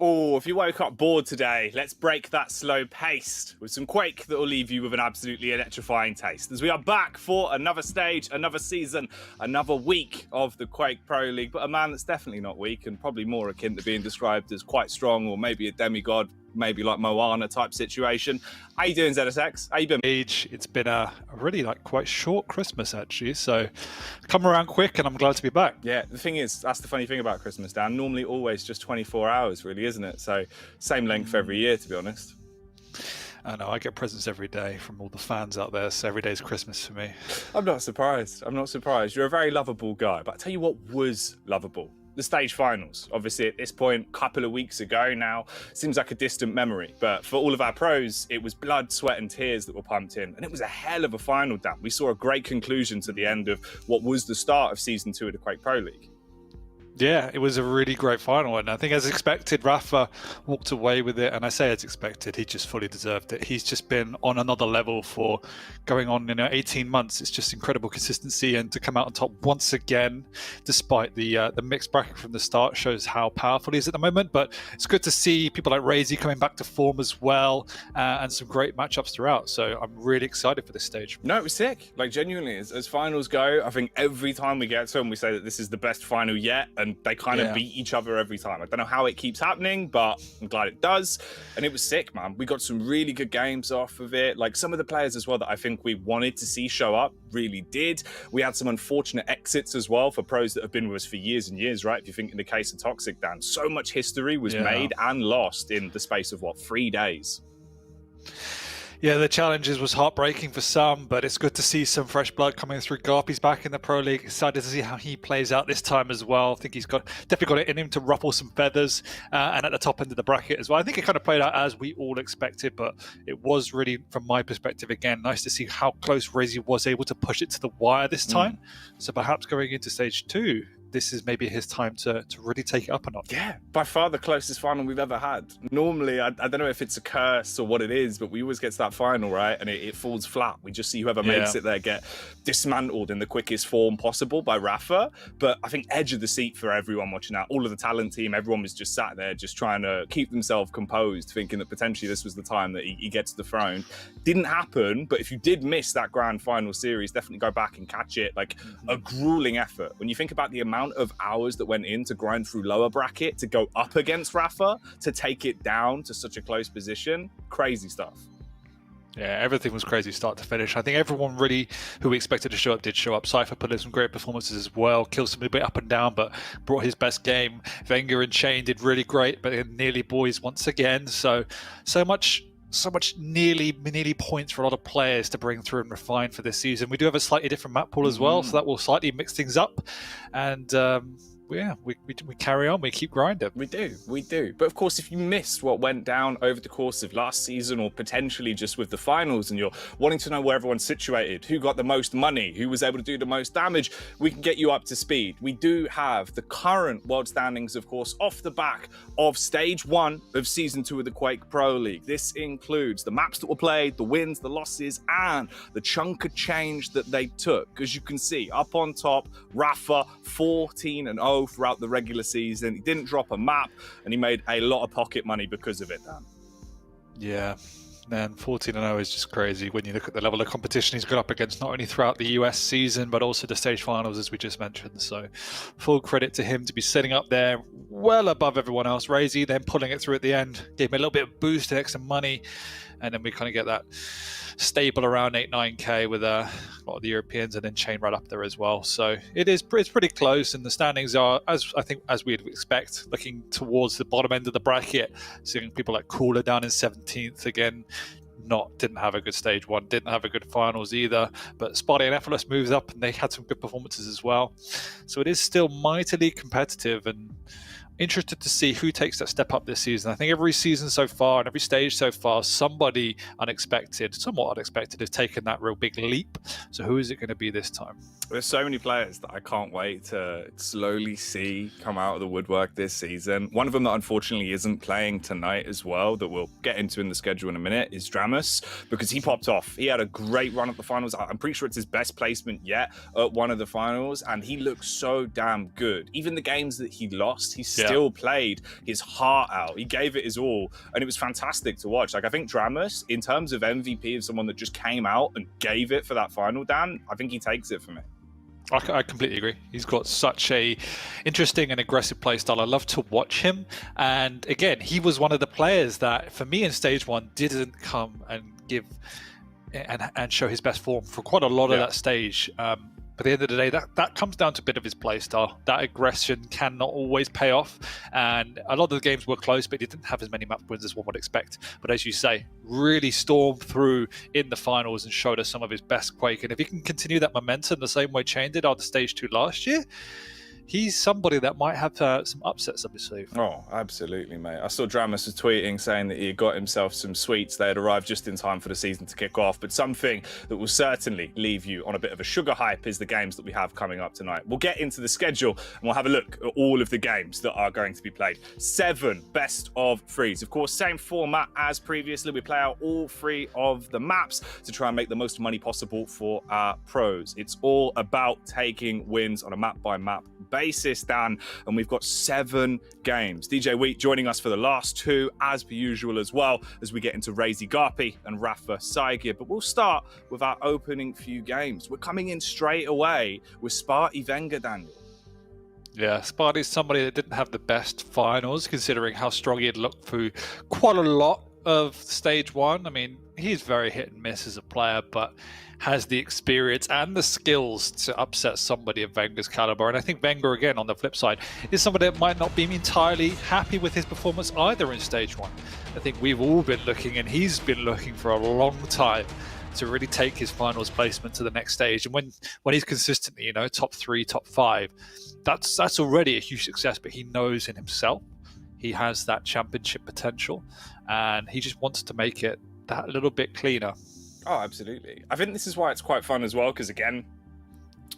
Oh, if you woke up bored today, let's break that slow pace with some Quake that will leave you with an absolutely electrifying taste. As we are back for another stage, another season, another week of the Quake Pro League, but a man that's definitely not weak and probably more akin to being described as quite strong or maybe a demigod, maybe like Moana type situation. How you doing, ZSX? How you been? It's been a really quite short Christmas actually, so come around quick and I'm glad to be back. Yeah, the thing is, that's the funny thing about Christmas, Dan. Normally always just 24 hours, really, isn't it? So same length every year, to be honest. I know, I get presents every day from all the fans out there, so every day is Christmas for me. I'm not surprised. You're a very lovable guy, but I'll tell you what was lovable. The stage finals. Obviously, at this point, a couple of weeks ago now, seems like a distant memory. But for all of our pros, it was blood, sweat, and tears that were pumped in. And it was a hell of a final, Dan. We saw a great conclusion to the end of what was the start of Season 2 of the Quake Pro League. Yeah, it was a really great final, and I think as expected, Rafa walked away with it, and I say as expected, he just fully deserved it. He's just been on another level for going on 18 months. It's just incredible consistency, and to come out on top once again, despite the mixed bracket from the start, shows how powerful he is at the moment. But it's good to see people like Razy coming back to form as well, and some great matchups throughout. So I'm really excited for this stage. No, it was sick. Like, genuinely, as finals go, I think every time we get to them, we say that this is the best final yet, and they kind of beat each other every time. I don't know how it keeps happening, but I'm glad it does. And it was sick, man. We got some really good games off of it. Like, some of the players as well that I think we wanted to see show up really did. We had some unfortunate exits as well for pros that have been with us for years and years, right? If you think in the case of Toxic, Dan, so much history was made and lost in the space of, 3 days? Yeah, the challenges was heartbreaking for some, but it's good to see some fresh blood coming through. Garpy's back in the Pro League. Excited to see how he plays out this time as well. I think he's definitely got it in him to ruffle some feathers, and at the top end of the bracket as well. I think it kind of played out as we all expected, but it was really, from my perspective, again, nice to see how close Razy was able to push it to the wire this time. So perhaps going into stage 2, this is maybe his time to really take it up a notch. Yeah, by far the closest final we've ever had. Normally, I don't know if it's a curse or what it is, but we always get to that final, right? And it falls flat. We just see whoever makes it there get dismantled in the quickest form possible by Rafa. But I think edge of the seat for everyone watching that. All of the talent team, everyone was just sat there just trying to keep themselves composed, thinking that potentially this was the time that he gets dethroned. Didn't happen, but if you did miss that grand final series, definitely go back and catch it. Like, a grueling effort. When you think about the amount of hours that went in to grind through lower bracket, to go up against Rafa, to take it down to such a close position, crazy stuff. Yeah, everything was crazy start to finish. I think everyone really who we expected to show up did show up. Cypher put in some great performances as well. Killsome a bit up and down, but brought his best game. Wenger and Shane did really great, but nearly boys once again. So much nearly points for a lot of players to bring through and refine for this season. We do have a slightly different map pool as well, so that will slightly mix things up. And we carry on, we keep grinding. We do. But of course, if you missed what went down over the course of last season, or potentially just with the finals, and you're wanting to know where everyone's situated, who got the most money, who was able to do the most damage, we can get you up to speed. We do have the current world standings, of course, off the back of stage 1 of season 2 of the Quake Pro League. This includes the maps that were played, the wins, the losses, and the chunk of change that they took. As you can see, up on top, Rafa 14-0 throughout the regular season. He didn't drop a map, and he made a lot of pocket money because of it, Dan. Yeah, man, 14-0 is just crazy when you look at the level of competition he's got up against, not only throughout the US season, but also the stage finals, as we just mentioned. So full credit to him to be sitting up there well above everyone else. Razy then pulling it through at the end, gave me a little bit of boost and extra money, and then we kind of get that stable around 8-9k with a lot of the Europeans, and then Chain right up there as well. So it's pretty close, and the standings are, as we'd expect, looking towards the bottom end of the bracket, seeing people like Cooler down in 17th again. Didn't have a good stage 1, didn't have a good finals either, but Spotty and Effortless moves up and they had some good performances as well. So it is still mightily competitive, and interested to see who takes that step up this season. I think every season so far and every stage so far, somebody somewhat unexpected, has taken that real big leap. So who is it going to be this time? There's so many players that I can't wait to slowly see come out of the woodwork this season. One of them that unfortunately isn't playing tonight as well, that we'll get into in the schedule in a minute, is Dramus, because he popped off. He had a great run at the finals. I'm pretty sure it's his best placement yet at one of the finals, and he looks so damn good. Even the games that he lost, he's still still played his heart out. He gave it his all, and it was fantastic to watch. Like, I think Dramus, in terms of MVP of someone that just came out and gave it for that final, Dan, I think he takes it for me. I completely agree. He's got such a interesting and aggressive play style. I love to watch him. And again, he was one of the players that, for me in stage one, didn't come and give and show his best form for quite a lot of that stage. But at the end of the day, that comes down to a bit of his play style. That aggression cannot always pay off. And a lot of the games were close, but he didn't have as many map wins as one would expect. But as you say, really stormed through in the finals and showed us some of his best Quake. And if he can continue that momentum the same way Chain did after stage 2 last year, he's somebody that might have some upsets up his sleeve. Oh, absolutely, mate. I saw Dramus was tweeting saying that he had got himself some sweets. They had arrived just in time for the season to kick off. But something that will certainly leave you on a bit of a sugar hype is the games that we have coming up tonight. We'll get into the schedule and we'll have a look at all of the games that are going to be played. 7 best of 3s. Of course, same format as previously. We play out all 3 of the maps to try and make the most money possible for our pros. It's all about taking wins on a map-by-map basis, Dan, and we've got 7 games. DJ Wheat joining us for the last 2, as per usual, as well as we get into Razy Garpi and Rafa Saigir. But we'll start with our opening few games. We're coming in straight away with Sparty Wenger, Daniel. Yeah, Sparty's somebody that didn't have the best finals, considering how strong he had looked through quite a lot of stage 1. I mean, he's very hit and miss as a player, but has the experience and the skills to upset somebody of Wenger's caliber. And I think Wenger, again, on the flip side, is somebody that might not be entirely happy with his performance either in stage 1. I think we've all been looking, and he's been looking for a long time to really take his finals placement to the next stage. And when he's consistently, top 3, top 5, that's already a huge success. But he knows in himself he has that championship potential, and he just wants to make it that little bit cleaner. Oh, absolutely. I think this is why it's quite fun as well, because again,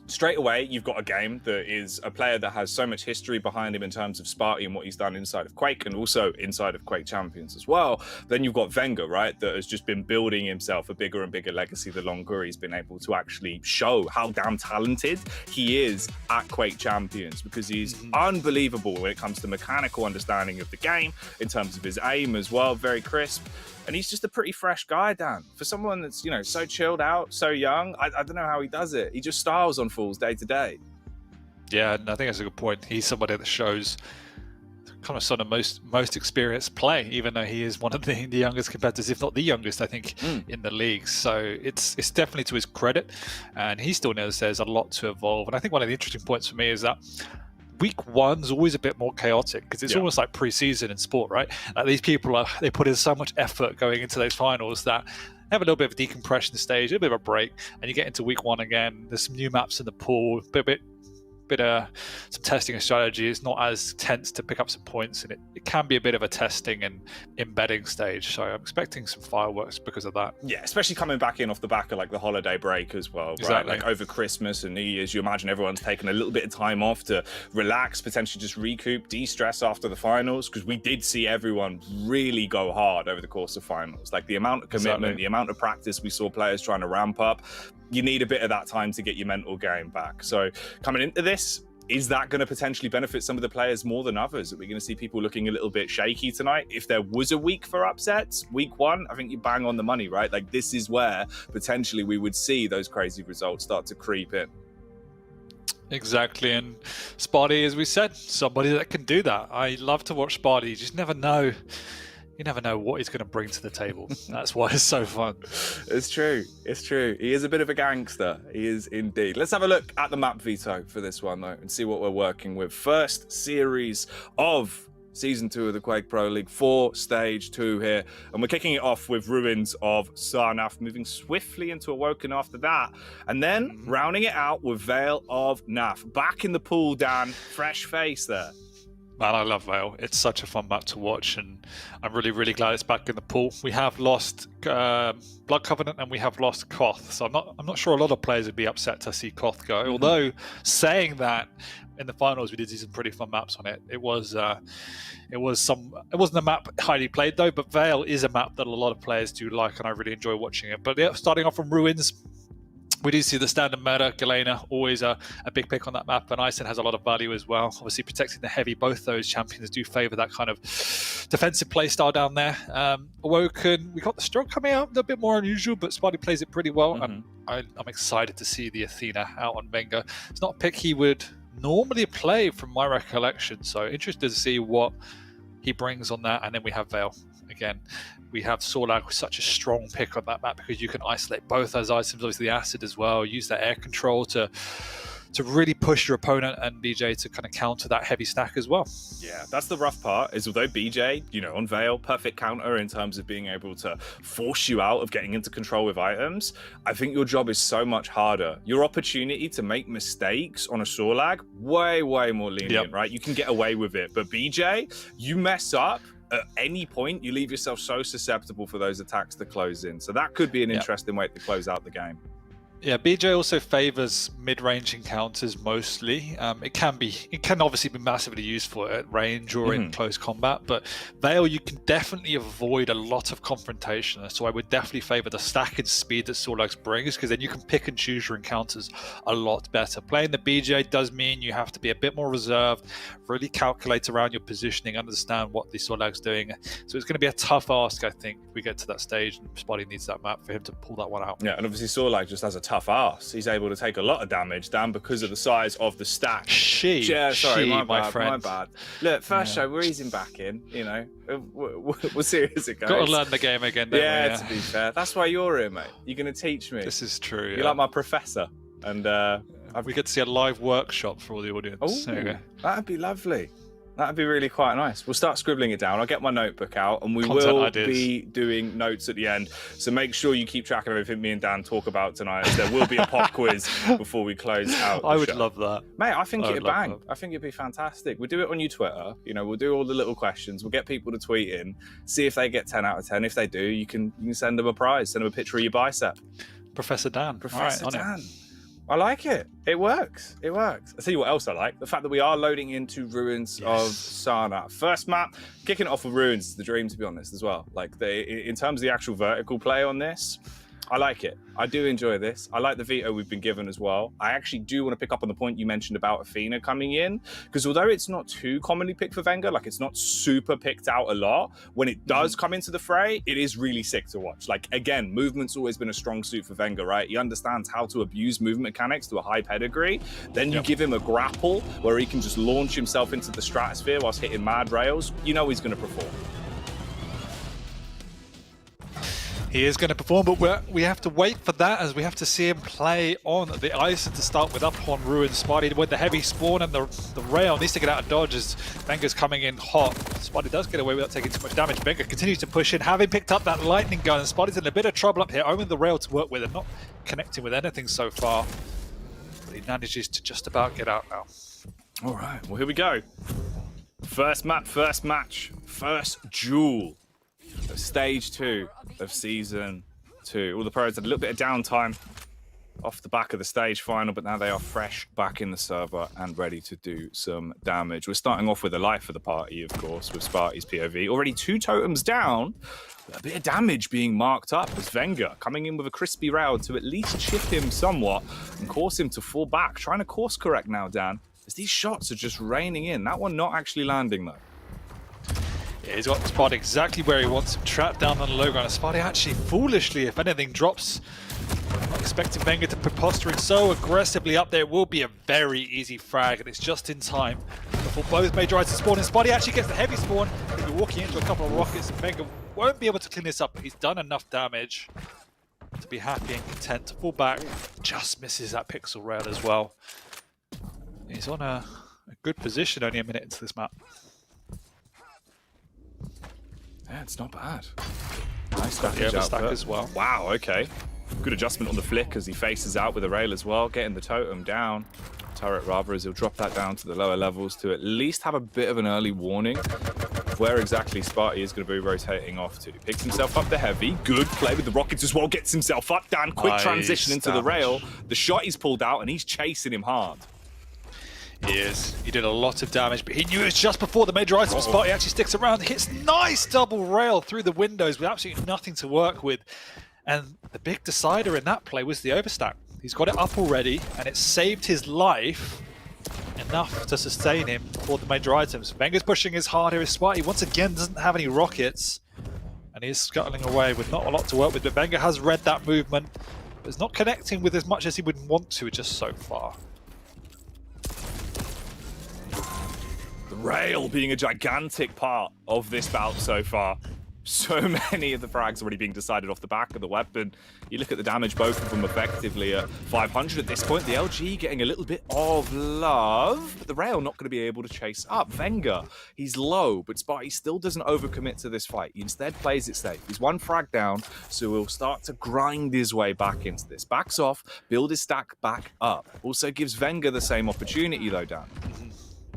straight away, you've got a game that is a player that has so much history behind him in terms of Sparty and what he's done inside of Quake and also inside of Quake Champions as well. Then you've got Wenger, right, that has just been building himself a bigger and bigger legacy the longer he's been able to actually show how damn talented he is at Quake Champions, because he's unbelievable when it comes to mechanical understanding of the game, in terms of his aim as well, very crisp. And he's just a pretty fresh guy, Dan. For someone that's, so chilled out, so young, I don't know how he does it. He just styles on fools day to day. Yeah, and I think that's a good point. He's somebody that shows kind of most experienced play, even though he is one of the youngest competitors, if not the youngest, I think, in the league. So it's definitely to his credit. And he still knows there's a lot to evolve. And I think one of the interesting points for me is that week 1's always a bit more chaotic, because it's almost like pre-season in sport, right? Like, these people they put in so much effort going into those finals that have a little bit of a decompression stage, a little bit of a break, and you get into week 1 again. There's some new maps in the pool, a bit some testing and strategy. It's not as tense to pick up some points, and it can be a bit of a testing and embedding stage. So I'm expecting some fireworks because of that. Yeah, especially coming back in off the back of like the holiday break as well, exactly. Right? Like over Christmas and New Year's, you imagine everyone's taken a little bit of time off to relax, potentially just recoup, de-stress after the finals, because we did see everyone really go hard over the course of finals. Like the amount of commitment, the amount of practice we saw players trying to ramp up. You need a bit of that time to get your mental game back. So coming into this, is that going to potentially benefit some of the players more than others? Are we going to see people looking a little bit shaky tonight? If there was a week for upsets, week 1, I think you bang on the money, right? Like, this is where potentially we would see those crazy results start to creep in. Exactly, and Sparty, as we said, somebody that can do that. I love to watch Sparty. You just never know. You never know what he's going to bring to the table. That's why it's so fun. It's true. It's true. He is a bit of a gangster. He is indeed. Let's have a look at the map veto for this one, though, and see what we're working with. First series of Season 2 of the Quake Pro League for Stage 2 here. And we're kicking it off with Ruins of Sarnath, moving swiftly into Awoken after that. And then rounding it out with Vale of Nath. Back in the pool, Dan. Fresh face there. Man, I love Vale. It's such a fun map to watch, and I'm really, really glad it's back in the pool. We have lost Blood Covenant and we have lost Koth, so I'm not sure a lot of players would be upset to see Koth go. Although, saying that, in the finals we did see some pretty fun maps on it. It wasn't a map highly played though, but Vale is a map that a lot of players do like, and I really enjoy watching it. But yeah, starting off from Ruins, We do see the standard meta, Galena, always a big pick on that map, and Ison has a lot of value as well. Obviously, protecting the heavy, both those champions do favour that kind of defensive playstyle down there. Awoken, we got the stroke coming out, a bit more unusual, but Spotty plays it pretty well, and I'm excited to see the Athena out on Venga. It's not a pick he would normally play from my recollection, so interested to see what he brings on that. And then we have Veil. Again, we have Sorlag with such a strong pick on that map because you can isolate both those items, obviously the acid as well, use that air control to really push your opponent, and BJ to kind of counter that heavy stack as well. Yeah, that's the rough part, is although BJ, on Veil, perfect counter in terms of being able to force you out of getting into control with items, I think your job is so much harder. Your opportunity to make mistakes on a Sorlag, way more lenient, right? You can get away with it. But BJ, you mess up, at any point, you leave yourself so susceptible for those attacks to close in. So that could be an interesting way to close out the game. Yeah, BJ also favors mid-range encounters mostly. It can obviously be massively useful at range or in close combat, but Veil, you can definitely avoid a lot of confrontation. So I would definitely favor the stack and speed that Sorlax brings, because then you can pick and choose your encounters a lot better. Playing the BJ does mean you have to be a bit more reserved, really calculate around your positioning, understand what the Sorlag's doing. So it's going to be a tough ask, I think, if we get to that stage, and Spotty needs that map for him to pull that one out. Yeah, and obviously Sorlag just has a tough ass. He's able to take a lot of damage down because of the size of the stack. My bad. Look, first show, we're easing back in, we'll see as it goes. Got to learn the game again, to be fair. That's why you're here, mate. You're going to teach me. This is true. You're like my professor. And we get to see a live workshop for all the audience. Oh, that'd be lovely. That'd be really quite nice. We'll start scribbling it down. I'll get my notebook out, and we will be doing notes at the end. So make sure you keep track of everything me and Dan talk about tonight. There will be a pop quiz before we close out. I would love that. Mate, I think it'd bang. I think it'd be fantastic. We'll do it on your Twitter. We'll do all the little questions. We'll get people to tweet in, see if they get 10 out of 10. If they do, you can send them a prize. Send them a picture of your bicep. Professor Dan. Professor Dan. I like it. It works. I'll tell you what else I like. The fact that we are loading into Ruins of Sana. First map, kicking it off with Ruins is the dream, to be honest, as well. Like, in terms of the actual vertical play on this, I like it. I do enjoy this. I like the veto we've been given as well. I actually do want to pick up on the point you mentioned about Athena coming in, because although it's not too commonly picked for Venga, like it's not super picked out a lot, when it does come into the fray, it is really sick to watch. Like, again, movement's always been a strong suit for Venga, right? He understands how to abuse movement mechanics to a high pedigree. Then you give him a grapple where he can just launch himself into the stratosphere whilst hitting mad rails. You know he's going to perform. He is going to perform, but we have to wait for that, as we have to see him play on the ice to start with up on Ruin. Spotty with the heavy spawn and the rail needs to get out of dodge as Venga's coming in hot. Spotty does get away without taking too much damage. Venga continues to push in, having picked up that lightning gun, and Spotty's in a bit of trouble up here, only the rail to work with and not connecting with anything so far. But he manages to just about get out now. All right, well, here we go. First map, first match, first duel. Stage 2 of Season 2. All the pros had a little bit of downtime off the back of the stage final, but now they are fresh back in the server and ready to do some damage. We're starting off with a life for the party, of course, with Sparty's POV. Already 2 totems down, but a bit of damage being marked up as Venga coming in with a crispy rail to at least chip him somewhat and cause him to fall back. Trying to course correct now, Dan, as these shots are just raining in. That one not actually landing, though. Yeah, he's got the spot exactly where he wants him, trapped down on the low ground. Spotty actually foolishly, if anything, drops. Not expecting Venga to be posturing so aggressively up there. It will be a very easy frag, and it's just in time before both major items spawn. And Spotty actually gets the heavy spawn. He'll be walking into a couple of rockets, and Venga won't be able to clean this up, but he's done enough damage to be happy and content to fall back. Just misses that pixel rail as well. He's on a good position only a minute into this map. Yeah, it's not bad. Nice stack as well. Wow, okay. Good adjustment on the flick as he faces out with a rail as well, getting the totem down. Turret rather, as he'll drop that down to the lower levels to at least have a bit of an early warning of where exactly Sparty is going to be rotating off to. Picks himself up the heavy. Good play with the rockets as well. Gets himself up. Dan, quick transition into the rail. The shot he's pulled out and he's chasing him hard. He is. He did a lot of damage, but he knew it was just before the major item spot. He actually sticks around, hits nice double rail through the windows with absolutely nothing to work with. And the big decider in that play was the overstack. He's got it up already, and it saved his life enough to sustain him for the major items. Venga's pushing his hard here. His Sparty once again doesn't have any rockets, and he's scuttling away with not a lot to work with. But Venga has read that movement, but is not connecting with as much as he would want to just so far. The rail being a gigantic part of this bout so far. So many of the frags already being decided off the back of the weapon. You look at the damage, both of them effectively at 500 at this point. The LG getting a little bit of love, but the rail not going to be able to chase up. Venga, he's low, but Sparty still doesn't overcommit to this fight. He instead plays it safe. He's one frag down, so he'll start to grind his way back into this. Backs off, build his stack back up. Also gives Venga the same opportunity though, Dan.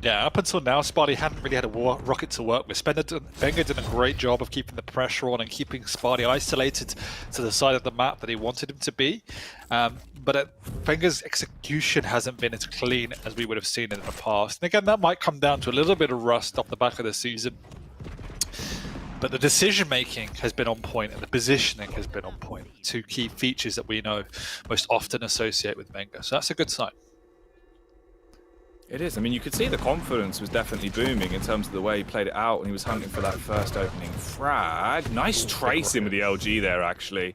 Yeah, up until now, Sparty hadn't really had a rocket to work with. Venga did a great job of keeping the pressure on and keeping Sparty isolated to the side of the map that he wanted him to be. But Venga's execution hasn't been as clean as we would have seen in the past. And again, that might come down to a little bit of rust off the back of the season. But the decision-making has been on point, and the positioning has been on point. Two key features that we know most often associate with Venga. So that's a good sign. It is. I mean, you could see the confidence was definitely booming in terms of the way he played it out when he was hunting for that first opening frag. Nice tracing with the LG there, actually.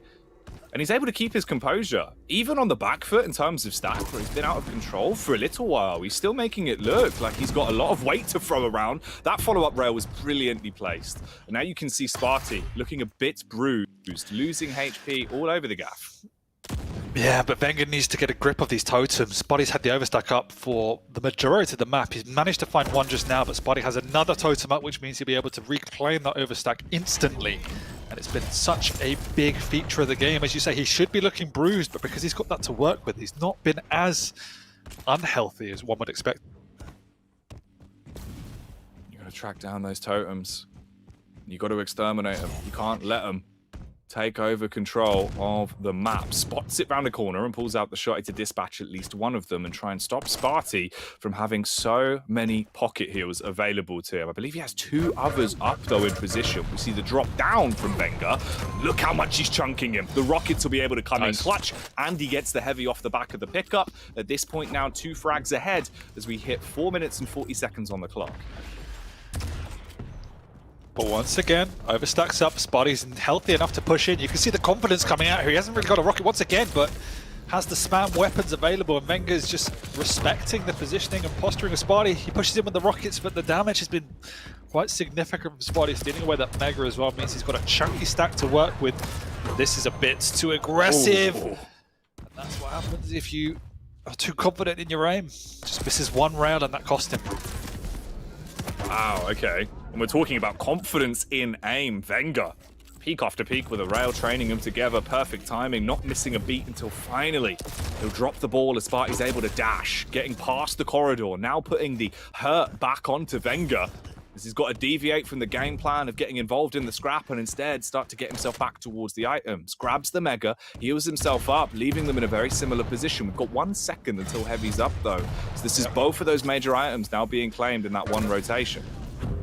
And he's able to keep his composure, even on the back foot in terms of stack, where he's been out of control for a little while. He's still making it look like he's got a lot of weight to throw around. That follow-up rail was brilliantly placed. And now you can see Sparty looking a bit bruised, losing HP all over the gaff. Yeah, but Venga needs to get a grip of these totems. Sparty's had the overstack up for the majority of the map. He's managed to find one just now, but Sparty has another totem up, which means he'll be able to reclaim that overstack instantly. And it's been such a big feature of the game. As you say, he should be looking bruised, but because he's got that to work with, he's not been as unhealthy as one would expect. You got to track down those totems. You got to exterminate them. You can't let them take over control of the map. Spots it round the corner and pulls out the shotty to dispatch at least one of them and try and stop Sparty from having so many pocket heals available to him. I believe he has two others up though in position. We see the drop down from Venga. Look how much he's chunking him. The rockets will be able to come in clutch, and he gets the heavy off the back of the pickup. At this point now, 2 frags ahead as we hit 4 minutes and 40 seconds on the clock. But once again, overstacks up. Sparty's healthy enough to push in. You can see the confidence coming out here. He hasn't really got a rocket once again, but has the spam weapons available. And Venga's just respecting the positioning and posturing of Sparty. He pushes in with the rockets, but the damage has been quite significant from Sparty. Stealing away that Mega as well means he's got a chunky stack to work with. This is a bit too aggressive. Ooh. And that's what happens if you are too confident in your aim. Just misses one rail and that cost him. Wow, okay. And we're talking about confidence in aim. Venga, peak after peak with a rail, training them together. Perfect timing, not missing a beat until finally he'll drop the ball as Sparty's able to dash, getting past the corridor, now putting the hurt back onto Venga. As he's got to deviate from the game plan of getting involved in the scrap and instead start to get himself back towards the items. Grabs the Mega, heals himself up, leaving them in a very similar position. We've got 1 second until Heavy's up though. So this is both of those major items now being claimed in that one rotation.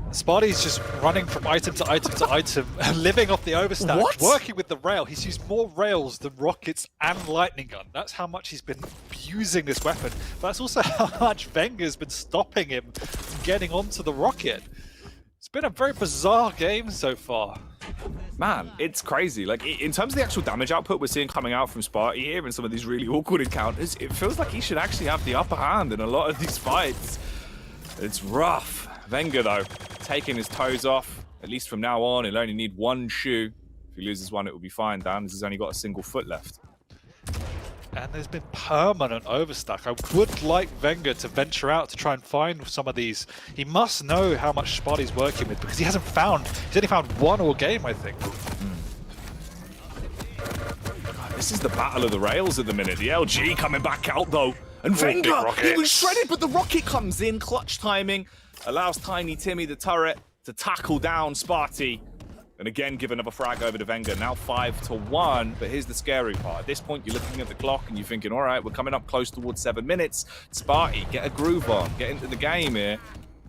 Sparty's just running from item to item to item, living off the overstack, working with the rail. He's used more rails than rockets and lightning gun. That's how much he's been using this weapon. But that's also how much Venga's been stopping him from getting onto the rocket. It's been a very bizarre game so far. Man, it's crazy. Like, in terms of the actual damage output we're seeing coming out from Sparty here in some of these really awkward encounters, it feels like he should actually have the upper hand in a lot of these fights. It's rough. Venga, though, taking his toes off. At least from now on, he'll only need 1 shoe. If he loses one, it will be fine, Dan. He's only got a single foot left. And there's been permanent overstack. I would like Venga to venture out to try and find some of these. He must know how much Sparty's working with because he's only found 1 all game, I think. God, this is the battle of the rails at the minute. The LG coming back out, though. And Venga, he was shredded, but the rocket comes in, clutch timing. Allows Tiny Timmy, the turret, to tackle down Sparty. And again, give another frag over to Venga. Now 5-1, but here's the scary part. At this point, you're looking at the clock and you're thinking, all right, we're coming up close towards 7 minutes. Sparty, get a groove on, get into the game here.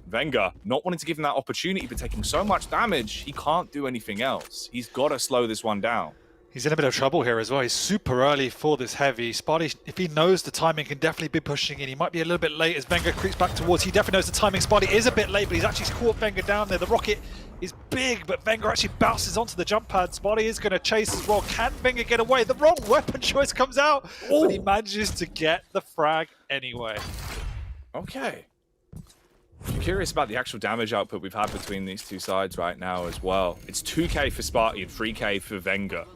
Venga, not wanting to give him that opportunity, but taking so much damage, he can't do anything else. He's got to slow this one down. He's in a bit of trouble here as well. He's super early for this heavy. Sparty, if he knows the timing, can definitely be pushing in. He might be a little bit late as Venga creeps back towards. He definitely knows the timing. Sparty is a bit late, but he's actually caught Venga down there. The rocket is big, but Venga actually bounces onto the jump pad. Sparty is going to chase as well. Can Venga get away? The wrong weapon choice comes out, but he manages to get the frag anyway. Okay. I'm curious about the actual damage output we've had between these two sides right now as well. It's 2k for Sparty and 3k for Venga.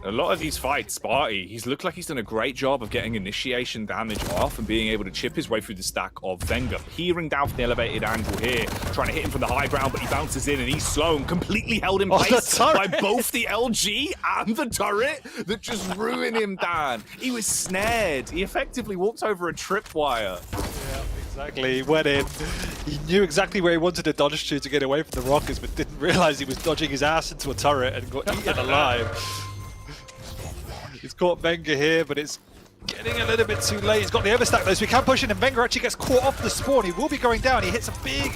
A lot of these fights, Sparty, he's looked like he's done a great job of getting initiation damage off and being able to chip his way through the stack of Venga. Peering down from the elevated angle here, trying to hit him from the high ground, but he bounces in and he's slow and completely held in place by both the LG and the turret that just ruined him, Dan. He was snared. He effectively walked over a tripwire. Yeah, exactly. He went in. He knew exactly where he wanted to dodge to get away from the rockets, but didn't realize he was dodging his ass into a turret and got eaten alive. He's caught Venga here, but it's getting a little bit too late. He's got the overstack though, so he can push in, and Venga actually gets caught off the spawn. He will be going down. He hits a big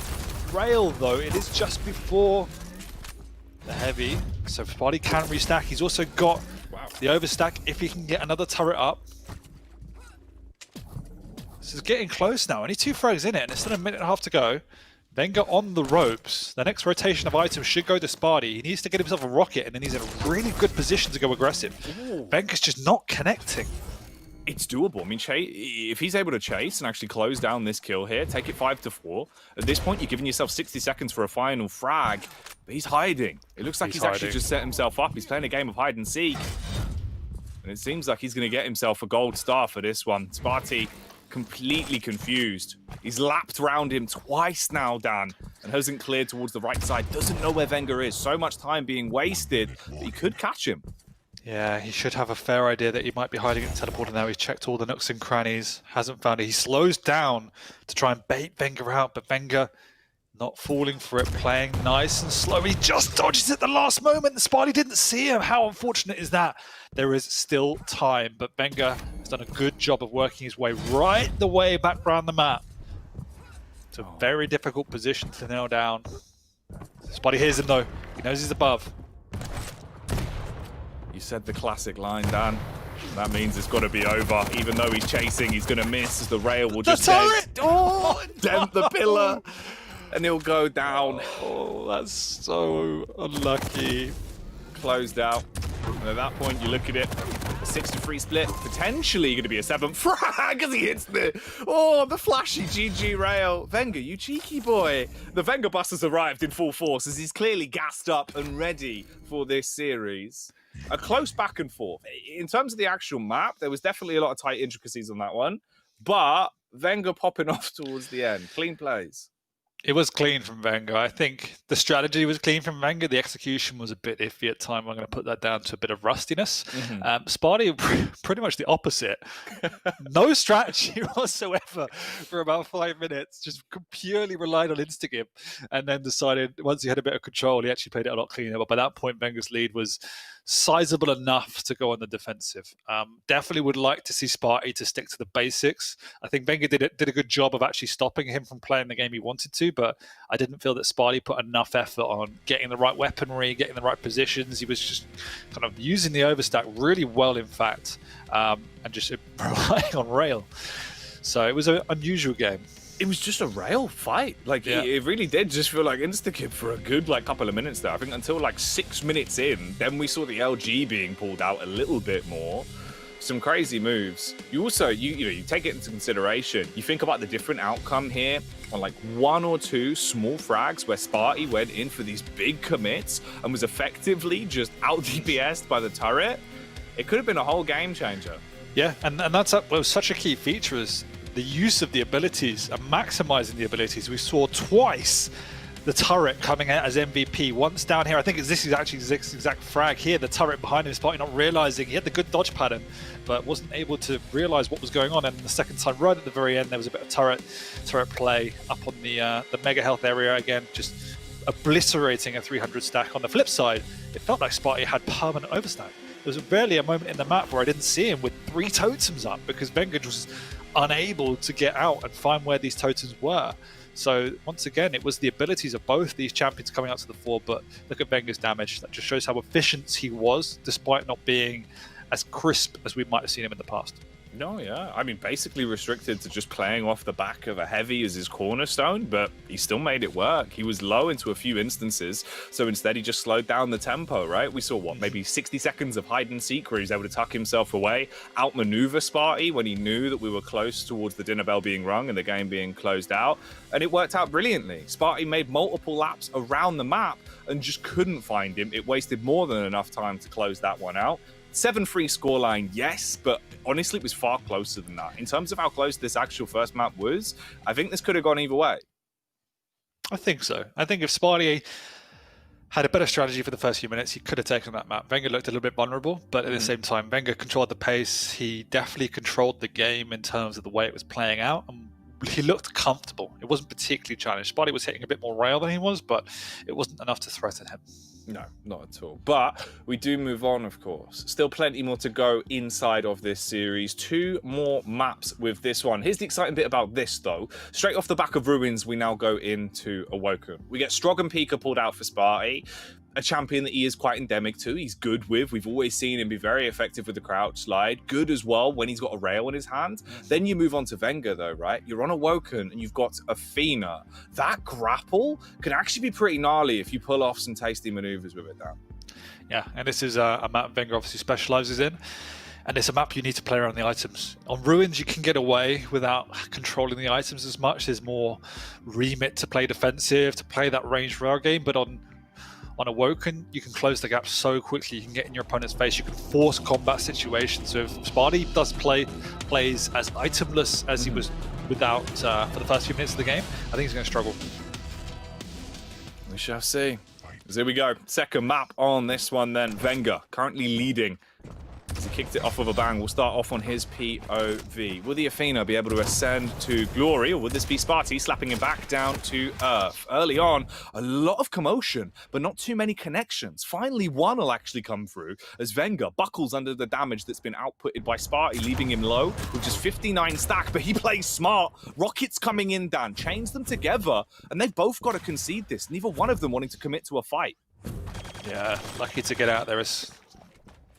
rail though. It is just before the heavy, so Sparty can restack. He's also got the overstack if he can get another turret up. This is getting close now. Only 2 frags in it, and it's still a minute and a half to go. Venga on the ropes. The next rotation of items should go to Sparty. He needs to get himself a rocket, and then he's in a really good position to go aggressive. Venga's just not connecting. It's doable. I mean, if he's able to chase and actually close down this kill here, take it 5-4, at this point you're giving yourself 60 seconds for a final frag, but he's hiding. It looks like he's actually just set himself up. He's playing a game of hide and seek, and it seems like he's going to get himself a gold star for this one. Sparty completely confused. He's lapped around him twice now, Dan, and hasn't cleared towards the right side. Doesn't know where Venga is. So much time being wasted, but he could catch him. Yeah, he should have a fair idea that he might be hiding at the teleporter now. He's checked all the nooks and crannies, hasn't found it. He slows down to try and bait Venga out, but Venga not falling for it, playing nice and slow. He just dodges at the last moment. The Sparty didn't see him. How unfortunate is that? There is still time, but Venga has done a good job of working his way right the way back around the map. It's a very difficult position to nail down. Sparty hears him though. He knows he's above. You said the classic line, Dan. That means it's got to be over. Even though he's chasing, he's going to miss as the rail will just dent the pillar. And he'll go down. Oh, that's so unlucky. Closed out. And at that point, you look at it, a 6-3 split, potentially going to be a 7 frag as he hits the flashy GG rail. Venga, you cheeky boy. The Venga bus has arrived in full force as he's clearly gassed up and ready for this series. A close back and forth. In terms of the actual map, there was definitely a lot of tight intricacies on that one, but Venga popping off towards the end. Clean plays. It was clean from Venga. I think the strategy was clean from Venga. The execution was a bit iffy at time. I'm going to put that down to a bit of rustiness. Sparty, pretty much the opposite. No strategy whatsoever for about 5 minutes. Just purely relied on insta-gimp, and then decided once he had a bit of control, he actually played it a lot cleaner. But by that point, Venga's lead was sizable enough to go on the defensive. Definitely would like to see Sparty to stick to the basics. I think Venga did a good job of actually stopping him from playing the game he wanted to, but I didn't feel that Sparty put enough effort on getting the right weaponry, getting the right positions. He was just kind of using the overstack really well, in fact, and just relying on rail. So it was an unusual game. It was just a rail fight. Like, it really did just feel like insta-kip for a good, couple of minutes there. I think until, 6 minutes in, then we saw the LG being pulled out a little bit more. Some crazy moves. You also, you take it into consideration. You think about the different outcome here on, 1 or 2 small frags where Sparty went in for these big commits and was effectively just out-DPS'd by the turret. It could have been a whole game changer. Yeah, and that's was such a key feature is the use of the abilities and maximizing the abilities. We saw twice the turret coming out as MVP. Once down here, I think this is actually Zig's exact frag here. The turret behind him, Sparty not realizing he had the good dodge pattern, but wasn't able to realize what was going on. And the second time, right at the very end, there was a bit of turret play up on the mega health area again, just obliterating a 300 stack. On the flip side, it felt like Sparty had permanent overstack. There was barely a moment in the map where I didn't see him with 3 totems up because Venga was unable to get out and find where these totems were. So once again, it was the abilities of both these champions coming out to the fore, but look at Wenger's damage. That just shows how efficient he was, despite not being as crisp as we might have seen him in the past. No, yeah. I mean, basically restricted to just playing off the back of a heavy as his cornerstone, but he still made it work. He was low into a few instances, so instead he just slowed down the tempo, right? We saw, what, maybe 60 seconds of hide and seek where he was able to tuck himself away, outmaneuver Sparty when he knew that we were close towards the dinner bell being rung and the game being closed out, and it worked out brilliantly. Sparty made multiple laps around the map and just couldn't find him. It wasted more than enough time to close that one out. 7-3 scoreline, yes, but honestly, it was far closer than that. In terms of how close this actual first map was, I think this could have gone either way. I think so. I think if Sparty had a better strategy for the first few minutes, he could have taken that map. Wenger looked a little bit vulnerable, but at the same time, Wenger controlled the pace. He definitely controlled the game in terms of the way it was playing out. And he looked comfortable. It wasn't particularly challenged. Sparty was hitting a bit more rail than he was, but it wasn't enough to threaten him. No, not at all. But we do move on, of course. Still plenty more to go inside of this series. 2 more maps with this one. Here's the exciting bit about this, though. Straight off the back of Ruins, we now go into Awoken. We get Strog and Pika pulled out for Sparty. A champion that he is quite endemic to. He's good with. We've always seen him be very effective with the crouch slide. Good as well when he's got a rail in his hand. Then you move on to Wenger, though, right? You're on Awoken and you've got Athena. That grapple can actually be pretty gnarly if you pull off some tasty maneuvers with it, Dan. Yeah, and this is a map Wenger obviously specializes in. And it's a map you need to play around the items. On Ruins, you can get away without controlling the items as much. There's more remit to play defensive, to play that ranged rail game. But on Awoken, you can close the gap so quickly. You can get in your opponent's face. You can force combat situations. So if Sparty does plays as itemless as he was without for the first few minutes of the game, I think he's going to struggle. We shall see. So here we go. Second map on this one then. Wenger currently leading. He kicked it off with a bang. We'll start off on his POV. Will the Athena be able to ascend to glory, or would this be Sparty slapping him back down to earth? Early on, a lot of commotion, but not too many connections. Finally, one will actually come through as Wenger buckles under the damage that's been outputted by Sparty, leaving him low with just 59 stack, but he plays smart. Rockets coming in, Dan, chains them together, and they've both got to concede this. Neither one of them wanting to commit to a fight. Yeah, lucky to get out there.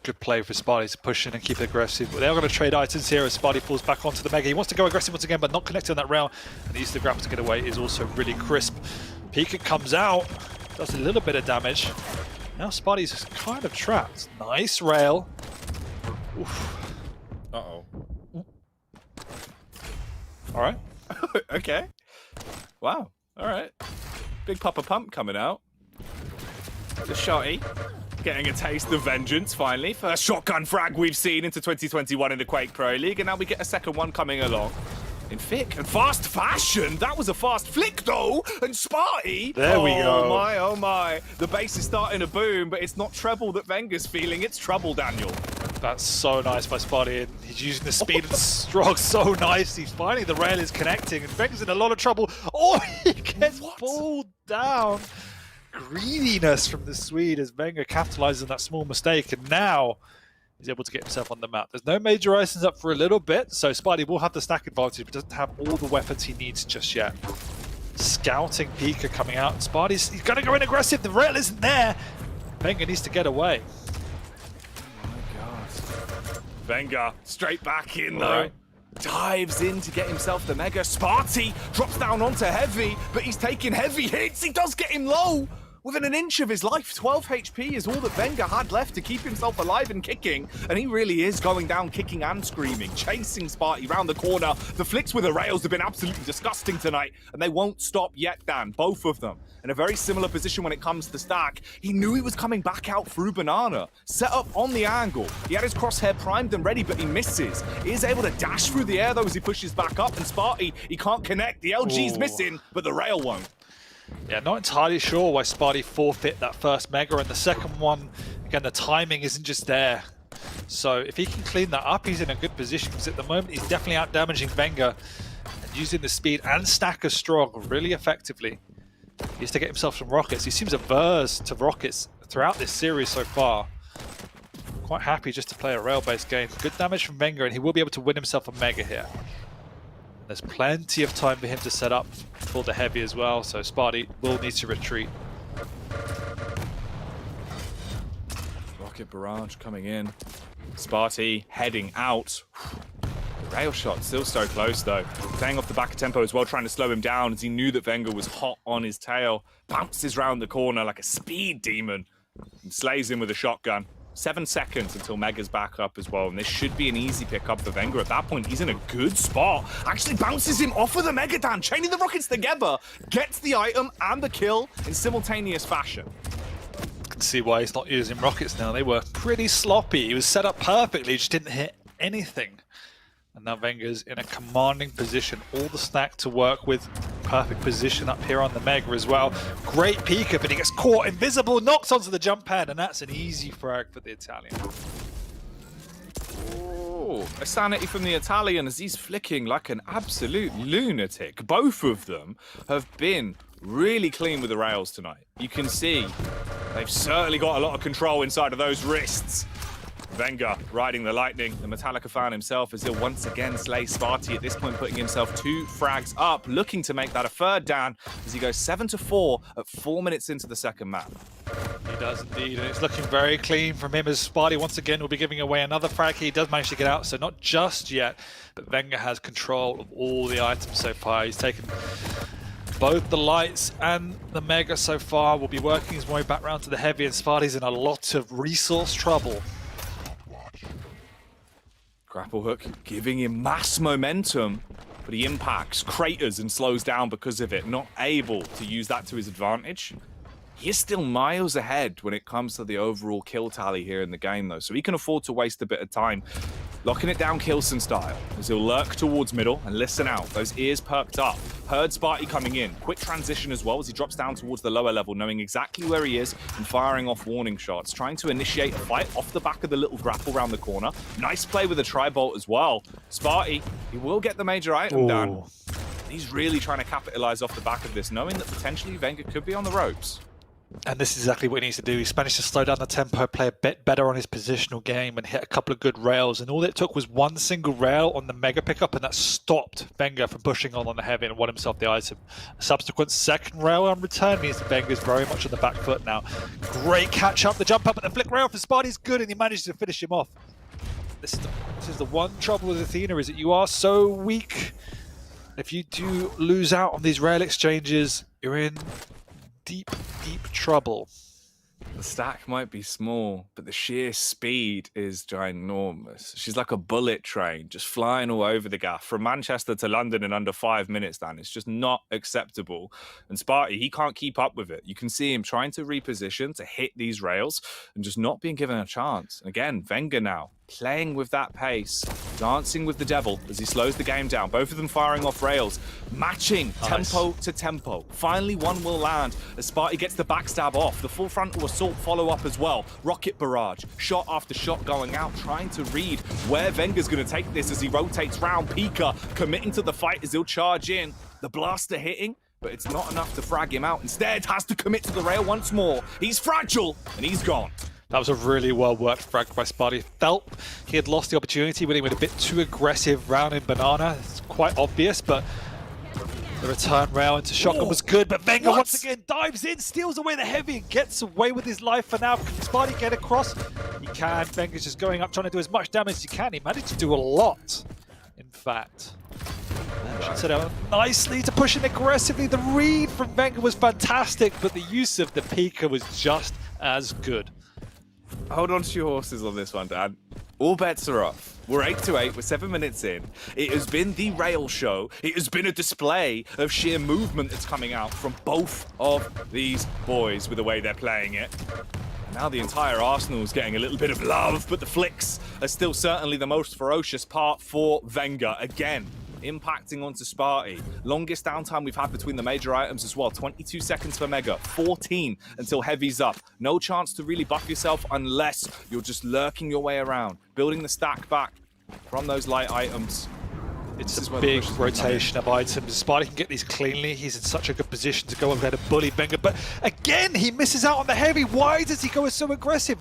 Good play for Sparty to push in and keep it aggressive. But they are going to trade items here as Sparty falls back onto the Mega. He wants to go aggressive once again, but not connected on that rail. And the Easter grapple to get away is also really crisp. Pika comes out, does a little bit of damage. Now Sparty's kind of trapped. Nice rail. Oof. Uh-oh. All right. Okay. Wow. All right. Big Papa Pump coming out. The shotty. Getting a taste of vengeance, finally. First shotgun frag we've seen into 2021 in the Quake Pro League, and now we get a second one coming along. In thick and fast fashion. That was a fast flick, though. And Sparty. There we go. Oh, my, oh, my. The bass is starting to boom, but it's not treble that Wenger's feeling. It's trouble, Daniel. That's so nice by Sparty. He's using the speed and Strog so nice. He's finding the rail is connecting, and Wenger's in a lot of trouble. Oh, he gets pulled down. Greediness from the Swede as Wenger capitalizes on that small mistake, and now he's able to get himself on the map. There's no major items up for a little bit, so Sparty will have the stack advantage, but doesn't have all the weapons he needs just yet. Scouting Pika coming out. Sparty's he's going to go in aggressive. The rail isn't there. Wenger needs to get away. Oh my god. Wenger straight back in though. Right. Dives in to get himself the Mega. Sparty drops down onto Heavy, but he's taking heavy hits. He does get him low. Within an inch of his life, 12 HP is all that Wenger had left to keep himself alive and kicking, and he really is going down kicking and screaming, chasing Sparty round the corner. The flicks with the rails have been absolutely disgusting tonight, and they won't stop yet, Dan, both of them. In a very similar position when it comes to stack. He knew he was coming back out through Banana, set up on the angle. He had his crosshair primed and ready, but he misses. He is able to dash through the air though as he pushes back up, and Sparty, he can't connect. The LG's missing, but the rail won't. Yeah, not entirely sure why Sparty forfeit that first Mega, and the second one, again, the timing isn't just there. So if he can clean that up, he's in a good position, because at the moment he's definitely out damaging Wenger and using the speed and stack of Strog really effectively. He has to get himself some rockets. He seems averse to rockets throughout this series so far. Quite happy just to play a rail-based game. Good damage from Wenger, and he will be able to win himself a Mega here. there's plenty of time for him to set up for the heavy as well, so Sparty will need to retreat. Rocket barrage coming in. Sparty heading out. The rail shot still so close though. Playing off the back of tempo as well, trying to slow him down as he knew that Wenger was hot on his tail. Bounces round the corner like a speed demon and slays him with a shotgun. 7 seconds until Mega's back up as well, and this should be an easy pickup for Wenger. At that point, he's in a good spot. Actually bounces him off of the Mega Dan, chaining the rockets together, gets the item and the kill in simultaneous fashion. Can see why he's not using rockets now. They were pretty sloppy. He was set up perfectly, just didn't hit anything. And now Wenger's in a commanding position. All the stack to work with. Perfect position up here on the Mega as well. Great peek up, and he gets caught invisible, knocks onto the jump pad, and that's an easy frag for the Italian. Oh, a sanity from the Italian as he's flicking like an absolute lunatic. Both of them have been really clean with the rails tonight. You can see they've certainly got a lot of control inside of those wrists. Wenger riding the lightning. The Metallica fan himself as he'll once again slay Sparty, at this point putting himself 2 frags up, looking to make that a third down as he goes 7-4 at 4 minutes into the second map. He does indeed, and it's looking very clean from him as Sparty once again will be giving away another frag. He does manage to get out, so not just yet, but Wenger has control of all the items so far. He's taken both the lights and the Mega so far. Will be working his way back round to the heavy, and Sparty's in a lot of resource trouble. Grapple hook giving him mass momentum, but he impacts, craters, and slows down because of it. Not able to use that to his advantage. He is still miles ahead when it comes to the overall kill tally here in the game, though, so he can afford to waste a bit of time. Locking it down Kilson style, as he'll lurk towards middle and listen out. Those ears perked up. Heard Sparty coming in. Quick transition as well as he drops down towards the lower level, knowing exactly where he is and firing off warning shots. Trying to initiate a fight off the back of the little grapple around the corner. Nice play with a tri-bolt as well. Sparty, he will get the major item down. He's really trying to capitalize off the back of this, knowing that potentially Wenger could be on the ropes. And this is exactly what he needs to do. He's managed to slow down the tempo, play a bit better on his positional game, and hit a couple of good rails. And all it took was one single rail on the Mega pickup, and that stopped Wenger from pushing on the heavy and won himself the item. A subsequent second rail on return means that Wenger's very much on the back foot now. Great catch up, the jump up, and the flick rail for Sparty's good, and he manages to finish him off. This is the one trouble with Athena, is that you are so weak. If you do lose out on these rail exchanges, you're in deep trouble. The stack might be small, but the sheer speed is ginormous. She's like a bullet train, just flying all over the gaff. From Manchester to London in under 5 minutes, Dan. It's just not acceptable. And Sparty, he can't keep up with it. You can see him trying to reposition to hit these rails and just not being given a chance. And again, Wenger now playing with that pace, dancing with the devil as he slows the game down. Both of them firing off rails, matching tempo to tempo. Finally, one will land as Sparty gets the backstab off. The full frontal assault follow-up as well. Rocket barrage, shot after shot going out, trying to read where Wenger's going to take this as he rotates round. Pika committing to the fight as he'll charge in. The blaster hitting, but it's not enough to frag him out. Instead, has to commit to the rail once more. He's fragile, and he's gone. That was a really well-worked frag by Sparty. Felt he had lost the opportunity when he went a bit too aggressive round in Banana. It's quite obvious, but the return rail into shotgun was good. But Wenger once again dives in, steals away the heavy, and gets away with his life for now. Can Sparty get across? He can. Wenger's just going up, trying to do as much damage as he can. He managed to do a lot, in fact. Should set out nicely to push in aggressively. The read from Wenger was fantastic, but the use of the Pika was just as good. Hold on to your horses on this one, Dan. All bets are off. We're 8-8, we're 7 minutes in. It has been the rail show. It has been a display of sheer movement that's coming out from both of these boys with the way they're playing it. And now the entire Arsenal's getting a little bit of love, but the flicks are still certainly the most ferocious part for Wenger. Again, impacting onto Sparty. Longest downtime we've had between the major items as well. 22 seconds for Mega, 14 until Heavy's up. No chance to really buff yourself unless you're just lurking your way around, building the stack back from those light items. It's a big rotation of items. Sparty can get these cleanly. He's in such a good position to go over there to bully Wenger. But again, he misses out on the heavy. Why does he go so aggressive?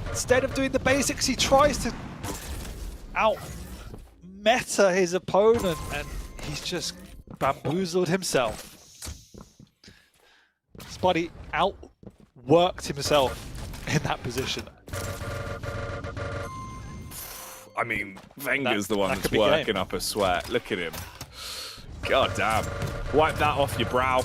Instead of doing the basics, he tries to out-meta his opponent, and he's just bamboozled himself. Spotty outworked himself in that position. I mean, Venger's the one that's working up a sweat. Look at him. God damn. Wipe that off your brow.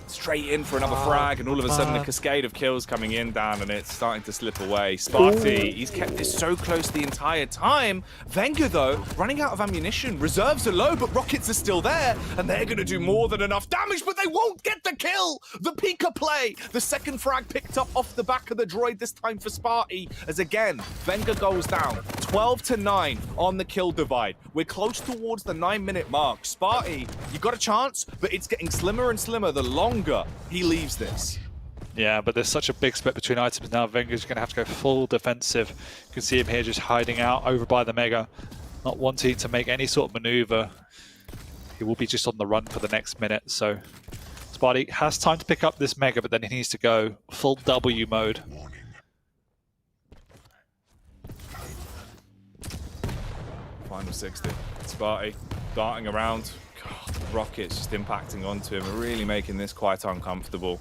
Straight in for another frag, and all of a sudden a cascade of kills coming in, Dan, and it's starting to slip away. Sparty, he's kept this so close the entire time. Wenger, though, running out of ammunition. Reserves are low, but rockets are still there, and they're going to do more than enough damage, but they won't get the kill! The Pika play! The second frag picked up off the back of the droid, this time for Sparty, as again, Wenger goes down. 12-9 on the kill divide. We're close towards the 9-minute mark. Sparty, you got a chance, but it's getting slimmer and slimmer the longer he leaves this. Yeah, but there's such a big split between items now. Wenger's going to have to go full defensive. You can see him here just hiding out over by the Mega, not wanting to make any sort of maneuver. He will be just on the run for the next minute. So Sparty has time to pick up this Mega, but then he needs to go full W mode. Final 60. Sparty darting around. God, rockets just impacting onto him, really making this quite uncomfortable.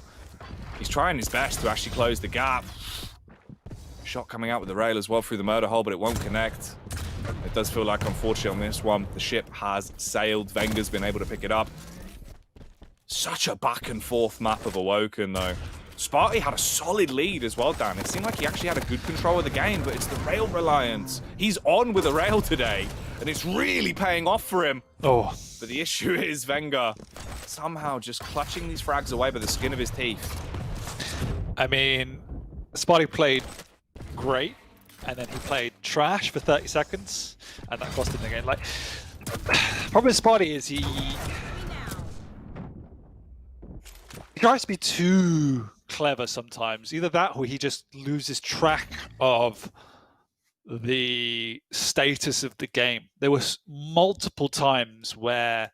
He's trying his best to actually close the gap. Shot coming out with the rail as well through the murder hole, but it won't connect. It does feel like, unfortunately, on this one, the ship has sailed. Wenger's been able to pick it up. Such a back and forth map of Awoken, though. Sparty had a solid lead as well, Dan. It seemed like he actually had a good control of the game, but it's the rail reliance. He's on with the rail today, and it's really paying off for him. Oh. But the issue is Wenger somehow just clutching these frags away by the skin of his teeth. I mean, Sparty played great, and then he played trash for 30 seconds, and that cost him the game. Like, the problem with Sparty is he tries to be too clever sometimes. Either that, or he just loses track of the status of the game. There was multiple times where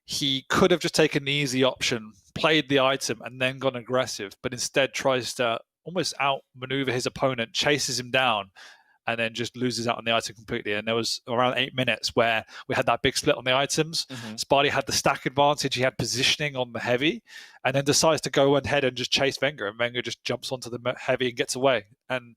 he could have just taken the easy option, played the item, and then gone aggressive, but instead tries to almost outmaneuver his opponent, chases him down, and then just loses out on the item completely. And there was around 8 minutes where we had that big split on the items. Sparty had the stack advantage, he had positioning on the heavy, and then decides to go ahead and just chase Wenger, and Wenger just jumps onto the heavy and gets away. And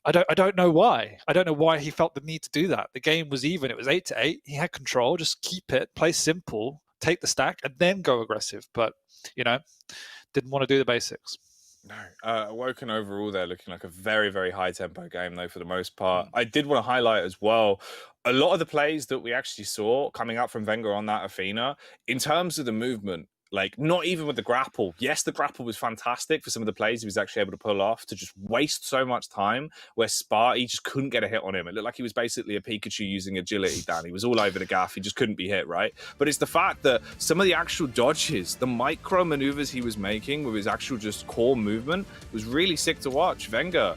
I don't know why. I don't know why he felt the need to do that. The game was even. It was 8-8. He had control. Just keep it, play simple, take the stack, and then go aggressive. But, you know, didn't want to do the basics. No. Awoken overall, they're looking like a very, very high-tempo game, though, for the most part. I did want to highlight as well, a lot of the plays that we actually saw coming out from Wenger on that Athena, in terms of the movement, like, not even with the grapple. Yes, the grapple was fantastic for some of the plays he was actually able to pull off, to just waste so much time where Sparty just couldn't get a hit on him. It looked like he was basically a Pikachu using agility, Dan. He was all over the gaff. He just couldn't be hit, right? But it's the fact that some of the actual dodges, the micro maneuvers he was making with his actual just core movement was really sick to watch. Wenger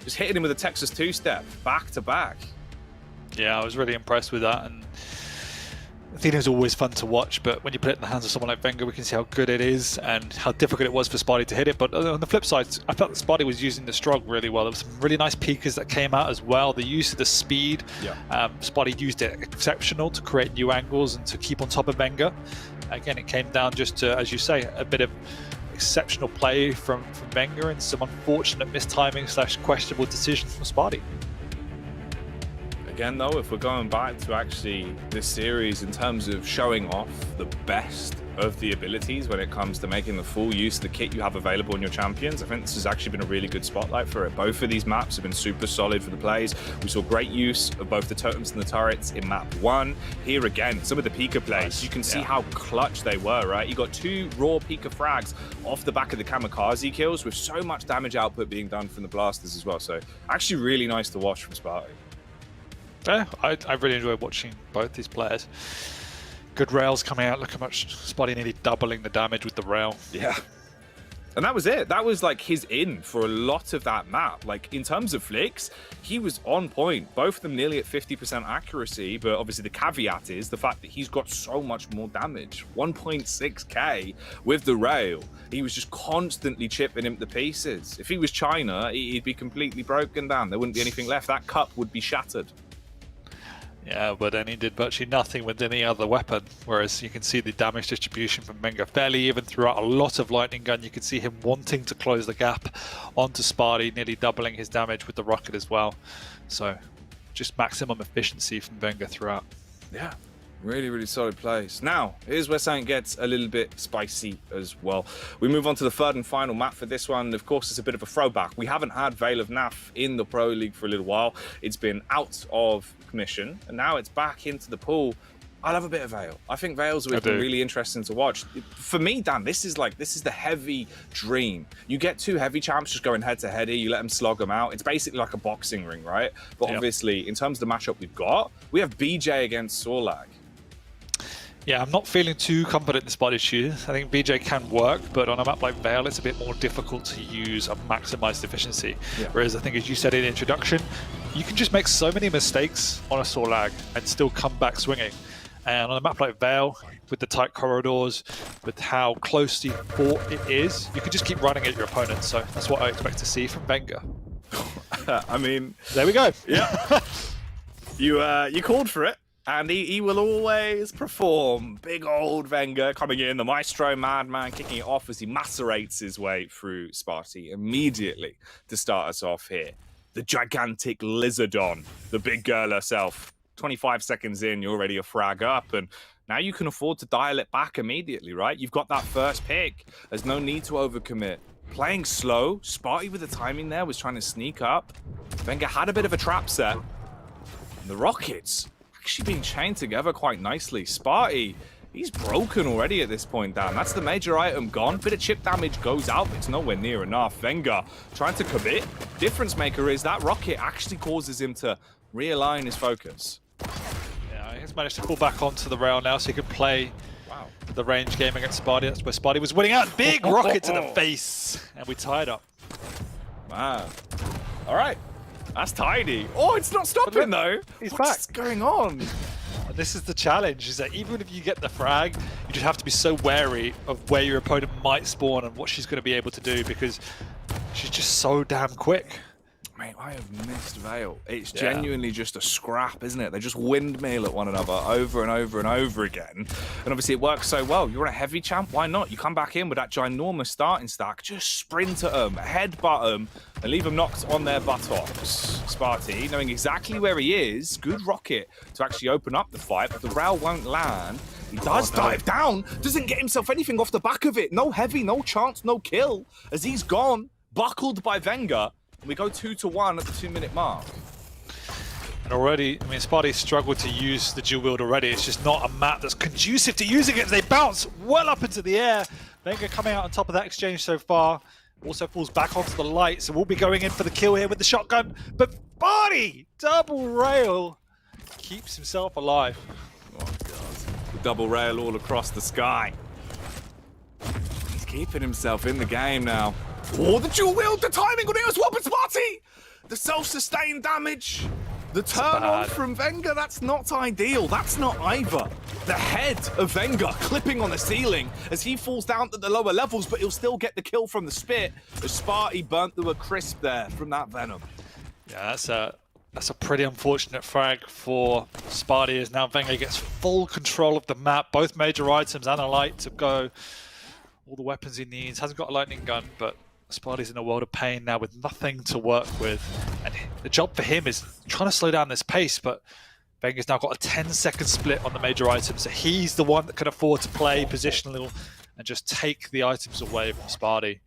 just hitting him with a Texas two-step, back to back. Yeah, I was really impressed with that. And Athena's always fun to watch, but when you put it in the hands of someone like Wenger, we can see how good it is and how difficult it was for Sparty to hit it. But on the flip side, I felt that Sparty was using the Strog really well. There were some really nice peekers that came out as well. The use of the speed, Sparty used it exceptional to create new angles and to keep on top of Wenger. Again, it came down just to, as you say, a bit of exceptional play from Wenger and some unfortunate mistiming / questionable decisions from Sparty. Again, though, if we're going back to actually this series in terms of showing off the best of the abilities when it comes to making the full use of the kit you have available in your champions, I think this has actually been a really good spotlight for it. Both of these maps have been super solid for the plays. We saw great use of both the totems and the turrets in map 1. Here again, some of the Pika plays, you can see how clutch they were, right? You got 2 raw Pika frags off the back of the kamikaze kills with so much damage output being done from the blasters as well. So actually really nice to watch from Sparty. Yeah, I really enjoy watching both these players. Good rails coming out. Look how much Sparty nearly doubling the damage with the rail. Yeah. And that was it. That was like his in for a lot of that map. Like in terms of flicks, he was on point. Both of them nearly at 50% accuracy, but obviously the caveat is the fact that he's got so much more damage. 1.6k with the rail. He was just constantly chipping him to pieces. If he was China, he'd be completely broken down. There wouldn't be anything left. That cup would be shattered. Yeah, but then he did virtually nothing with any other weapon, whereas you can see the damage distribution from Venga fairly even throughout a lot of Lightning Gun. You can see him wanting to close the gap onto Sparty, nearly doubling his damage with the rocket as well. So just maximum efficiency from Venga throughout. Yeah. Really, really solid plays. Now, here's where something gets a little bit spicy as well. We move on to the third and final map for this one. Of course, it's a bit of a throwback. We haven't had Veil of Naf in the Pro League for a little while. It's been out of commission, and now it's back into the pool. I love a bit of Veil. I think Veil's always been really interesting to watch. For me, Dan, this is the heavy dream. You get two heavy champs just going head to head here. You let them slog them out. It's basically like a boxing ring, right? But obviously, in terms of the matchup we've got, we have BJ against Sorlag. Yeah, I'm not feeling too confident in Spotted Shoe. I think BJ can work, but on a map like Veil, it's a bit more difficult to use and maximize efficiency. Yeah. Whereas I think, as you said in the introduction, you can just make so many mistakes on a Sorlag and still come back swinging. And on a map like Veil, with the tight corridors, with how closely fought it is, you can just keep running at your opponent. So that's what I expect to see from Venga. I mean, there we go. Yeah, you called for it. And he will always perform. Big old Venga coming in, the Maestro Madman kicking it off as he macerates his way through Sparty immediately to start us off here. The gigantic Lizardon, the big girl herself. 25 seconds in, you're already a frag up, and now you can afford to dial it back immediately, right? You've got that first pick. There's no need to overcommit. Playing slow, Sparty with the timing there was trying to sneak up. Venga had a bit of a trap set. And the Rockets actually being chained together quite nicely. Sparty, he's broken already at this point, Dan. That's the major item gone. Bit of chip damage goes out, but it's nowhere near enough. Venga trying to commit. Difference maker is that rocket actually causes him to realign his focus. Yeah, he's managed to pull back onto the rail now so he can play the range game against Sparty. That's where Sparty was winning out. Big rocket to the face. And we tied up. Wow. All right. That's tidy. Oh, it's not stopping though. What's going on? And this is the challenge, is that even if you get the frag, you just have to be so wary of where your opponent might spawn and what she's going to be able to do, because she's just so damn quick. Mate, I have missed Veil. It's genuinely just a scrap, isn't it? They just windmill at one another over and over and over again. And obviously it works so well. You're a heavy champ, why not? You come back in with that ginormous starting stack, just sprint at them, headbutt them, and leave them knocked on their buttocks. Sparty, knowing exactly where he is, good rocket to actually open up the fight, but the rail won't land. He does dive down, doesn't get himself anything off the back of it. No heavy, no chance, no kill, as he's gone, buckled by Venga. We go 2-1 at the 2-minute mark. And already, I mean, Sparty struggled to use the dual wield already. It's just not a map that's conducive to using it. They bounce well up into the air. Venga coming out on top of that exchange so far. Also falls back onto the light, so we'll be going in for the kill here with the shotgun. But Sparty, double rail, keeps himself alive. Oh, God. The double rail all across the sky. He's keeping himself in the game now. Oh, the dual wield, the timing on it as well, but Sparty! The self-sustained damage, the turn on from Venga, that's not ideal. That's not either. The head of Venga clipping on the ceiling as he falls down to the lower levels, but he'll still get the kill from the spit as Sparty burnt to a crisp there from that Venom. Yeah, that's a pretty unfortunate frag for Sparty, as now Venga gets full control of the map, both major items and a light to go. All the weapons he needs, hasn't got a lightning gun, but Sparty's in a world of pain now with nothing to work with. And the job for him is trying to slow down this pace, but Venga's now got a 10-second split on the major items, so he's the one that can afford to play positional and just take the items away from Sparty.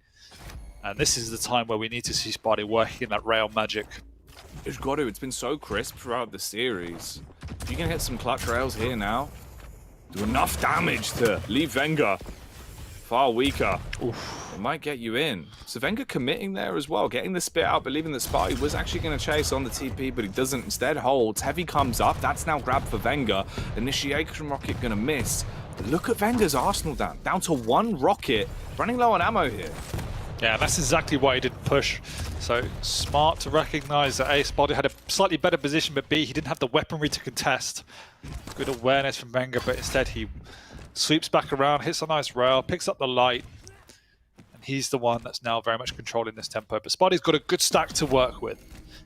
And this is the time where we need to see Sparty working in that rail magic. It's got to. It's been so crisp throughout the series. If you can hit some clutch rails here now, do enough damage to leave Venga far weaker. Oof. It might get you in. So Venga committing there as well, getting the spit out, believing that Sparty was actually going to chase on the TP, but he doesn't. Instead holds. Heavy comes up. That's now grabbed for Venga. Initiation rocket going to miss. But look at Venga's arsenal down to one rocket, running low on ammo here. Yeah, that's exactly why he didn't push. So smart to recognize that A, Sparty had a slightly better position, but B, he didn't have the weaponry to contest. Good awareness from Venga, but instead he sweeps back around, hits a nice rail, picks up the light, and he's the one that's now very much controlling this tempo. But Sparty's got a good stack to work with.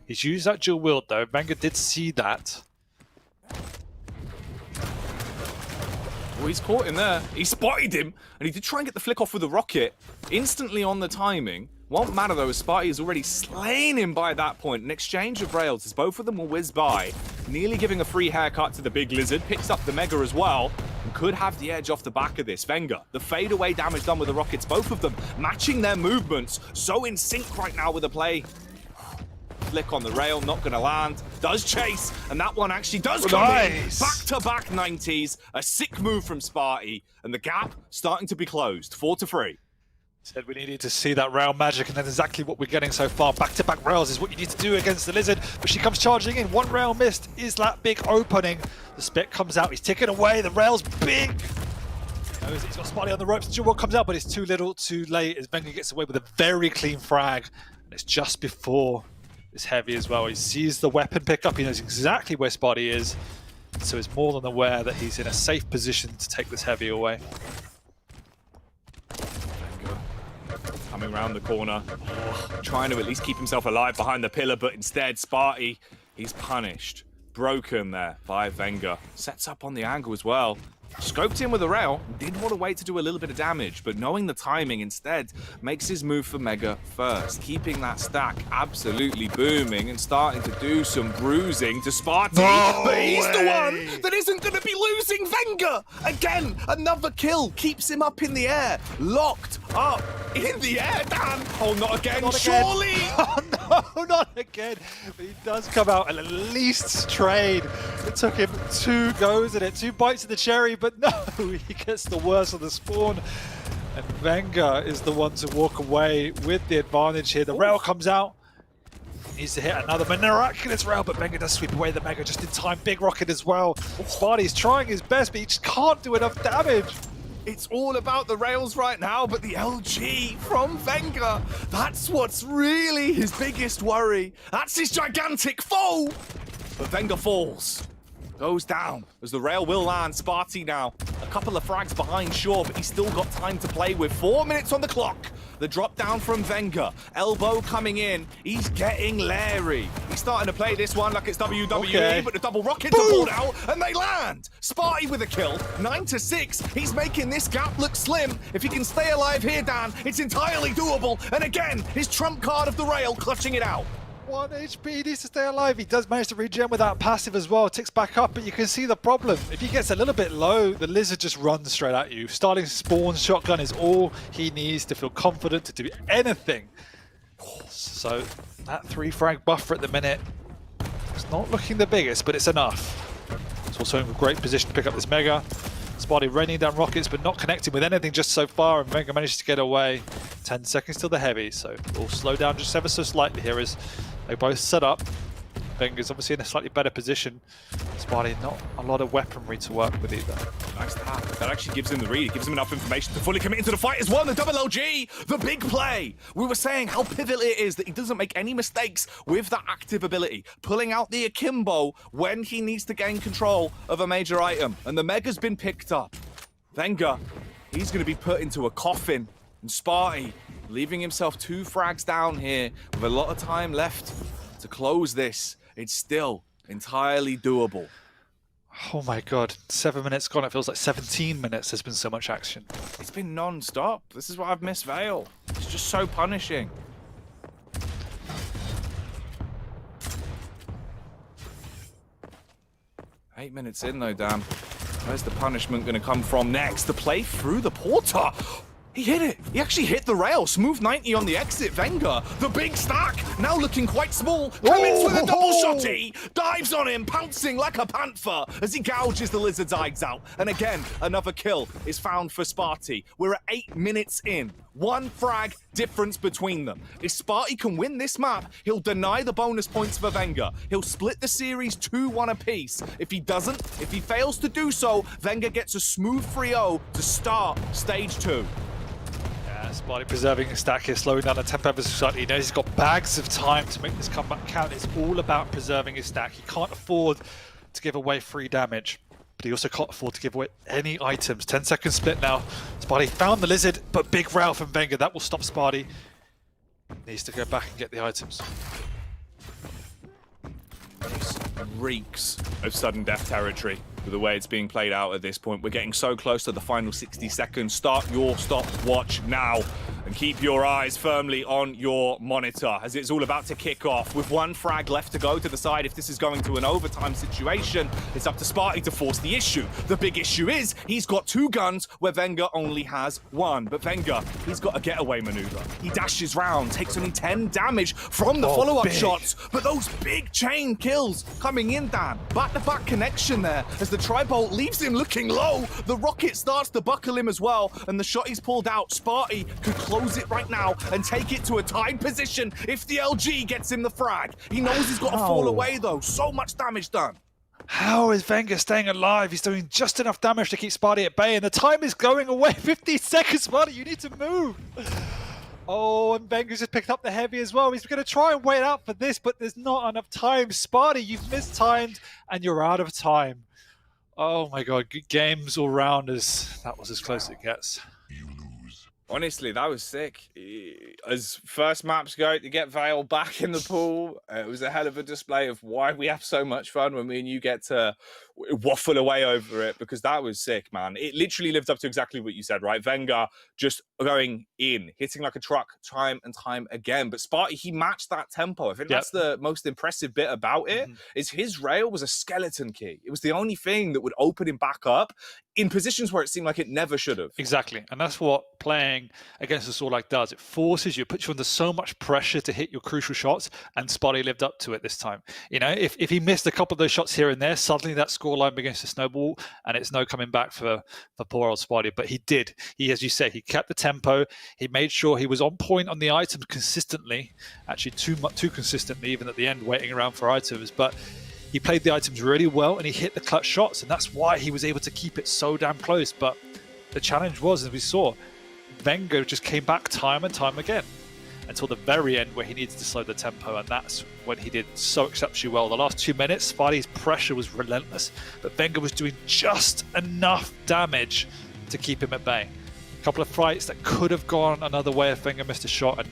He's used that dual wield though. Venga did see that, Oh, he's caught him there. He spotted him, and he did try and get the flick off with a rocket. Instantly on the timing. Won't matter though, as Sparty has already slain him by that point. An exchange of rails as both of them will whiz by, nearly giving a free haircut to the big lizard. Picks up the Mega as well, and could have the edge off the back of this. Wenger, the fadeaway damage done with the rockets, both of them matching their movements. So in sync right now with the play. Flick on the rail, not gonna land. Does chase, and that one actually does come in. Back-to-back 90s, a sick move from Sparty, and the gap starting to be closed, 4-3. Said we needed to see that rail magic, and that's exactly what we're getting so far. Back-to-back rails is what you need to do against the lizard, but she comes charging in. One rail missed. Is that big opening? The spit comes out. He's ticking away. The rail's big. He's got Sparty on the ropes. Jewel comes out, but it's too little, too late. As Wenger gets away with a very clean frag, and it's just before this heavy as well. He sees the weapon pick up. He knows exactly where Sparty is, so he's more than aware that he's in a safe position to take this heavy away. Coming around the corner, trying to at least keep himself alive behind the pillar, but instead Sparty, he's punished. Broken there by Wenger. Sets up on the angle as well. Scoped in with a rail, did want to wait to do a little bit of damage, but knowing the timing instead, makes his move for Mega first, keeping that stack absolutely booming and starting to do some bruising to Sparty. But he's the one that isn't going to be losing Wenger! Again, another kill, keeps him up in the air, locked up in the air, Dan! Oh, not again, not surely! Again. Oh no, not again! But he does come out and at least strayed. It took him 2 goes at it, 2 bites of the cherry, but no, he gets the worst of the spawn. And Wenger is the one to walk away with the advantage here. The rail comes out. Needs to hit another miraculous rail, but Wenger does sweep away the Mega just in time. Big rocket as well. Sparty's trying his best, but he just can't do enough damage. It's all about the rails right now, but the LG from Wenger, that's what's really his biggest worry. That's his gigantic foe. But Wenger falls. Goes down as the rail will land. Sparty now a couple of frags behind, sure, but he's still got time to play with. 4 minutes on the clock. The drop down from Wenger. Elbow coming in. He's getting Larry. He's starting to play this one like it's WWE, but the double rockets are pulled out and they land. Sparty with a kill. 9-6. He's making this gap look slim. If he can stay alive here, Dan, it's entirely doable. And again, his trump card of the rail clutching it out. 1 HP, he needs to stay alive. He does manage to regen with that passive as well. Ticks back up, but you can see the problem. If he gets a little bit low, the lizard just runs straight at you. Starting spawn shotgun is all he needs to feel confident to do anything. So that 3 frag buffer at the minute, it's not looking the biggest, but it's enough. It's also in a great position to pick up this Mega. Sparty raining down rockets, but not connecting with anything just so far, and Wenger manages to get away. 10 seconds till the heavy, so we'll slow down just ever so slightly here as they both set up. Wenger's obviously in a slightly better position. Sparty not a lot of weaponry to work with either. Nice tap. That actually gives him the read. It gives him enough information to fully commit into the fight as well. The double LG, the big play. We were saying how pivotal it is that he doesn't make any mistakes with that active ability. Pulling out the akimbo when he needs to gain control of a major item. And the Mega's been picked up. Wenger, he's going to be put into a coffin. And Sparty, leaving himself 2 frags down here with a lot of time left to close this. It's still entirely doable. Oh my god, 7 minutes gone. It feels like 17 minutes. There's been so much action. It's been non-stop. This is what I've missed Veil. It's just so punishing. Eight minutes in though, damn. Where's the punishment going to come from next? The play through the porter. He hit it. He actually hit the rail. Smooth 90 on the exit. Wenger, the big stack, now looking quite small. Commits with a double shotty. Dives on him, pouncing like a panther as he gouges the lizard's eyes out. And again, another kill is found for Sparty. We're at 8 minutes in. 1 frag difference between them. If Sparty can win this map, he'll deny the bonus points for Wenger. He'll split the series 2-1 apiece. If he doesn't, if he fails to do so, Wenger gets a smooth 3-0 to start stage 2. Sparty preserving his stack here, slowing down the tempo ever so slightly. He knows he's got bags of time to make this comeback count. It's all about preserving his stack. He can't afford to give away free damage, but he also can't afford to give away any items. 10-second split now. Sparty found the lizard, but big rail from Wenger. That will stop Sparty. Needs to go back and get the items. reeks of sudden death territory with the way it's being played out at this point. We're getting so close to the final 60 seconds. Start your stopwatch now and keep your eyes firmly on your monitor as it's all about to kick off. With one frag left to go to decide if this is going to an overtime situation, it's up to Sparty to force the issue. The big issue is he's got 2 guns where Wenger only has 1. But Wenger, he's got a getaway maneuver. He dashes round, takes only 10 damage from the follow-up shots. But those big chain kills coming in, Dan. Back-to-back connection there as the tri-bolt leaves him looking low. The rocket starts to buckle him as well, and the shot he's pulled out, Sparty could close it right now and take it to a tied position if the LG gets him the frag. He knows he's got to fall away though. So much damage done. How is Wenger staying alive? He's doing just enough damage to keep Sparty at bay, and the time is going away. 15 seconds, Sparty, you need to move. Oh, and Wenger's just picked up the heavy as well. He's going to try and wait out for this, but there's not enough time. Sparty, you've mistimed, and you're out of time. Oh my god, good games all round. That was as close as it gets. Honestly, that was sick. As first maps go, to get Vale back in the pool, it was a hell of a display of why we have so much fun when me and you get to waffle away over it, because that was sick, man. It literally lived up to exactly what you said, right? Wenger just going in, hitting like a truck time and time again. But Sparty, he matched that tempo. I think that's the most impressive bit about it, is his rail was a skeleton key. It was the only thing that would open him back up in positions where it seemed like it never should have. Exactly. And that's what playing against the Sword does. It forces you, puts you under so much pressure to hit your crucial shots, and Sparty lived up to it this time. You know, if he missed a couple of those shots here and there, suddenly that scoreline begins to snowball, and it's no coming back for poor old Sparty. But he did. He, as you say, he kept the tempo. He made sure he was on point on the items consistently, actually too consistently, even at the end, waiting around for items. But he played the items really well, and he hit the clutch shots, and that's why he was able to keep it so damn close. But the challenge was, as we saw, Wenger just came back time and time again until the very end where he needed to slow the tempo, and that's when he did so exceptionally well. The last 2 minutes, Sparty's pressure was relentless, but Wenger was doing just enough damage to keep him at bay. A couple of fights that could have gone another way if Wenger missed a shot, and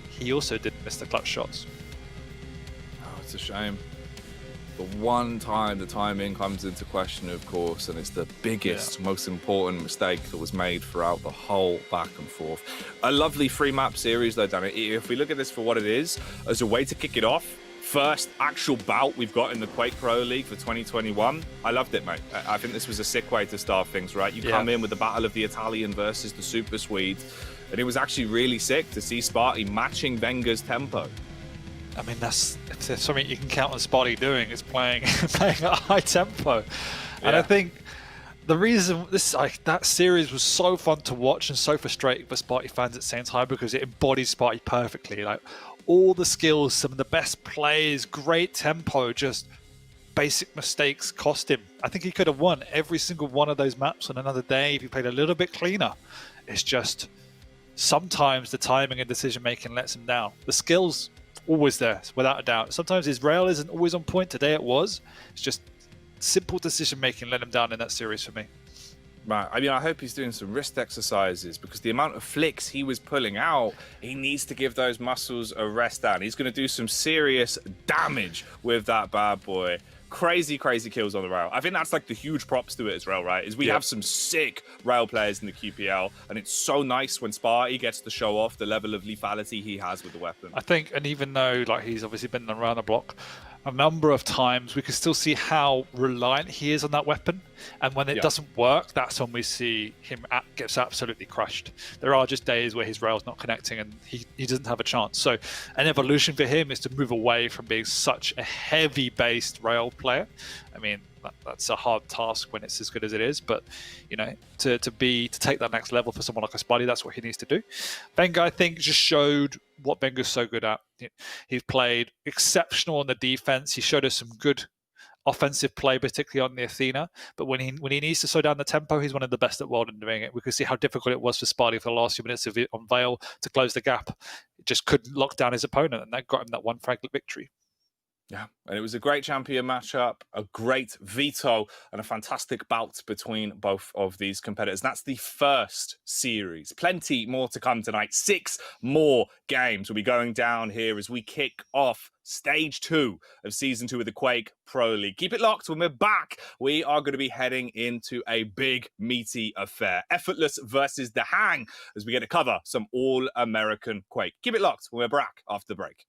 he also didn't miss the clutch shots. Oh, it's a shame. The one time the timing comes into question, of course, and it's the biggest, most important mistake that was made throughout the whole back and forth. A lovely 3-map series, though, Dan. If we look at this for what it is, as a way to kick it off, first actual bout we've got in the Quake Pro League for 2021. I loved it, mate. I think this was a sick way to start things, right? You come in with the battle of the Italian versus the Super Swede, and it was actually really sick to see Sparty matching Wenger's tempo. I mean, that's something you can count on Sparty doing, is playing at a high tempo. And I think the reason that series was so fun to watch and so frustrating for Sparty fans at the same time, because it embodies Sparty perfectly. Like, all the skills, some of the best plays, great tempo, just basic mistakes cost him. I think he could have won every single one of those maps on another day if he played a little bit cleaner. It's just sometimes the timing and decision making lets him down. The skills always there, without a doubt. Sometimes his rail isn't always on point. Today it was. It's just simple decision making let him down in that series for me. Right. I mean, I hope he's doing some wrist exercises, because the amount of flicks he was pulling out, he needs to give those muscles a rest down. He's going to do some serious damage with that bad boy. Crazy kills on the rail. I think that's like the huge props to it as well, right? Is we have some sick rail players in the QPL, and it's so nice when Sparty gets to show off the level of lethality he has with the weapon. I think, and even though like he's obviously been around the block a number of times, we can still see how reliant he is on that weapon. And when it doesn't work, that's when we see him gets absolutely crushed. There are just days where his rail's not connecting and he doesn't have a chance. So an evolution for him is to move away from being such a heavy-based rail player. I mean, that's a hard task when it's as good as it is, but you know, to take that next level for someone like a Sparty, that's what he needs to do. Wenger, I think, just showed what Wenger's so good at. He's played exceptional on the defense. He showed us some good offensive play, particularly on the Athena. But when he needs to slow down the tempo, he's one of the best at the world in doing it. We could see how difficult it was for Sparty for the last few minutes on Vale to close the gap. It just couldn't lock down his opponent, and that got him that one fragment victory. Yeah, and it was a great champion matchup, a great veto, and a fantastic bout between both of these competitors. That's the first series. Plenty more to come tonight. 6 more games will be going down here as we kick off stage 2 of season 2 of the Quake Pro League. Keep it locked. When we're back, we are going to be heading into a big, meaty affair. Effortless versus The Hang as we get to cover some all-American Quake. Keep it locked when we're back after the break.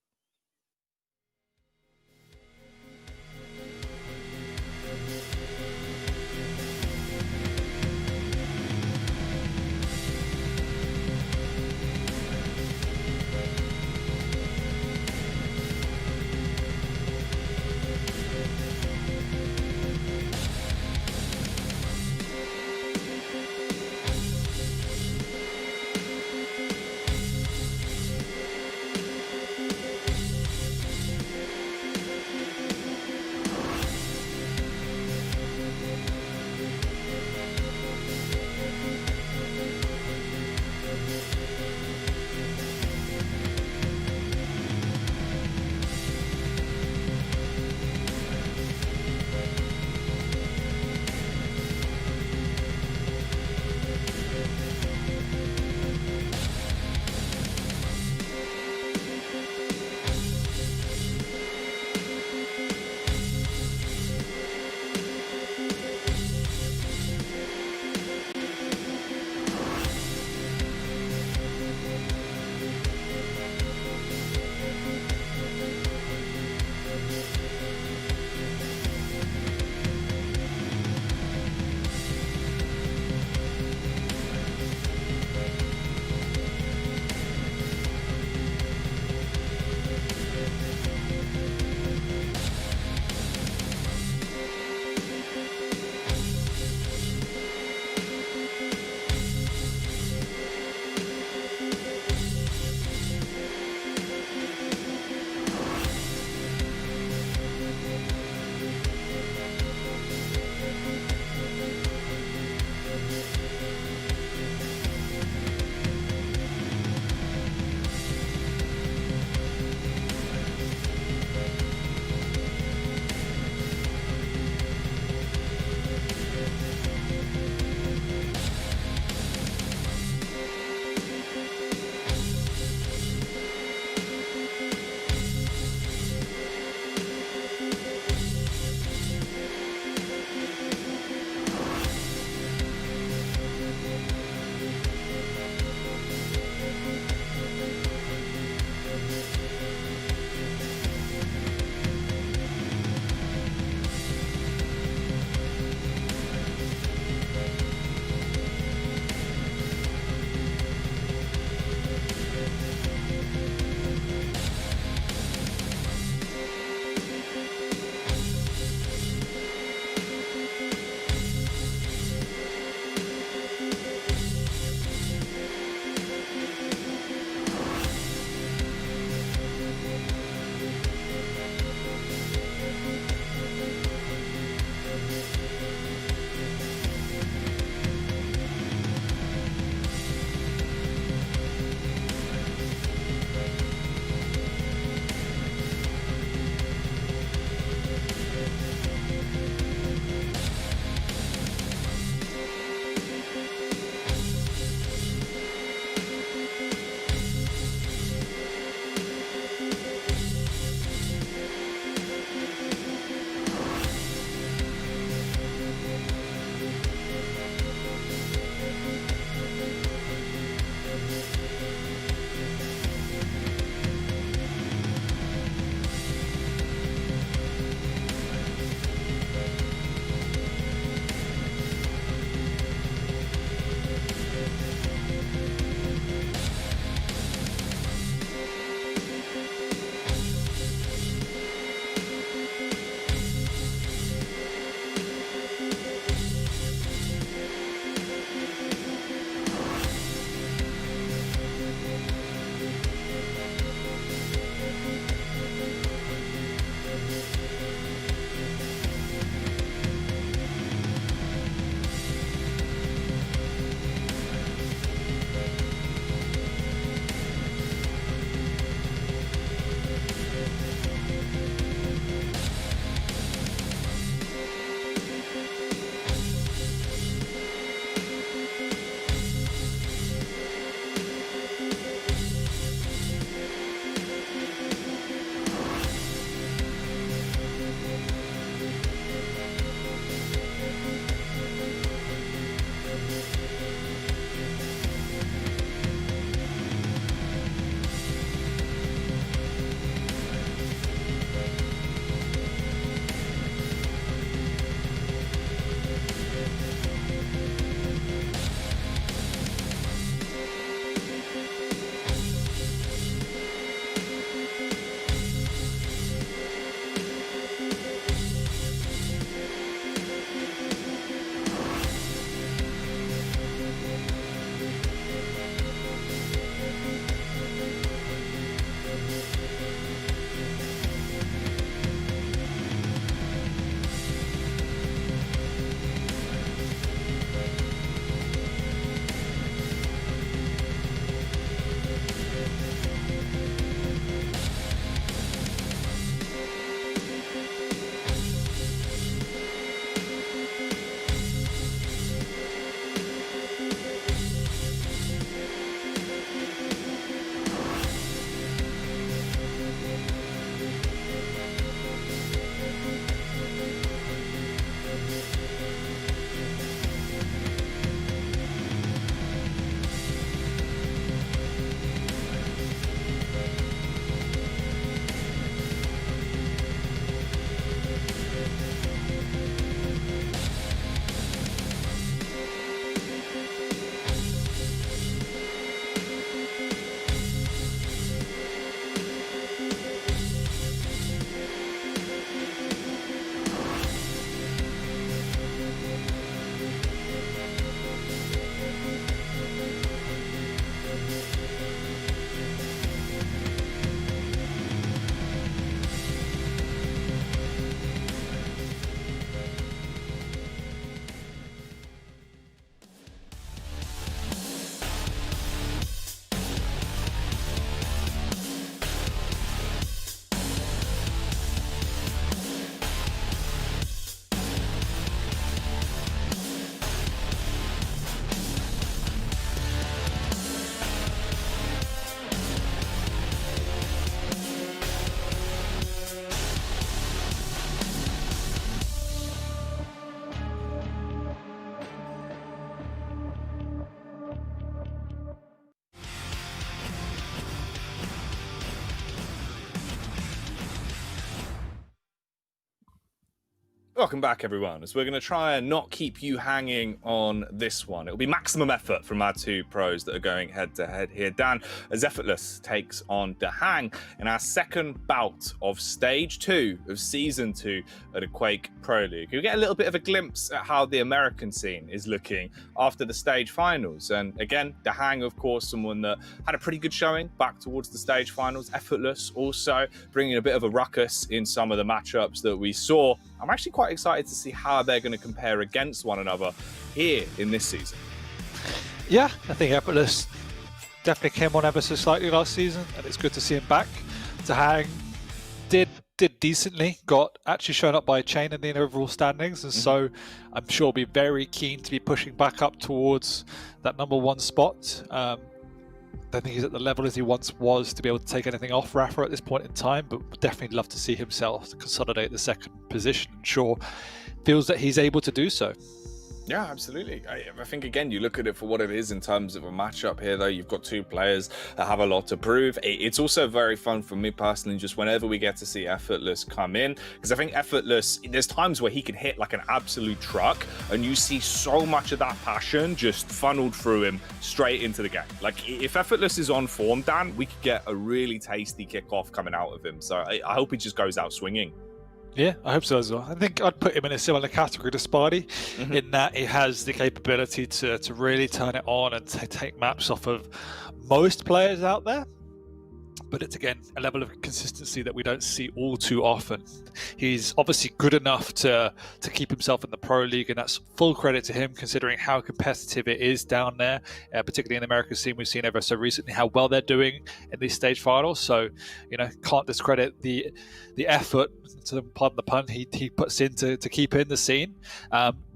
Welcome back, everyone, as we're going to try and not keep you hanging on this one. It'll be maximum effort from our two pros that are going head-to-head here. Dan, as Effortless takes on Dahang in our second bout of Stage 2 of Season 2 of the Quake Pro League. You get a little bit of a glimpse at how the American scene is looking after the stage finals. And again, Dahang, of course, someone that had a pretty good showing back towards the stage finals. Effortless also bringing a bit of a ruckus in some of the matchups that we saw. I'm actually quite excited to see how they're going to compare against one another here in this season. Yeah, I think Effortless definitely came on ever so slightly last season, and it's good to see him back. Dahang did decently, got actually shown up by a chain in the overall standings, and so I'm sure be very keen to be pushing back up towards that number one spot. I don't think he's at the level as he once was to be able to take anything off Rafa at this point in time, but would definitely love to see himself to consolidate the second position. And sure, feels that he's able to do so. Yeah, absolutely. I think, again, you look at it for what it is in terms of a matchup here, though. You've got two players that have a lot to prove. It's also very fun for me personally, just whenever we get to see Effortless come in, because I think Effortless, there's times where he can hit like an absolute truck, and you see so much of that passion just funneled through him straight into the game. Like, if Effortless is on form, Dan, we could get a really tasty kickoff coming out of him. So I hope he just goes out swinging. Yeah, I hope so as well. I think I'd put him in a similar category to Sparty, in that he has the capability to really turn it on and take maps off of most players out there. But it's, again, a level of consistency that we don't see all too often. He's obviously good enough to keep himself in the Pro League, and that's full credit to him considering how competitive it is down there, particularly in the American scene. We've seen ever so recently how well they're doing in these stage finals. So, can't discredit the effort, to pardon the pun, he puts in to keep in the scene.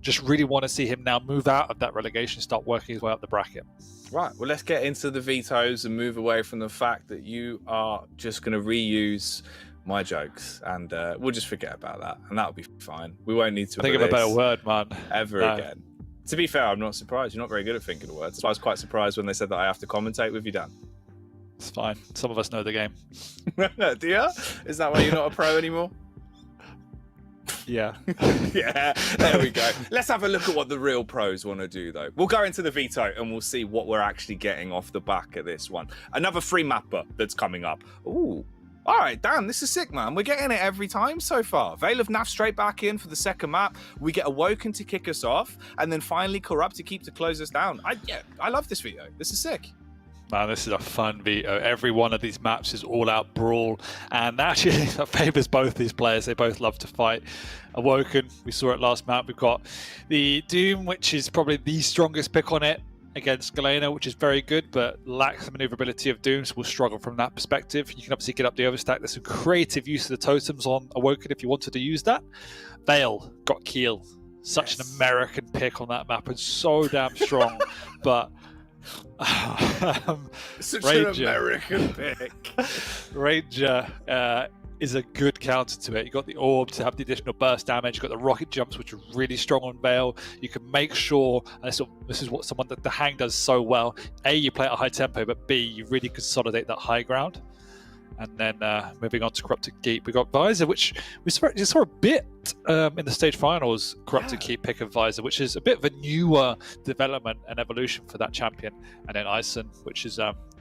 Just really want to see him now move out of that relegation, start working his way up the bracket. Right, well, let's get into the vetoes and move away from the fact that you are just going to reuse my jokes, and we'll just forget about that, and that'll be fine. We won't need to think of a better word, man. Ever again. To be fair, I'm not surprised. You're not very good at thinking of words. So I was quite surprised when they said that I have to commentate with you, Dan. It's fine. Some of us know the game. Do you? Is that why you're not a pro anymore? Yeah. Yeah, there we go. Let's have a look at what the real pros want to do, though. We'll go into the veto and we'll see what we're actually getting off the back of this one. Another free mapper that's coming up. Ooh. All right, Dan, this is sick, man. We're getting it every time so far. Veil of Naf straight back in for the second map. We get Awoken to kick us off, and then finally Corrupt to keep to close us down. I love this veto. This is sick. Man, this is a fun veto. Every one of these maps is all-out brawl, and actually that favours both these players. They both love to fight. Awoken, we saw it last map. We've got the Doom, which is probably the strongest pick on it against Galena, which is very good, but lacks the maneuverability of Doom, so we'll struggle from that perspective. You can obviously get up the overstack. There's some creative use of the totems on Awoken if you wanted to use that. Veil got Keel. Such an American pick on that map, and so damn strong, but... Such Ranger. an American pick. Ranger is a good counter to it. You got the orb to have the additional burst damage. You got the rocket jumps, which are really strong on Veil. You can make sure, and this is what someone that Dahang does so well. A, you play at a high tempo, but B, you really consolidate that high ground. And then moving on to Corrupted Keep, we got Visor, which we saw a bit in the stage finals. Corrupted Keep pick of Visor, which is a bit of a newer development and evolution for that champion. And then Ison, which is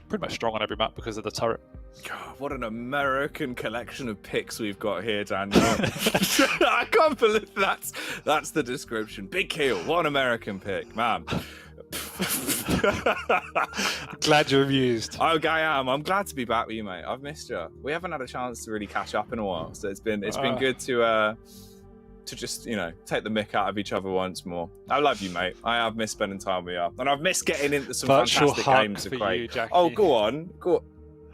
pretty much strong on every map because of the turret. God, what an American collection of picks we've got here, Daniel. I can't believe that's the description. Big Keel, what an American pick, man. Glad you're amused. Oh, I am. I'm glad to be back with you, mate. I've missed you. We haven't had a chance to really catch up in a while, so it's been good to just take the mick out of each other once more. I love you, mate. I have missed spending time with you, and I've missed getting into some fantastic games of Quake. Oh, go on.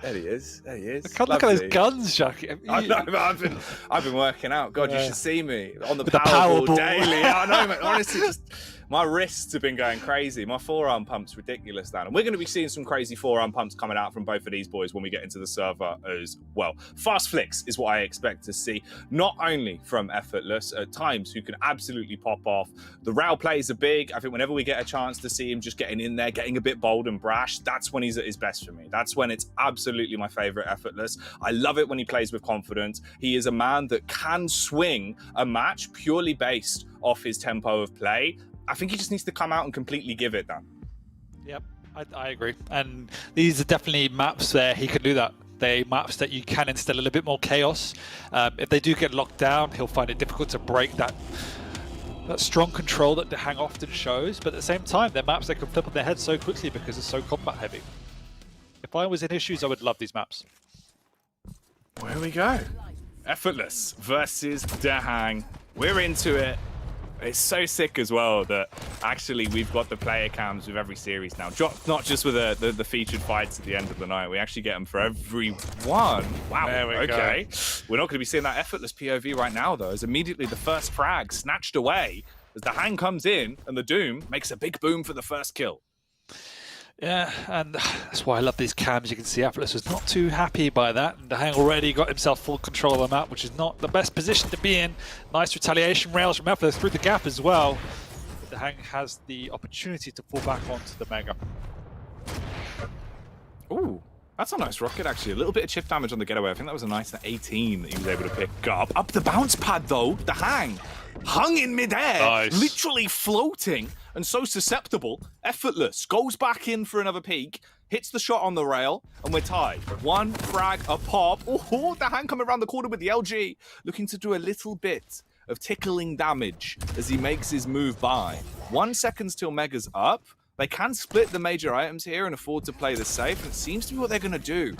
There he is. Look at those guns, Jackie. I know, but I've been working out. God, you should see me on the Powerball daily. I know, mate. Honestly, My wrists have been going crazy. My forearm pump's ridiculous, Dan. And we're going to be seeing some crazy forearm pumps coming out from both of these boys when we get into the server as well. Fast flicks is what I expect to see, not only from Effortless, at times who can absolutely pop off. The rail plays are big. I think whenever we get a chance to see him just getting in there, getting a bit bold and brash, that's when he's at his best for me. That's when it's absolutely my favorite Effortless. I love it when he plays with confidence. He is a man that can swing a match purely based off his tempo of play. I think he just needs to come out and completely give it, Dan. Yep, I agree. And these are definitely maps where he can do that. They're maps that you can instill a little bit more chaos. If they do get locked down, he'll find it difficult to break that strong control that the Hang often shows. But at the same time, they're maps that can flip on their head so quickly because it's so combat heavy. If I was in issues, I would love these maps. Well, here we go. Effortless versus the Hang. We're into it. It's so sick as well that actually we've got the player cams with every series now. Not just with the featured fights at the end of the night. We actually get them for everyone. Wow. There we go. We're not going to be seeing that Effortless POV right now, though, as immediately the first frag snatched away as the Hang comes in and the Doom makes a big boom for the first kill. Yeah, and that's why I love these cams. You can see Effortless was not too happy by that. And the Hang already got himself full control of the map, which is not the best position to be in. Nice retaliation rails from Effortless through the gap as well. But the Hang has the opportunity to fall back onto the Mega. Ooh, that's a nice rocket, actually. A little bit of chip damage on the getaway. I think that was a nice 18 that he was able to pick up. Up the bounce pad, though, the Hang hung in midair, nice. Literally floating and so susceptible. Effortless goes back in for another peek, hits the shot on the rail, and we're tied. One frag, a pop. Oh, the Hang coming around the corner with the LG, looking to do a little bit of tickling damage as he makes his move by. 1 second till Mega's up. They can split the major items here and afford to play the safe, and it seems to be what they're going to do.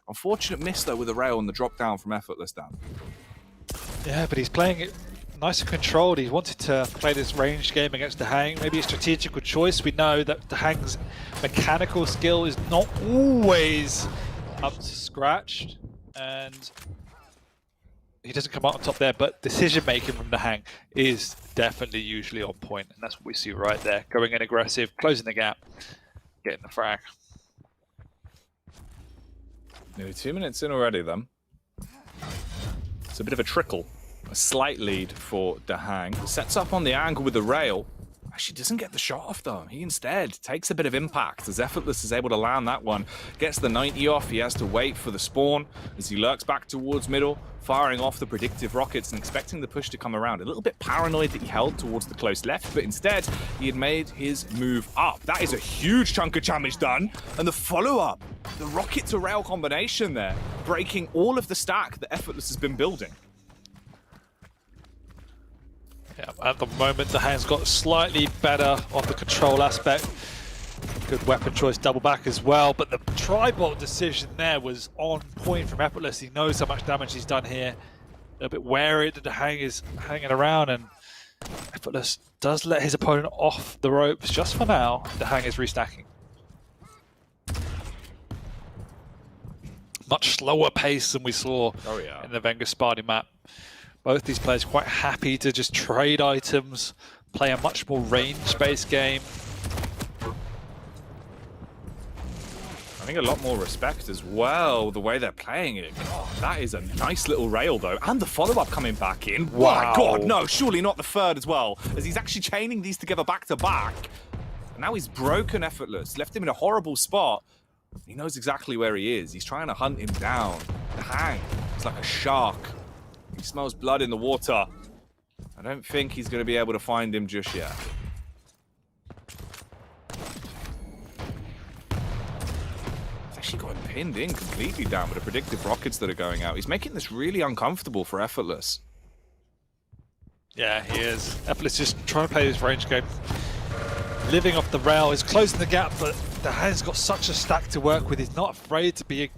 Unfortunate miss, though, with the rail and the drop down from Effortless down. Yeah, but he's playing it nice and controlled. He wanted to play this ranged game against the Hang. Maybe a strategical choice. We know that the Hang's mechanical skill is not always up to scratch, and he doesn't come out on top there, but decision making from the Hang is definitely usually on point, and that's what we see right there. Going in aggressive, closing the gap, getting the frag. Nearly 2 minutes in already, then. It's a bit of a trickle. A slight lead for the Hang. Sets up on the angle with the rail. Actually doesn't get the shot off, though. He instead takes a bit of impact as Effortless is able to land that one. Gets the 90 off. He has to wait for the spawn as he lurks back towards middle, firing off the predictive rockets and expecting the push to come around. A little bit paranoid that he held towards the close left, but instead he had made his move up. That is a huge chunk of damage done. And the follow-up, the rocket to rail combination there, breaking all of the stack that Effortless has been building. Yeah, at the moment, the Hang's got slightly better on the control aspect. Good weapon choice, double back as well. But the tri-bolt decision there was on point from Effortless. He knows how much damage he's done here. A little bit wary that the Hang is hanging around, and Effortless does let his opponent off the ropes just for now. The Hang is restacking. Much slower pace than we saw in the Venga Sparty map. Both these players quite happy to just trade items, play a much more range-based game. I think a lot more respect as well, the way they're playing it. God, that is a nice little rail, though. And the follow-up coming back in. Wow. My God, no, surely not the third as well, as he's actually chaining these together back to back. And now he's broken Effortless, left him in a horrible spot. He knows exactly where he is. He's trying to hunt him down. The Hang is like a shark. He smells blood in the water. I don't think he's going to be able to find him just yet. He's actually got him pinned in completely down with the predictive rockets that are going out. He's making this really uncomfortable for Effortless. Yeah, he is. Effortless just trying to play this range game. Living off the rail, he's closing the gap, but the Hang's got such a stack to work with. He's not afraid to be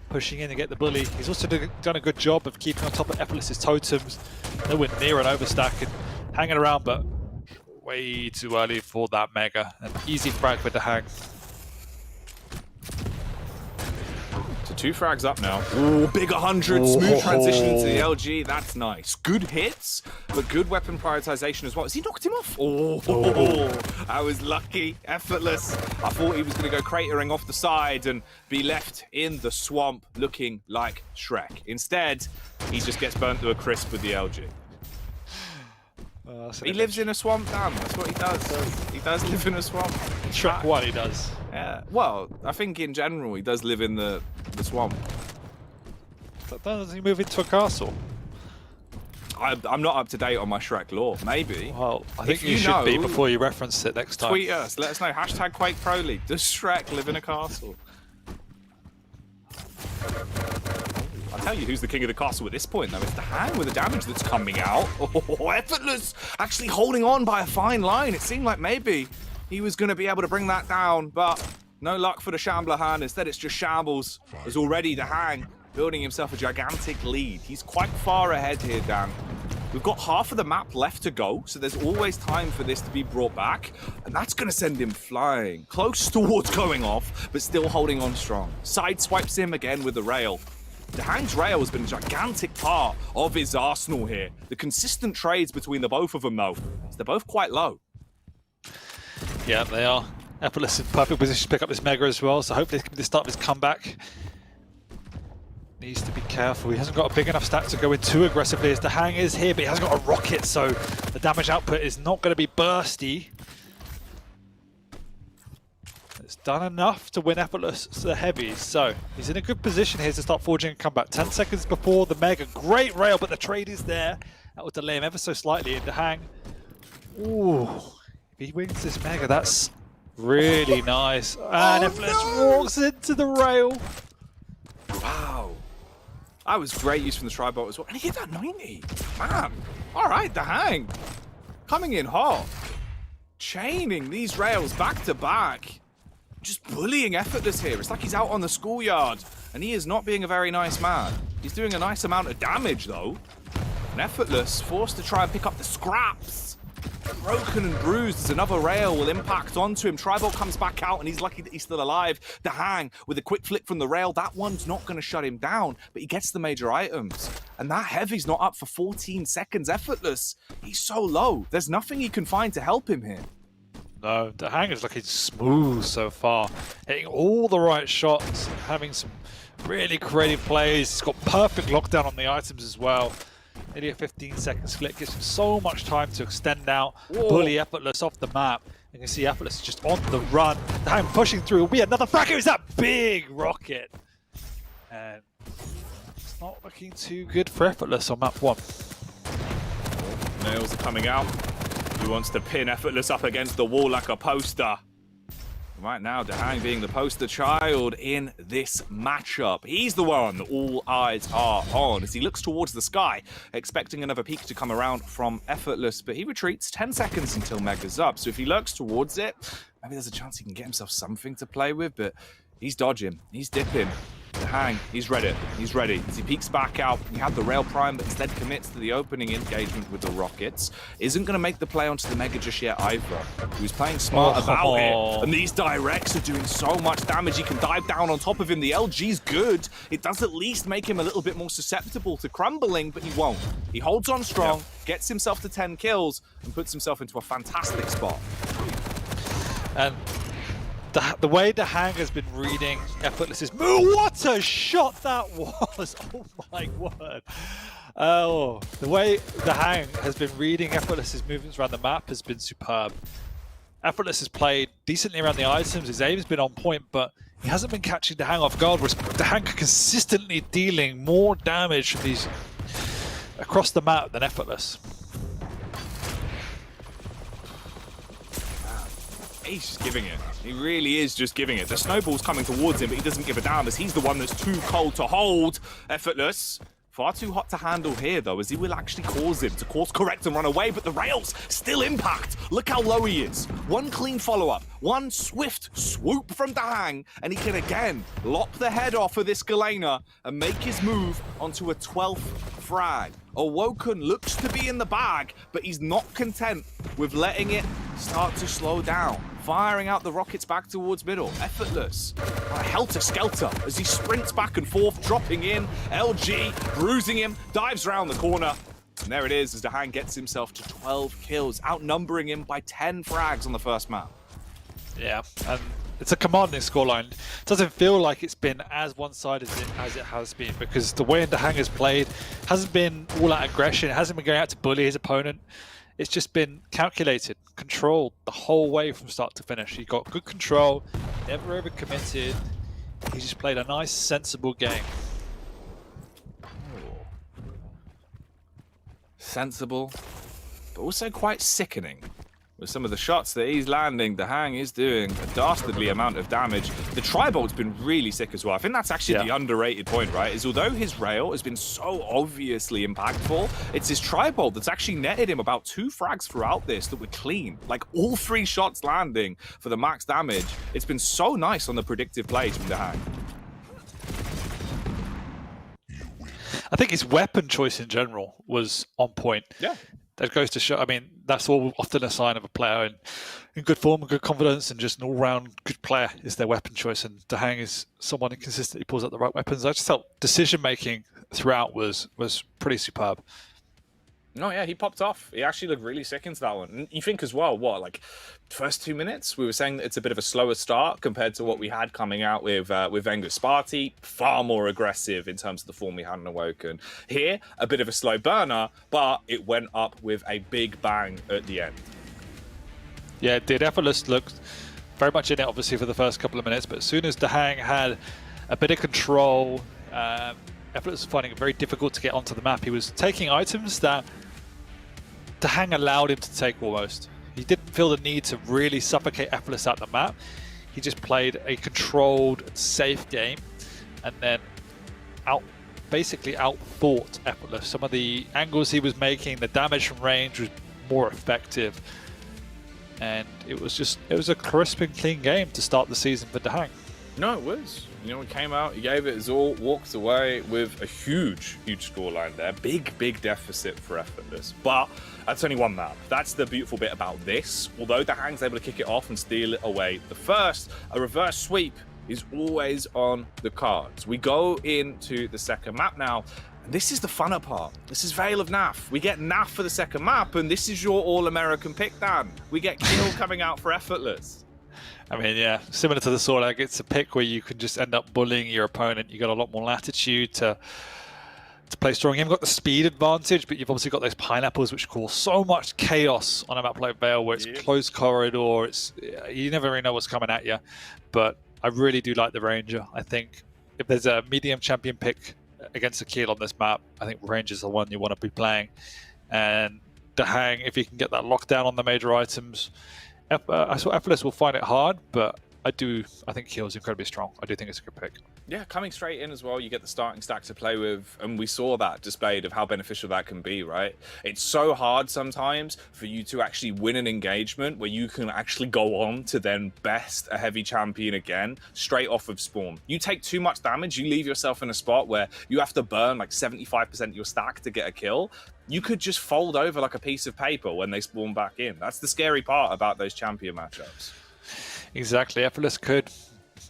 pushing in to get the bully. He's also done a good job of keeping on top of Effortless's totems. Nowhere near an overstack and hanging around, but way too early for that Mega. An easy frag with the Hang. To 2 frags up now. Ooh, big 100, smooth transition into the LG. That's nice. Good hits, but good weapon prioritization as well. Has he knocked him off? I was lucky. Effortless. I thought he was going to go cratering off the side and be left in the swamp looking like Shrek. Instead, he just gets burnt to a crisp with the LG. He lives in a swamp, Dan. That's what he does. He does live in a swamp. Shrek 1, he does. Yeah. Well, I think in general he does live in the swamp. But does he move into a castle? I'm not up to date on my Shrek lore. Maybe. Well, I think you should be before you reference it next time. Tweet us. Let us know. Hashtag Quake Pro League. Does Shrek live in a castle? I'll tell you who's the king of the castle at this point, though. It's the Hang with the damage that's coming out. Oh, Effortless actually holding on by a fine line. It seemed like maybe he was going to be able to bring that down, but no luck for the Shambler Han. Instead, it's just Shambles. There's already the Hang building himself a gigantic lead. He's quite far ahead here, Dan. We've got half of the map left to go, so there's always time for this to be brought back, and that's going to send him flying. Close towards going off, but still holding on strong. Sideswipes him again with the rail. The Hang's rail has been a gigantic part of his arsenal here. The consistent trades between the both of them, though, they're both quite low. Yeah, they are. Effortless in perfect position to pick up this Mega as well, so hopefully this can be the start of his comeback. Needs to be careful. He hasn't got a big enough stack to go in too aggressively as the Hang is here, but he hasn't got a rocket, so the damage output is not going to be bursty. It's done enough to win Effortless the heavies, so he's in a good position here to start forging a comeback. 10 seconds before the Mega. Great rail, but the trade is there. That will delay him ever so slightly in the Hang. Ooh, if he wins this Mega, that's really nice. And Effortless walks into the rail. Wow. That was great use from the Tribot as well. And he hit that 90. Man. All right, the Hang. Coming in hot. Chaining these rails back to back. Just bullying Effortless here. It's like he's out on the schoolyard. And he is not being a very nice man. He's doing a nice amount of damage, though. And Effortless forced to try and pick up the scraps. Broken and bruised as another rail will impact onto him. Tribot comes back out and he's lucky that he's still alive. The Hang with a quick flick from the rail. That one's not going to shut him down, but he gets the major items. And that heavy's not up for 14 seconds. Effortless. He's so low. There's nothing he can find to help him here. No, the Hang is looking smooth so far. Hitting all the right shots, having some really creative plays. He's got perfect lockdown on the items as well. Nearly a 15-second split gives him so much time to extend out, bully Effortless off the map. You can see Effortless is just on the run. The Hang pushing through. Will be another frag. It was that big rocket. And it's not looking too good for Effortless on map 1. Nails are coming out. He wants to pin Effortless up against the wall like a poster. Right now, the Hang being the poster child in this matchup. He's the one that all eyes are on as he looks towards the sky, expecting another peek to come around from Effortless, but he retreats 10 seconds until Mega's up. So if he lurks towards it, maybe there's a chance he can get himself something to play with, but he's dodging, he's dipping. The Hang, he's ready. He's ready. As he peeks back out, he had the rail prime, but instead commits to the opening engagement with the rockets. Isn't going to make the play onto the Mega just yet either. He was playing smart about it, and these directs are doing so much damage. He can dive down on top of him. The LG's good. It does at least make him a little bit more susceptible to crumbling, but he won't. He holds on strong, gets himself to 10 kills, and puts himself into a fantastic spot. And the way the Hang has been reading Effortless's move, what a shot that was! Oh my word! Oh, the way the Hang has been reading Effortless's movements around the map has been superb. Effortless has played decently around the items, his aim's been on point, but he hasn't been catching the Hang off guard, whereas the Hang consistently dealing more damage from these across the map than Effortless. He's just giving it. He really is just giving it. The snowball's coming towards him, but he doesn't give a damn as he's the one that's too cold to hold. Effortless. Far too hot to handle here, though, as he will actually cause him to course correct and run away, but the rails still impact. Look how low he is. One clean follow-up, one swift swoop from the Hang, and he can again lop the head off of this Galena and make his move onto a 12th frag. Awoken looks to be in the bag, but he's not content with letting it start to slow down. firing out the rockets back towards middle. Effortless. Helter-skelter as he sprints back and forth, dropping in. LG bruising him, dives around the corner. And there it is as Dahang gets himself to 12 kills, outnumbering him by 10 frags on the first map. Yeah, and it's a commanding scoreline. It doesn't feel like it's been as one-sided as it has been, because the way Dahang has played hasn't been all out aggression. It hasn't been going out to bully his opponent. It's just been calculated, controlled the whole way from start to finish. He got good control, never over-committed. He just played a nice, sensible game. Sensible, but also quite sickening. With some of the shots that he's landing, Dahang is doing a dastardly amount of damage. The tri-bolt's been really sick as well. I think that's actually the underrated point, right? Is although his rail has been so obviously impactful, it's his tri-bolt that's actually netted him about 2 frags throughout this that were clean. Like all 3 shots landing for the max damage. It's been so nice on the predictive plays from Dahang. I think his weapon choice in general was on point. Yeah. That goes to show, I mean, that's all often a sign of a player in good form and good confidence, and just an all-round good player is their weapon choice. And Dahang is someone who consistently pulls out the right weapons. I just felt decision-making throughout was pretty superb. No, yeah, he popped off. He actually looked really sick into that one. And you think as well, what, like, first 2 minutes, we were saying that it's a bit of a slower start compared to what we had coming out with Vengus Sparty. Far more aggressive in terms of the form we had in Awoken. Here, a bit of a slow burner, but it went up with a big bang at the end. Yeah, it did. Effortless looked very much in it, obviously, for the first couple of minutes, but as soon as Dahang had a bit of control, Effortless was finding it very difficult to get onto the map. He was taking items that Dahang allowed him to take almost. He didn't feel the need to really suffocate Effortless out the map. He just played a controlled, safe game, and then basically out-thought Effortless. Some of the angles he was making, the damage from range was more effective. And it was a crisp and clean game to start the season for Dahang. No, it was. You know, he came out, he gave it his all, walked away with a huge scoreline there. Big deficit for Effortless. But that's only one map. That's the beautiful bit about this. Although Dahang's able to kick it off and steal it away the first, a reverse sweep is always on the cards. We go into the second map now. And this is the funner part. This is Veil of Naf. We get Naf for the second map, and this is your All-American pick, Dan. We get Kill coming out for Effortless. I mean, yeah, similar to the Sorlag, it's a pick where you can just end up bullying your opponent. You got a lot more latitude to play strong. You haven't got the speed advantage, but you've obviously got those pineapples which cause so much chaos on a map like Veil, where it's closed corridor. You never really know what's coming at you. But I really do like the Ranger. I think if there's a medium champion pick against a Keel on this map, I think Ranger's the one you want to be playing. And Dahang, if you can get that lockdown on the major items, I saw Effortless will find it hard, but I think Keel's incredibly strong. I do think it's a good pick. Yeah, coming straight in as well, you get the starting stack to play with, and we saw that displayed of how beneficial that can be, right? It's so hard sometimes for you to actually win an engagement where you can actually go on to then best a heavy champion again, straight off of spawn. You take too much damage, you leave yourself in a spot where you have to burn like 75% of your stack to get a kill. You could just fold over like a piece of paper when they spawn back in. That's the scary part about those champion matchups. Exactly. Effortless could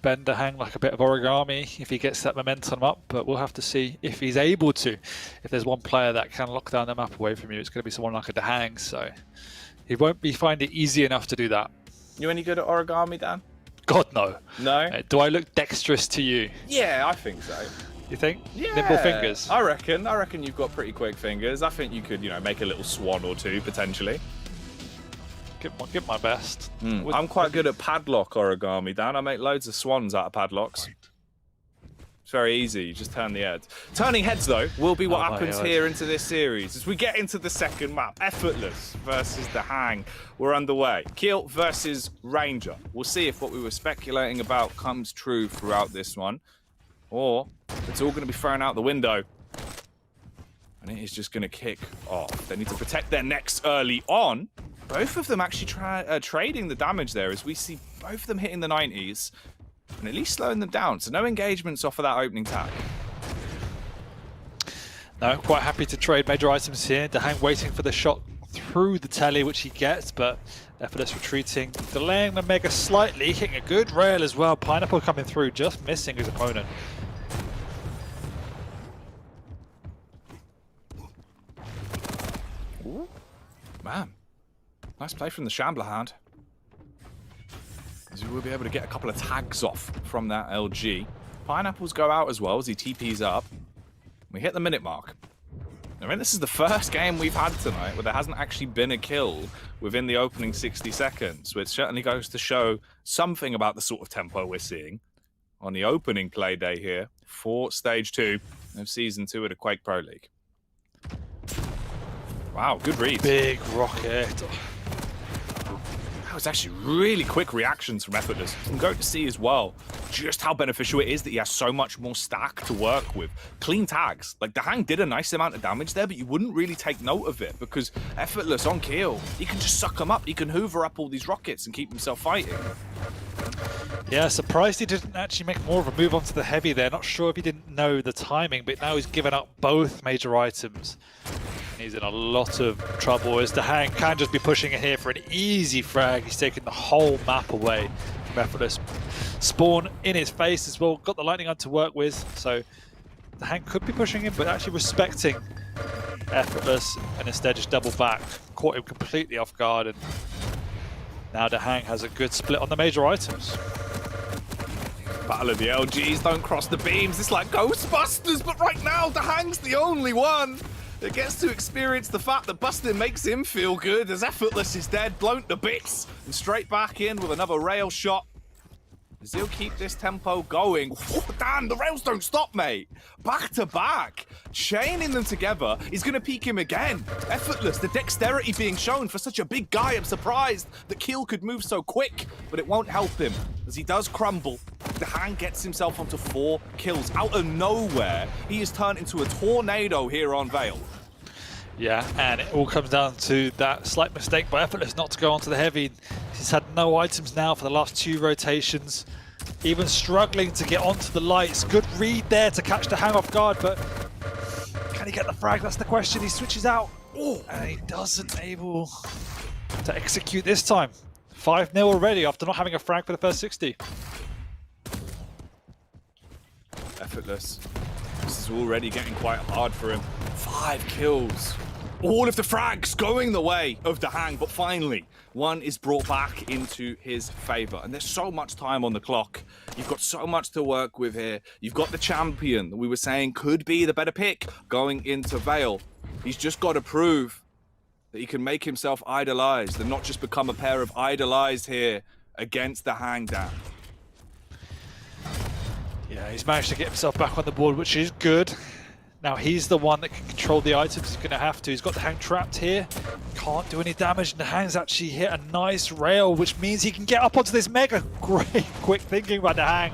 bend Dahang like a bit of origami if he gets that momentum up, but we'll have to see if he's able to. If there's one player that can lock down the map away from you, it's going to be someone like a Dahang, so he won't find it easy enough to do that. You any good at origami, Dan? God, no. No? Do I look dexterous to you? Yeah, I think so. You think? Yeah. Nimble fingers? I reckon you've got pretty quick fingers. I think you could, make a little swan or two, potentially. Give my best. I'm quite good at padlock origami, Dan. I make loads of swans out of padlocks. It's very easy. You just turn the heads. Turning heads, though, will be what happens here into this series. As we get into the second map, Effortless versus Dahang. We're underway. Keel versus Ranger. We'll see if what we were speculating about comes true throughout this one, or it's all going to be thrown out the window. And it is just going to kick off. They need to protect their necks early on. Both of them actually trading the damage there, as we see both of them hitting the 90s and at least slowing them down. So no engagements off of that opening tag. No, quite happy to trade major items here. Dahang waiting for the shot through the telly, which he gets, but Effortless retreating, delaying the Mega slightly, hitting a good rail as well. Pineapple coming through, just missing his opponent. Ooh. Man, nice play from the Shambler hand. As we will be able to get a couple of tags off from that LG. Pineapples go out as well as he TPs up. We hit the minute mark. I mean, this is the first game we've had tonight where there hasn't actually been a kill within the opening 60 seconds, which certainly goes to show something about the sort of tempo we're seeing on the opening play day here for Stage 2 of Season 2 of the Quake Pro League. Wow, good read. Big rocket. That was actually really quick reactions from Effortless. I'm going to see as well just how beneficial it is that he has so much more stack to work with. Clean tags. Like, the Hang did a nice amount of damage there, but you wouldn't really take note of it because Effortless on kill, he can just suck them up. He can hoover up all these rockets and keep himself fighting. Yeah, surprised he didn't actually make more of a move onto the heavy there. Not sure if he didn't know the timing, but now he's given up both major items. He's in a lot of trouble as the Hang can just be pushing it here for an easy frag. He's taking the whole map away from Effortless. Spawn in his face as well, got the lightning gun to work with, so the Hang could be pushing him, but actually respecting Effortless and instead just double back. Caught him completely off guard, and now the Hang has a good split on the major items. Battle of the LGs don't cross the beams. It's like Ghostbusters, but right now the Hang's the only one that gets to experience the fact that busting makes him feel good as Effortless is dead, blown to bits, and straight back in with another rail shot. As he'll keep this tempo going. Oh, damn, the rails don't stop, mate. Back to back. Chaining them together is going to peak him again. Effortless, the dexterity being shown for such a big guy. I'm surprised the kill could move so quick, but it won't help him as he does crumble. The Hang gets himself onto 4 kills. Out of nowhere, he is turned into a tornado here on Vale. Yeah, and it all comes down to that slight mistake by Effortless not to go onto the heavy. He's had no items now for the last 2 rotations. Even struggling to get onto the lights. Good read there to catch the Hang off guard, but can he get the frag? That's the question. He switches out, and he doesn't able to execute this time. 5-0 already after not having a frag for the first 60. Effortless. This is already getting quite hard for him. 5 kills. All of the frags going the way of the Hang, but finally, one is brought back into his favor. And there's so much time on the clock. You've got so much to work with here. You've got the champion that we were saying could be the better pick going into Vale. He's just got to prove that he can make himself idolized and not just become a pair of idolized here against the Hang down. Yeah, he's managed to get himself back on the board, which is good. Now he's the one that can control the items. He's going to have to. He's got the Hang trapped here. Can't do any damage, and the Hang's actually hit a nice rail, which means he can get up onto this Mega. Great quick thinking by the Hang.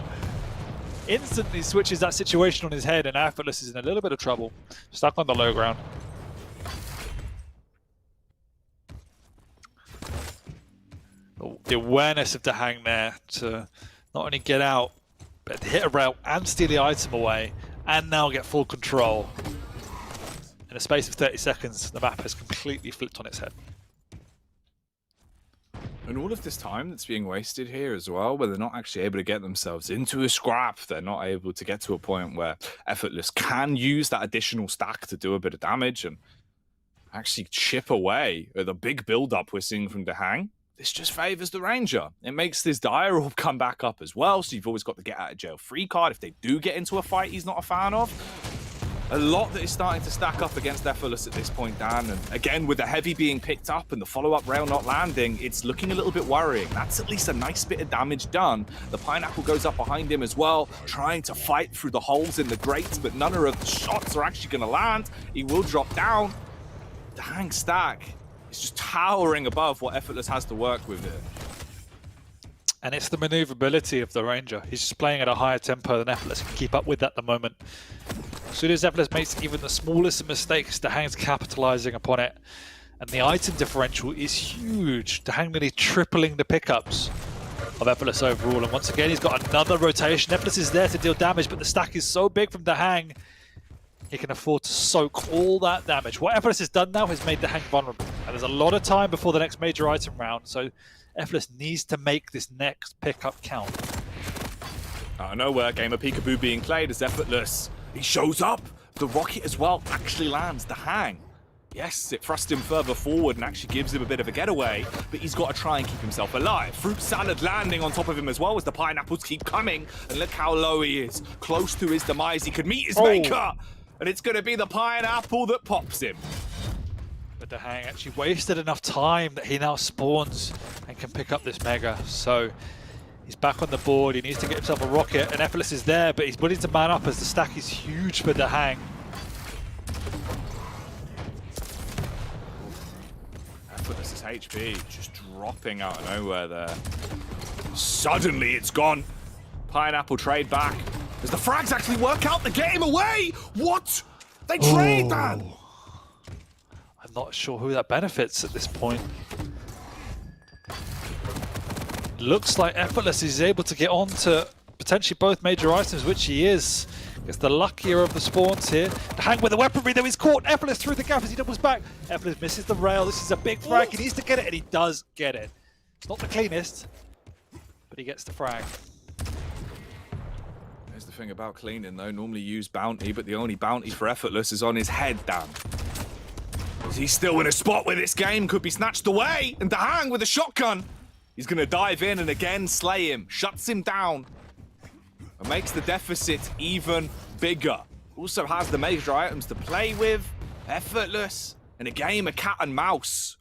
Instantly switches that situation on his head, and Effortless is in a little bit of trouble. Stuck on the low ground. The awareness of the Hang there to not only get out, but hit a rail and steal the item away, and now get full control. In a space of 30 seconds, the map has completely flipped on its head. And all of this time that's being wasted here as well, where they're not actually able to get themselves into a scrap, they're not able to get to a point where Effortless can use that additional stack to do a bit of damage and actually chip away at the big build-up we're seeing from the Hang. This just favors the Ranger. It makes this Dire Orb come back up as well, so you've always got the get out of jail free card if they do get into a fight he's not a fan of. A lot that is starting to stack up against Effortless at this point, Dan. And again, with the heavy being picked up and the follow-up rail not landing, it's looking a little bit worrying. That's at least a nice bit of damage done. The Pineapple goes up behind him as well, trying to fight through the holes in the grates, but none of the shots are actually going to land. He will drop down. The Hang stack is just towering above what Effortless has to work with here. And it's the maneuverability of the Ranger. He's just playing at a higher tempo than Effortless can keep up with at the moment. As soon as Effortless makes even the smallest of mistakes, the Hang's capitalizing upon it. And the item differential is huge. The Hang nearly tripling the pickups of Effortless overall. And once again, he's got another rotation. Effortless is there to deal damage, but the stack is so big from the Hang. he can afford to soak all that damage. What Effortless has done now has made the Hang vulnerable. And there's a lot of time before the next major item round, so Effortless needs to make this next pickup count. Out of nowhere, game of peekaboo being played as Effortless. He shows up. The rocket as well actually lands. The Hang. Yes, it thrusts him further forward and actually gives him a bit of a getaway, but he's got to try and keep himself alive. Fruit salad landing on top of him as well as the pineapples keep coming, and look how low he is. Close to his demise, he could meet his maker, and it's going to be the pineapple that pops him. But the Hang actually wasted enough time that he now spawns and can pick up this mega, so he's back on the board. He needs to get himself a rocket, and Effortless is there, but he's willing to man up as the stack is huge for the Hang. Effortless's HP just dropping out of nowhere there. Suddenly it's gone. Pineapple trade back. Does the frags actually work out to get him away? What? They trade that? I'm not sure who that benefits at this point. Looks like Effortless is able to get on to potentially both major items, which he is. Gets the luckier of the spawns here. The Hang with the weaponry, though, is caught. Effortless through the gap as he doubles back. Effortless misses the rail. This is a big frag. He needs to get it, and he does get it. It's not the cleanest, but he gets the frag. There's the thing about cleaning, though. Normally use bounty, but the only bounty for Effortless is on his head, Dan. He's still in a spot where this game could be snatched away, and the Hang with a shotgun. He's going to dive in and again slay him. Shuts him down. And makes the deficit even bigger. Also has the major items to play with. Effortless. In a game of cat and mouse.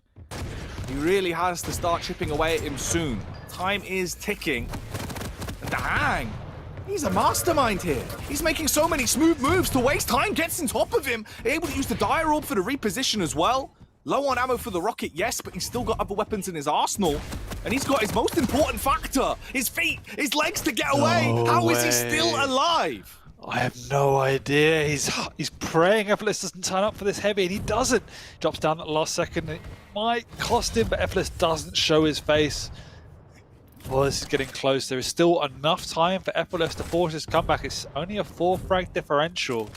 He really has to start chipping away at him soon. Time is ticking. And the Hang, he's a mastermind here. He's making so many smooth moves to waste time. Gets on top of him. Able to use the dire orb for the reposition as well. Low on ammo for the rocket, yes, but he's still got other weapons in his arsenal. And he's got his most important factor, his feet, his legs to get away. How is he still alive? I have no idea. He's praying Effortless doesn't turn up for this heavy, and he doesn't. Drops down at the last second. It might cost him, but Effortless doesn't show his face. Well, this is getting close. There is still enough time for Effortless to force his comeback. It's only a 4 frag differential,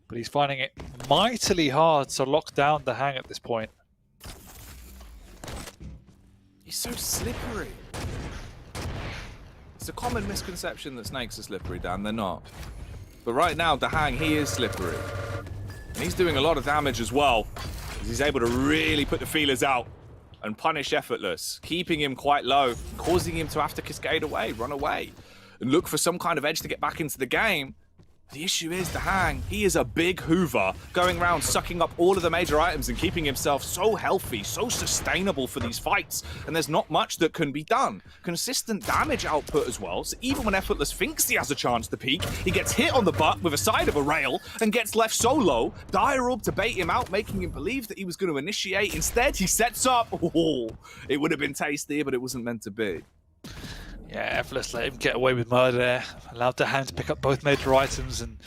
but he's finding it mightily hard to lock down the Hang at this point. He's so slippery. It's a common misconception that snakes are slippery, Dan. They're not. But right now, the Hang, he is slippery. And he's doing a lot of damage as well, as he's able to really put the feelers out and punish Effortless, keeping him quite low, causing him to have to cascade away, run away, and look for some kind of edge to get back into the game. The issue is the Hang, he is a big hoover, going around sucking up all of the major items and keeping himself so healthy, so sustainable for these fights, and there's not much that can be done. Consistent damage output as well, so even when Effortless thinks he has a chance to peak, he gets hit on the butt with a side of a rail and gets left solo. Dire orb to bait him out, making him believe that he was going to initiate. Instead, he sets up. Oh, it would have been tasty, but it wasn't meant to be. Yeah, Effortless let him get away with murder there. Allowed the Hang to pick up both major items, and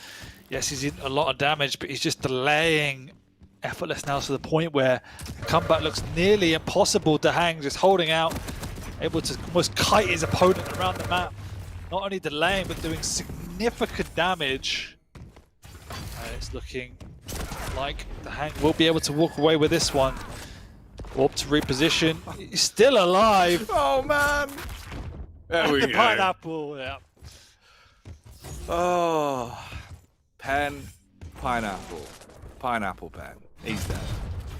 yes, he's in a lot of damage, but he's just delaying Effortless now to the point where the comeback looks nearly impossible. The Hang just holding out, able to almost kite his opponent around the map. Not only delaying, but doing significant damage. And it's looking like the Hang will be able to walk away with this one. Orb to reposition. He's still alive. Oh, man. There we go. Pineapple, yeah. Oh, pen, pineapple, pineapple pen. He's dead.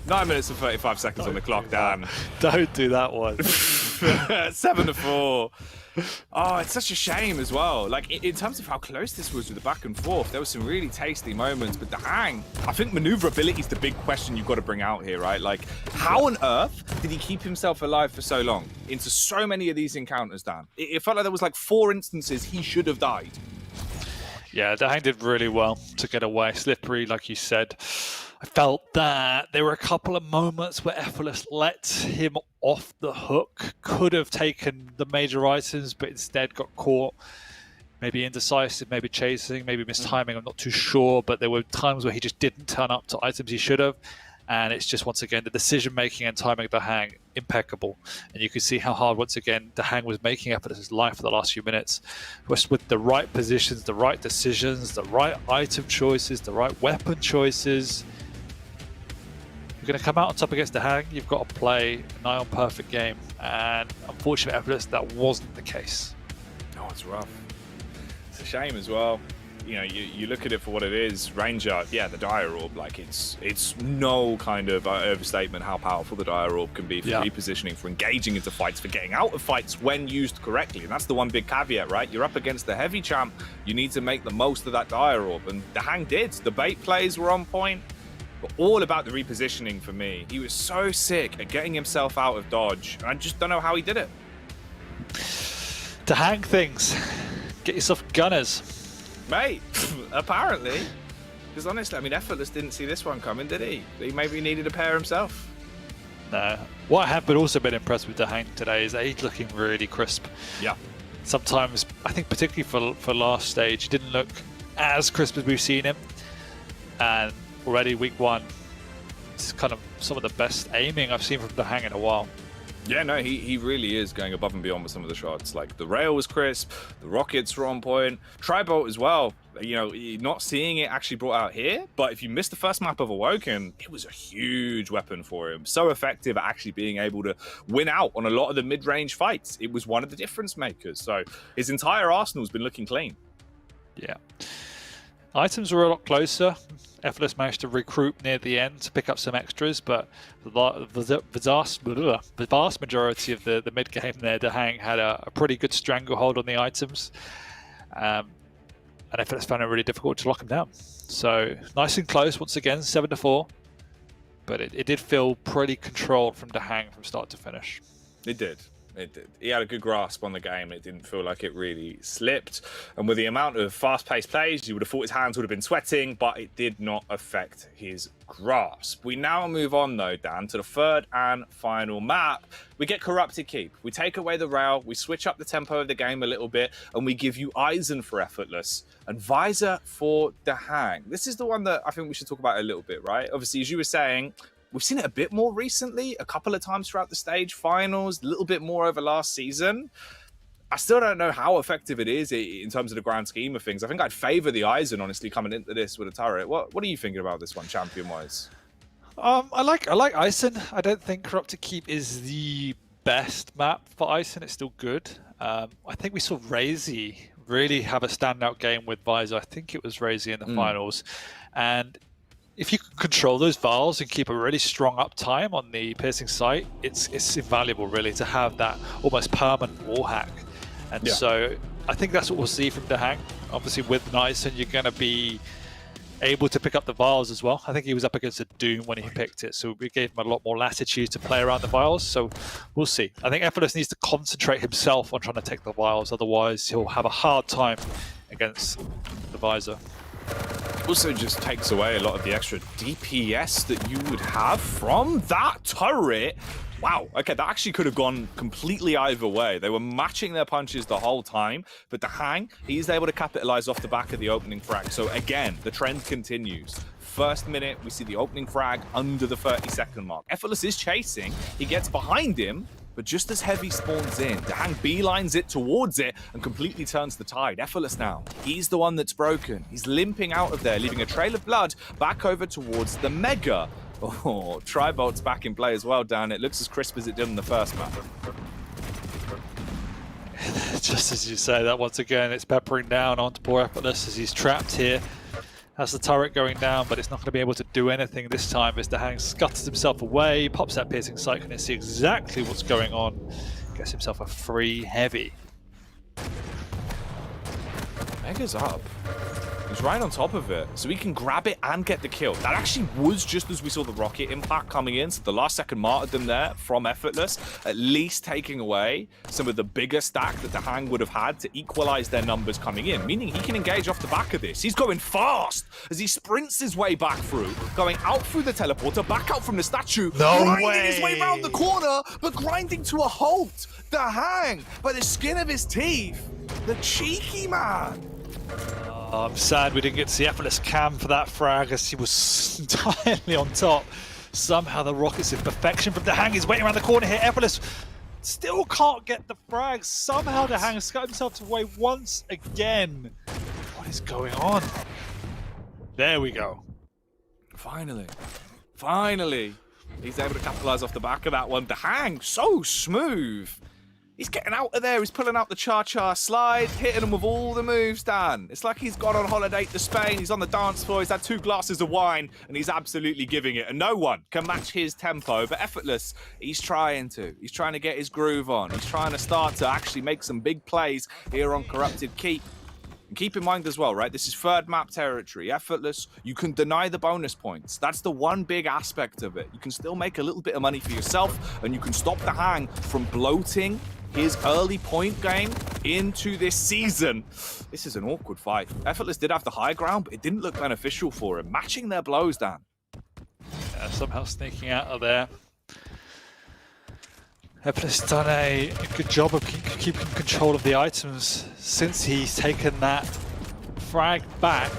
9 minutes and 35 seconds on the clock, Dan. Don't do that one. 7-4. Oh, it's such a shame as well. Like, in terms of how close this was with the back and forth, there were some really tasty moments, but the Hang, I think maneuverability is the big question you've got to bring out here, right? Like, how on earth did he keep himself alive for so long into so many of these encounters, Dan? It felt like there was like 4 instances he should have died. Yeah, the Hang did really well to get away. Slippery, like you said. I felt that there were a couple of moments where Effortless let him off the hook. Could have taken the major items, but instead got caught. Maybe indecisive, maybe chasing, maybe mistiming, I'm not too sure. But there were times where he just didn't turn up to items he should have. And it's just, once again, the decision-making and timing of the hang, impeccable. And you can see how hard, once again, the hang was making Effortless's life for the last few minutes. With the right positions, the right decisions, the right item choices, the right weapon choices. You're going to come out on top against the hang, you've got to play a nigh-on perfect game. And unfortunately, Effortless, that wasn't the case. Oh, it's rough. It's a shame as well. You know, you look at it for what it is. Ranger, yeah, the Dire Orb, like it's no kind of overstatement how powerful the Dire Orb can be for repositioning, for engaging into fights, for getting out of fights when used correctly. And that's the one big caveat, right? You're up against the heavy champ. You need to make the most of that Dire Orb. And the hang did. The bait plays were on point. But all about the repositioning for me. He was so sick at getting himself out of dodge. I just don't know how he did it. To hang things, get yourself gunners. Mate, apparently. Because honestly, I mean, Effortless didn't see this one coming, did he? He maybe needed a pair himself. No. What I have also been impressed with the hang today is that he's looking really crisp. Yeah. Sometimes, I think particularly for last stage, he didn't look as crisp as we've seen him. And already week one, it's kind of some of the best aiming I've seen from the hang in a while. Yeah, no, he really is going above and beyond with some of the shots. Like, the rail was crisp, the rockets were on point, Tri-Bolt as well. You know, not seeing it actually brought out here, but if you missed the first map of Awoken, it was a huge weapon for him. So effective at actually being able to win out on a lot of the mid-range fights. It was one of the difference makers. So his entire arsenal's been looking clean. Yeah. Items were a lot closer. Effortless managed to recruit near the end to pick up some extras, but the vast majority of the mid game there, the hang had a pretty good stranglehold on the items, and Effortless found it really difficult to lock him down. So nice and close once again, 7-4, but it did feel pretty controlled from the hang from start to finish. It did. It did. He had a good grasp on the game. It didn't feel like it really slipped. And with the amount of fast-paced plays, you would have thought his hands would have been sweating, but it did not affect his grasp. We now move on, though, Dan, to the third and final map. We get Corrupted Keep. We take away the rail, we switch up the tempo of the game a little bit, and we give you Eisen for Effortless and Visor for the hang. This is the one that I think we should talk about a little bit, right? Obviously, as you were saying, we've seen it a bit more recently, a couple of times throughout the stage finals, a little bit more over last season. I still don't know how effective it is in terms of the grand scheme of things. I think I'd favour the Eisen, honestly, coming into this with a turret. What are you thinking about this one, champion-wise? I like Eisen. I don't think Corrupted Keep is the best map for Eisen. It's still good. I think we saw Razy really have a standout game with Visor. I think it was Razy in the finals. And if you can control those vials and keep a really strong uptime on the piercing sight, it's invaluable, really, to have that almost permanent wall hack. And so I think that's what we'll see from the hang. Obviously, with Nyson, you're going to be able to pick up the vials as well. I think he was up against a Doom when he picked it, so we gave him a lot more latitude to play around the vials. So we'll see. I think Effortless needs to concentrate himself on trying to take the vials, otherwise he'll have a hard time against the Visor. Also just takes away a lot of the extra DPS that you would have from that turret. Wow, okay, that actually could have gone completely either way. They were matching their punches the whole time, but the hang, he's able to capitalize off the back of the opening frag. So again, the trend continues. First minute, we see the opening frag under the 30-second mark. Effortless is chasing, he gets behind him, but just as Heavy spawns in, the hang beelines it towards it and completely turns the tide. Effortless now, he's the one that's broken. He's limping out of there, leaving a trail of blood back over towards the Mega. Oh, Tri-Bolt's back in play as well, Dan. It looks as crisp as it did in the first map. Just as you say that, once again, it's peppering down onto poor Effortless as he's trapped here. Has the turret going down, but it's not going to be able to do anything this time as the hang scutters himself away, pops that piercing sight and see exactly what's going on. Gets himself a free heavy. Mega's up. He's right on top of it, so he can grab it and get the kill. That actually was just as we saw the rocket impact coming in, so the last second martyrdom there from Effortless, at least taking away some of the bigger stack that the hang would have had to equalize their numbers coming in, meaning he can engage off the back of this. He's going fast as he sprints his way back through, going out through the teleporter, back out from the statue, grinding his way around the corner, but grinding to a halt. The hang, by the skin of his teeth. The cheeky man. I'm sad we didn't get to see Effortless cam for that frag as he was entirely on top. Somehow the rockets in perfection from the Hang is waiting around the corner here. Effortless still can't get the frags. Somehow the Hang has got himself away once again. What is going on? There we go. Finally. Finally. He's able to capitalize off the back of that one. The Hang, so smooth. He's getting out of there. He's pulling out the cha-cha slide, hitting them with all the moves, Dan. It's like he's gone on holiday to Spain. He's on the dance floor. He's had 2 glasses of wine, and he's absolutely giving it. And no one can match his tempo. But Effortless, he's trying to. He's trying to get his groove on. He's trying to start to actually make some big plays here on Corrupted Keep. And keep in mind as well, right, this is 3rd map territory. Effortless, you can deny the bonus points. That's the one big aspect of it. You can still make a little bit of money for yourself, and you can stop the Hang from bloating his early point game into this season. This is an awkward fight. Effortless did have the high ground, but it didn't look beneficial for him. Matching their blows, Dan. Yeah, somehow sneaking out of there. Effortless done a good job of keeping control of the items since he's taken that frag back.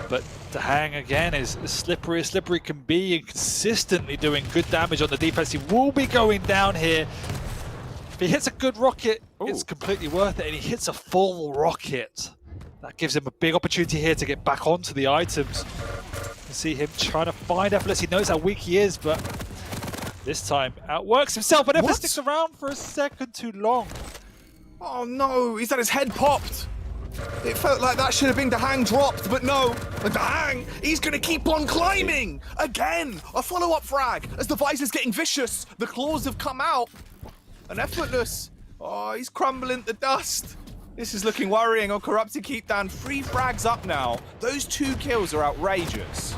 But the Hang again is as slippery can be, and consistently doing good damage on the defense. He will be going down here. If he hits a good rocket, it's completely worth it, and he hits a full rocket. That gives him a big opportunity here to get back onto the items. You can see him trying to find Effortless. He knows how weak he is, but this time outworks himself, but Effortless sticks around for a second too long. Oh no, he's had his head popped. It felt like that should have been the Hang dropped, but no. But the Hang, he's going to keep on climbing. Again, a follow-up frag as the visor's getting vicious. The claws have come out. And Effortless, oh, he's crumbling to dust. This is looking worrying on Corrupted Keep, Dan. 3 frags up now. Those 2 kills are outrageous.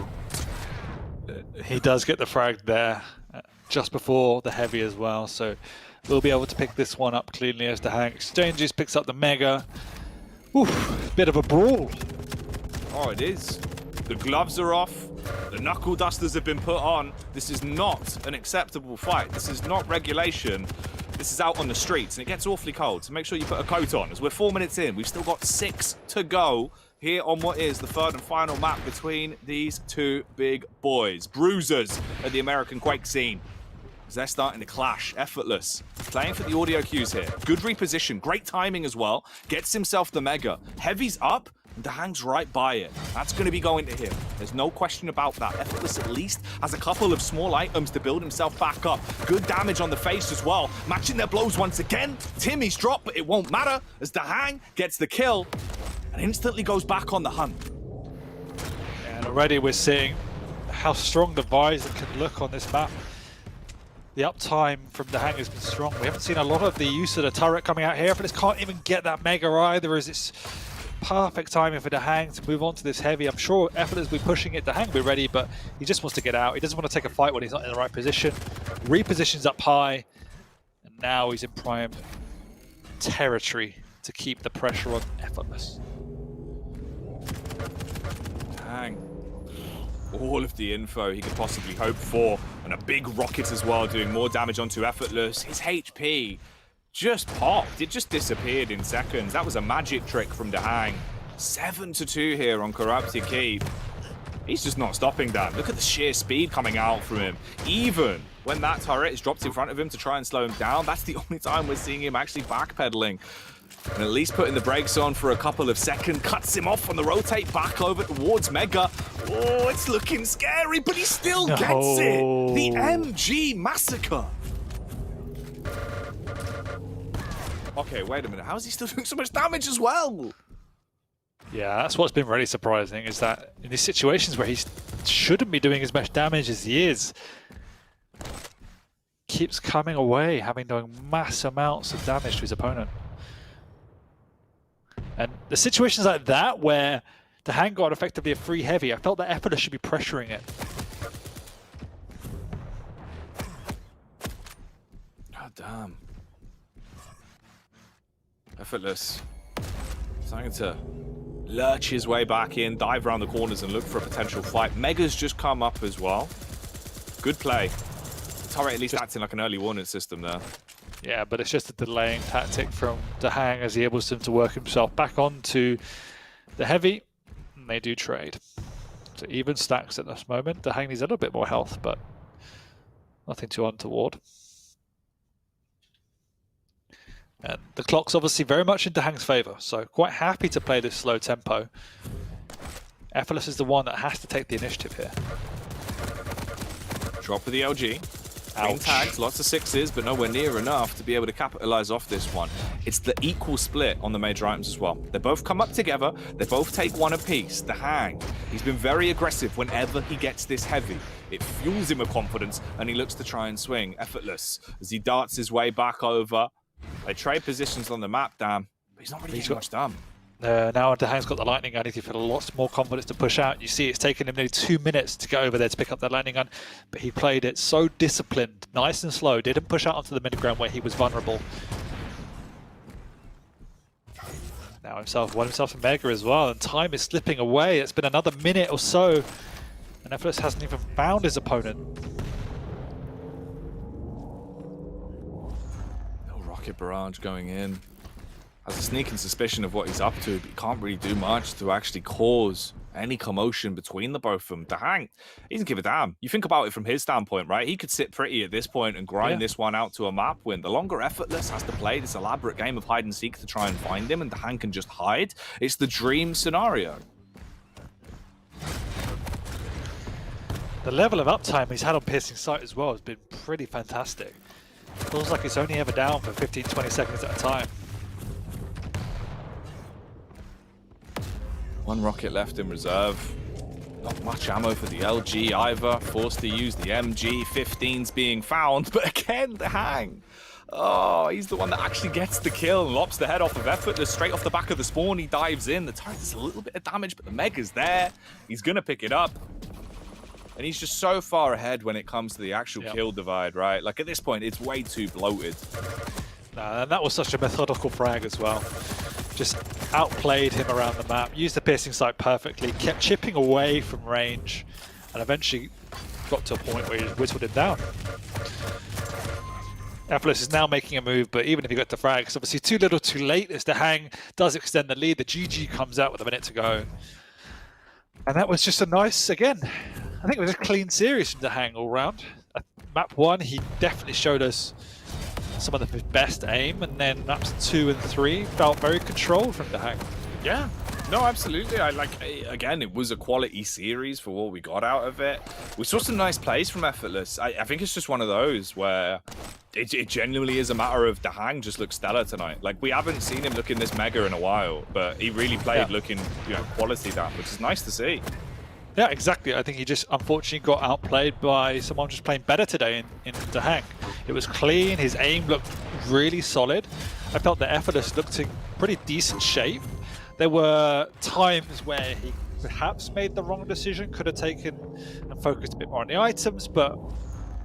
He does get the frag there just before the heavy as well, so we'll be able to pick this one up cleanly as the Hang exchanges, picks up the Mega. Oof, bit of a brawl. Oh, it is. The gloves are off. The knuckle dusters have been put on. This is not an acceptable fight. This is not regulation. This is out on the streets, and it gets awfully cold, so make sure you put a coat on. As we're 4 minutes in, we've still got 6 to go here on what is the 3rd and final map between these 2 big boys. Bruisers at the American Quake scene. As they're starting to clash. Effortless. Playing for the audio cues here. Good reposition. Great timing as well. Gets himself the Mega. Heavy's up. And the Hang's right by it. That's going to be going to him. There's no question about that. Effortless at least has a couple of small items to build himself back up. Good damage on the face as well. Matching their blows once again. Timmy's drop, but it won't matter as the Hang gets the kill and instantly goes back on the hunt. And already we're seeing how strong the visor can look on this map. The uptime from the Hang has been strong. We haven't seen a lot of the use of the turret coming out here. Effortless can't even get that Mega either, as it's perfect timing for the Hang to move on to this heavy. I'm sure Effortless will be pushing it. The Hang will be ready, but he just wants to get out. He doesn't want to take a fight when he's not in the right position. Repositions up high, and now he's in prime territory to keep the pressure on Effortless. Hang. All of the info he could possibly hope for, and a big rocket as well, doing more damage onto Effortless. His HP just popped. It just disappeared in seconds. That was a magic trick from the Hang. 7-2 here on Corrupted Keep. He's just not stopping that. Look at the sheer speed coming out from him. Even when that turret is dropped in front of him to try and slow him down, that's the only time we're seeing him actually backpedaling. And at least putting the brakes on for a couple of seconds, cuts him off on the rotate back over towards Mega. Oh, it's looking scary, but he still gets it. The MG Massacre. Okay, wait a minute. How is he still doing so much damage as well? Yeah, that's what's been really surprising, is that in these situations where he shouldn't be doing as much damage as he is, keeps coming away, having done mass amounts of damage to his opponent. And the situations like that where the Hang got effectively a free heavy, I felt that Effortless should be pressuring it. God damn. Effortless. Starting to lurch his way back in, dive around the corners and look for a potential fight. Mega's just come up as well. Good play. Turret at least acting like an early warning system there. Yeah, but it's just a delaying tactic from the Hang as he enables him to work himself back onto the heavy. And they do trade. So even stacks at this moment. The Hang needs a little bit more health, but Nothing too untoward. And the clock's obviously very much in Dahang's favour, so quite happy to play this slow tempo. Effortless is the one that has to take the initiative here. Drop of the LG. Green tags, lots of sixes, but nowhere near enough to be able to capitalize off this one. It's the equal split on the major items as well. They both come up together. They both take one apiece. Dahang, he's been very aggressive whenever he gets this heavy. It fuels him with confidence, and he looks to try and swing. Effortless as he darts his way back over. They trade positions on the map, damn. But he's not really getting much done. Now Dahang's got the lightning gun, he's got lots more confidence to push out. You see it's taken him nearly 2 minutes to go over there to pick up that lightning gun, but he played it so disciplined, nice and slow, didn't push out onto the middle ground where he was vulnerable. Now won himself a Mega as well, and time is slipping away. It's been another minute or so, and Effortless hasn't even found his opponent. No rocket barrage going in. Has a sneaking suspicion of what he's up to, but he can't really do much to actually cause any commotion between the both of them. Dahang, he doesn't give a damn. You think about it from his standpoint, right? He could sit pretty at this point and grind this one out to a map win. The longer Effortless has to play this elaborate game of hide and seek to try and find him, and Dahang can just hide, it's the dream scenario. The level of uptime he's had on Piercing Sight as well has been pretty fantastic. Feels like it's only ever down for 15-20 seconds at a time. One rocket left in reserve. Not much ammo for the LG either. Forced to use the MG. 15's being found, but again, Dahang. Oh, he's the one that actually gets the kill and lops the head off of Effortless. Straight off the back of the spawn, he dives in. The turret does a little bit of damage, but the Mega's there. He's going to pick it up. And he's just so far ahead when it comes to the actual kill divide, right? Like, at this point, it's way too bloated. And that was such a methodical frag as well. Just outplayed him around the map, used the Piercing Sight perfectly, kept chipping away from range, and eventually got to a point where he just whittled him down. Effortless is now making a move, but even if he got the frag, it's obviously too little too late as Dahang does extend the lead. The GG comes out with a minute to go. And that was just a nice, again, I think it was a clean series from Dahang all round. Map 1, he definitely showed us some of the best aim, and then maps 2 and 3 felt very controlled from Dahang. Yeah, no, absolutely. Again, it was a quality series for what we got out of it. We saw some nice plays from Effortless. I think it's just one of those where it genuinely is a matter of Dahang just looks stellar tonight. Like, we haven't seen him looking this mega in a while, but he really played looking, quality down, which is nice to see. Yeah, exactly. I think he just unfortunately got outplayed by someone just playing better today in Dahang. It was clean, his aim looked really solid. I felt that Effortless looked in pretty decent shape. There were times where he perhaps made the wrong decision, could have taken and focused a bit more on the items, but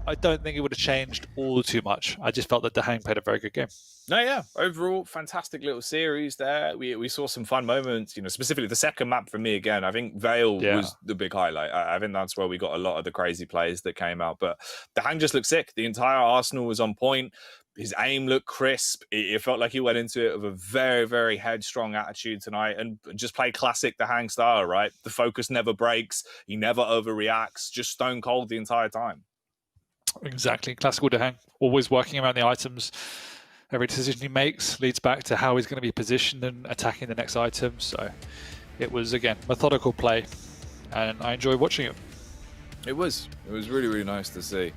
I don't think it would have changed all too much. I just felt that Dahang played a very good game. No, yeah. Overall, fantastic little series there. We saw some fun moments, specifically the second map for me again. I think Vale was the big highlight. I think that's where we got a lot of the crazy plays that came out. But Dahang just looked sick. The entire Arsenal was on point. His aim looked crisp. It felt like he went into it with a very, very headstrong attitude tonight and just played classic Dahang style, right? The focus never breaks. He never overreacts. Just stone cold the entire time. Exactly. Classical Dahang, always working around the items. Every decision he makes leads back to how he's going to be positioned and attacking the next item. So it was, again, methodical play, and I enjoyed watching it. It was really, really nice to see.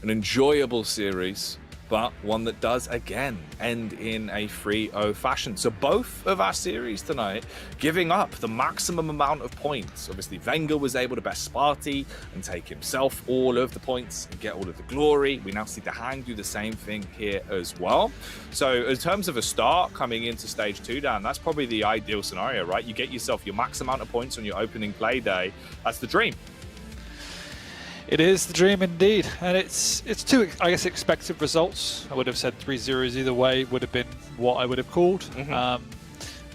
An enjoyable series, but one that does, again, end in a 3-0 fashion. So both of our series tonight giving up the maximum amount of points. Obviously, Wenger was able to best Sparty and take himself all of the points and get all of the glory. We now see Dahang do the same thing here as well. So in terms of a start coming into stage 2, Dan, that's probably the ideal scenario, right? You get yourself your max amount of points on your opening play day. That's the dream. It is the dream indeed, and it's two, I guess, expected results. I would have said 3-0s either way would have been what I would have called.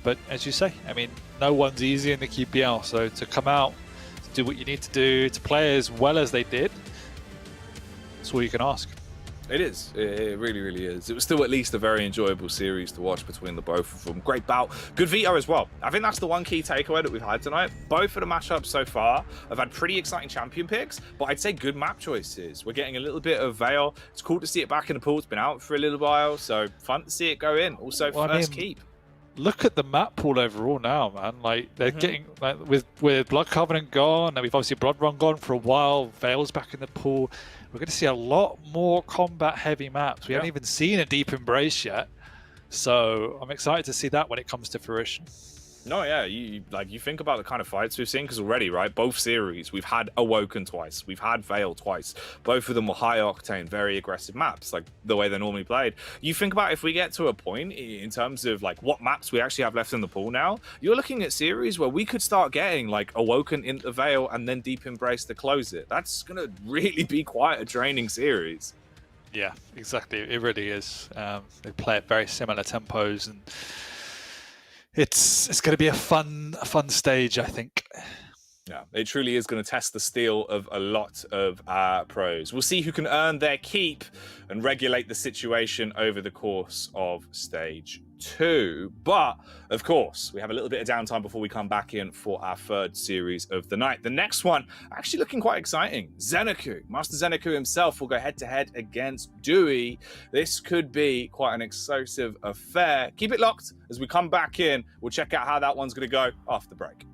But as you say, I mean, no one's easy in the QPL, so to come out, to do what you need to do, to play as well as they did, that's all you can ask. It is. It really, really is. It was still at least a very enjoyable series to watch between the both of them. Great bout. Good veto as well. I think that's the one key takeaway that we've had tonight. Both of the matchups so far have had pretty exciting champion picks, but I'd say good map choices. We're getting a little bit of Veil. It's cool to see it back in the pool. It's been out for a little while, so fun to see it go in. Also, well, first keep. Look at the map pool overall now, man. Like they're getting like with Blood Covenant gone, and we've obviously Blood Run gone for a while. Veil's back in the pool. We're going to see a lot more combat-heavy maps. We haven't even seen a Deep Embrace yet, so I'm excited to see that when it comes to fruition. No, yeah, you think about the kind of fights we've seen, because already, right, both series, we've had Awoken twice, we've had Veil twice. Both of them were high octane, very aggressive maps, like the way they're normally played. You think about if we get to a point in terms of like what maps we actually have left in the pool now, you're looking at series where we could start getting like Awoken into Veil and then Deep Embrace to close it. That's gonna really be quite a draining series. Yeah, exactly. It really is. They play at very similar tempos, and it's going to be a fun stage, I think. Yeah, it truly is going to test the steel of a lot of our pros. We'll see who can earn their keep and regulate the situation over the course of stage 2. But, of course, we have a little bit of downtime before we come back in for our third series of the night. The next one, actually looking quite exciting. Zeneku, Master Zeneku himself, will go head-to-head against Dewey. This could be quite an explosive affair. Keep it locked as we come back in. We'll check out how that one's going to go after the break.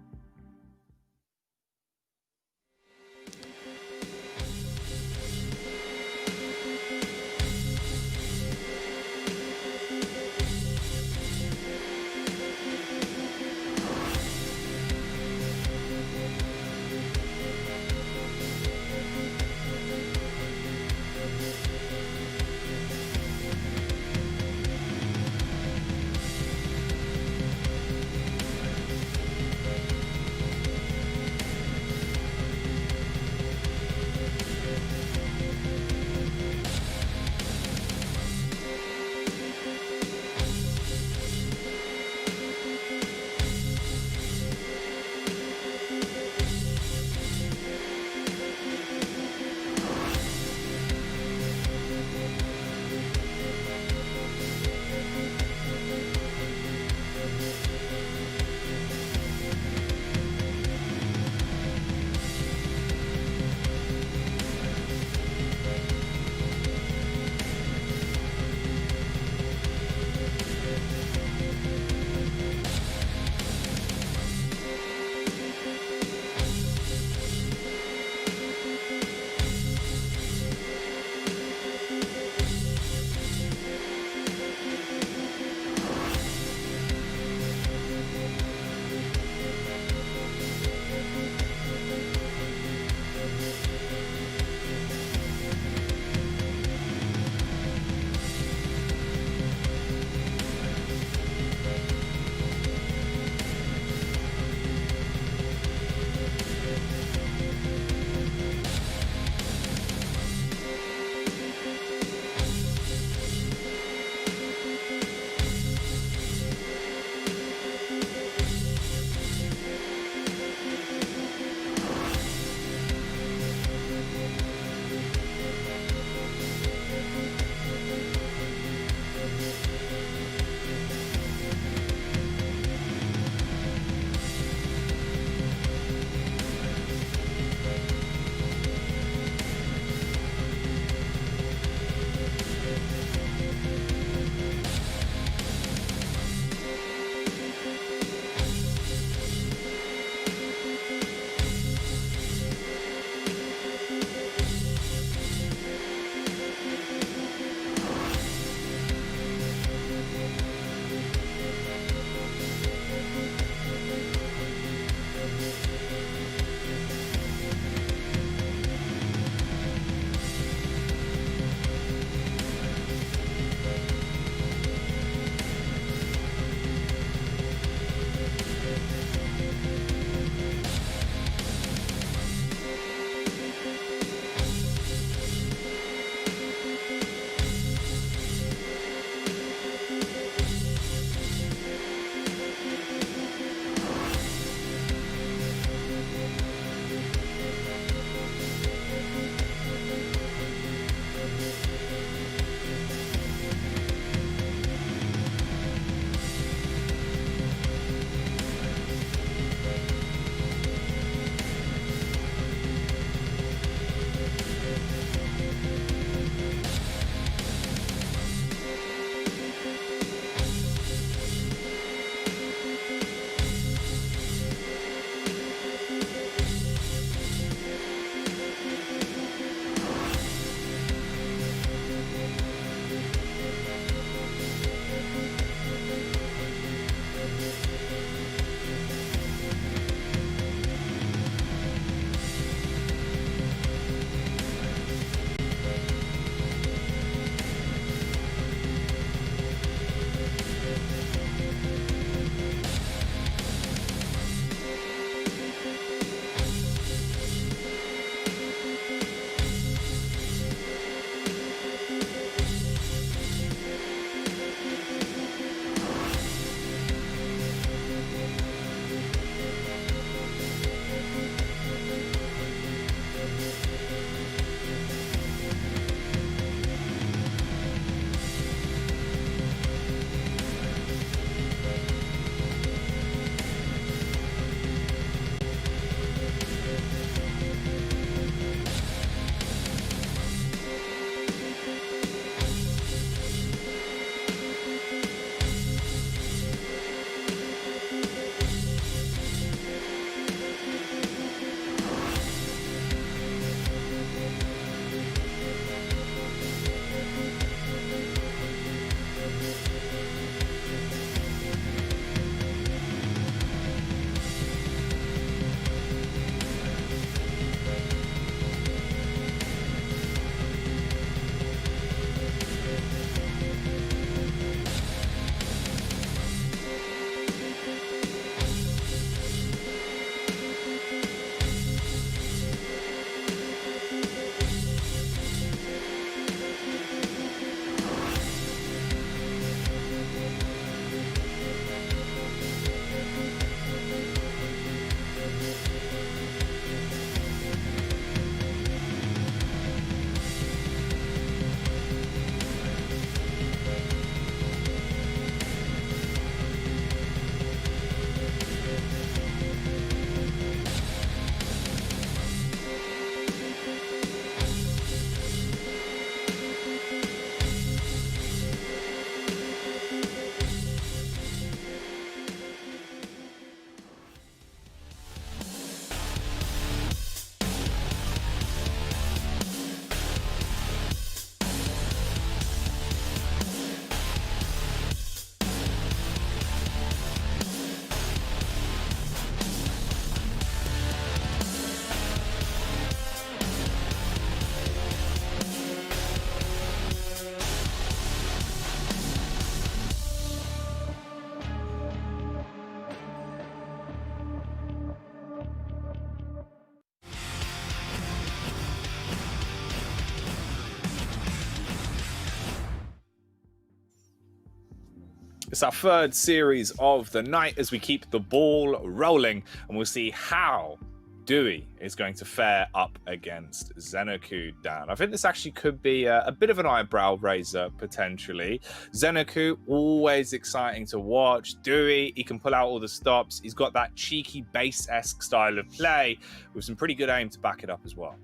It's our third series of the night as we keep the ball rolling, and we'll see how Dewey is going to fare up against Xenoku, Dan. I think this actually could be a bit of an eyebrow raiser, potentially. Xenoku, always exciting to watch. Dewey, he can pull out all the stops. He's got that cheeky base-esque style of play with some pretty good aim to back it up as well.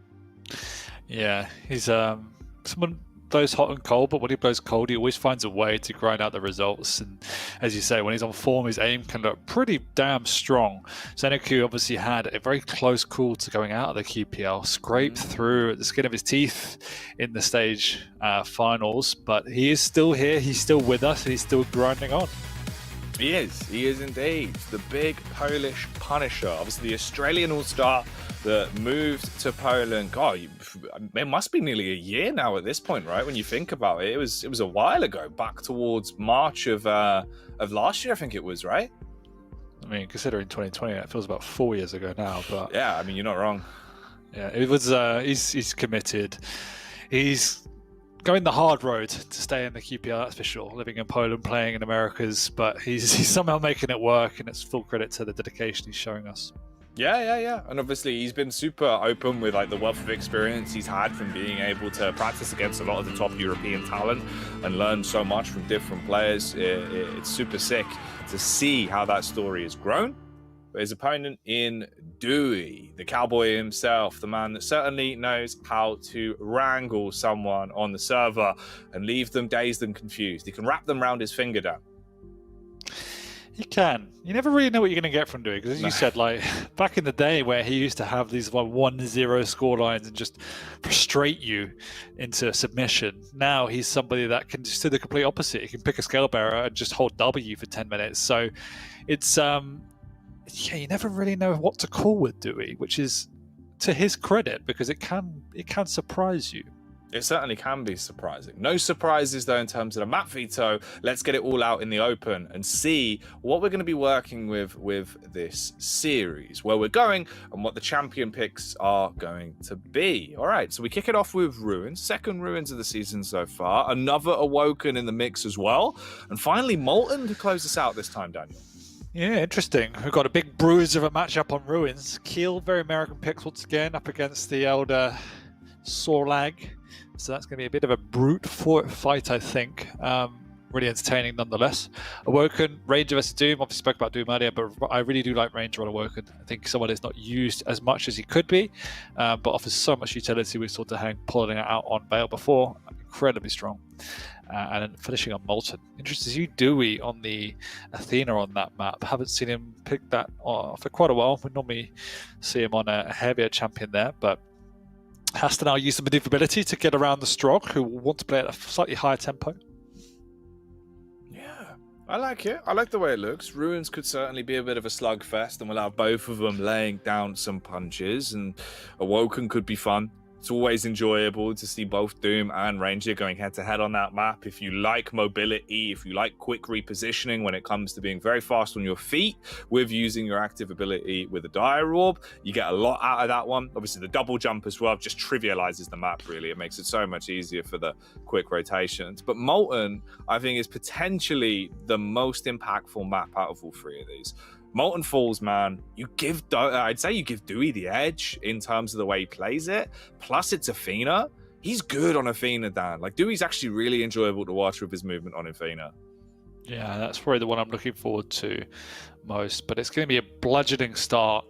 Yeah, he's someone blows hot and cold, but when he blows cold, he always finds a way to grind out the results. And as you say, when he's on form, his aim can look pretty damn strong. Xenoku obviously had a very close call to going out of the QPL, scraped through the skin of his teeth in the stage finals, but he is still here, he's still with us, and he's still grinding on. He is indeed. The big Polish Punisher, obviously the Australian All-Star that moved to Poland. God, it must be nearly a year now at this point, right? When you think about it, it was a while ago, back towards March of last year, I think it was, right? I mean, considering 2020, it feels about 4 years ago now. But yeah, I mean, you're not wrong. Yeah, it was. He's committed. He's going the hard road to stay in the QPR, that's for sure. Living in Poland, playing in Americas, but he's somehow making it work, and it's full credit to the dedication he's showing us. Yeah. And obviously he's been super open with like the wealth of experience he's had from being able to practice against a lot of the top European talent and learn so much from different players. It's super sick to see how that story has grown. But his opponent in Dewey, the cowboy himself, the man that certainly knows how to wrangle someone on the server and leave them dazed and confused. He can wrap them around his finger, Dan. He can. You never really know what you're going to get from Dewey, because as you said, like back in the day where he used to have these like 1-0 score lines and just frustrate you into submission. Now he's somebody that can just do the complete opposite. He can pick a scale bearer and just hold W for 10 minutes. So it's you never really know what to call with Dewey, which is to his credit, because it can surprise you. It certainly can be surprising. No surprises, though, in terms of the map veto. Let's get it all out in the open and see what we're going to be working with this series, where we're going and what the champion picks are going to be. All right, so we kick it off with Ruins. Second Ruins of the season so far. Another Awoken in the mix as well. And finally, Molten to close us out this time, Daniel. Yeah, interesting. We've got a big bruise of a matchup on Ruins. Kiel, very American picks once again, up against the elder Sorlag. So that's going to be a bit of a brute fight, I think. Really entertaining nonetheless. Awoken, Ranger versus Doom. Obviously spoke about Doom earlier, but I really do like Ranger on Awoken. I think someone is not used as much as he could be, but offers so much utility. We saw Dehang pulling it out on Bale before. Incredibly strong. And then finishing on Molten. Interesting to see Dewey on the Athena on that map. Haven't seen him pick that for quite a while. We normally see him on a heavier champion there, but has to now use the maneuverability to get around the Strog, who want to play at a slightly higher tempo. Yeah, I like it. I like the way it looks. Ruins could certainly be a bit of a slugfest, and we'll have both of them laying down some punches, and Awoken could be fun. It's always enjoyable to see both Doom and Ranger going head-to-head on that map. If you like mobility, if you like quick repositioning when it comes to being very fast on your feet with using your active ability with a Dire Orb, you get a lot out of that one. Obviously, the double jump as well just trivializes the map, really. It makes it so much easier for the quick rotations. But Molten, I think, is potentially the most impactful map out of all three of these. Molten Falls, man, I'd say you give Dewey the edge in terms of the way he plays it. Plus, it's Athena. He's good on Athena, Dan. Like, Dewey's actually really enjoyable to watch with his movement on Athena. Yeah, that's probably the one I'm looking forward to most. But it's going to be a bludgeoning start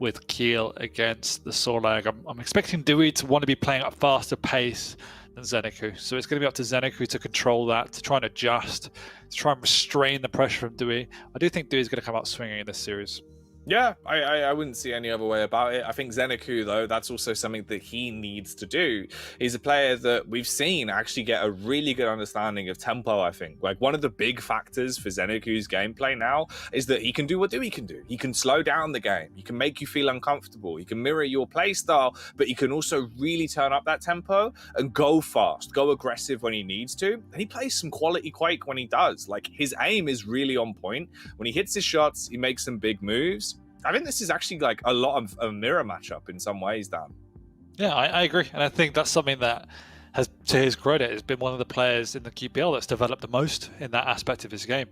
with Kiel against the Sorlag. I'm expecting Dewey to want to be playing at a faster pace than Xenoku. So it's going to be up to Xenoku to control that, to try and adjust, to try and restrain the pressure from Dewey. I do think Dewey's going to come out swinging in this series. Yeah, I wouldn't see any other way about it. I think Xenoku, though, that's also something that he needs to do. He's a player that we've seen actually get a really good understanding of tempo, I think. Like, one of the big factors for Xenoku's gameplay now is that he can do what Dewey can do. He can slow down the game. He can make you feel uncomfortable. He can mirror your play style, but he can also really turn up that tempo and go fast, go aggressive when he needs to. And he plays some quality Quake when he does. Like, his aim is really on point. When he hits his shots, he makes some big moves. I think this is actually like a lot of a mirror matchup in some ways, Dan. Yeah, I agree. And I think that's something that has, to his credit, has been one of the players in the QPL that's developed the most in that aspect of his game,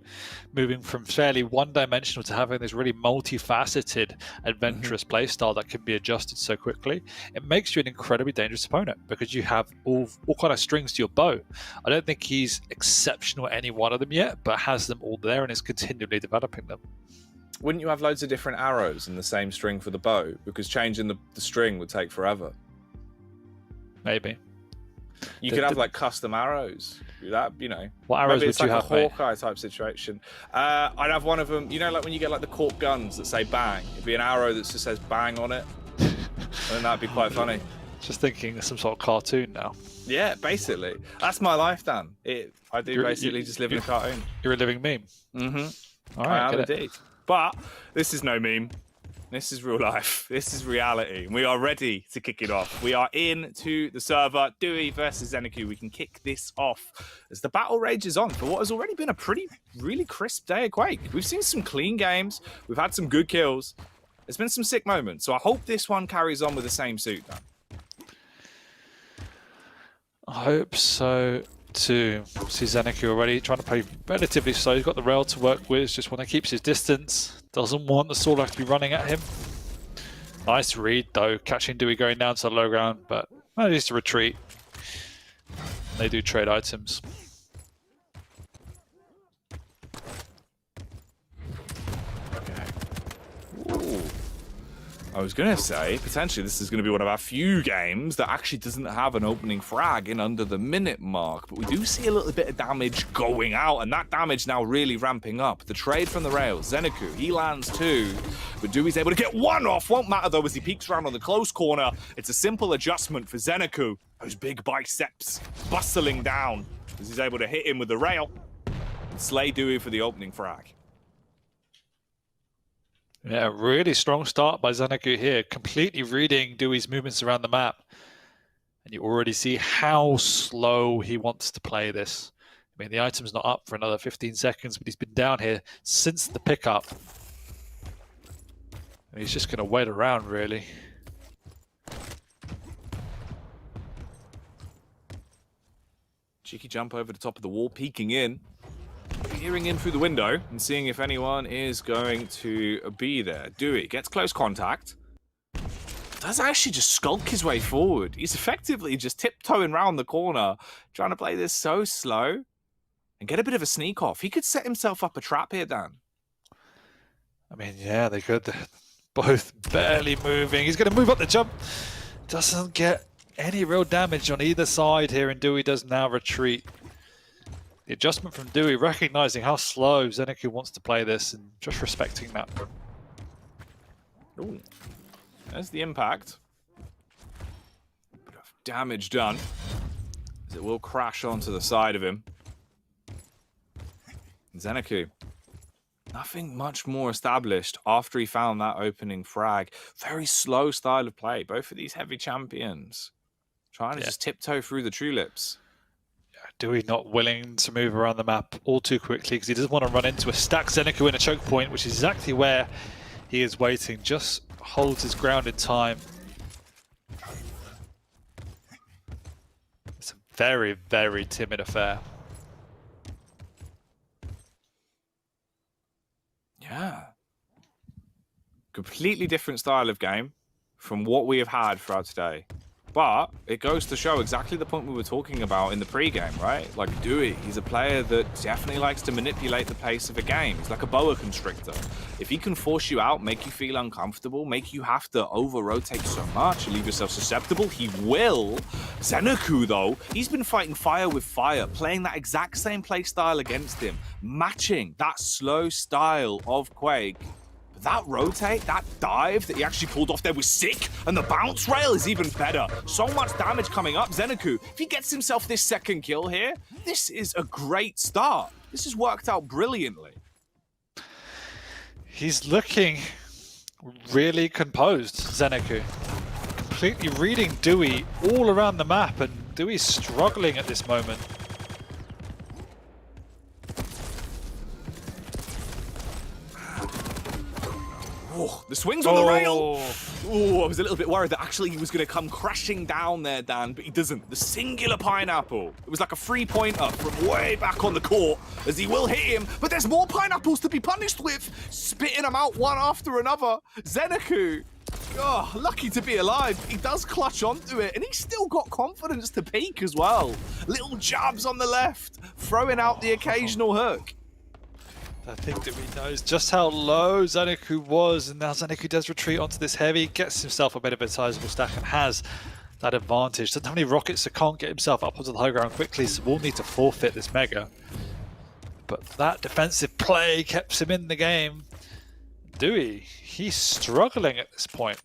moving from fairly one-dimensional to having this really multifaceted, adventurous play style that can be adjusted so quickly. It makes you an incredibly dangerous opponent because you have all kind of strings to your bow. I don't think he's exceptional at any one of them yet, but has them all there and is continually developing them. Wouldn't you have loads of different arrows in the same string for the bow? Because changing the string would take forever. Maybe. You could have like custom arrows. That, you know. What arrows maybe would it's you like have, a Hawkeye type situation. I'd have one of them, you know, like when you get like the cork guns that say bang. It'd be an arrow that just says bang on it. I think that'd be quite funny. Just thinking of some sort of cartoon now. Yeah, basically. That's my life, Dan. I do basically just live in a cartoon. You're a living meme. Mm-hmm. All right, I am indeed. But this is no meme. This is real life. This is reality. We are ready to kick it off. We are into the server. Dewey versus Zeneku. We can kick this off as the battle rages on for what has already been a really crisp day of Quake. We've seen some clean games. We've had some good kills. There's been some sick moments. So I hope this one carries on with the same suit, Dan. I hope so too. See Zeneku already trying to play relatively slow. He's got the rail to work with. Just want to keep his distance. Doesn't want the Sawlife to be running at him. Nice read though, catching Dewey going down to the low ground, but manages to retreat. They do trade items. Ooh. I was going to say, potentially this is going to be one of our few games that actually doesn't have an opening frag in under the minute mark, but we do see a little bit of damage going out, and that damage now really ramping up. The trade from the rails, Zeneku, he lands 2, but Dewey's able to get 1 off. Won't matter though as he peeks around on the close corner. It's a simple adjustment for Zeneku. Those big biceps bustling down as he's able to hit him with the rail and slay Dewey for the opening frag. Yeah, really strong start by Zeneku here, completely reading Dewey's movements around the map. And you already see how slow he wants to play this. I mean, the item's not up for another 15 seconds, but he's been down here since the pickup. And he's just going to wait around, really. Cheeky jump over the top of the wall, peeking in. Peering in through the window and seeing if anyone is going to be there. Dewey gets close contact. Does actually just skulk his way forward. He's effectively just tiptoeing around the corner, trying to play this so slow and get a bit of a sneak off. He could set himself up a trap here, Dan. I mean, yeah, they could. Both barely moving. He's going to move up the jump. Doesn't get any real damage on either side here, and Dewey does now retreat. The adjustment from Dewey, recognizing how slow Zeneku wants to play this and just respecting that. Ooh. There's the impact. Bit of damage done. As it will crash onto the side of him. Zeneku. Nothing much more established after he found that opening frag. Very slow style of play. Both of these heavy champions. Trying to just tiptoe through the tulips. Dewey not willing to move around the map all too quickly because he doesn't want to run into a stack Zeneku in a choke point, which is exactly where he is waiting. Just holds his ground in time. It's a very, very timid affair. Yeah. Completely different style of game from what we have had throughout today. But it goes to show exactly the point we were talking about in the pre-game, right? Like Dewey, he's a player that definitely likes to manipulate the pace of a game. He's like a boa constrictor. If he can force you out, make you feel uncomfortable, make you have to over-rotate so much, leave yourself susceptible, he will. Zeneku, though, he's been fighting fire with fire, playing that exact same play style against him, matching that slow style of Quake. That rotate, that dive that he actually pulled off there was sick, and the bounce rail is even better. So much damage coming up. Zeneku, if he gets himself this second kill here, this is a great start. This has worked out brilliantly. He's looking really composed, Zeneku. Completely reading Dewey all around the map, and Dewey's struggling at this moment. Oh, Oh, the swings on the rail. Oh, I was a little bit worried that actually he was going to come crashing down there, Dan, but he doesn't. The singular pineapple. It was like a 3-pointer from way back on the court, as he will hit him, but there's more pineapples to be punished with, spitting them out one after another. Zeneku, oh, lucky to be alive. He does clutch onto it, and he's still got confidence to peak as well. Little jabs on the left, throwing out the occasional hook. I think that he knows just how low Zeneku was, and now Zeneku does retreat onto this heavy, gets himself a bit of a sizable stack, and has that advantage. Doesn't have any rockets, so can't get himself up onto the high ground quickly, so will need to forfeit this Mega. But that defensive play keeps him in the game. Dewey, he's struggling at this point.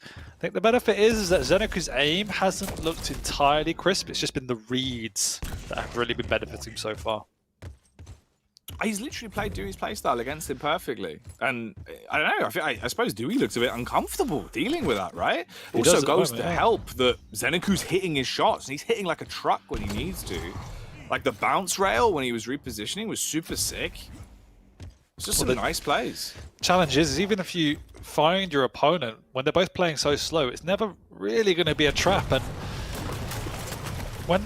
I think the benefit is that Zeneku's aim hasn't looked entirely crisp. It's just been the reads that have really been benefiting him so far. He's literally played Dewey's playstyle against him perfectly. And I don't know, I suppose Dewey looks a bit uncomfortable dealing with that, right? Also goes to help that Zeneku's hitting his shots. And he's hitting like a truck when he needs to. Like the bounce rail when he was repositioning was super sick. It's just some nice plays. Challenge is even if you find your opponent, when they're both playing so slow, it's never really going to be a trap. And when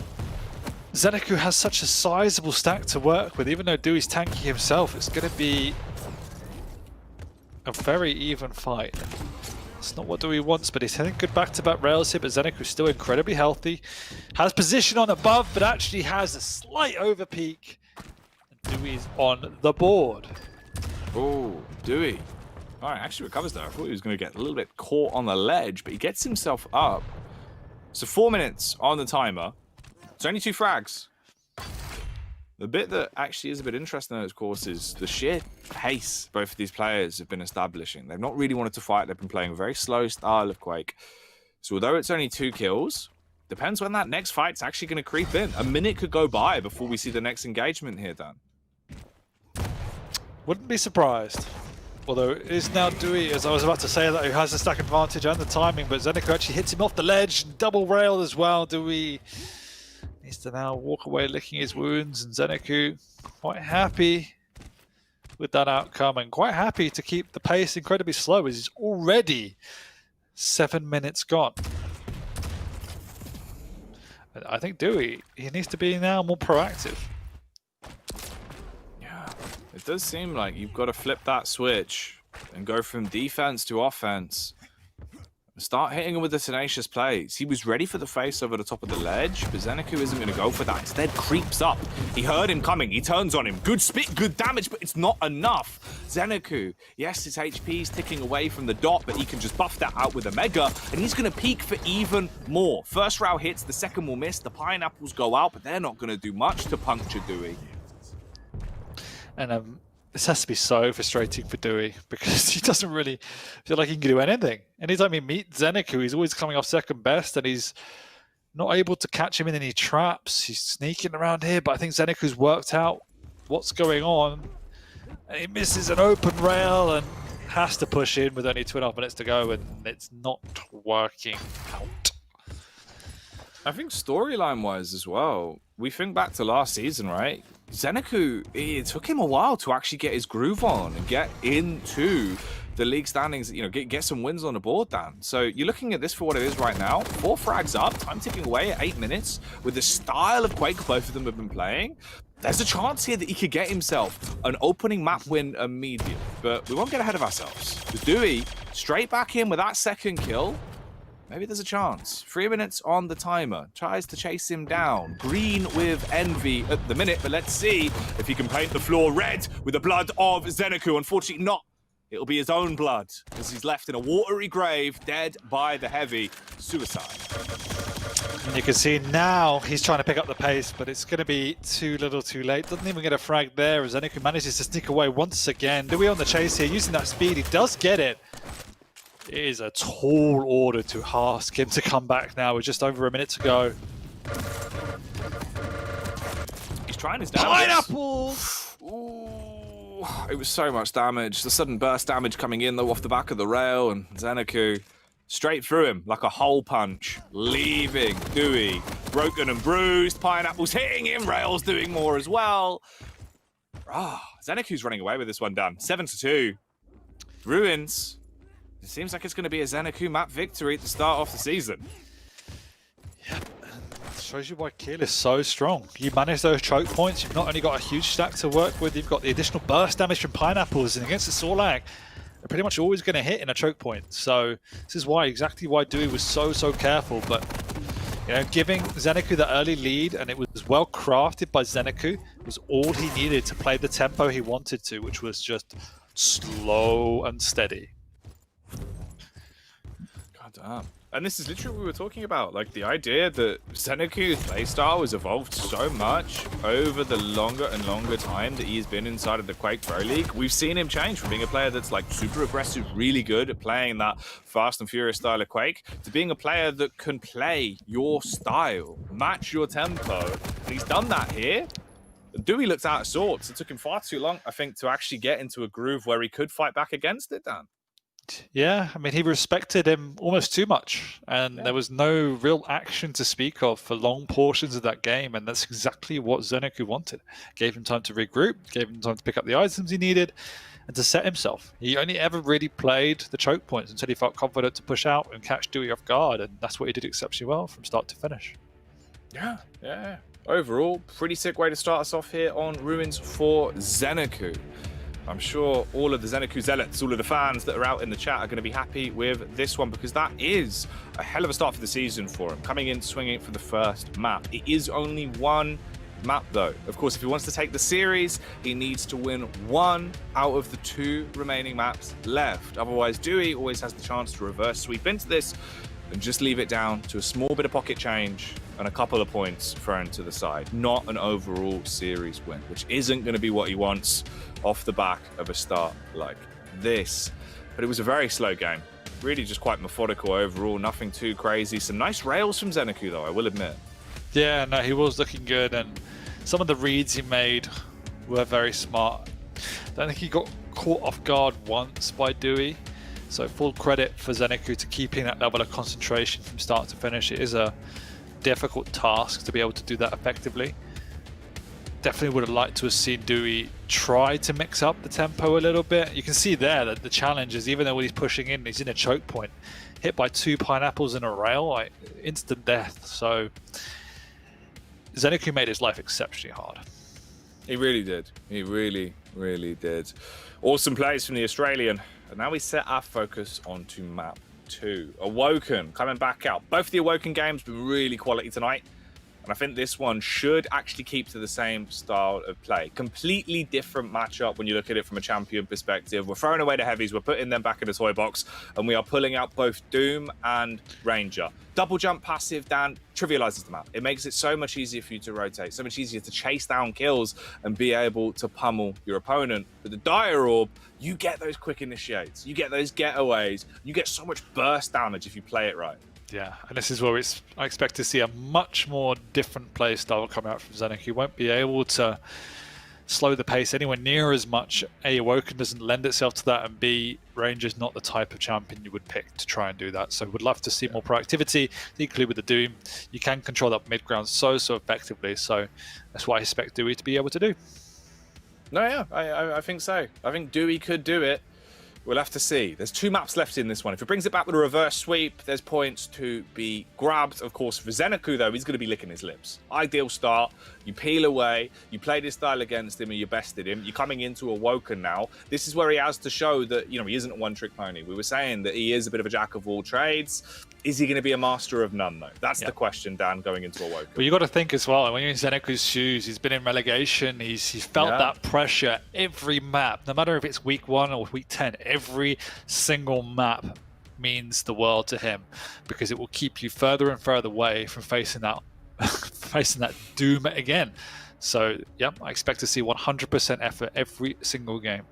Zeneku has such a sizable stack to work with, even though Dewey's tanky himself, it's going to be a very even fight. It's not what Dewey wants, but he's hitting good back-to-back rails here, but Zeneku's still incredibly healthy. Has position on above, but actually has a slight overpeak. And Dewey's on the board. Oh, Dewey. All right, actually recovers there. I thought he was going to get a little bit caught on the ledge, but he gets himself up. So 4 minutes on the timer. It's only 2 frags. The bit that actually is a bit interesting, though, of course, is the sheer pace both of these players have been establishing. They've not really wanted to fight. They've been playing a very slow style of Quake. So although it's only 2 kills, depends when that next fight's actually going to creep in. A minute could go by before we see the next engagement here, Dan. Wouldn't be surprised. Although it is now Dewey, as I was about to say, that he has the stack advantage and the timing, but Zeneku actually hits him off the ledge, double rail as well. Dewey needs to now walk away licking his wounds, and Zeneku quite happy with that outcome and quite happy to keep the pace incredibly slow as he's already 7 minutes gone. I think Dewey, he needs to be now more proactive. It does seem like you've got to flip that switch and go from defense to offense. Start hitting him with the tenacious plays. He was ready for the face over the top of the ledge, but Zeneku isn't going to go for that. Instead, creeps up. He heard him coming. He turns on him. Good spit, good damage, but it's not enough. Zeneku, yes, his HP is ticking away from the dot, but he can just buff that out with a Mega, and he's going to peak for even more. First round hits, the second will miss. The pineapples go out, but they're not going to do much to puncture Dewey. And this has to be so frustrating for Dewey because he doesn't really feel like he can do anything. Anytime he meets Zeneku, he's always coming off second best and he's not able to catch him in any traps. He's sneaking around here, but I think Zeneku's worked out what's going on. And he misses an open rail and has to push in with only 2.5 minutes to go, and it's not working out. I think storyline-wise as well, we think back to last season, right? Zeneku, it took him a while to actually get his groove on and get into the league standings, you know, get some wins on the board, Dan. So you're looking at this for what it is right now. 4 frags up, time ticking away at 8 minutes. With the style of Quake both of them have been playing, there's a chance here that he could get himself an opening map win immediately. But we won't get ahead of ourselves. With Dewey straight back in with that second kill. Maybe there's a chance. 3 minutes on the timer. Tries to chase him down. Green with envy at the minute, but let's see if he can paint the floor red with the blood of Zeneku. Unfortunately not. It'll be his own blood as he's left in a watery grave, dead by the heavy. Suicide. And you can see now he's trying to pick up the pace, but it's going to be too little too late. Doesn't even get a frag there as Zeneku manages to sneak away once again. Dewey on the chase here, using that speed. He does get it. It is a tall order to ask him to come back now with just over a minute to go. He's trying his damage. Pineapple! Ooh, it was so much damage. The sudden burst damage coming in though off the back of the rail, and Zeneku straight through him like a hole punch, leaving Dewey broken and bruised. Pineapples hitting him, rails doing more as well. Zeneku's running away with this one, Dan. 7-2. Ruins. It seems like it's going to be a Zeneku map victory to start off the season. Yeah, shows you why Kiel is so strong. You manage those choke points, you've not only got a huge stack to work with, you've got the additional burst damage from Pineapples, and against the Sorlag, they're pretty much always going to hit in a choke point. So this is exactly why Dewey was so careful, but you know, giving Zeneku the early lead, and it was well crafted by Zeneku, was all he needed to play the tempo he wanted to, which was just slow and steady. God damn. And this is literally what we were talking about, like the idea that Zeneku's playstyle has evolved so much over the longer and longer time that he's been inside of the Quake Pro League. We've seen him change from being a player that's like super aggressive, really good at playing that fast and furious style of Quake, to being a player that can play your style, match your tempo. And he's done that here. Dewey looked out of sorts. It took him far too long, I think, to actually get into a groove where he could fight back against it, Dan. Yeah, I mean, he respected him almost too much, and there was no real action to speak of for long portions of that game, and that's exactly what Zeneku wanted. Gave him time to regroup, gave him time to pick up the items he needed, and to set himself. He only ever really played the choke points until he felt confident to push out and catch Dewey off guard, and that's what he did exceptionally well from start to finish. Yeah. Overall, pretty sick way to start us off here on Ruins for Zeneku. I'm sure all of the Zeneku zealots, all of the fans that are out in the chat are going to be happy with this one, because that is a hell of a start for the season for him. Coming in swinging for the first map. It is only one map though. Of course, if he wants to take the series, he needs to win one out of the 2 remaining maps left. Otherwise, Dewey always has the chance to reverse sweep into this and just leave it down to a small bit of pocket change and a couple of points thrown to the side. Not an overall series win, which isn't going to be what he wants off the back of a start like this. But it was a very slow game. Really just quite methodical overall, nothing too crazy. Some nice rails from Zeneku though, I will admit. Yeah, no, he was looking good, and some of the reads he made were very smart. I don't think he got caught off guard once by Dewey. So full credit for Zeneku to keeping that level of concentration from start to finish. It is a difficult task to be able to do that effectively. Definitely would have liked to have seen Dewey try to mix up the tempo a little bit. You can see there that the challenge is, even though he's pushing in, he's in a choke point, hit by 2 pineapples in a rail, like instant death. So Zeneku made his life exceptionally hard. He really did. He really did. Awesome plays from the Australian. And now we set our focus onto map 2. Awoken coming back out. Both of the Awoken games were really quality tonight. And I think this one should actually keep to the same style of play. Completely different matchup when you look at it from a champion perspective. We're throwing away the heavies, we're putting them back in the toy box, and we are pulling out both Doom and Ranger. Double jump passive, Dan, trivializes the map. It makes it so much easier for you to rotate, so much easier to chase down kills and be able to pummel your opponent. With the Dire Orb, you get those quick initiates, you get those getaways, you get so much burst damage if you play it right. Yeah, and this is where I expect to see a much more different play style come out from Zeneku. He won't be able to slow the pace anywhere near as much. A, Awoken doesn't lend itself to that, and B, Ranger's not the type of champion you would pick to try and do that. So would love to see more proactivity. Equally with the Doom, you can control that mid ground so effectively. So that's what I expect Dewey to be able to do. No, yeah, I think so. I think Dewey could do it. We'll have to see. There's 2 maps left in this one. If it brings it back with a reverse sweep, there's points to be grabbed. Of course, for Zeneku, though, he's going to be licking his lips. Ideal start. You peel away. You play this style against him and you bested him. You're coming into Awoken now. This is where he has to show that, you know, he isn't a one-trick pony. We were saying that he is a bit of a jack of all trades. Is he going to be a master of none, though? That's the question, Dan, going into Awoken. But you got to think as well, when you're in Zeneku's shoes, he's been in relegation. He's felt that pressure every map, no matter if it's week 1 or week 10. Every single map means the world to him, because it will keep you further and further away from facing that Doom again. So, yeah, I expect to see 100% effort every single game.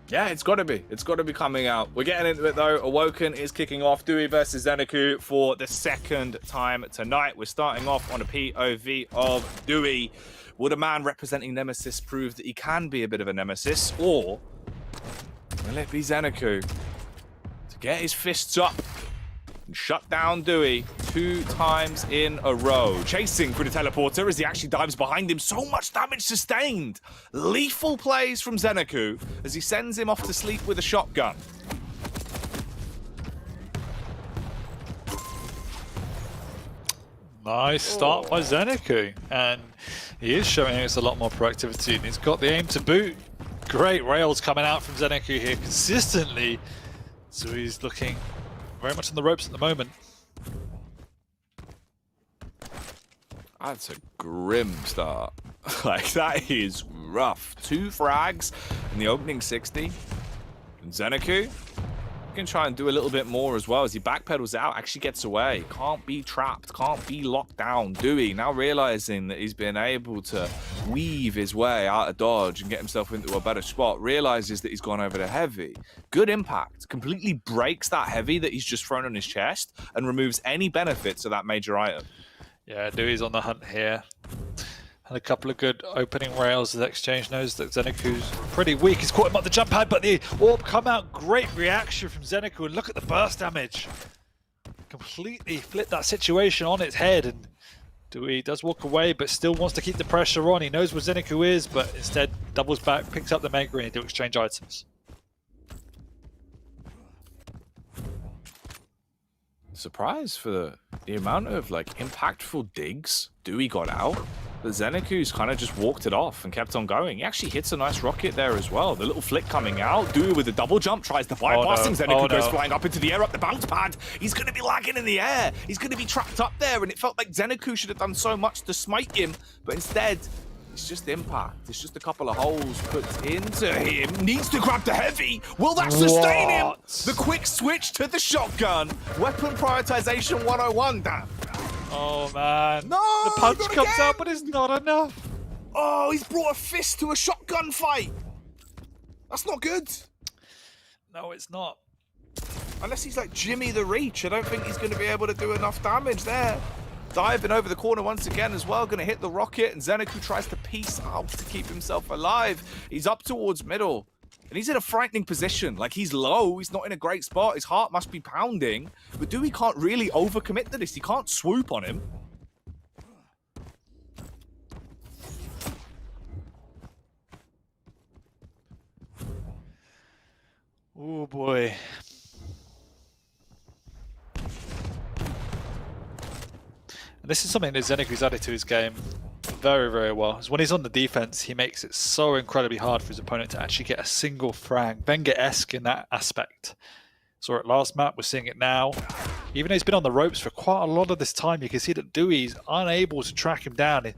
Yeah, it's got to be. It's got to be coming out. We're getting into it, though. Awoken is kicking off. Dewey versus Zeneku for the second time tonight. We're starting off on a POV of Dewey. Would a man representing Nemesis prove that he can be a bit of a Nemesis? Or will it be Zeneku to get his fists up and shut down Dewey 2 times in a row? Chasing through the teleporter as he actually dives behind him. So much damage sustained. Lethal plays from Zeneku as he sends him off to sleep with a shotgun. Nice start by Zeneku, and he is showing us a lot more proactivity, and he's got the aim to boot. Great rails coming out from Zeneku here consistently, so he's looking very much on the ropes at the moment. That's a grim start. Like, that is rough. 2 frags in the opening 60. And Zeneku can try and do a little bit more as well as he backpedals out, actually gets away. Can't be trapped, can't be locked down. Dewey now realizing that he's been able to weave his way out of dodge and get himself into a better spot, realizes that he's gone over the heavy. Good impact, completely breaks that heavy that he's just thrown on his chest and removes any benefits of that major item. Yeah, Dewey's on the hunt here. And a couple of good opening rails. The exchange knows that Zeneku's pretty weak. He's caught him up the jump pad, but the orb come out. Great reaction from Zeneku. And look at the burst damage. Completely flipped that situation on its head. And Dewey does walk away, but still wants to keep the pressure on. He knows where Zeneku is, but instead doubles back, picks up the Mega, and they do exchange items. Surprise for the amount of like impactful digs Dewey got out. But Zeneku's kind of just walked it off and kept on going. He actually hits a nice rocket there as well. The little flick coming out. Dewey with a double jump tries to bypass him. Zeneku goes flying up into the air, up the bounce pad. He's going to be lagging in the air. He's going to be trapped up there. And it felt like Zeneku should have done so much to smite him. But instead, it's just impact. It's just a couple of holes put into him. Needs to grab the heavy. Will that sustain him? The quick switch to the shotgun. Weapon prioritization 101, Dan. Oh man. No! The punch comes out, but it's not enough. Oh, he's brought a fist to a shotgun fight. That's not good. No, it's not. Unless he's like Jimmy the Reach. I don't think he's going to be able to do enough damage there. Diving over the corner once again as well. Going to hit the rocket. And Zeneku tries to piece out to keep himself alive. He's up towards middle. And he's in a frightening position. Like, he's low. He's not in a great spot. His heart must be pounding. But Dewey can't really overcommit to this. He can't swoop on him. Oh boy. And this is something that Zeneku's added to his game very, very well. Is when he's on the defense, he makes it so incredibly hard for his opponent to actually get a single frag. Wenger-esque in that aspect. Saw it last map, we're seeing it now. Even though he's been on the ropes for quite a lot of this time, you can see that Dewey's unable to track him down. He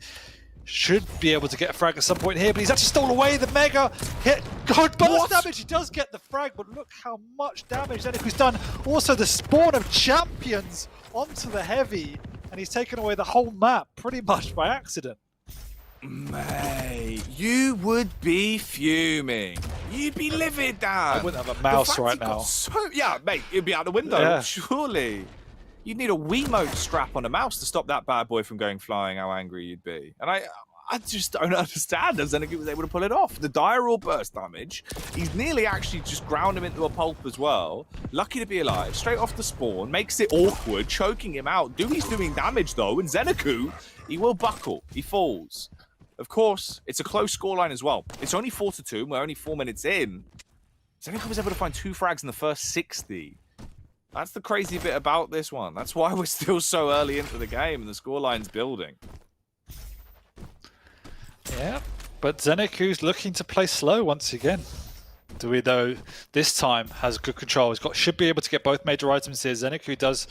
should be able to get a frag at some point here, but he's actually stole away the Mega hit. God, burst damage! He does get the frag, but look how much damage Zeneku's done. Also, the spawn of champions onto the heavy, and he's taken away the whole map pretty much by accident. Mate, you would be fuming. You'd be livid, Dan. I wouldn't have a mouse right now. Yeah, mate, it'd be out the window, surely. You'd need a Wiimote strap on a mouse to stop that bad boy from going flying, how angry you'd be. And I just don't understand how Zeneku was able to pull it off. The dire or burst damage, he's nearly actually just ground him into a pulp as well. Lucky to be alive, straight off the spawn, makes it awkward, choking him out. Dewey's doing damage though, and Zeneku, he will buckle, he falls. Of course, it's a close scoreline as well. It's only 4-2, and we're only 4 minutes in. Zeneku was able to find 2 frags in the first 60. That's the crazy bit about this one. That's why we're still so early into the game and the scoreline's building. Yeah, but Zeneku's looking to play slow once again. Dewey, though, this time has good control. Should be able to get both major items here. Zeneku does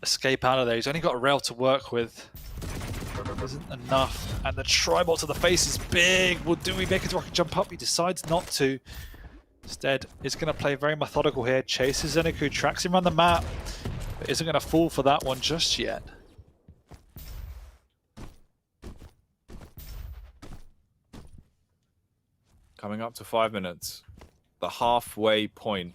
escape out of there. He's only got a rail to work with. Isn't enough, and the tribal to the face is big. Will Dewey make his rocket jump up? He decides not to. Instead, he's going to play very methodical here. Chases Zeneku, tracks him around the map, but isn't going to fall for that one just yet. Coming up to 5 minutes, the halfway point.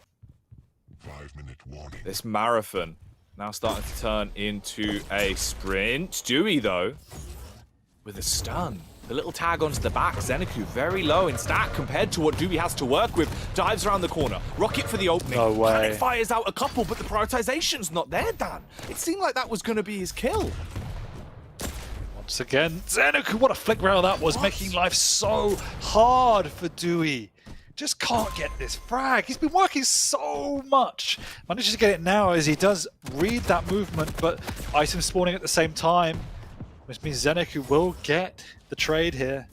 5-minute warning. This marathon now starting to turn into a sprint. Dewey, though, with a stun. The little tag onto the back. Zeneku very low in stat compared to what Dewey has to work with. Dives around the corner. Rocket for the opening. No way. Panic fires out a couple, but the prioritization's not there, Dan. It seemed like that was going to be his kill. Once again, Zeneku, what a flick rail that was, making life so hard for Dewey. just can't get this frag. He's been working so much. Manages to get it now as he does read that movement, but items spawning at the same time, which means Zeneku will get the trade here.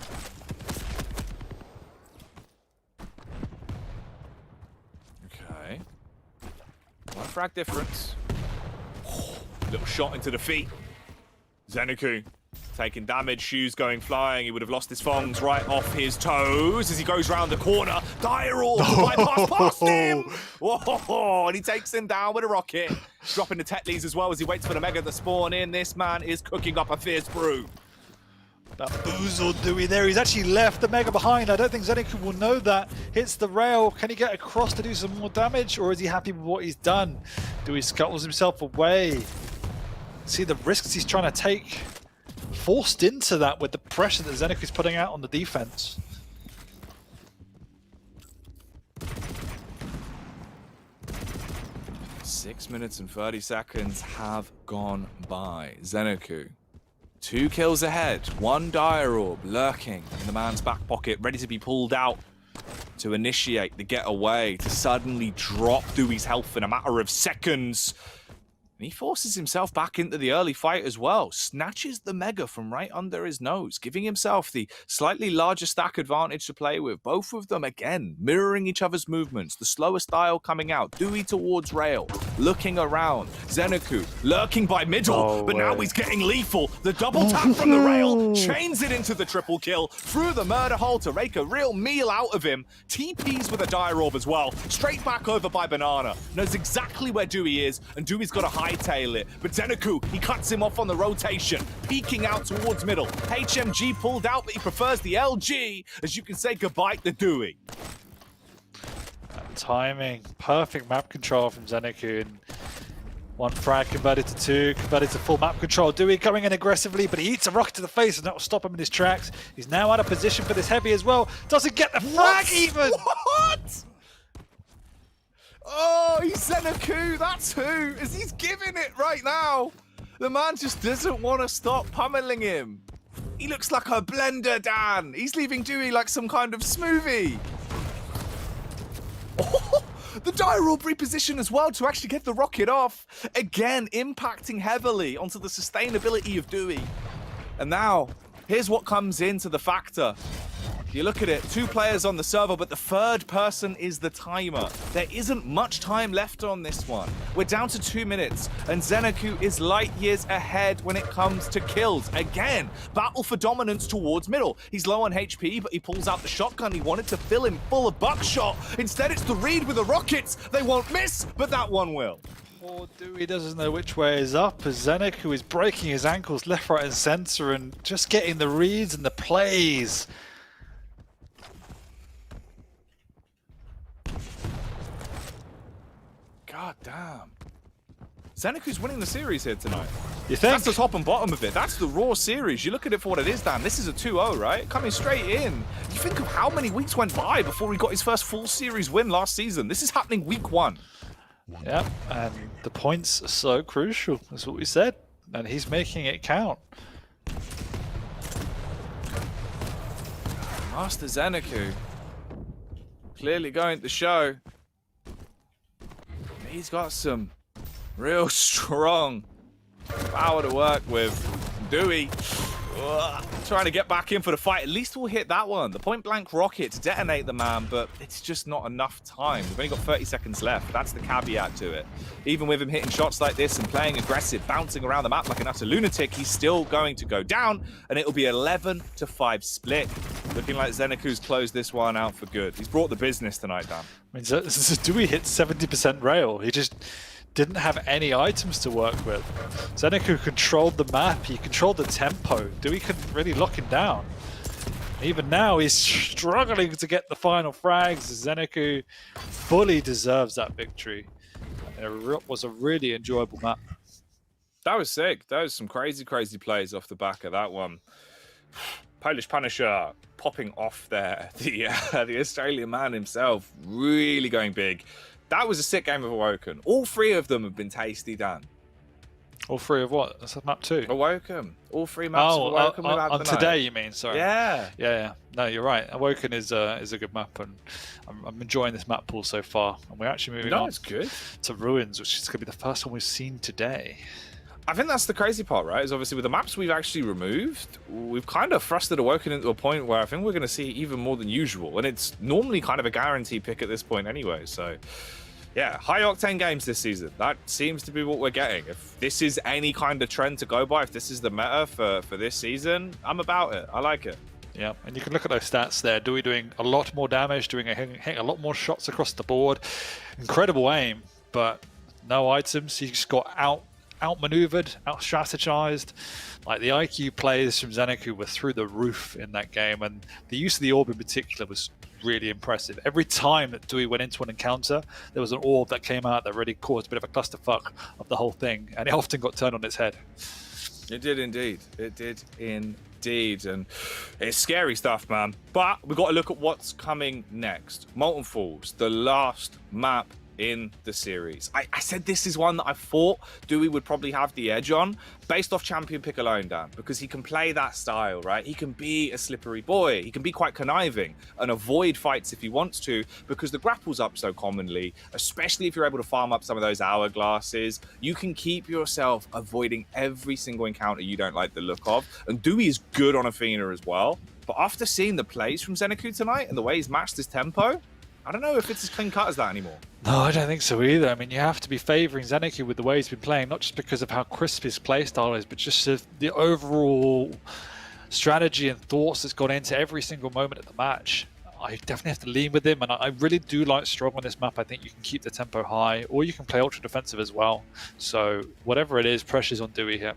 Okay. One frag difference. Little shot into the feet. Zeneku taking damage, shoes going flying. He would have lost his thongs right off his toes as he goes round the corner. Dire Orb to bypass past him! Whoa, and he takes him down with a rocket. Dropping the Tetleys as well as he waits for the Mega to spawn in. This man is cooking up a fierce brew. That boozled Dewey there. He's actually left the Mega behind. I don't think Zeneku will know that. Hits the rail. Can he get across to do some more damage, or is he happy with what he's done? Dewey scuttles himself away. See the risks he's trying to take. Forced into that with the pressure that Zeneku is putting out on the defense. Six minutes and 30 seconds have gone by. Zeneku, 2 kills ahead, 1 Dire Orb lurking in the man's back pocket, ready to be pulled out to initiate the getaway, to suddenly drop Dewey's health in a matter of seconds. And he forces himself back into the early fight as well, snatches the Mega from right under his nose, giving himself the slightly larger stack advantage to play with. Both of them, again, mirroring each other's movements. The slower style coming out, Dewey towards rail, looking around. Zeneku lurking by middle, but now he's getting lethal. The double tap from the rail, chains it into the triple kill, through the murder hole to rake a real meal out of him. TPs with a Dire Orb as well, straight back over by Banana. Knows exactly where Dewey is, and Dewey's got a hightail it, but Zeneku, he cuts him off on the rotation, peeking out towards middle. HMG pulled out, but he prefers the LG, as you can say goodbye to Dewey. Timing, perfect map control from Zeneku, and 1 frag converted to 2, converted to full map control. Dewey coming in aggressively, but he eats a rocket to the face and that will stop him in his tracks. He's now out of position for this heavy as well. Doesn't get the frag even! What? Oh, he's Zeneku, that's who, as he's giving it right now. The man just doesn't want to stop pummeling him. He looks like a blender, Dan. He's leaving Dewey like some kind of smoothie. Oh, the Dire Orb reposition as well to actually get the rocket off. Again, impacting heavily onto the sustainability of Dewey. And now, here's what comes into the factor. You look at it, 2 players on the server, but the third person is the timer. There isn't much time left on this one. We're down to 2 minutes, and Zeneku is light years ahead when it comes to kills. Again, battle for dominance towards middle. He's low on HP, but he pulls out the shotgun. He wanted to fill him full of buckshot. Instead, it's the read with the rockets. They won't miss, but that one will. Poor Dewey doesn't know which way is up, as Zeneku is breaking his ankles left, right, and center, and just getting the reads and the plays. God damn. Zeneku's winning the series here tonight. You think? That's the top and bottom of it. That's the raw series. You look at it for what it is, Dan. This is a 2-0, right? Coming straight in. You think of how many weeks went by before he got his first full series win last season. This is happening week 1. Yep, and the points are so crucial. That's what we said. And he's making it count. Master Zeneku. Clearly going to show. He's got some real strong power to work with. Dewey trying to get back in for the fight. At least we'll hit that one. The point blank rocket to detonate the man, but it's just not enough time. We've only got 30 seconds left. That's the caveat to it. Even with him hitting shots like this and playing aggressive, bouncing around the map like an utter lunatic, he's still going to go down, and it'll be 11-5 split. Looking like Zeneku's closed this one out for good. He's brought the business tonight, Dan. I mean, Dewey hit 70% rail. He just didn't have any items to work with. Zeneku controlled the map, he controlled the tempo. Dewey couldn't really lock him down. Even now, he's struggling to get the final frags. Zeneku fully deserves that victory. It was a really enjoyable map. That was sick. That was some crazy, crazy plays off the back of that one. Polish Punisher popping off there. The Australian man himself really going big. That was a sick game of Awoken. All 3 of them have been tasty, Dan. All three of what? That's map 2. Awoken. All 3 maps of Awoken we've had on tonight. today, you mean? Sorry. Yeah. Yeah. No, you're right. Awoken is a good map, and I'm enjoying this map pool so far. And we're actually moving on it's good. to Ruins, which is going to be the first one we've seen today. I think that's the crazy part, right? Is obviously with the maps we've actually removed, we've kind of thrusted Awoken into a point where I think we're going to see even more than usual. And it's normally kind of a guarantee pick at this point anyway. So, yeah, high octane games this season. That seems to be what we're getting. If this is any kind of trend to go by, if this is the meta for this season, I'm about it. I like it. Yeah, and you can look at those stats there. Dewey doing a lot more damage, hitting a lot more shots across the board. Incredible aim, but no items. He just got outmaneuvered, out-strategized. Like, the IQ plays from Zeneku were through the roof in that game, and the use of the orb in particular was really impressive. Every time that Dewey went into an encounter, there was an orb that came out that really caused a bit of a clusterfuck of the whole thing, and it often got turned on its head. It did indeed. It did indeed, and it's scary stuff, man. But we've got to look at what's coming next. Molten Falls, the last map in the series. I said this is one that I thought Dewey would probably have the edge on, based off champion pick alone, Dan, because he can play that style, right? He can be a slippery boy. He can be quite conniving and avoid fights if he wants to, because the grapple's up so commonly, especially if you're able to farm up some of those hourglasses. You can keep yourself avoiding every single encounter you don't like the look of, and Dewey is good on Athena as well. But after seeing the plays from Zeneku tonight and the way he's matched his tempo, I don't know if it's as clean cut as that anymore. No, I don't think so either. I mean, you have to be favouring Zeneku with the way he's been playing, not just because of how crisp his playstyle is, but just the overall strategy and thoughts that's gone into every single moment of the match. I definitely have to lean with him, and I really do like Strong on this map. I think you can keep the tempo high, or you can play ultra defensive as well. So whatever it is, pressure's on Dewey here.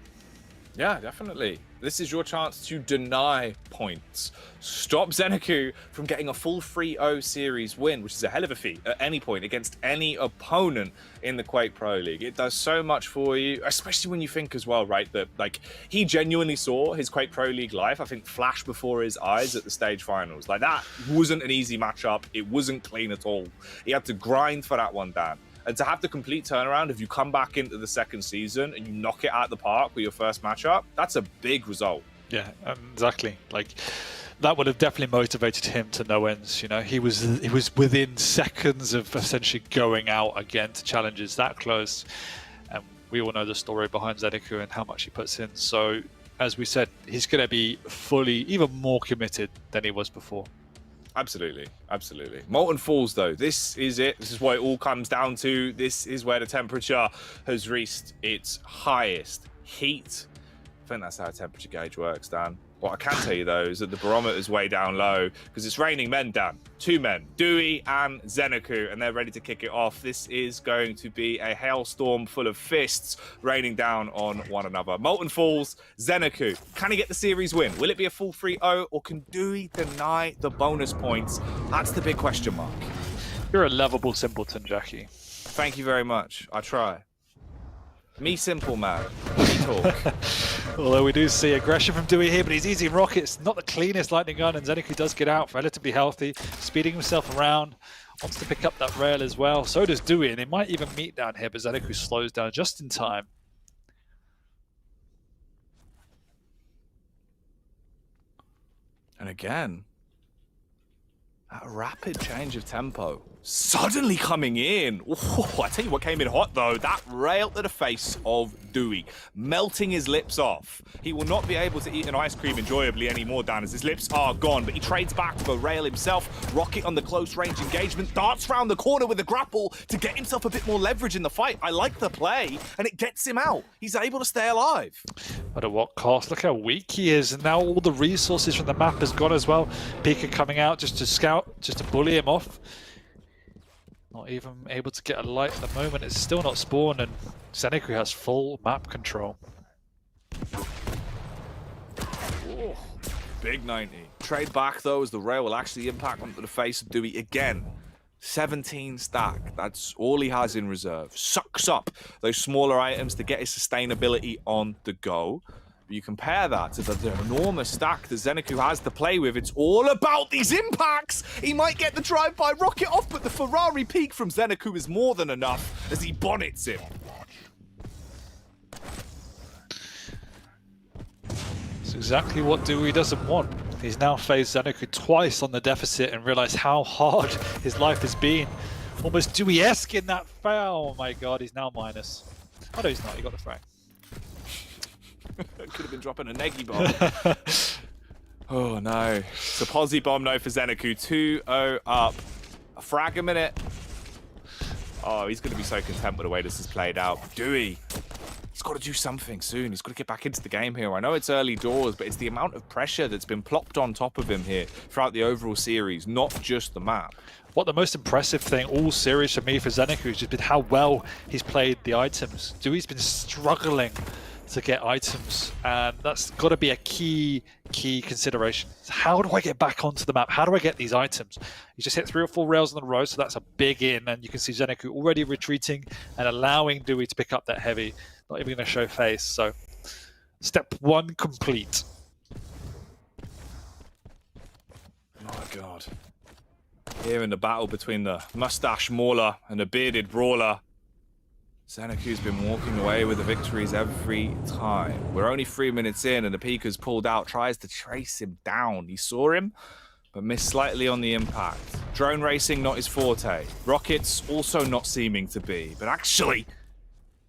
Yeah, definitely. This is your chance to deny points. Stop Zeneku from getting a full 3-0 series win, which is a hell of a feat at any point against any opponent in the Quake Pro League. It does so much for you, especially when you think as well, right, that like he genuinely saw his Quake Pro League life, I think, flash before his eyes at the stage finals. Like, that wasn't an easy matchup. It wasn't clean at all. He had to grind for that one, Dan. And to have the complete turnaround, if you come back into the second season and you knock it out of the park with your first matchup, that's a big result. Yeah, exactly. Like, that would have definitely motivated him to no ends. You know, he was within seconds of essentially going out again to challenges that close. And we all know the story behind Zeneku and how much he puts in. So, as we said, he's going to be fully, even more committed than he was before. Absolutely, absolutely. Molten Falls, though, this is it. This is what it all comes down to. This is where the temperature has reached its highest heat. I think that's how a temperature gauge works, Dan. What I can tell you, though, is that the barometer's way down low because it's raining men, Dan. 2 men, Dewey and Zeneku, and they're ready to kick it off. This is going to be a hailstorm full of fists raining down on one another. Molten Falls, Zeneku. Can he get the series win? Will it be a full 3-0, or can Dewey deny the bonus points? That's the big question mark. You're a lovable simpleton, Jackie. Thank you very much. I try. Me simple, man. Me talk. Although we do see aggression from Dewey here, but he's using rockets. Not the cleanest lightning gun, and Zeneku does get out relatively healthy, speeding himself around. Wants to pick up that rail as well. So does Dewey, and they might even meet down here, but Zeneku slows down just in time. And again, that rapid change of tempo suddenly coming in. Oh, I tell you what came in hot, though. That rail to the face of Dewey, melting his lips off. He will not be able to eat an ice cream enjoyably anymore, Dan, as his lips are gone. But he trades back with a rail himself. Rocket on the close range engagement, darts round the corner with a grapple to get himself a bit more leverage in the fight. I like the play, and it gets him out. He's able to stay alive. But at what cost? Look how weak he is, and now all the resources from the map has gone as well. Pika coming out just to scout, just to bully him off. Not even able to get a light at the moment. It's still not spawned, and Zeneku has full map control. Oh, big 90. Trade back, though, as the rail will actually impact onto the face of Dewey again. 17 stack. That's all he has in reserve. Sucks up those smaller items to get his sustainability on the go. But you compare that to the enormous stack that Zeneku has to play with. It's all about these impacts. He might get the drive-by rocket off, but the Ferrari peak from Zeneku is more than enough as he bonnets him. It's exactly what Dewey doesn't want. He's now faced Xenoku twice on the deficit and realized how hard his life has been. Almost Dewey-esque in that foul. Oh my god, he's now minus. Oh no, he's not. He got the frag. Could have been dropping a Negi bomb. Oh no. It's a posi bomb no for Xenoku. 2-0 up. A frag a minute. Oh, he's going to be so content with the way this has played out. Dewey, he's got to do something soon. He's got to get back into the game here. I know it's early doors, but it's the amount of pressure that's been plopped on top of him here throughout the overall series, not just the map. What the most impressive thing all series for me for Xenoku has just been how well he's played the items. Dewey's been struggling to get items, and that's got to be a key consideration. How do I get back onto the map? How do I get these items? He just hit 3 or 4 rails in a row, so that's a big in, and you can see Xenoku already retreating and allowing Dewey to pick up that heavy. Not even going to show face. So step 1 complete. Oh god. Here in the battle between the mustache mauler and the bearded brawler, Xenoku's been walking away with the victories every time. We're only 3 minutes in and the Pika's pulled out, tries to trace him down. He saw him, but missed slightly on the impact. Drone racing, not his forte. Rockets, also not seeming to be. But actually,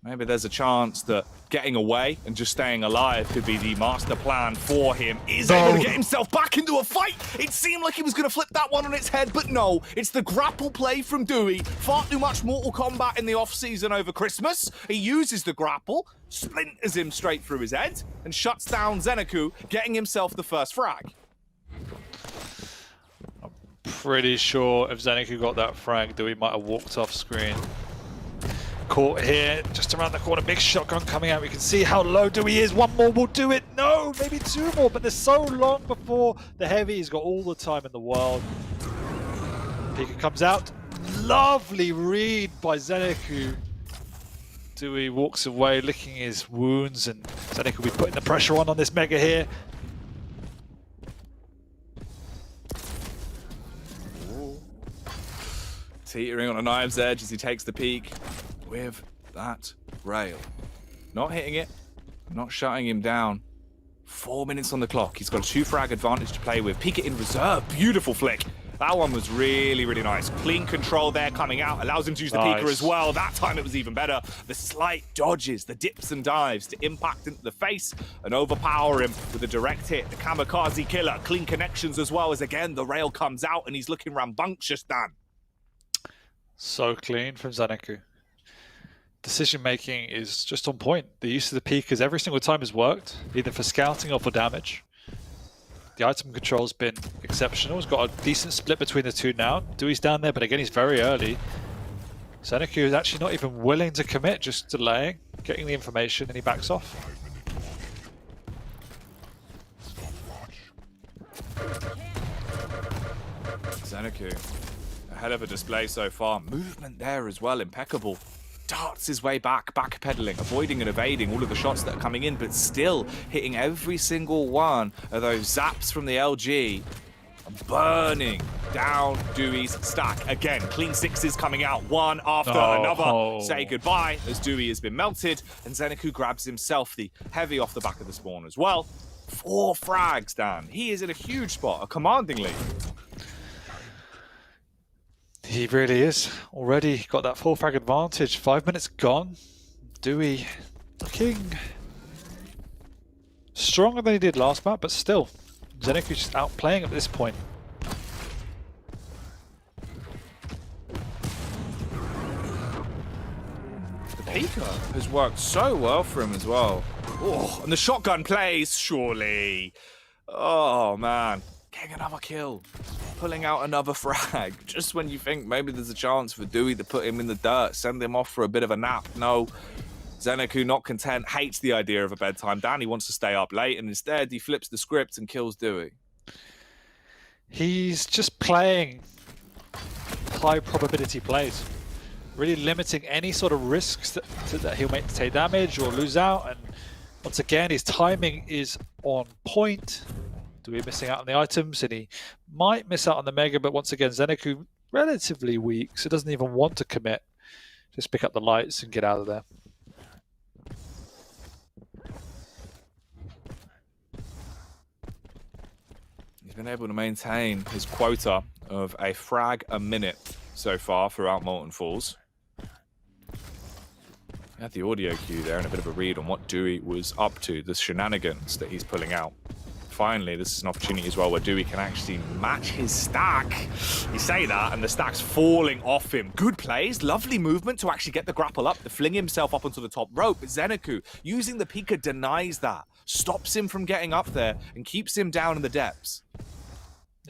maybe there's a chance that getting away and just staying alive could be the master plan for him. Is able to get himself back into a fight. It seemed like he was going to flip that one on its head, but no. It's the grapple play from Dewey. Far too much Mortal Kombat in the off-season over Christmas. He uses the grapple, splinters him straight through his head, and shuts down Xenoku, getting himself the first frag. I'm pretty sure if Xenoku got that frag, Dewey might have walked off screen. Caught here, just around the corner, big shotgun coming out. We can see how low Dewey is. 1 more will do it. No, maybe 2 more, but there's so long before the heavy. He's got all the time in the world. Pika comes out. Lovely read by Xenoku. Dewey walks away, licking his wounds, and Xenoku will be putting the pressure on this Mega here. Teetering on a knife's edge as he takes the peak with that rail. Not hitting it, not shutting him down. 4 minutes on the clock. He's got a 2 frag advantage to play with. Pika in reserve. Beautiful flick. That one was really, really nice. Clean control there coming out. Allows him to use the Pika as well. That time it was even better. The slight dodges, the dips and dives to impact into the face and overpower him with a direct hit. The kamikaze killer. Clean connections as well as, again, the rail comes out and he's looking rambunctious, Dan. So clean from Xenoku. Decision making is just on point. The use of the Pikas every single time has worked, either for scouting or for damage. The item control's been exceptional. He's got a decent split between the two now. Dewey's down there, but again, he's very early. Xenoku is actually not even willing to commit, just delaying, getting the information, and he backs off. Xenoku, a hell of a display so far. Movement there as well, impeccable. Darts his way back, backpedaling, avoiding and evading all of the shots that are coming in, but still hitting every single one of those zaps from the LG, burning down Dewey's stack. Again, clean 6s coming out, one after another. Say goodbye as Dewey has been melted, and Xenoku grabs himself the heavy off the back of the spawn as well. 4 frags, Dan. He is in a huge spot, a commanding lead. He really is. Already got that 4 frag advantage. 5 minutes gone. Dewey looking stronger than he did last map, but still, Xenoku's just outplaying at this point. The Pika has worked so well for him as well. Oh, and the shotgun plays, surely. Oh, man. Getting another kill. Pulling out another frag. Just when you think maybe there's a chance for Dewey to put him in the dirt, send him off for a bit of a nap. No. Xenoku, not content, hates the idea of a bedtime. Danny wants to stay up late, and instead he flips the script and kills Dewey. He's just playing high probability plays. Really limiting any sort of risks that he'll make to take damage or lose out. And once again, his timing is on point. Dewey missing out on the items, and he might miss out on the Mega, but once again, Xenoku relatively weak, so doesn't even want to commit. Just pick up the lights and get out of there. He's been able to maintain his quota of a frag a minute so far throughout Molten Falls. We had the audio cue there and a bit of a read on what Dewey was up to, the shenanigans that he's pulling out. Finally, this is an opportunity as well where Dewey can actually match his stack. You say that, and the stack's falling off him. Good plays, lovely movement to actually get the grapple up, to fling himself up onto the top rope. But Zeneku, using the Pika, denies that, stops him from getting up there, and keeps him down in the depths.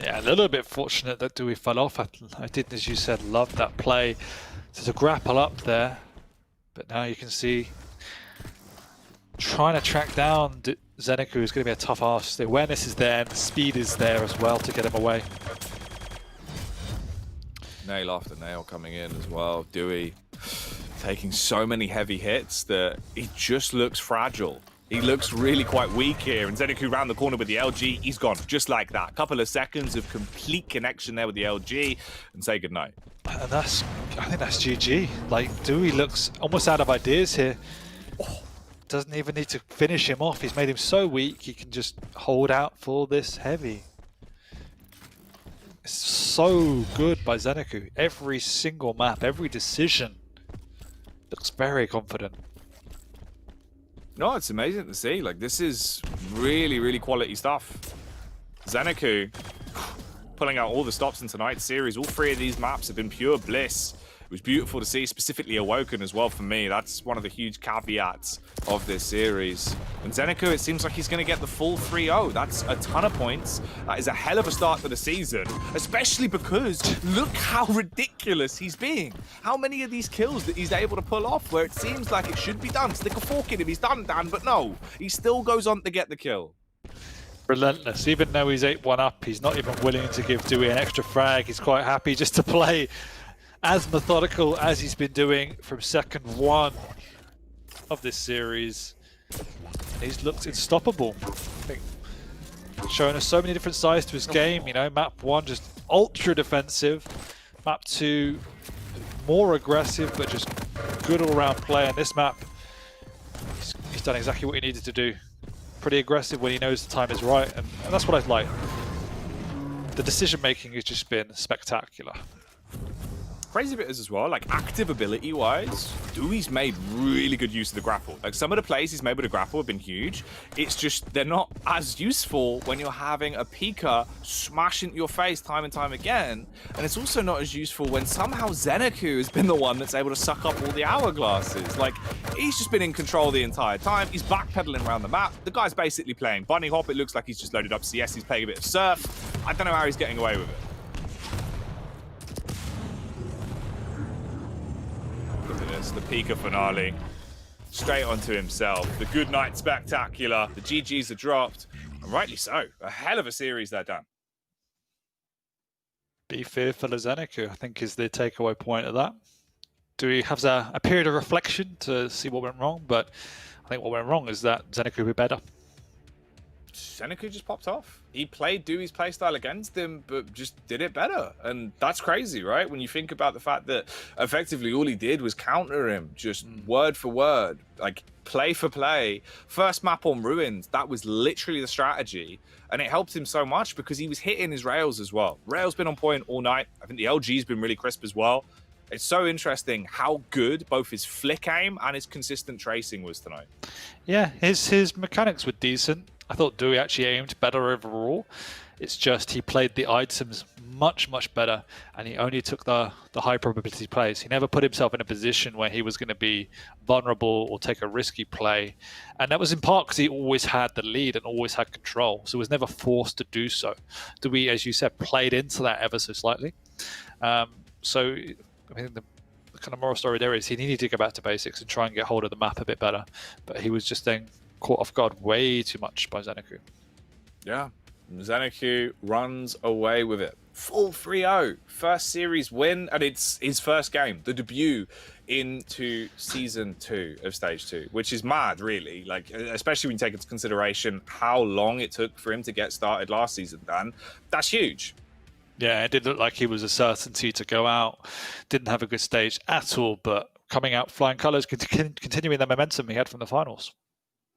Yeah, a little bit fortunate that Dewey fell off. I did, as you said, love that play to grapple up there. But now you can see trying to track down Zeneku is going to be a tough ask. The awareness is there and the speed is there as well to get him away. Nail after nail coming in as well. Dewey taking so many heavy hits that he just looks fragile. He looks really quite weak here, and Zeneku round the corner with the LG, he's gone, just like that. Couple of seconds of complete connection there with the LG, and say goodnight. And I think that's GG. Like, Dewey looks almost out of ideas here. Oh, doesn't even need to finish him off. He's made him so weak, he can just hold out for this heavy. It's so good by Zeneku. Every single map, every decision looks very confident. No, it's amazing to see. Like, this is really, really quality stuff. Zeneku pulling out all the stops in tonight's series. All three of these maps have been pure bliss. It was beautiful to see, specifically Awoken as well for me. That's one of the huge caveats of this series. And Zeneku, it seems like he's going to get the full 3-0. That's a ton of points. That is a hell of a start to the season, especially because look how ridiculous he's being. How many of these kills that he's able to pull off where it seems like it should be done. Stick a fork in him, he's done, Dan, but no. He still goes on to get the kill. Relentless. Even though he's 8-1 up, he's not even willing to give Dewey an extra frag. He's quite happy just to play as methodical as he's been doing from second one of this series. He's looked unstoppable. I think showing us so many different sides to his game. You know, map 1 just ultra defensive, map 2 more aggressive but just good all-around play. And this map, he's done exactly what he needed to do. Pretty aggressive when he knows the time is right, and that's what I like. The decision making has just been spectacular. Crazy bit is as well, like active ability wise, Dewey's made really good use of the grapple. Like some of the plays he's made with the grapple have been huge. It's just they're not as useful when you're having a Pika smash into your face time and time again. And it's also not as useful when somehow Zeneku has been the one that's able to suck up all the hourglasses. Like he's just been in control the entire time. He's backpedaling around the map. The guy's basically playing bunny hop. It looks like he's just loaded up CS. He's playing a bit of surf. I don't know how he's getting away with it. The Pika finale, straight onto himself. The good night spectacular. The GGs are dropped, and rightly so. A hell of a series there, Dan. Be fearful of Zeneku, I think, is the takeaway point of that. Do we have a period of reflection to see what went wrong? But I think what went wrong is that Zeneku would be better. Zeneku just popped off. He played Dewey's playstyle against him, but just did it better. And that's crazy, right? When you think about the fact that effectively all he did was counter him, just word for word, like play for play. First map on Ruins, that was literally the strategy. And it helped him so much because he was hitting his rails as well. Rails been on point all night. I think the LG's been really crisp as well. It's so interesting how good both his flick aim and his consistent tracing was tonight. Yeah, his mechanics were decent. I thought Dewey actually aimed better overall. It's just he played the items much, much better, and he only took the high probability plays. He never put himself in a position where he was going to be vulnerable or take a risky play. And that was in part because he always had the lead and always had control, so he was never forced to do so. Dewey, as you said, played into that ever so slightly. So I mean, the kind of moral story there is he needed to go back to basics and try and get hold of the map a bit better. But he was just then caught off guard way too much by Zeneku. Yeah, Zeneku runs away with it. Full 3-0. First series win, and it's his first game, the debut into Season 2 of Stage 2, which is mad, really. Like, especially when you take into consideration how long it took for him to get started last season, Dan. That's huge. Yeah, it did look like he was a certainty to go out. Didn't have a good stage at all, but coming out flying colours, continuing the momentum he had from the finals.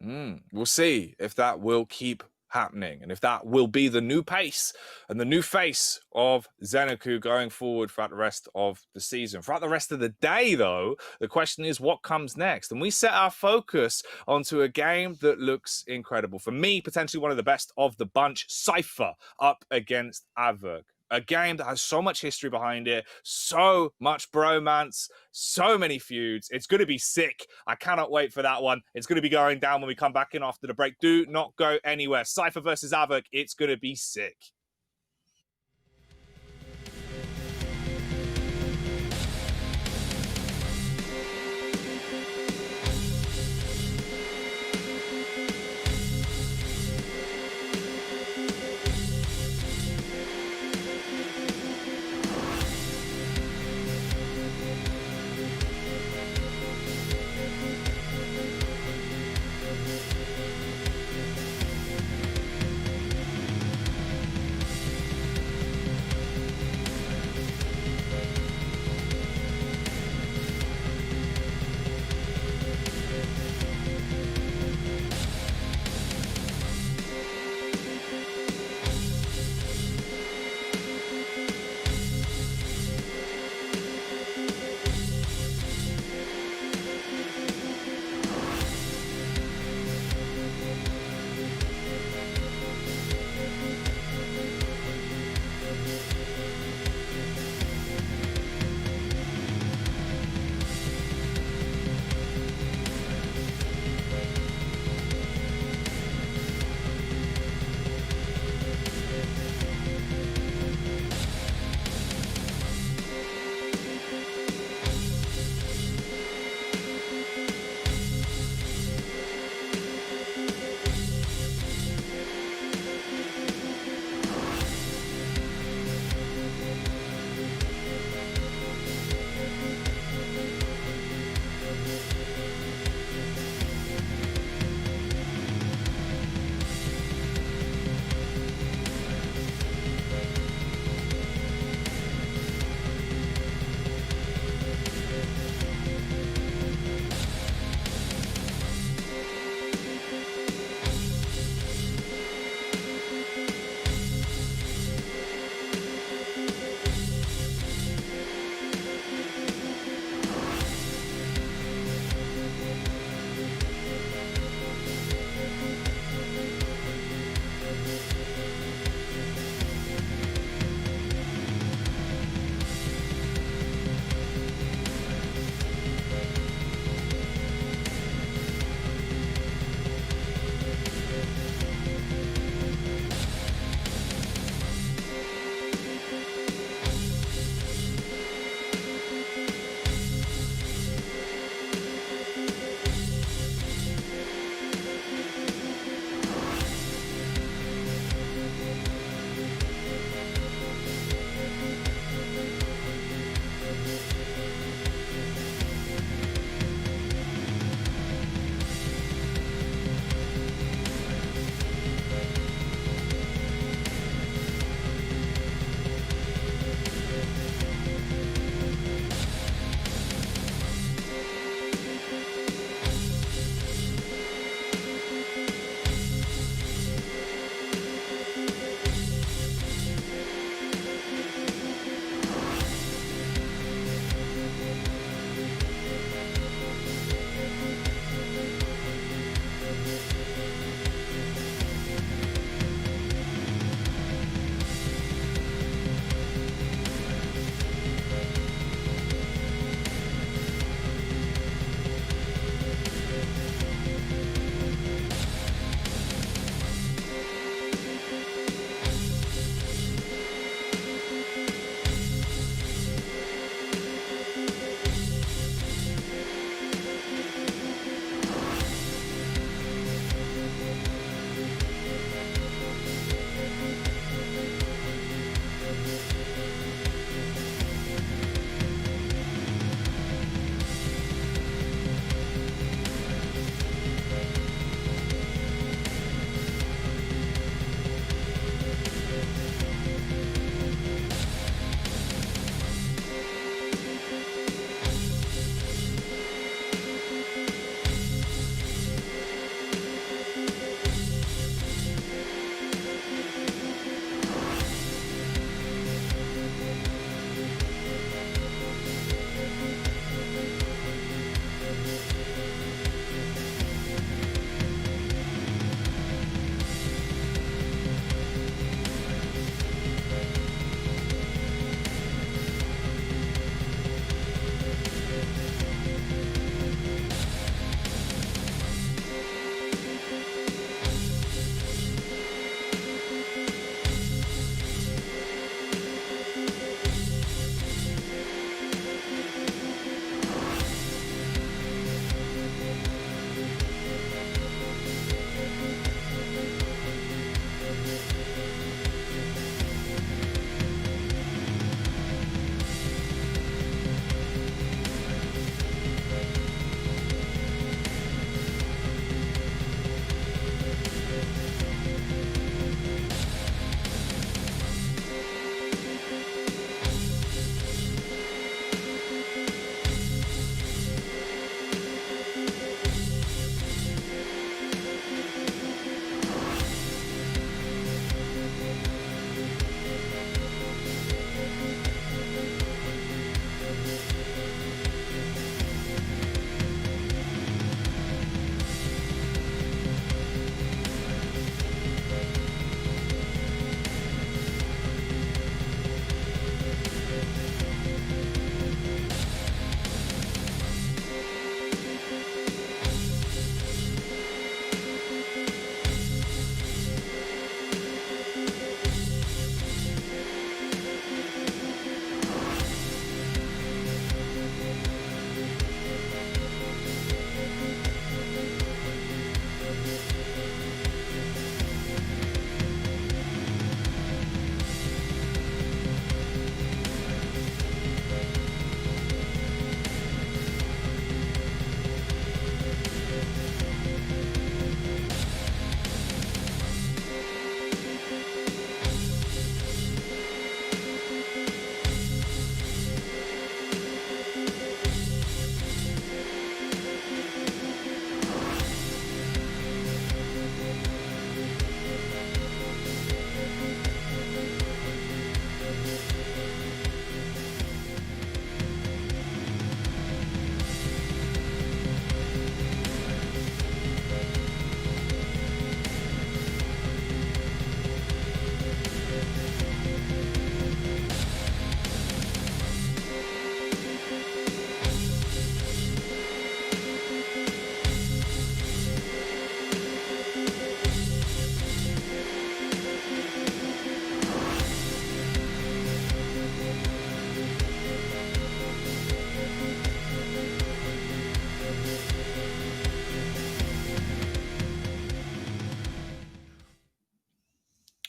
We'll see if that will keep happening, and if that will be the new pace and the new face of Zeneku going forward throughout the rest of the season. Throughout the rest of the day, though, the question is what comes next? And we set our focus onto a game that looks incredible. For me, potentially one of the best of the bunch, Cypher up against Avok. A game that has so much history behind it, so much bromance, so many feuds. It's going to be sick. I cannot wait for that one. It's going to be going down when we come back in after the break. Do not go anywhere. Cypher versus Avok. It's going to be sick.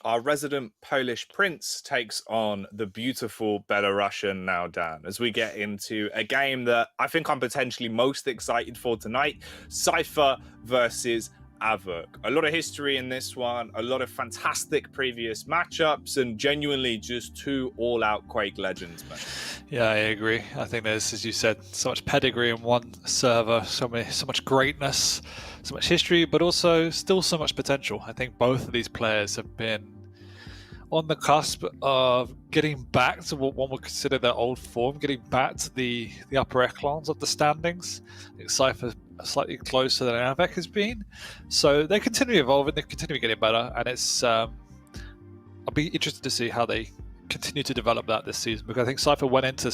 Our resident Polish prince takes on the beautiful Belarusian now, Dan, as we get into a game that I think I'm potentially most excited for tonight, Cypher versus Avok. A lot of history in this one, a lot of fantastic previous matchups, and genuinely just two all-out Quake legends, man. Yeah, I agree. I think there's, as you said, so much pedigree in one server, so much greatness, so much history, but also still so much potential. I think both of these players have been on the cusp of getting back to what one would consider their old form, getting back to the upper echelons of the standings. I think Cypher slightly closer than Avek has been. So they continue evolving, they continue getting better, and it's I'll be interested to see how they continue to develop that this season, because I think Cypher went into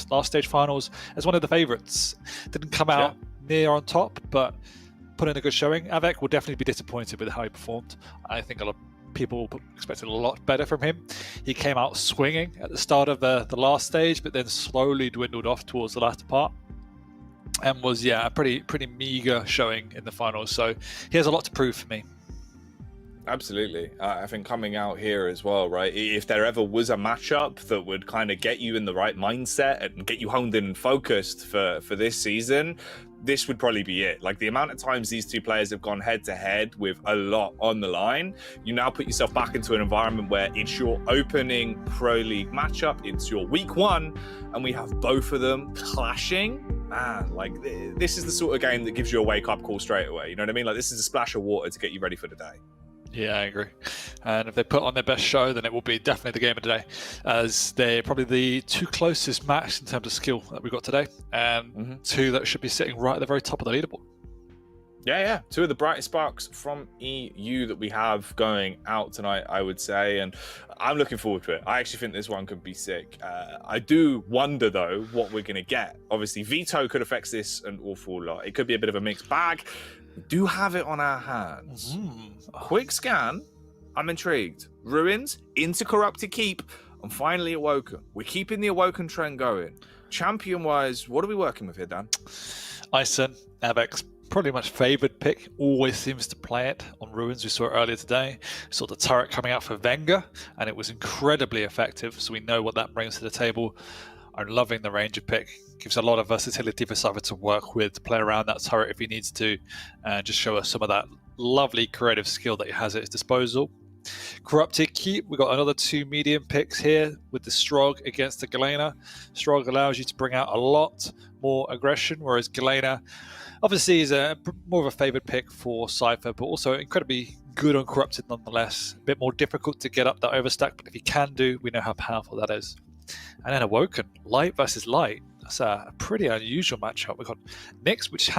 last stage finals as one of the favourites. Didn't come out near on top, but put in a good showing. Avek will definitely be disappointed with how he performed. I think a lot of people expected a lot better from him. He came out swinging at the start of the last stage, but then slowly dwindled off towards the latter part, and was a pretty meager showing in the finals. So he has a lot to prove for me. Absolutely. I think coming out here as well, right? If there ever was a matchup that would kind of get you in the right mindset and get you honed in and focused for this season, this would probably be it. Like, the amount of times these two players have gone head to head with a lot on the line, you now put yourself back into an environment where it's your opening Pro League matchup, it's your week one, and we have both of them clashing. Man, like, this is the sort of game that gives you a wake-up call straight away. You know what I mean? Like, this is a splash of water to get you ready for the day. Yeah, I agree. And if they put on their best show, then it will be definitely the game of the day, as they're probably the two closest matched in terms of skill that we've got today, and two that should be sitting right at the very top of the leaderboard. Yeah. Two of the brightest sparks from EU that we have going out tonight, I would say, and I'm looking forward to it. I actually think this one could be sick. I do wonder, though, what we're going to get. Obviously, Veto could affect this an awful lot. It could be a bit of a mixed bag. We do have it on our hands. Quick scan. I'm intrigued. Ruins into Corrupted Keep. And finally Awoken. We're keeping the Awoken trend going. Champion-wise, what are we working with here, Dan? Ison, Avek's probably much favoured pick. Always seems to play it on Ruins. We saw it earlier today. We saw the turret coming out for Venga, and it was incredibly effective. So we know what that brings to the table. I'm loving the Ranger pick. Gives a lot of versatility for Cypher to work with, to play around that turret if he needs to, and just show us some of that lovely creative skill that he has at his disposal. Corrupted Keep, we've got another two medium picks here with the Strog against the Galena. Strog allows you to bring out a lot more aggression, whereas Galena obviously is more of a favoured pick for Cypher, but also incredibly good on Corrupted nonetheless. A bit more difficult to get up that overstack, but if he can do, we know how powerful that is. And then Awoken, light versus light. That's a pretty unusual matchup. We've got Nyx, which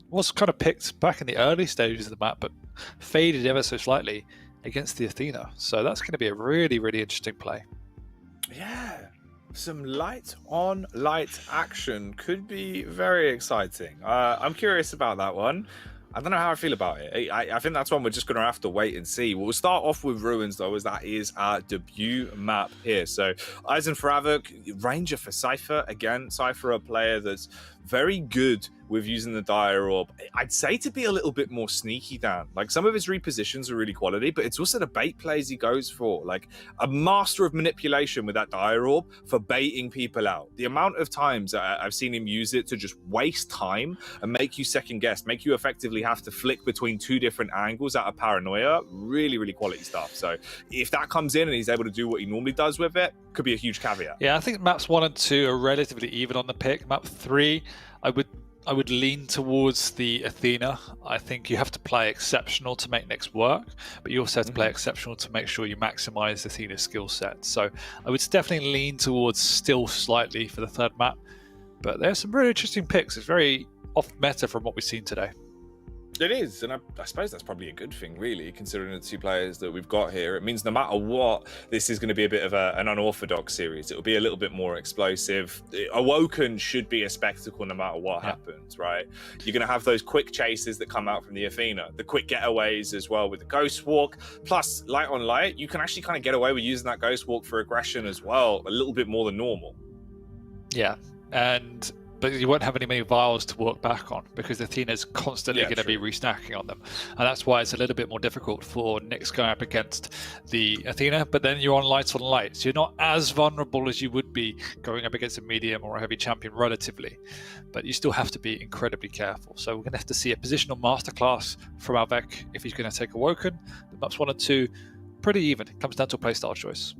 was kind of picked back in the early stages of the map, but faded ever so slightly against the Athena. So that's going to be a really, really interesting play. Yeah, some light on light action could be very exciting. I'm curious about that one. I don't know how I feel about it. I think that's one we're just going to have to wait and see. We'll start off with Ruins, though, as that is our debut map here. So, Eisen for Avok, Ranger for Cypher. Again, Cypher, a player that's very good with using the Dire Orb. I'd say to be a little bit more sneaky, Dan. Like, some of his repositions are really quality, but it's also the bait plays he goes for. Like, a master of manipulation with that Dire Orb for baiting people out. The amount of times I've seen him use it to just waste time and make you second guess, make you effectively have to flick between two different angles out of paranoia. Really, really quality stuff. So if that comes in and he's able to do what he normally does with it, could be a huge caveat. Yeah, I think maps 1 and 2 are relatively even on the pick. Map 3, I would lean towards the Athena. I think you have to play exceptional to make Nyx work, but you also have to play exceptional to make sure you maximize Athena's skill set. So I would definitely lean towards still slightly for the third map, but there's some really interesting picks. It's very off meta from what we've seen today. It is, and I suppose that's probably a good thing, really, considering the two players that we've got here. It means no matter what, this is going to be a bit of an unorthodox series. It'll be a little bit more explosive. Awoken should be a spectacle no matter what happens, right? You're going to have those quick chases that come out from the Athena, the quick getaways as well with the Ghost Walk, plus light on light. You can actually kind of get away with using that Ghost Walk for aggression as well, a little bit more than normal. Yeah, and but you won't have any many vials to work back on because Athena's constantly going to be resnacking on them. And that's why it's a little bit more difficult for Nyx going up against the Athena, but then you're on lights on lights. You're not as vulnerable as you would be going up against a medium or a heavy champion relatively, but you still have to be incredibly careful. So we're going to have to see a positional masterclass from Avec if he's going to take Awoken. The maps 1 and 2, pretty even. It comes down to a playstyle choice.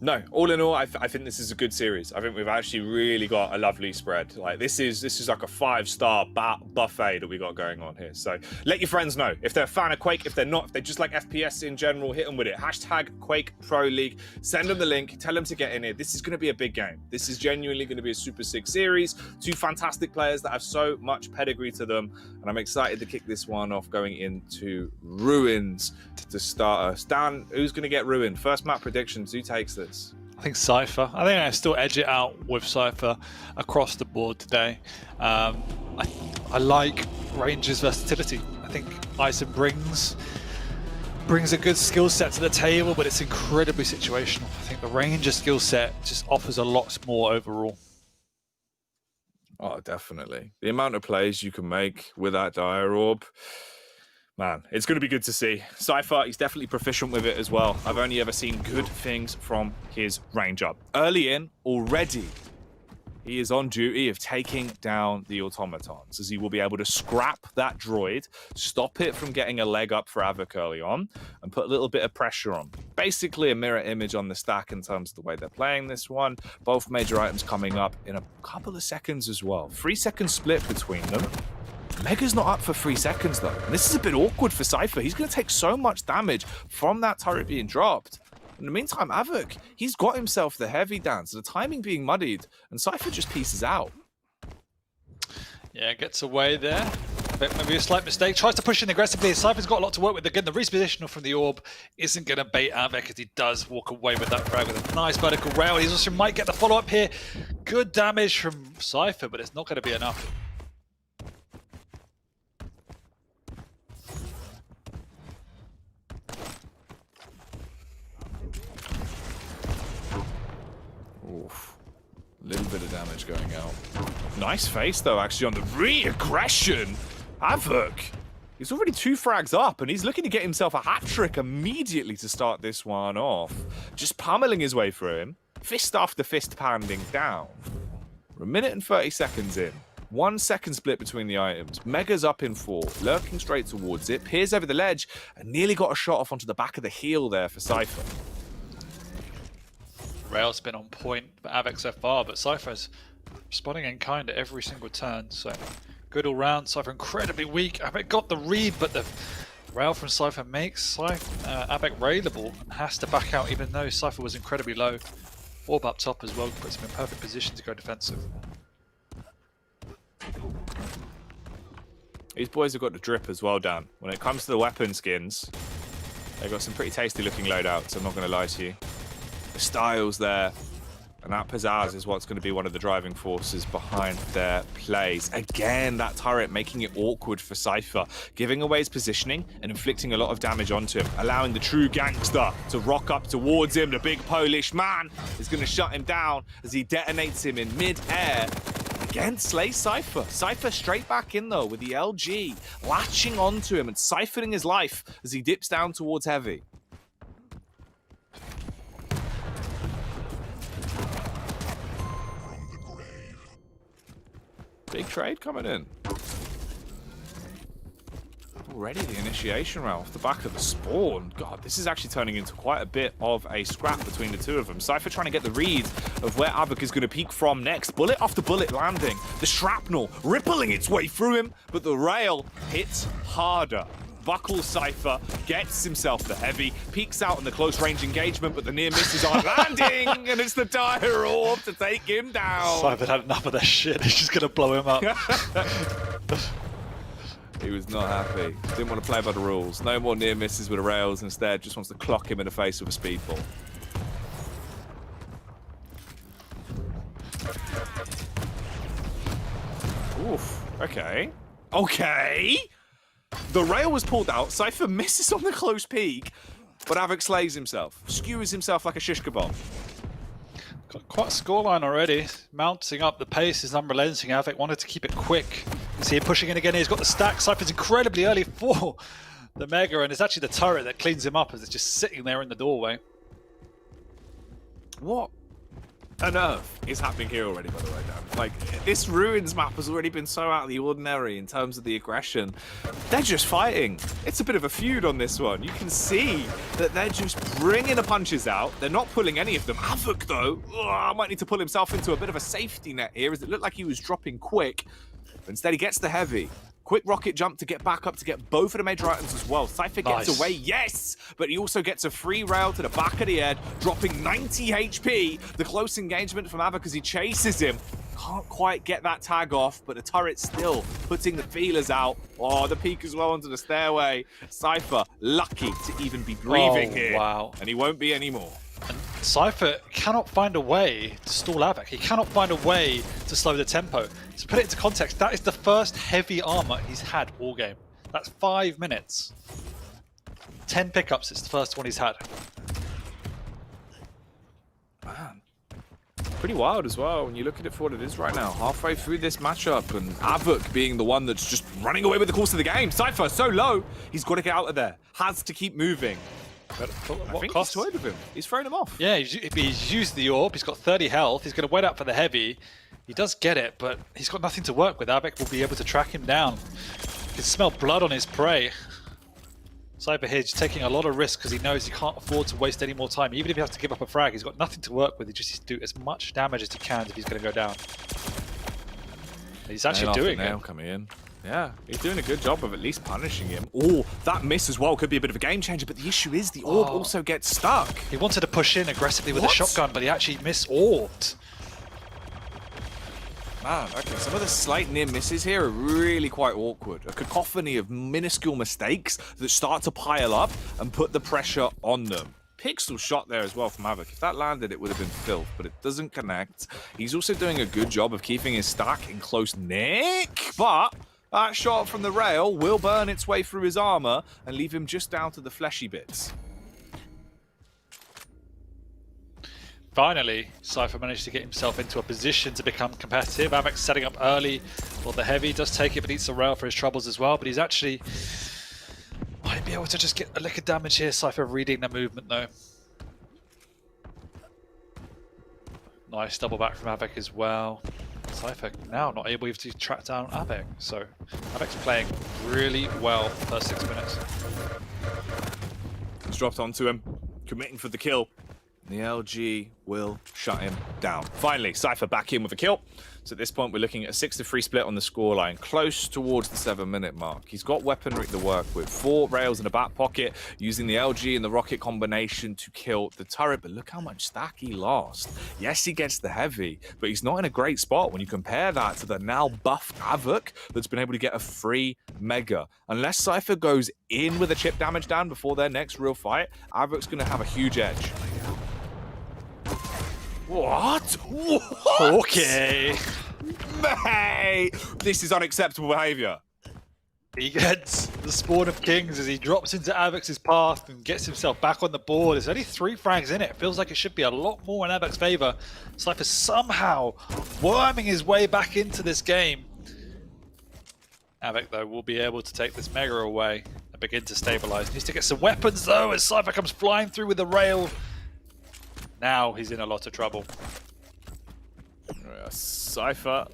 No, all in all, I think this is a good series. I think we've actually really got a lovely spread. Like this is like a 5-star buffet that we got going on here. So let your friends know if they're a fan of Quake. If they're not, if they just like FPS in general, hit them with it. Hashtag Quake Pro League. Send them the link. Tell them to get in here. This is going to be a big game. This is genuinely going to be a super sick series. 2 fantastic players that have so much pedigree to them, and I'm excited to kick this one off going into Ruins to start us. Dan, who's going to get ruined? First map predictions. Who takes this? I think Cypher. I think I still edge it out with Cypher across the board today. I like Ranger's versatility. I think Ison brings a good skill set to the table, but it's incredibly situational. I think the Ranger skill set just offers a lot more overall. Oh, definitely. The amount of plays you can make with that Dire Orb, man, it's going to be good to see. Cypher, he's definitely proficient with it as well. I've only ever seen good things from his Ranger. Early in, already, he is on duty of taking down the automatons, as he will be able to scrap that droid, stop it from getting a leg up for Avec early on, and put a little bit of pressure on. Basically a mirror image on the stack in terms of the way they're playing this one. Both major items coming up in a couple of seconds as well. 3-second split between them. Mega's not up for 3 seconds though. And this is a bit awkward for Cypher. He's going to take so much damage from that turret being dropped. In the meantime, Avec, he's got himself the heavy dance, the timing being muddied, and Cypher just pieces out. Yeah, gets away there. Maybe a slight mistake. Tries to push in aggressively. Cypher's got a lot to work with. Again, the repositional from the orb isn't going to bait Avec as he does walk away with that frag with a nice vertical rail. He also might get the follow-up here. Good damage from Cypher, but it's not going to be enough. Oof. Little bit of damage going out. Nice face though, actually, on the re-aggression. Avec, he's already 2 frags up, and he's looking to get himself a hat trick immediately to start this one off. Just pummeling his way through him, fist after fist pounding down. We're 1 minute and 30 seconds in. 1 second split between the items. Mega's up in 4, lurking straight towards it, peers over the ledge, and nearly got a shot off onto the back of the heel there for Cypher. Rail's been on point for Avec so far, but Cypher's responding in kind at every single turn, so good all round. Cypher incredibly weak. Avec got the read, but the rail from Cypher makes Avec railable and has to back out, even though Cypher was incredibly low. Orb up top as well, puts him in perfect position to go defensive. These boys have got the drip as well, Dan. When it comes to the weapon skins, they've got some pretty tasty looking loadouts, I'm not going to lie to you. The styles there, and that pizzazz is what's going to be one of the driving forces behind their plays. Again, that turret making it awkward for Cypher, giving away his positioning and inflicting a lot of damage onto him, allowing the true gangster to rock up towards him. The big Polish man is going to shut him down as he detonates him in mid-air. Again, slays Cypher. Cypher straight back in though with the LG, latching onto him and siphoning his life as he dips down towards Heavy. Big trade coming in. Already the initiation round off the back of the spawn. God, this is actually turning into quite a bit of a scrap between the two of them. Cypher trying to get the read of where Avec is going to peek from next. Bullet after bullet landing. The shrapnel rippling its way through him, but the rail hits harder. Buckles Cypher, gets himself the heavy, peeks out in the close range engagement, but the near misses aren't landing, and it's the Dire Orb to take him down. Cypher had enough of that shit, he's just going to blow him up. He was not happy. Didn't want to play by the rules. No more near misses with the rails, instead just wants to clock him in the face with a speedball. Oof, okay. Okay! The rail was pulled out, Cypher misses on the close peak, but Avec slays himself, skewers himself like a shish kebab. Got quite a scoreline already. Mounting up, the pace is unrelenting. Havoc wanted to keep it quick. You see him pushing in again. He's got the stack. Cypher's incredibly early for the Mega, and it's actually the turret that cleans him up as it's just sitting there in the doorway. What on earth is happening here already, by the way, Dan? Like, this Ruins map has already been so out of the ordinary in terms of the aggression. They're just fighting. It's a bit of a feud on this one. You can see that they're just bringing the punches out. They're not pulling any of them. Havoc, though, might need to pull himself into a bit of a safety net here, as it looked like he was dropping Quick. But instead, he gets the heavy. Quick rocket jump to get back up to get both of the major items as well. Cypher gets away, yes, but he also gets a free rail to the back of the head, dropping 90 HP. The close engagement from Havoc as he chases him. Can't quite get that tag off, but the turret's still putting the feelers out. Oh, the peak as well onto the stairway. Cypher lucky to even be breathing here. Wow. And he won't be anymore. And Cypher cannot find a way to stall Havoc. He cannot find a way to slow the tempo. To put it into context, that is the first heavy armor he's had all game. That's 5 minutes. 10 pickups, it's the first one he's had. Man, pretty wild as well when you look at it for what it is right now. Halfway through this matchup, and Havoc being the one that's just running away with the course of the game. Cypher so low, he's got to get out of there. Has to keep moving. But I think he's toyed with him. He's thrown him off. Yeah, he's used the orb. He's got 30 health. He's going to wait out for the heavy. He does get it, but he's got nothing to work with. Havoc will be able to track him down. You can smell blood on his prey. Cypher here just taking a lot of risk because he knows he can't afford to waste any more time. Even if he has to give up a frag, he's got nothing to work with. He just needs to do as much damage as he can if he's going to go down. He's actually doing it. Coming in. Yeah, he's doing a good job of at least punishing him. Oh, that miss as well could be a bit of a game changer, but the issue is the orb also gets stuck. He wanted to push in aggressively with a shotgun, but he actually miss-orbed. Man, okay, some of the slight near misses here are really quite awkward. A cacophony of minuscule mistakes that start to pile up and put the pressure on them. Pixel shot there as well from Havoc. If that landed, it would have been filth, but it doesn't connect. He's also doing a good job of keeping his stack in close nick, but that shot from the rail will burn its way through his armor and leave him just down to the fleshy bits. Finally, Cypher managed to get himself into a position to become competitive. Havoc's setting up early. Well, the heavy does take it, but eats the rail for his troubles as well. But he's actually might be able to just get a lick of damage here. Cypher reading the movement though. Nice double back from Havoc as well. Cypher now not able to track down Havoc, so Havoc's playing really well the first 6 minutes. It's dropped onto him, committing for the kill. The LG will shut him down. Finally, Cypher back in with a kill. So at this point, we're looking at a 6-3 split on the scoreline, close towards the 7-minute mark. He's got weaponry to work with, 4 rails in the back pocket, using the LG and the rocket combination to kill the turret. But look how much stack he lost. Yes, he gets the heavy, but he's not in a great spot when you compare that to the now buffed Havoc that's been able to get a free mega. Unless Cypher goes in with a chip damage down before their next real fight, Havoc's going to have a huge edge. What? Okay. Mate, this is unacceptable behavior. He gets the spawn of kings as he drops into Havoc's path and gets himself back on the board. There's only 3 frags in it. It feels like it should be a lot more in Havoc's favor. Cypher somehow worming his way back into this game. Havoc, though, will be able to take this mega away and begin to stabilize. Needs to get some weapons, though, as Cypher comes flying through with the rail. Now he's in a lot of trouble. Cypher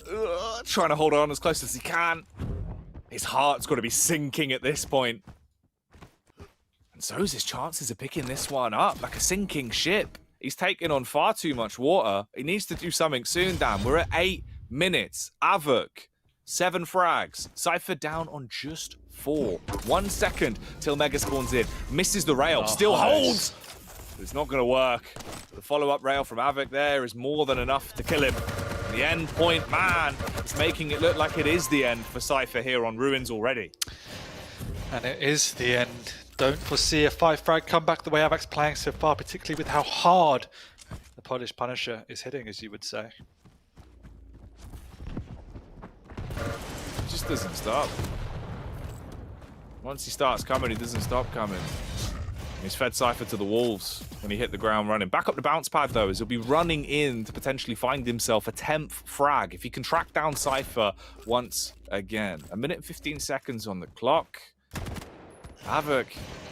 trying to hold on as close as he can. His heart's got to be sinking at this point. And so's his chances of picking this one up, like a sinking ship. He's taking on far too much water. He needs to do something soon, Dan. We're at 8 minutes. Havoc, 7 frags. Cypher down on just 4. 1 second till Mega spawns in. Misses the rail, still holds. It's not going to work. The follow-up rail from Havoc there is more than enough to kill him. The end point, man, it's making it look like it is the end for Cypher here on Ruins already. And it is the end. Don't foresee a 5-frag comeback the way Havoc's playing so far, particularly with how hard the Polish Punisher is hitting, as you would say. He just doesn't stop. Once he starts coming, he doesn't stop coming. He's fed Cypher to the wolves when he hit the ground running. Back up the bounce pad, though, as he'll be running in to potentially find himself a 10th frag if he can track down Cypher once again. 1 minute and 15 seconds on the clock. Havoc,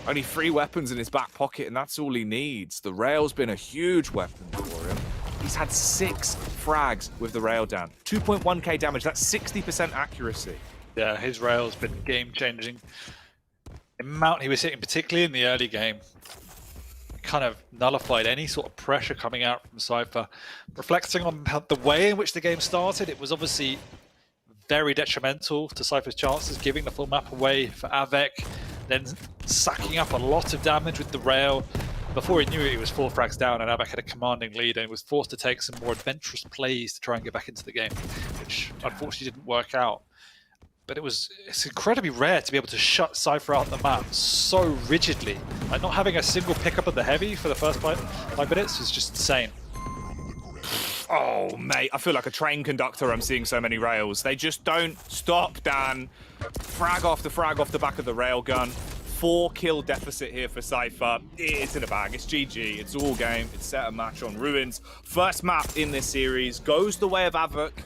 only 3 weapons in his back pocket, and that's all he needs. The rail's been a huge weapon for him. He's had 6 frags with the rail down. 2.1k damage, that's 60% accuracy. Yeah, his rail's been game-changing. The amount he was hitting, particularly in the early game, kind of nullified any sort of pressure coming out from Cypher. Reflecting on the way in which the game started, it was obviously very detrimental to Cypher's chances, giving the full map away for Avec, then sucking up a lot of damage with the rail. Before he knew it, he was 4 frags down, and Avec had a commanding lead and was forced to take some more adventurous plays to try and get back into the game, which unfortunately didn't work out. But it's incredibly rare to be able to shut Cypher out the map so rigidly. Like, not having a single pickup of the heavy for the first 5 minutes is just insane. Oh, mate, I feel like a train conductor. I'm seeing so many rails. They just don't stop, Dan. Frag after frag off the back of the railgun. 4 kill deficit here for Cypher. It's in a bag. It's GG. It's all game. It's set a match on Ruins. First map in this series goes the way of Havoc.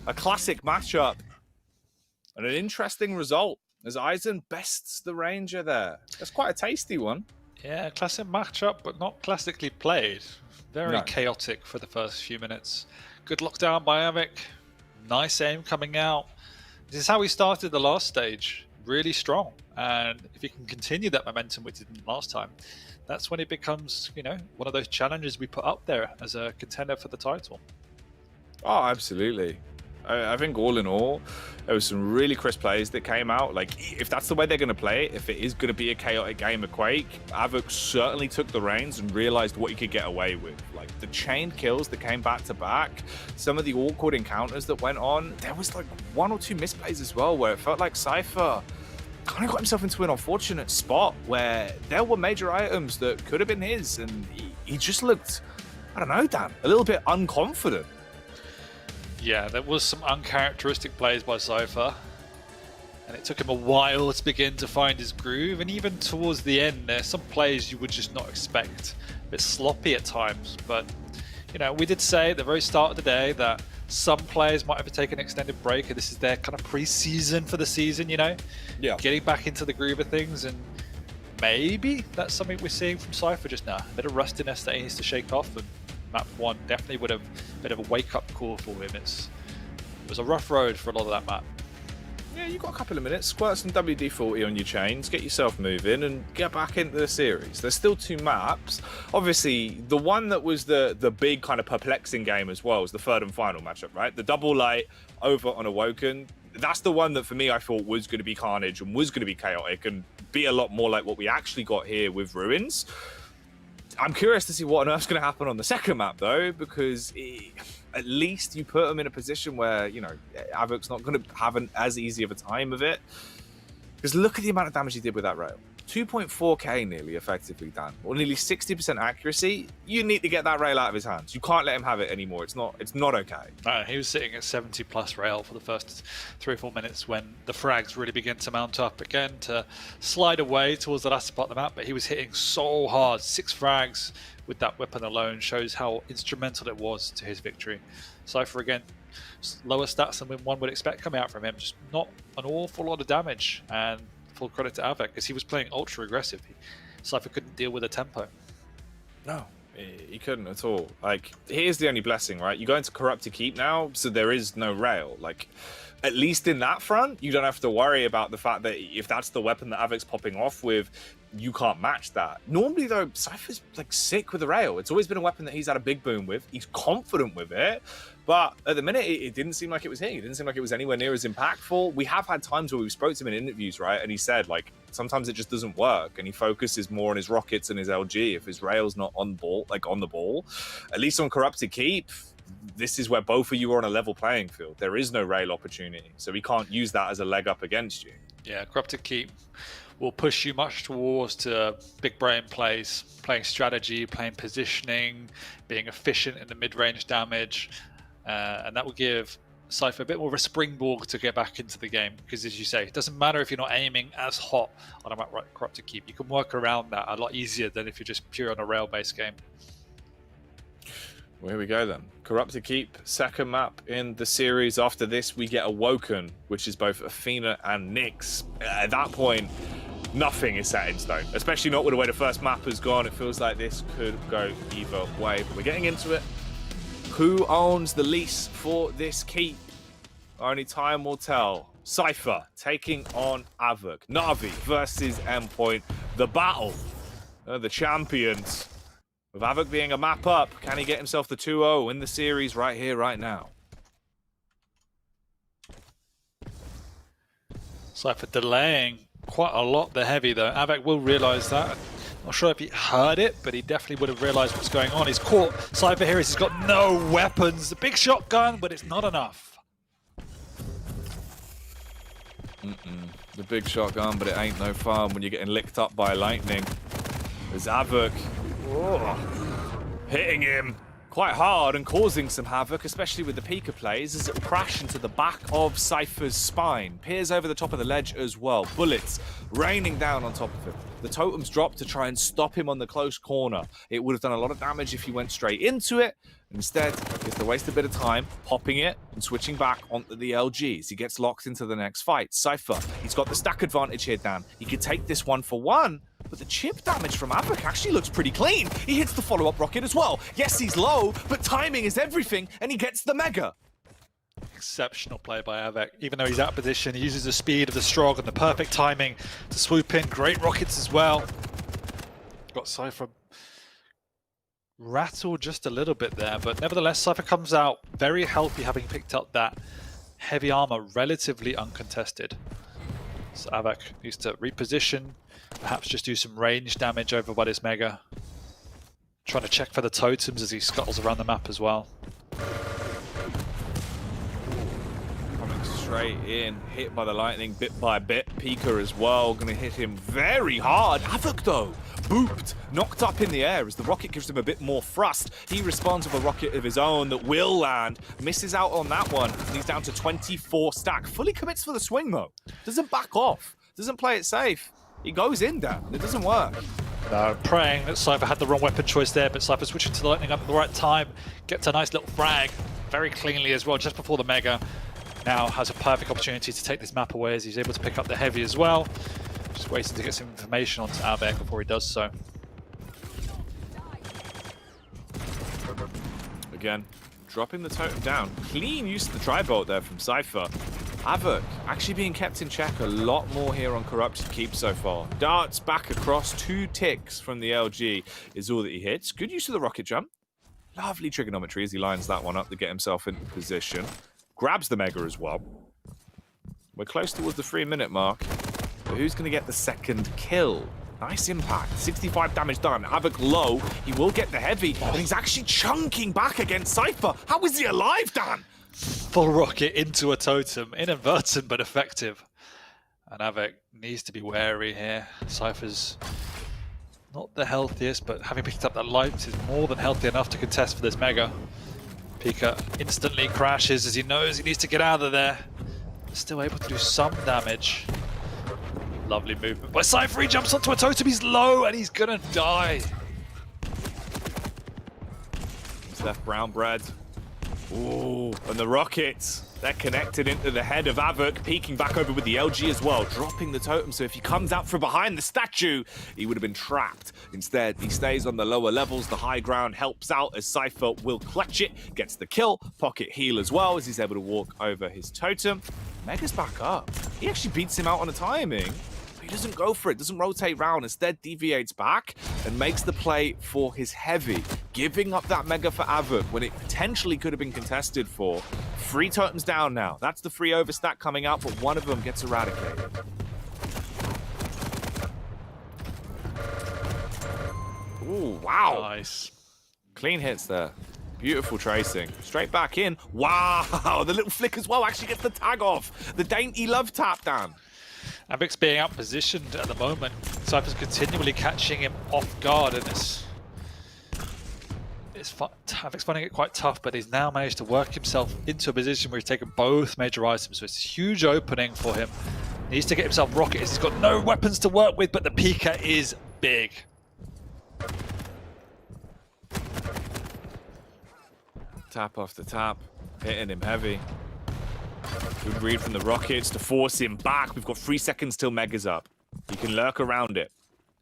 A classic matchup. And an interesting result as Eisen bests the Ranger there. That's quite a tasty one. Yeah, classic matchup, but not classically played. Very chaotic for the first few minutes. Good lockdown by Avec. Nice aim coming out. This is how he started the last stage. Really strong. And if he can continue that momentum we did last time, that's when it becomes, you know, one of those challenges we put up there as a contender for the title. Oh, absolutely. I think all in all, there was some really crisp plays that came out. Like, if that's the way they're going to play it, if it is going to be a chaotic game of Quake, Havoc certainly took the reins and realized what he could get away with. Like, the chain kills that came back to back, some of the awkward encounters that went on. There was like 1 or 2 misplays as well, where it felt like Cypher kind of got himself into an unfortunate spot where there were major items that could have been his, and he just looked, I don't know, Dan, a little bit unconfident. Yeah, there was some uncharacteristic plays by Cypher, and it took him a while to begin to find his groove, and even towards the end there's some plays you would just not expect. A bit sloppy at times, but you know, we did say at the very start of the day that some players might have to take an extended break, and this is their kind of pre-season for the season, you know? Yeah. Getting back into the groove of things, and maybe that's something we're seeing from Cypher just now. A bit of rustiness that he needs to shake off, and map 1 definitely would have a bit of a wake-up call for him. It was a rough road for a lot of that map. Yeah, you've got a couple of minutes. Squirt some WD-40 on your chains, get yourself moving, and get back into the series. There's still 2 maps. Obviously, the one that was the big kind of perplexing game as well was the 3rd and final matchup, right? The double light over on Awoken. That's the one that, for me, I thought was going to be carnage and was going to be chaotic and be a lot more like what we actually got here with Ruins. I'm curious to see what on earth's going to happen on the second map, though, because at least you put them in a position where, you know, Havoc's not going to have as easy of a time of it. Because look at the amount of damage he did with that rail. 2.4k nearly, effectively, Dan. Or nearly 60% accuracy. You need to get that rail out of his hands. You can't let him have it anymore. It's not okay. He was sitting at 70 plus rail for the first 3 or 4 minutes when the frags really began to mount up again to slide away towards the latter part of the map, but he was hitting so hard. 6 frags with that weapon alone shows how instrumental it was to his victory. Cypher again, lower stats than one would expect coming out from him, just not an awful lot of damage, and full credit to Avec because he was playing ultra aggressive. Cypher couldn't deal with the tempo. No, he couldn't at all. Like, here's the only blessing, right? You go into Corrupted Keep now, so there is no rail. Like, at least in that front, you don't have to worry about the fact that if that's the weapon that Avic's popping off with, you can't match that. Normally, though, Cypher's like sick with the rail. It's always been a weapon that he's had a big boom with. He's confident with it. But at the minute, it didn't seem like it was hitting. It didn't seem like it was anywhere near as impactful. We have had times where we've spoke to him in interviews, right? And he said, like, sometimes it just doesn't work. And he focuses more on his rockets and his LG. If his rail's not on ball, like on the ball, at least on Corrupted Keep, this is where both of you are on a level playing field. There is no rail opportunity. So we can't use that as a leg up against you. Yeah, Corrupted Keep will push you much towards to big brain plays, playing strategy, playing positioning, being efficient in the mid-range damage. And that will give Cypher a bit more of a springboard to get back into the game, because as you say, it doesn't matter if you're not aiming as hot on a map like Corrupted Keep. You can work around that a lot easier than if you're just pure on a rail-based game. Well, here we go then. Corrupted Keep, second map in the series. After this, we get Awoken, which is both Athena and Nyx. At that point, nothing is set in stone, especially not with the way the first map has gone. It feels like this could go either way, but we're getting into it. Who owns the lease for this keep? Only time will tell. Cypher taking on Avok. Na'Vi versus Endpoint. The battle. The champions. With Avok being a map up, can he get himself the 2-0 in the series right here, right now? Cypher delaying quite a lot the heavy though. Avok will realise that. Not sure if he heard it, but he definitely would have realised what's going on. He's caught Cypher here. He's got no weapons. The big shotgun, but it's not enough. The big shotgun, but it ain't no fun when you're getting licked up by lightning. There's Avok hitting him quite hard and causing some havoc, especially with the Pika plays, as it will crash into the back of Cypher's spine. Peers over the top of the ledge as well. Bullets raining down on top of him. The totems drop to try and stop him on the close corner. It would have done a lot of damage if he went straight into it. Instead, he has to waste a bit of time popping it and switching back onto the LGs. He gets locked into the next fight. Cypher, he's got the stack advantage here, Dan. He could take this 1-for-1, but the chip damage from Avok actually looks pretty clean. He hits the follow-up rocket as well. Yes, he's low, but timing is everything, and he gets the mega. Exceptional play by Avok. Even though he's out of position, he uses the speed of the Strog and the perfect timing to swoop in. Great rockets as well. Got Cypher rattled just a little bit there, but nevertheless, Cypher comes out very healthy, having picked up that heavy armor relatively uncontested. So Avok needs to reposition, perhaps just do some range damage over by this mega. Trying to check for the totems as he scuttles around the map as well. Coming straight in, hit by the lightning bit by bit. Pika as well, going to hit him very hard. Avok though, booped, knocked up in the air as the rocket gives him a bit more thrust. He responds with a rocket of his own that will land, misses out on that one, and he's down to 24 stack. Fully commits for the swing though, doesn't back off, doesn't play it safe. He goes in there, it doesn't work. No, praying that Cypher had the wrong weapon choice there, but Cypher switching to the lightning up at the right time, gets a nice little frag, very cleanly as well, just before the mega. Now has a perfect opportunity to take this map away as he's able to pick up the heavy as well. Just waiting to get some information onto Avok before he does so. Again, dropping the totem down. Clean use of the tri-bolt there from Cypher. Avok actually being kept in check a lot more here on Corrupted Keep so far. Darts back across, 2 ticks from the LG is all that he hits. Good use of the rocket jump. Lovely trigonometry as he lines that one up to get himself into position. Grabs the mega as well. We're close towards the 3-minute mark. But who's going to get the second kill? Nice impact. 65 damage done. Avok low. He will get the heavy. And he's actually chunking back against Cypher. How is he alive, Dan? Full rocket into a totem. Inadvertent but effective. And Avok needs to be wary here. Cypher's not the healthiest, but having picked up that light is more than healthy enough to contest for this mega. Pika instantly crashes as he knows he needs to get out of there. Still able to do some damage. Lovely movement by Cypher. He jumps onto a totem. He's low and he's gonna die. He's left brown bread. Ooh, and the rockets. They're connected into the head of Avok, peeking back over with the LG as well, dropping the totem. So if he comes out from behind the statue, he would have been trapped. Instead, he stays on the lower levels. The high ground helps out as Cypher will clutch it, gets the kill, pocket heal as well as he's able to walk over his totem. Mega's back up. He actually beats him out on the timing. He doesn't go for it, doesn't rotate round, instead deviates back and makes the play for his heavy, giving up that mega for Avok when it potentially could have been contested for. 3 totems down now. That's the 3 overstack coming out, but one of them gets eradicated. Ooh, wow. Nice. Clean hits there. Beautiful tracing. Straight back in. Wow, the little flick as well actually gets the tag off. The dainty love tap, Dan. Avok's being out-positioned at the moment. Cypher's continually catching him off guard, and Havoc's finding it quite tough, but he's now managed to work himself into a position where he's taken both major items, so it's a huge opening for him. He needs to get himself rockets. He's got no weapons to work with, but the Pika is big. Tap off the tap, hitting him heavy. Good read from the rockets to force him back. We've got 3 seconds till Mega's up. He can lurk around it.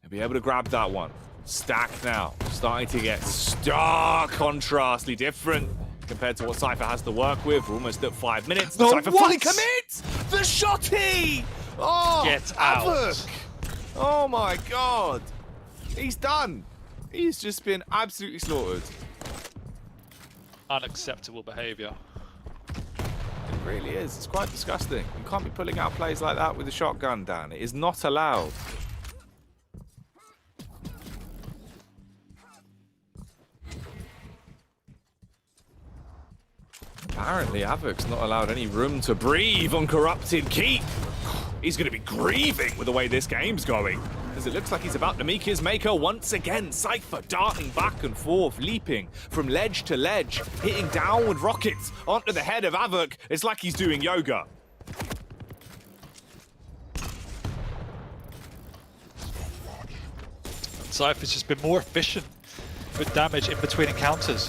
He'll be able to grab that one. Stack now, starting to get stark contrastly different compared to what Cypher has to work with. We're almost at 5 minutes. No, Cypher fully commits! The shotty! Oh, get out. Havoc. Oh my god. He's done. He's just been absolutely slaughtered. Unacceptable behavior. It really is. It's quite disgusting. You can't be pulling out plays like that with a shotgun, Dan. It is not allowed. Apparently, Havoc's not allowed any room to breathe on Corrupted Keep. He's going to be grieving with the way this game's going, as it looks like he's about to meet his maker once again. Cypher darting back and forth, leaping from ledge to ledge, hitting down with rockets onto the head of Havoc. It's like he's doing yoga. Cypher's just been more efficient with damage in between encounters.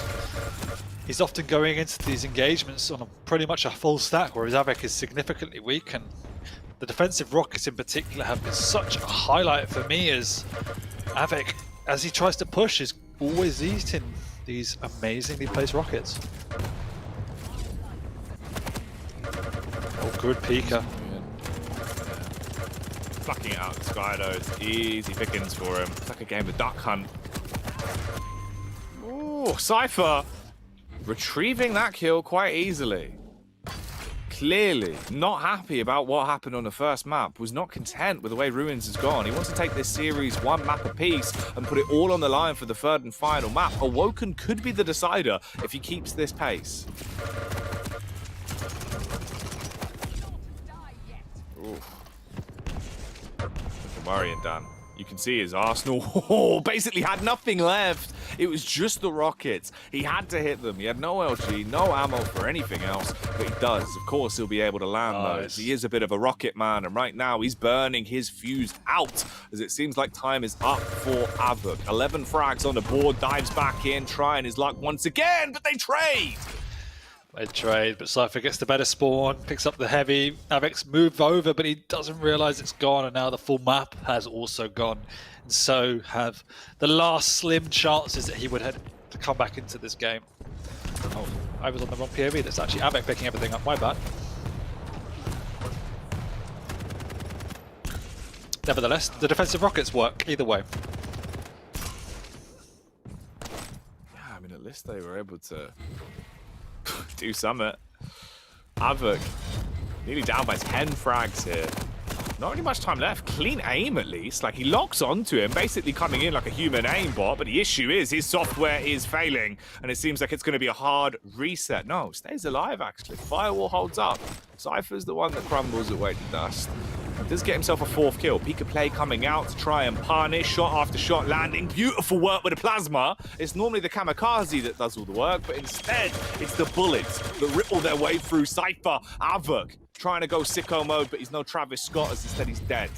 He's often going into these engagements on pretty much a full stack, whereas Havoc is significantly weak, and the defensive rockets in particular have been such a highlight for me, as Havoc, as he tries to push, is always eating these amazingly placed rockets. Oh, good Pika. Plucking it out of the sky, though. It's easy pickings for him. It's like a game of duck hunt. Ooh, Cypher retrieving that kill quite easily. Clearly not happy about what happened on the first map, was not content with the way Ruins has gone. He wants to take this series 1 map apiece and put it all on the line for the 3rd and final map. Awoken could be the decider if he keeps this pace. Worrying, Dan. You can see his arsenal basically had nothing left. It was just the rockets. He had to hit them. He had no LG, no ammo for anything else, but he does. Of course, he'll be able to land those. He is a bit of a rocket man, and right now he's burning his fuse out, as it seems like time is up for Havoc. 11 frags on the board, dives back in, trying his luck once again, but they trade. They trade, but Cypher gets the better spawn, picks up the heavy. Havoc's moved over, but he doesn't realize it's gone, and now the full map has also gone. And so have the last slim chances that he would have to come back into this game. Oh, I was on the wrong POV. That's actually Havoc picking everything up. My bad. Nevertheless, the defensive rockets work either way. Yeah, I mean, at least they were able to do summit. Havoc nearly down by 10 frags here. Not really much time left. Clean aim, at least. Like, he locks onto him, basically coming in like a human aimbot, but the issue is his software is failing, and it seems like it's going to be a hard reset. No, stays alive, actually. Firewall holds up. Cypher's the one that crumbles away to dust. Does get himself a 4th kill. Pika play coming out to try and punish. Shot after shot landing. Beautiful work with the plasma. It's normally the kamikaze that does all the work, but instead, it's the bullets that ripple their way through Cypher. Havoc trying to go sicko mode, but he's no Travis Scott, as instead he's dead.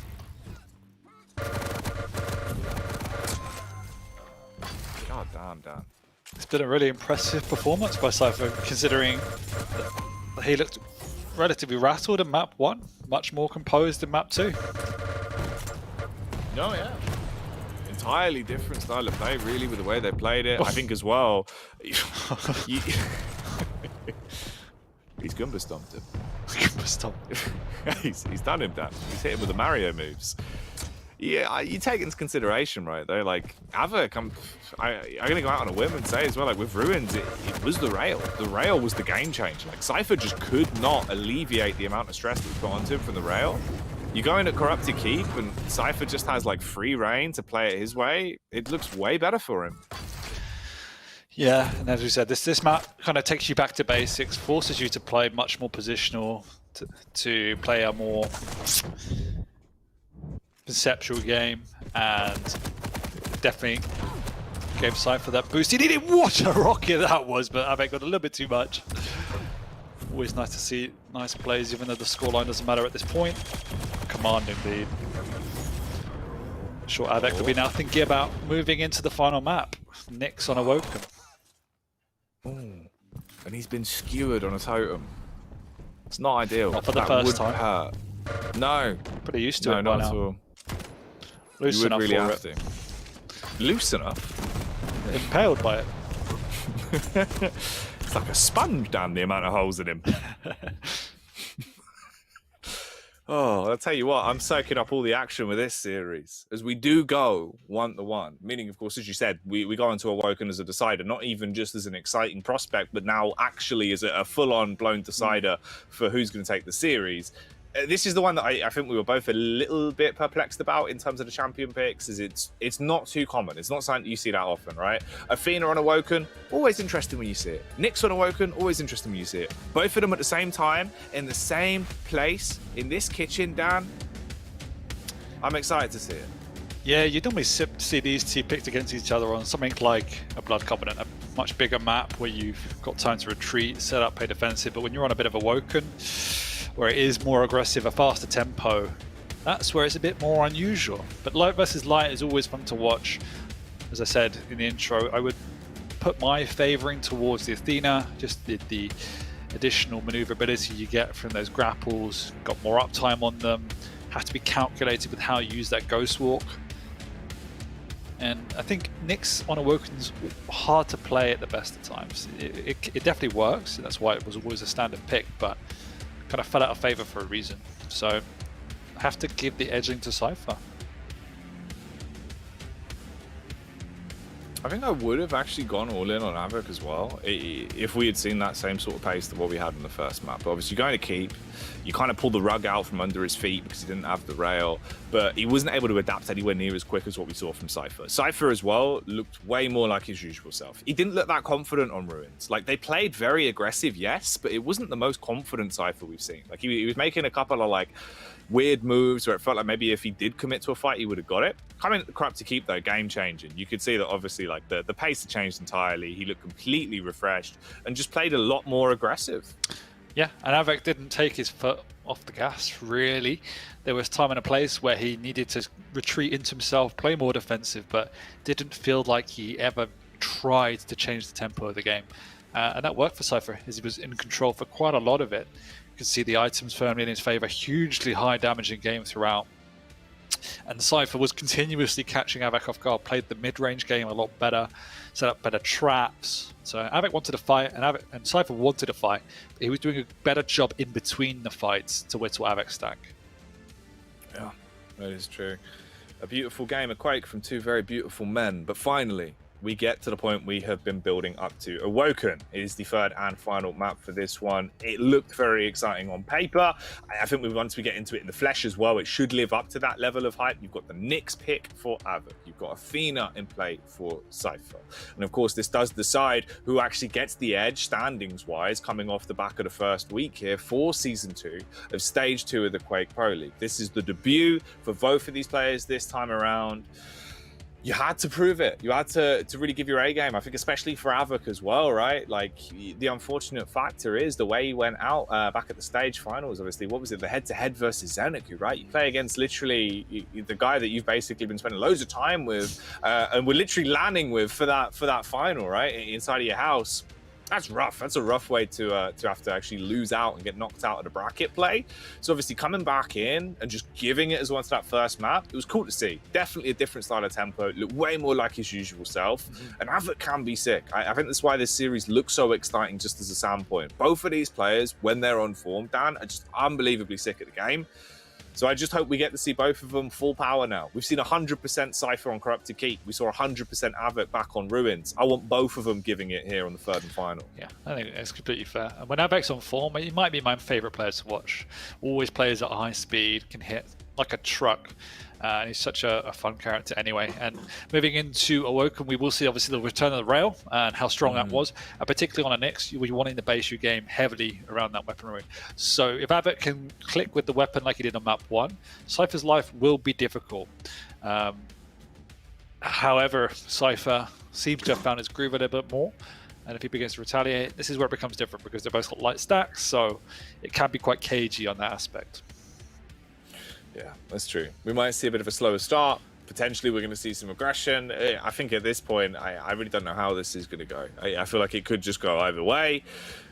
God damn, Dan. It's been a really impressive performance by Cypher, considering that he looked relatively rattled in map 1, much more composed in map 2. No, yeah. Entirely different style of play, really, with the way they played it. I think as well. He's Goomba stomped him. Goomba stomped him. he's done him, Dan. He's hit him with the Mario moves. Yeah, you take into consideration, right, though, like, Havoc, I'm going to go out on a whim and say as well, like, with Ruins, it was the rail. The rail was the game changer. Like, Cypher just could not alleviate the amount of stress that was put onto him from the rail. You go into Corrupted Keep, and Cypher just has, like, free reign to play it his way. It looks way better for him. Yeah, and as we said, this map kind of takes you back to basics, forces you to play much more positional, to play a more conceptual game, and definitely Gave Cypher that boost. He needed what a rocket that was, but Avec got a little bit too much. Always nice to see nice plays, even though the scoreline doesn't matter at this point. Command indeed. Sure, Avec will be now thinking about moving into the final map. Nyx on Awoken. Ooh. And he's been skewered on a totem. It's not ideal. Not for the first time. Hurt. No. Pretty used to it not by at now. all. Loose You would enough really for have it. to. Loose enough? Impaled by it. It's like a sponge, damn the amount of holes in him. Oh, I'll tell you what, I'm soaking up all the action with this series as we do go 1-1. Meaning, of course, as you said, we go into Awoken as a decider, not even just as an exciting prospect, but now actually as a full-on blown decider for who's going to take the series. This is the one that I think we were both a little bit perplexed about in terms of the champion picks, is it's not too common. It's not something that you see that often, right? Athena on Awoken, always interesting when you see it. Nyx on Awoken, always interesting when you see it. Both of them at the same time, in the same place, in this kitchen, Dan. I'm excited to see it. Yeah, you normally see these two picked against each other on something like a Blood Covenant, a much bigger map where you've got time to retreat, set up, play defensive, but when you're on a bit of Awoken, where it is more aggressive, a faster tempo, that's where it's a bit more unusual. But light versus light is always fun to watch. As I said in the intro, I would put my favouring towards the Athena, just the additional manoeuvrability you get from those grapples, got more uptime on them, have to be calculated with how you use that Ghost Walk. And I think Nyx on Awoken's hard to play at the best of times. It definitely works, and that's why it was always a standard pick, but kind of fell out of favour for a reason. So I have to give the edging to Cypher. I think I would have actually gone all in on Avok as well if we had seen that same sort of pace that what we had in the first map. But obviously, you're going to keep. You kind of pull the rug out from under his feet because he didn't have the rail, but he wasn't able to adapt anywhere near as quick as what we saw from Cypher. Cypher as well looked way more like his usual self. He didn't look that confident on Ruins. Like, they played very aggressive, yes, but it wasn't the most confident Cypher we've seen. Like, he was making a couple of like weird moves where it felt like maybe if he did commit to a fight, he would have got it. Coming Corrupt to Keep, though, game changing. You could see that obviously like the pace had changed entirely. He looked completely refreshed and just played a lot more aggressive. Yeah, and Avok didn't take his foot off the gas, really. There was time and a place where he needed to retreat into himself, play more defensive, but didn't feel like he ever tried to change the tempo of the game. And that worked for Cypher, as he was in control for quite a lot of it. You can see the items firmly in his favor, hugely high damaging game throughout. And Cypher was continuously catching Avok off guard, played the mid-range game a lot better, set up better traps. So Avok wanted to fight, and Cypher wanted to fight, but he was doing a better job in between the fights to whittle Avok's stack. Yeah, that is true. A beautiful game of Quake from two very beautiful men, but finally, we get to the point we have been building up to. Awoken is the third and final map for this one. It looked very exciting on paper. I think once we get into it in the flesh as well, it should live up to that level of hype. You've got the Nyx pick for Avok. You've got Athena in play for Cypher. And of course, this does decide who actually gets the edge standings-wise coming off the back of the first week here for Season 2 of Stage 2 of the Quake Pro League. This is the debut for both of these players this time around. You had to prove it. You had to really give your A game. I think especially for Avok as well, right? Like, the unfortunate factor is the way he went out back at the stage finals, obviously. What was it? The head-to-head versus Xenoku, right? You play against literally the guy that you've basically been spending loads of time with and we're literally landing with for that final, right? Inside of your house. That's rough. That's a rough way to have to actually lose out and get knocked out of the bracket play. So obviously coming back in and just giving it as one to that first map, it was cool to see. Definitely a different style of tempo. It looked way more like his usual self. And Avok can be sick. I think that's why this series looks so exciting just as a standpoint. Both of these players, when they're on form, Dan, are just unbelievably sick at the game. So I just hope we get to see both of them full power now. We've seen 100% Cypher on Corrupted Keep. We saw 100% Avok back on Ruins. I want both of them giving it here on the third and final. Yeah, I think it's completely fair. And when Avok's on form, he might be my favourite player to watch. Always plays at high speed, can hit like a truck. And he's such a fun character anyway. And moving into Awoken, we will see obviously the return of the rail and how strong that was. Particularly on a Nyx, you're wanting to base your game heavily around that weaponry. So if Avok can click with the weapon like he did on map 1, Cypher's life will be difficult. However, Cypher seems to have found his groove a little bit more. And if he begins to retaliate, this is where it becomes different because they're both got light stacks, so it can be quite cagey on that aspect. Yeah, that's true. We might see a bit of a slower start. Potentially, we're going to see some aggression. I think at this point, I really don't know how this is going to go. I feel like it could just go either way.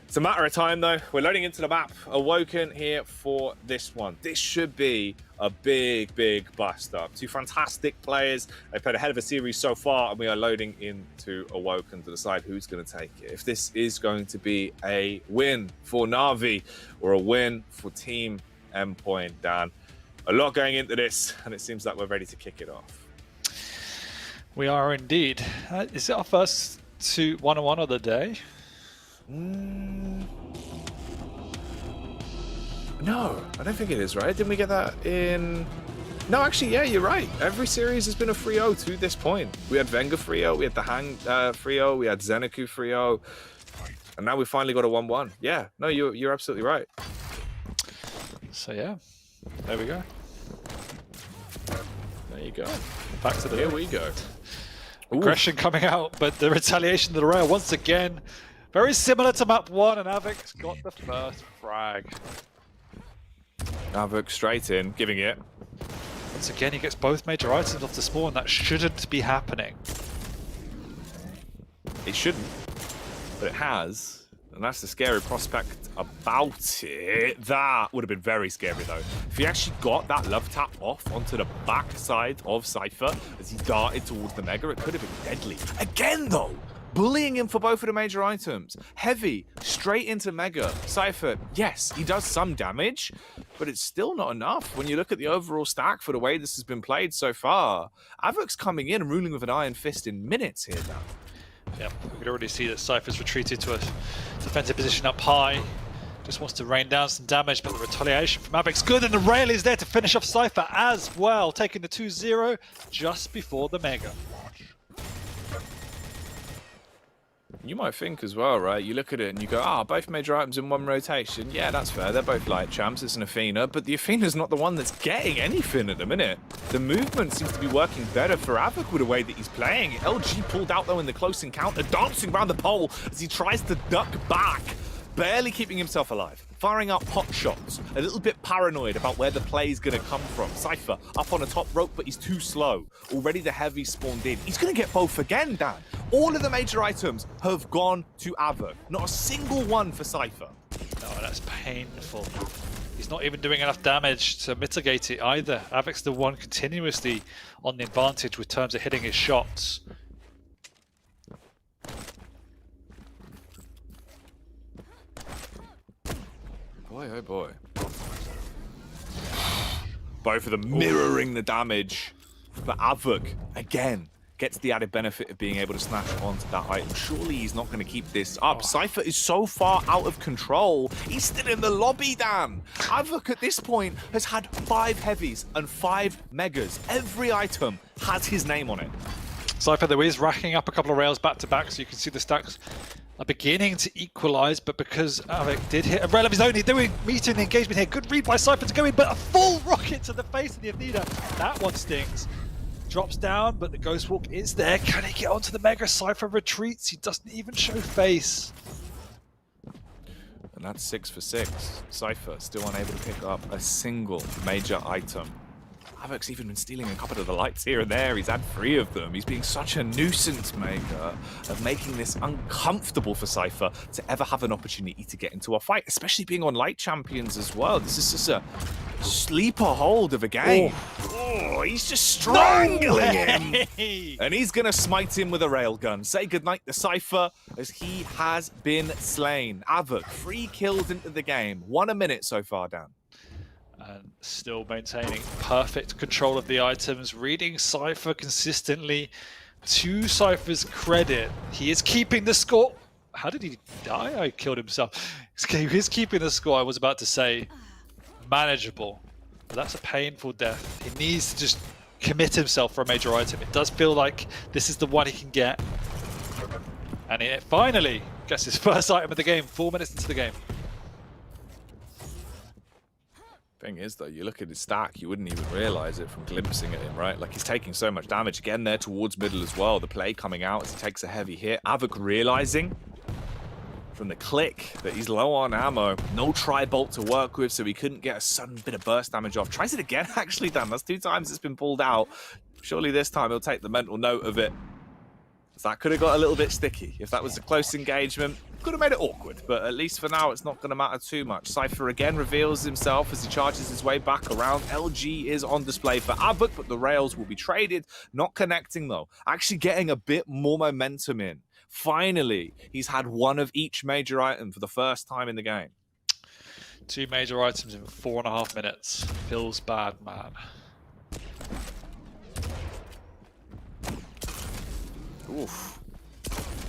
It's a matter of time, though. We're loading into the map. Awoken here for this one. This should be a big, big bust up. Two fantastic players. They've played a hell of a series so far, and we are loading into Awoken to decide who's going to take it. If this is going to be a win for Na'Vi or a win for Team Endpoint, Dan. A lot going into this, and it seems like we're ready to kick it off. We are indeed. Is it our first 1-on-1 of the day? No, I don't think it is, right? Didn't we get that in... No, actually, yeah, you're right. Every series has been a 3-0 to this point. We had Venga 3-0, we had the Hang 3-0, we had Zeneku 3-0, and now we finally got a 1-1. Yeah, no, you're absolutely right. So yeah, there we go. There you go. Back to the Here we go. Aggression coming out, but the retaliation to the rail once again. Very similar to map 1, and Avic's got the first frag. Avok straight in, giving it. Once again, he gets both major items off the spawn. That shouldn't be happening. It shouldn't, but it has. And that's the scary prospect about it. That would have been very scary, though. If he actually got that love tap off onto the back side of Cypher as he darted towards the Mega, it could have been deadly. Again, though, bullying him for both of the major items. Heavy, straight into Mega. Cypher, yes, he does some damage, but it's still not enough when you look at the overall stack for the way this has been played so far. Avok's coming in and ruling with an iron fist in minutes here now. Yep, we could already see that Cypher's retreated to a defensive position up high. Just wants to rain down some damage, but the retaliation from Avic's good, and the rail is there to finish off Cypher as well, taking the 2-0 just before the Mega. You might think as well, right? You look at it and you go, both major items in one rotation. Yeah, that's fair. They're both light champs. It's an Athena, but the Athena's not the one that's getting anything at the minute. The movement seems to be working better for Avok with the way that he's playing. LG pulled out, though, in the close encounter, dancing around the pole as he tries to duck back, barely keeping himself alive. Firing out pot shots, a little bit paranoid about where the play is going to come from. Cypher up on the top rope, but he's too slow. Already the heavy spawned in. He's going to get both again, Dan. All of the major items have gone to Avok. Not a single one for Cypher. No, that's painful. He's not even doing enough damage to mitigate it either. Avic's the one continuously on the advantage with terms of hitting his shots. Boy, oh boy. Both of them mirroring the damage. But Avok, again, gets the added benefit of being able to snatch onto that item. Surely he's not going to keep this up. Cypher is so far out of control. He's still in the lobby, Dan. Avok at this point has had 5 heavies and 5 megas. Every item has his name on it. Cypher, though, is racking up a couple of rails back to back, so you can see the stacks are beginning to equalize, but because Avik did hit a rail of his own, he's doing meeting the engagement here. Good read by Cypher to go in, but a full rocket to the face of the Athena. That one stings. Drops down, but the Ghost Walk is there. Can he get onto the Mega? Cypher retreats. He doesn't even show face. And that's 6 for 6. Cypher still unable to pick up a single major item. Avok's even been stealing a couple of the lights here and there. He's had 3 of them. He's being such a nuisance maker of making this uncomfortable for Cypher to ever have an opportunity to get into a fight, especially being on light champions as well. This is just a sleeper hold of a game. Oh, he's just strangling him. And he's going to smite him with a railgun. Say goodnight to Cypher as he has been slain. Avok, 3 kills into the game. 1 a minute so far, Dan. And still maintaining perfect control of the items, reading Cypher consistently. To Cypher's credit, he is keeping the score. How did he die? I killed himself. He's keeping the score, I was about to say, manageable. But that's a painful death. He needs to just commit himself for a major item. It does feel like this is the one he can get. And it finally gets his first item of the game, 4 minutes into the game. Thing is, though, you look at his stack, you wouldn't even realize it from glimpsing at him, right? Like, he's taking so much damage. Again, there towards middle as well. The play coming out as he takes a heavy hit. Avok realizing from the click that he's low on ammo. No tri-bolt to work with, so he couldn't get a sudden bit of burst damage off. Tries it again, actually, Dan. That's 2 times it's been pulled out. Surely this time he'll take the mental note of it. So that could have got a little bit sticky. If that was a close engagement, could have made it awkward, but at least for now, it's not going to matter too much. Cypher again reveals himself as he charges his way back around. LG is on display for Avok, but the rails will be traded. Not connecting, though. Actually getting a bit more momentum in. Finally, he's had one of each major item for the first time in the game. 2 major items in 4.5 minutes. Feels bad, man. Oof.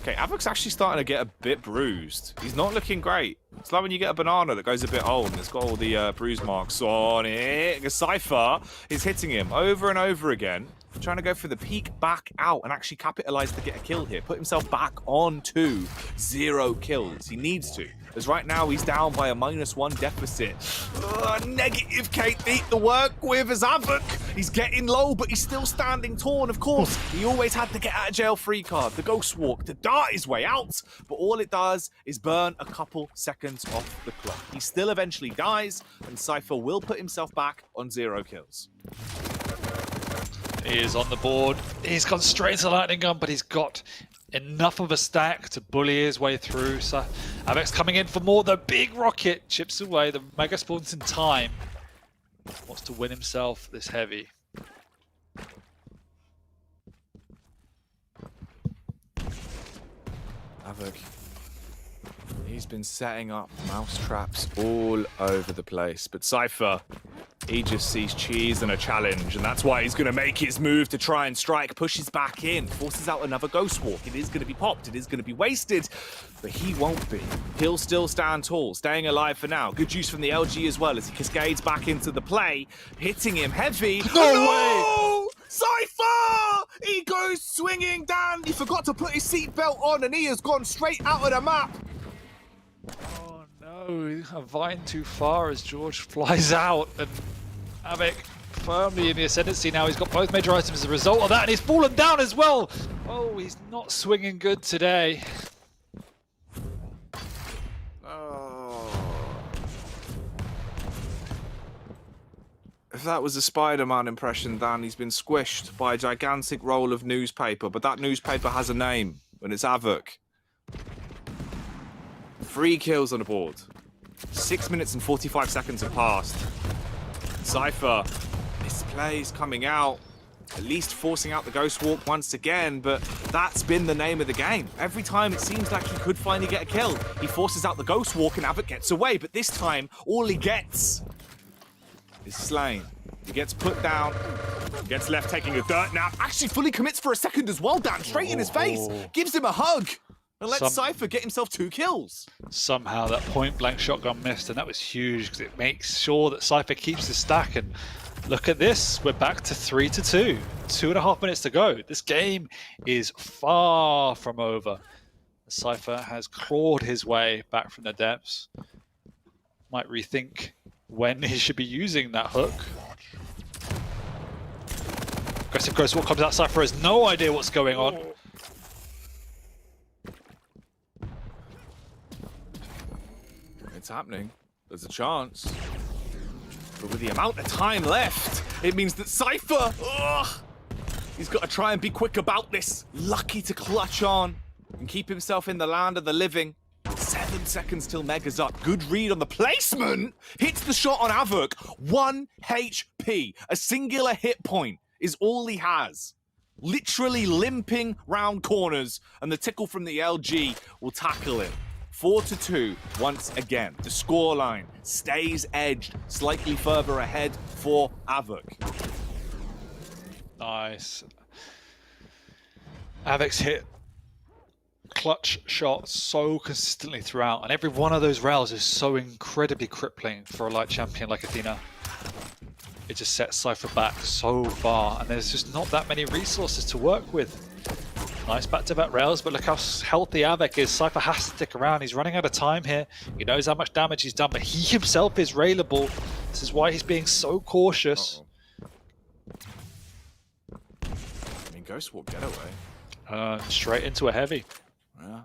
Okay, Avok's actually starting to get a bit bruised. He's not looking great. It's like when you get a banana that goes a bit old and it's got all the bruise marks on it. Cypher is hitting him over and over again, trying to go for the peek back out and actually capitalize to get a kill here. Put himself back on to 0 kills. He needs to. As right now, he's down by a -1 deficit. Negative KD to work with as Avok. He's getting low, but he's still standing tall. And of course, he always had the get out of jail free card, the ghost walk, to dart his way out. But all it does is burn a couple seconds off the clock. He still eventually dies, and Cypher will put himself back on 0 kills. He is on the board. He's gone straight to the lightning gun, but he's got enough of a stack to bully his way through. So Avok's coming in for more. The big rocket chips away. The mega spawns in time. Wants to win himself this heavy. Avok. He's been setting up mouse traps all over the place. But Cypher, he just sees cheese and a challenge, and that's why he's going to make his move to try and strike. Pushes back in, forces out another ghost walk. It is going to be popped, it is going to be wasted, but he won't be. He'll still stand tall, staying alive for now. Good use from the LG as well as he cascades back into the play, hitting him heavy. No way! Cypher! He goes swinging down. He forgot to put his seatbelt on, and he has gone straight out of the map. Oh no, a vine too far as George flies out, and Avok firmly in the ascendancy now. He's got both major items as a result of that, and he's fallen down as well. Oh, he's not swinging good today. If that was a Spider-Man impression, Dan, he's been squished by a gigantic roll of newspaper, but that newspaper has a name, and it's Avok. 3 kills on the board. 6 minutes and 45 seconds have passed. Cypher, this play's coming out, at least forcing out the ghost walk once again, but that's been the name of the game. Every time it seems like he could finally get a kill, he forces out the ghost walk and Avok gets away, but this time, all he gets is slain. He gets put down, gets left taking a dirt nap, actually fully commits for a second as well, Dan, straight in his face, gives him a hug, and lets Cypher get himself 2 kills. Somehow that point-blank shotgun missed, and that was huge because it makes sure that Cypher keeps the stack. And look at this, we're back to 3-2. 2.5 minutes to go. This game is far from over. Cypher has clawed his way back from the depths. Might rethink when he should be using that hook. Aggressive ghost walk comes out. Cypher has no idea what's going on. It's happening. There's a chance. But with the amount of time left, it means that Cypher, he's got to try and be quick about this. Lucky to clutch on and keep himself in the land of the living. 7 seconds till Mega's up. Good read on the placement. Hits the shot on Avok. 1 HP. A singular hit point is all he has. Literally limping round corners, and the tickle from the LG will tackle him. 4-2 once again. The scoreline stays edged slightly further ahead for Avok. Nice. Avok's hit clutch shots so consistently throughout, and every one of those rails is so incredibly crippling for a light champion like Athena. It just sets Cypher back so far, and there's just not that many resources to work with. Nice back-to-back rails, but look how healthy Avok is. Cypher has to stick around. He's running out of time here. He knows how much damage he's done, but he himself is railable. This is why he's being so cautious. I mean, Ghost Walk getaway. Straight into a heavy. Yeah.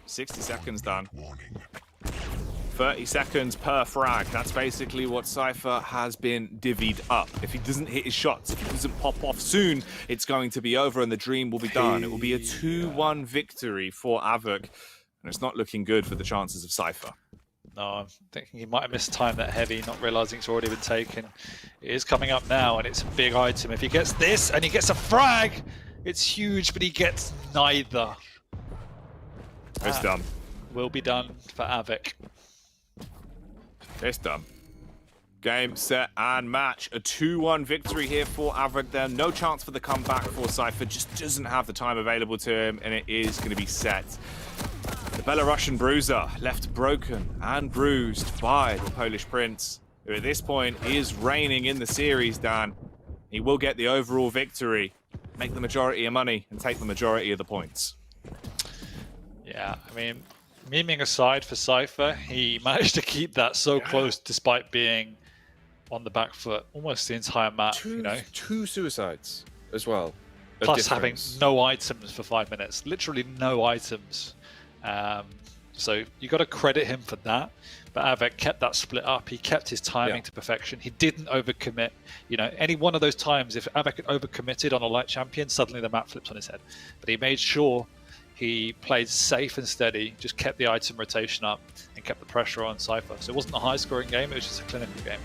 60 seconds done. Warning. 30 seconds per frag. That's basically what Cypher has been divvied up. If he doesn't hit his shots, if he doesn't pop off soon, it's going to be over and the dream will be done. It will be a 2-1 victory for Avok, and it's not looking good for the chances of Cypher. No, I'm thinking he might have missed time that heavy, not realizing it's already been taken. It is coming up now, and it's a big item. If he gets this and he gets a frag, it's huge, but he gets neither. It's done. Will be done for Avok. It's done. Game, set, and match. A 2-1 victory here for Avok there. No chance for the comeback for Cypher. Just doesn't have the time available to him, and it is going to be set. The Belarusian bruiser left broken and bruised by the Polish Prince, who at this point is reigning in the series, Dan. He will get the overall victory, make the majority of money, and take the majority of the points. Yeah, I mean, memeing aside for Cypher, he managed to keep that so close despite being on the back foot almost the entire map, Two suicides as well. Plus having no items for 5 minutes, literally no items. So you got to credit him for that. But Avok kept that split up. He kept his timing to perfection. He didn't overcommit. Any one of those times, if Avok had overcommitted on a light champion, suddenly the map flips on his head. But he made sure he played safe and steady, just kept the item rotation up and kept the pressure on Cypher. So it wasn't a high-scoring game, it was just a clinical game.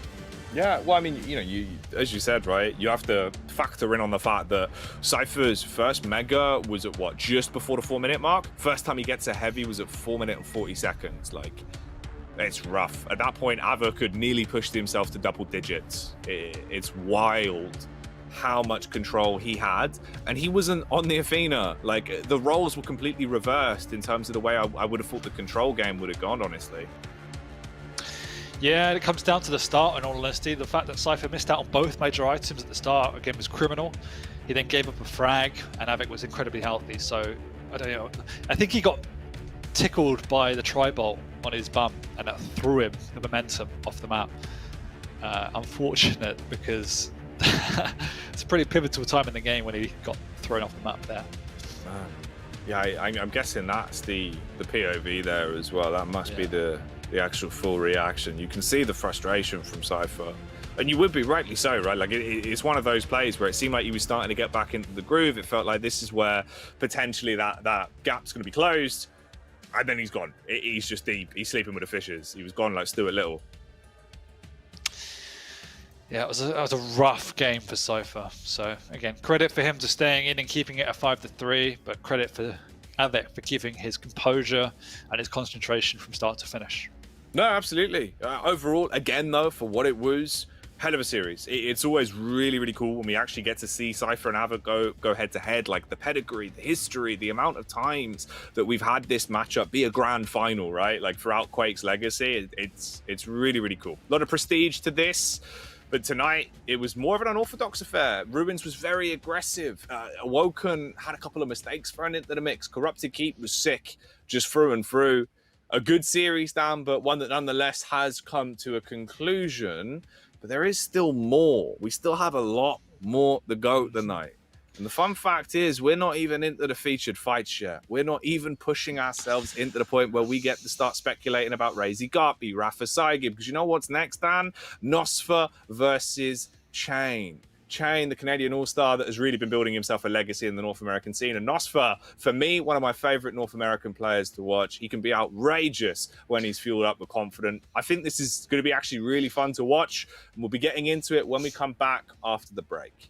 Yeah, well, I mean, you as you said, right, you have to factor in on the fact that Cypher's first mega was at what, just before the 4-minute mark? First time he gets a heavy was at 4 minutes and 40 seconds. Like, it's rough. At that point, Avok had nearly pushed himself to double digits. It's wild how much control he had, and he wasn't on the Athena. Like, the roles were completely reversed in terms of the way I would have thought the control game would have gone, honestly. Yeah, it comes down to the start, in all honesty. The fact that Cypher missed out on both major items at the start, again, was criminal. He then gave up a frag, and Avok was incredibly healthy, so I don't know. I think he got tickled by the tri-bolt on his bum, and that threw him the momentum off the map. Unfortunate, because it's a pretty pivotal time in the game when he got thrown off the map there. Yeah, I'm guessing that's the POV there as well. That must be the actual full reaction. You can see the frustration from Cypher, and you would be rightly so, right? Like, it's one of those plays where it seemed like he was starting to get back into the groove. It felt like this is where potentially that gap's going to be closed, and then he's gone. He's just deep. He's sleeping with the fishes. He was gone like Stuart Little. Yeah, it was a rough game for Cypher. So again, credit for him to staying in and keeping it at 5-3, but credit for Avok for keeping his composure and his concentration from start to finish. No, absolutely. Overall, again though, for what it was, hell of a series. It's always really, really cool when we actually get to see Cypher and Avok go head to head. Like, the pedigree, the history, the amount of times that we've had this matchup be a grand final, right? Like, throughout Quake's legacy, it's really, really cool. A lot of prestige to this. But tonight, it was more of an unorthodox affair. Ruins was very aggressive. Awoken had a couple of mistakes thrown into the mix. Corrupted Keep was sick, just through and through. A good series, Dan, but one that nonetheless has come to a conclusion. But there is still more. We still have a lot more to go tonight. And the fun fact is, we're not even into the featured fights yet. We're not even pushing ourselves into the point where we get to start speculating about Razy Garpy, Rafa Saigib, because you know what's next, Dan? Nosfa versus Chain. Chain, the Canadian All-Star that has really been building himself a legacy in the North American scene. And Nosfa, for me, one of my favorite North American players to watch. He can be outrageous when he's fueled up with confidence. I think this is going to be actually really fun to watch, and we'll be getting into it when we come back after the break.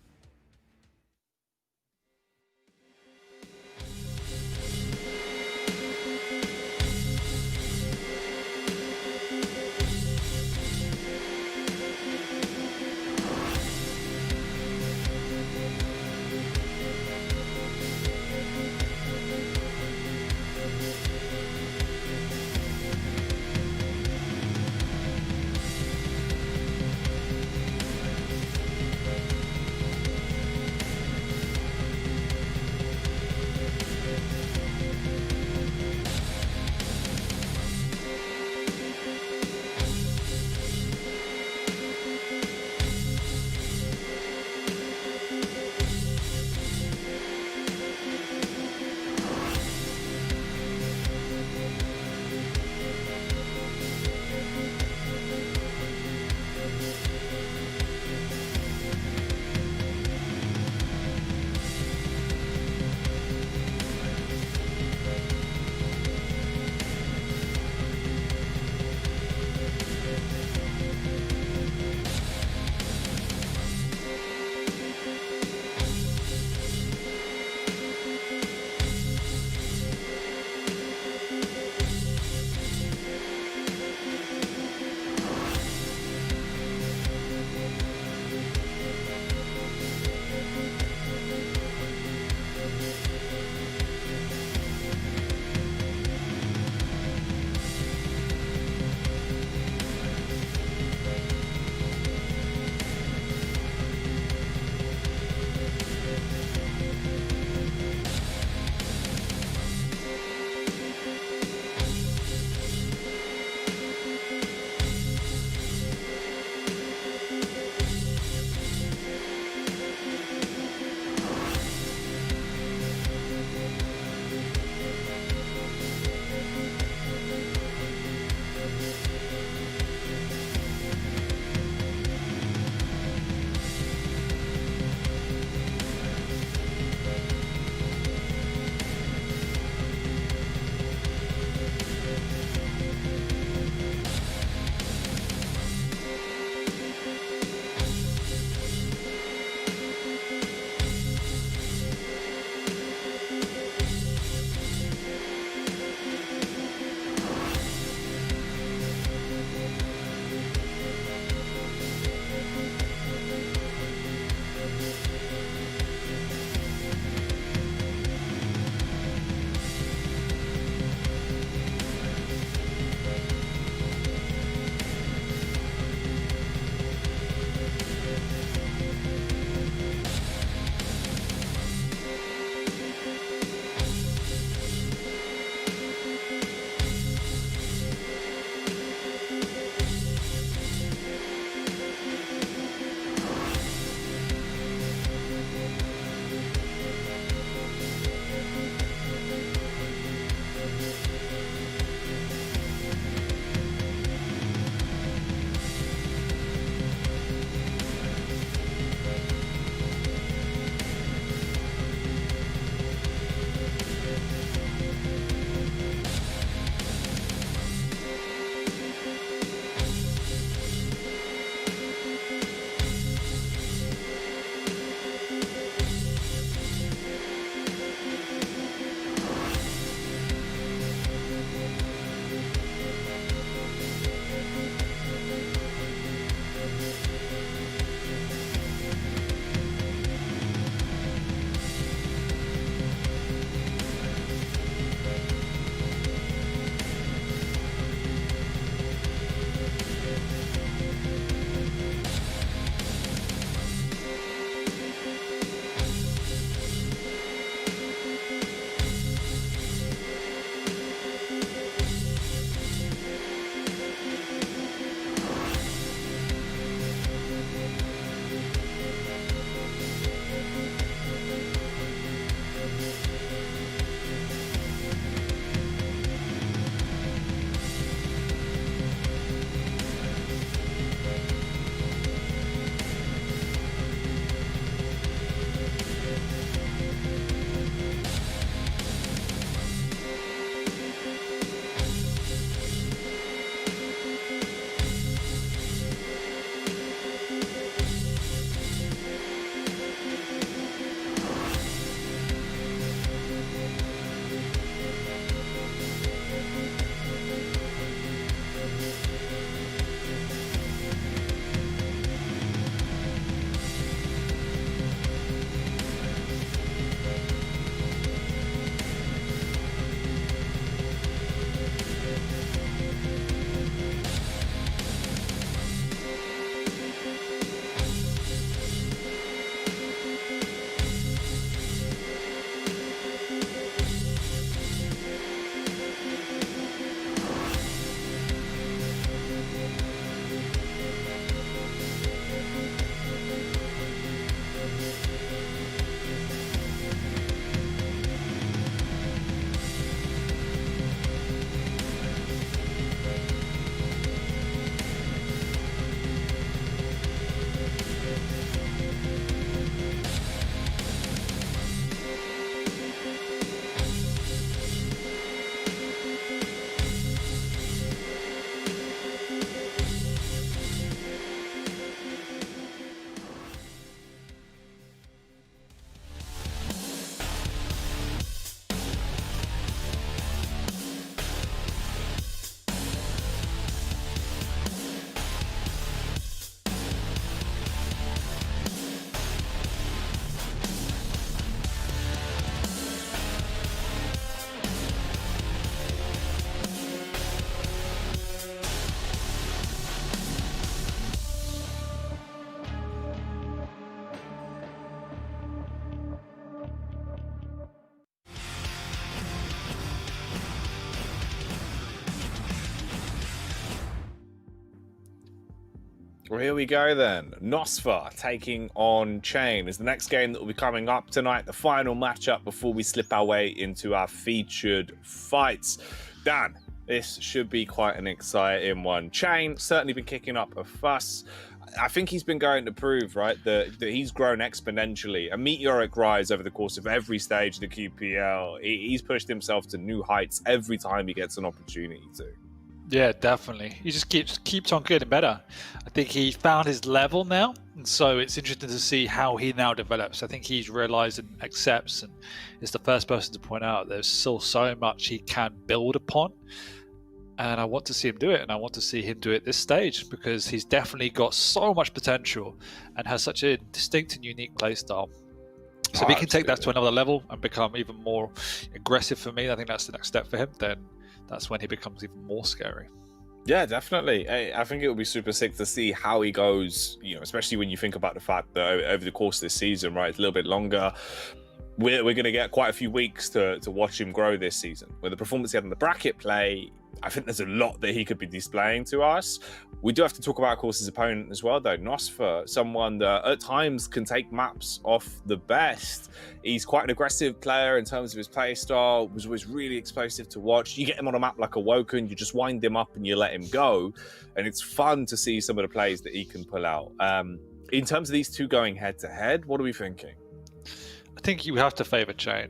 Well, here we go then. Nosfer taking on Chain is the next game that will be coming up tonight. The final matchup before we slip our way into our featured fights. Dan, this should be quite an exciting one. Chain certainly been kicking up a fuss. I think he's been going to prove, right, that he's grown exponentially. A meteoric rise over the course of every stage of the QPL. He's pushed himself to new heights every time he gets an opportunity to. Yeah, definitely. He just keeps on getting better. I think he found his level now, and so it's interesting to see how he now develops. I think he's realised and accepts, and is the first person to point out there's still so much he can build upon. And I want to see him do it, and I want to see him do it this stage because he's definitely got so much potential and has such a distinct and unique playstyle. So if he can take that to another level and become even more aggressive for me, I think that's the next step for him. Then that's when he becomes even more scary. Yeah, definitely. I think it would be super sick to see how he goes, especially when you think about the fact that over the course of this season, right, it's a little bit longer. We're going to get quite a few weeks to watch him grow this season. With the performance he had in the bracket play, I think there's a lot that he could be displaying to us. We do have to talk about, of course, his opponent as well, though. Nosfer, someone that at times can take maps off the best. He's quite an aggressive player in terms of his play style, was always really explosive to watch. You get him on a map like Awoken, you just wind him up and you let him go. And it's fun to see some of the plays that he can pull out. In terms of these two going head-to-head, what are we thinking? I think you have to favour Chain.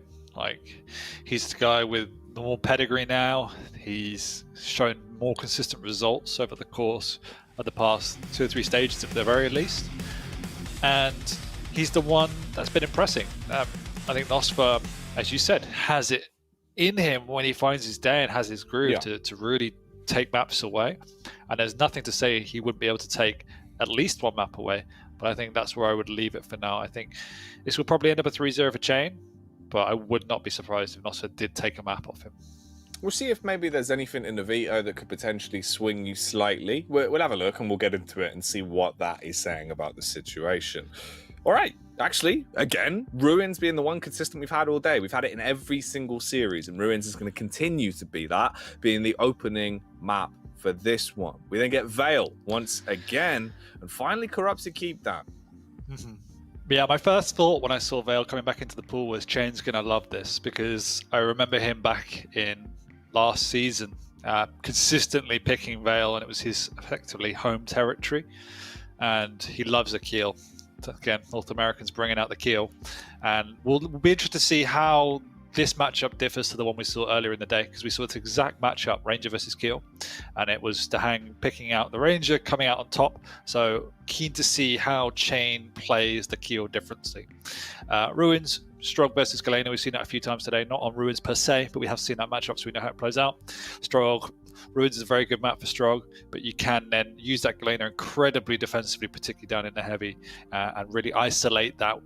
He's the guy with the more pedigree now. He's shown more consistent results over the course of the past 2 or 3 stages at the very least. And he's the one that's been impressing. I think Nosfer, as you said, has it in him when he finds his day and has his groove to really take maps away. And there's nothing to say he wouldn't be able to take at least one map away. But I think that's where I would leave it for now. I think this will probably end up a 3-0 for Chain, but I would not be surprised if Nosfer did take a map off him. We'll see if maybe there's anything in the veto that could potentially swing you slightly. We'll have a look and we'll get into it and see what that is saying about the situation. All right. Actually, again, Ruins being the one consistent we've had all day. We've had it in every single series, and Ruins is going to continue to be that, being the opening map for this one. We then get Veil once again, and finally Corrupted Keep that. Mm-hmm. Yeah, my first thought when I saw Veil coming back into the pool was Chain's going to love this, because I remember him back in last season consistently picking Veil, and it was his effectively home territory, and he loves a keel. Again, North Americans bringing out the keel, and we'll be interested to see how this matchup differs to the one we saw earlier in the day, because we saw this exact matchup, Ranger versus Keel, and it was Dahang picking out the Ranger, coming out on top. So keen to see how Chain plays the Keel differently. Ruins, Strog versus Galena, we've seen that a few times today, not on Ruins per se, but we have seen that matchup, so we know how it plays out. Strog, Ruins is a very good map for Strog, but you can then use that Galena incredibly defensively, particularly down in the heavy, and really isolate that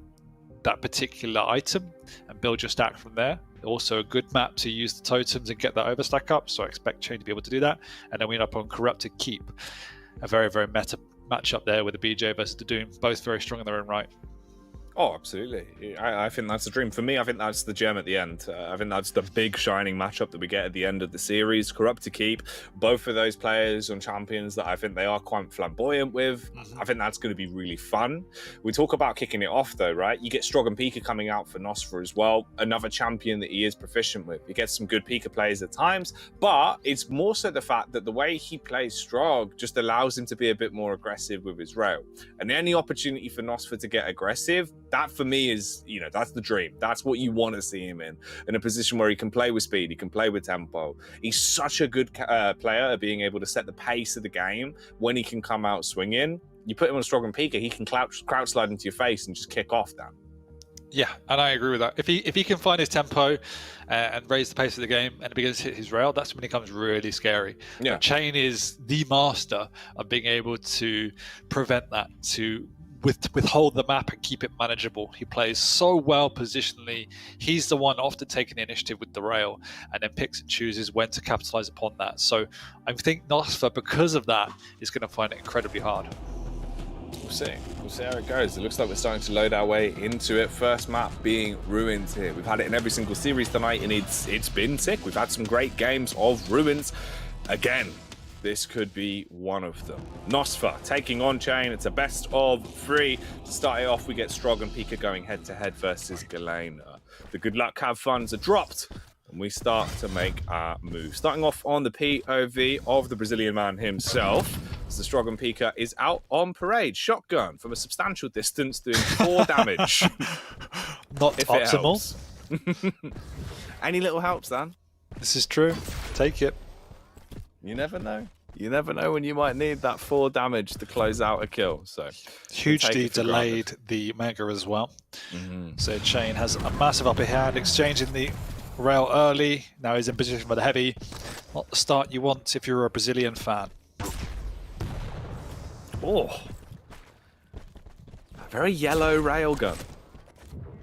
particular item and build your stack from there. Also a good map to use the totems and get that overstack up, so I expect Chain to be able to do that. And then we end up on Corrupted Keep, a very, very meta matchup there with the BJ versus the Doom, both very strong in their own right. Oh, absolutely. I think that's the dream. For me, I think that's the gem at the end. I think that's the big shining matchup that we get at the end of the series. Corrupted Keep, both of those players on champions that I think they are quite flamboyant with. I think that's going to be really fun. We talk about kicking it off though, right? You get Strog and Pika coming out for Nosfer as well. Another champion that he is proficient with. He gets some good Pika plays at times, but it's more so the fact that the way he plays Strog just allows him to be a bit more aggressive with his rail. And any opportunity for Nosfer to get aggressive, that for me is, that's the dream. That's what you want to see him in a position where he can play with speed, he can play with tempo. He's such a good player at being able to set the pace of the game when he can come out swinging. You put him on Strog and Pika, he can crouch slide into your face and just kick off that. Yeah, and I agree with that. If he can find his tempo and raise the pace of the game and begins to hit his rail, that's when it becomes really scary. Yeah. But Chain is the master of being able to prevent that, to withhold the map and keep it manageable. He plays so well positionally. He's the one often taking the initiative with the rail and then picks and chooses when to capitalize upon that. So I think Nosfer, because of that, is going to find it incredibly hard. We'll see how it goes. It looks like we're starting to load our way into it. First map being Ruins here. We've had it in every single series tonight, and it's been sick. We've had some great games of Ruins. Again, this could be one of them. Nosfa taking on Chain. It's a best of 3. To start it off, we get Strog and Pika going head-to-head versus Galena. The good luck, have funs are dropped, and we start to make our move. Starting off on the POV of the Brazilian man himself, as the Strog and Pika is out on parade. Shotgun from a substantial distance, doing 4 damage. Not optimal. Any little helps, Dan? This is true. Take it. You never know. You never know when you might need that 4 damage to close out a kill. So hugely delayed the Mega as well. So Chain has a massive upper hand, exchanging the rail early. Now he's in position for the heavy. Not the start you want if you're a Brazilian fan. Oh, a very yellow railgun.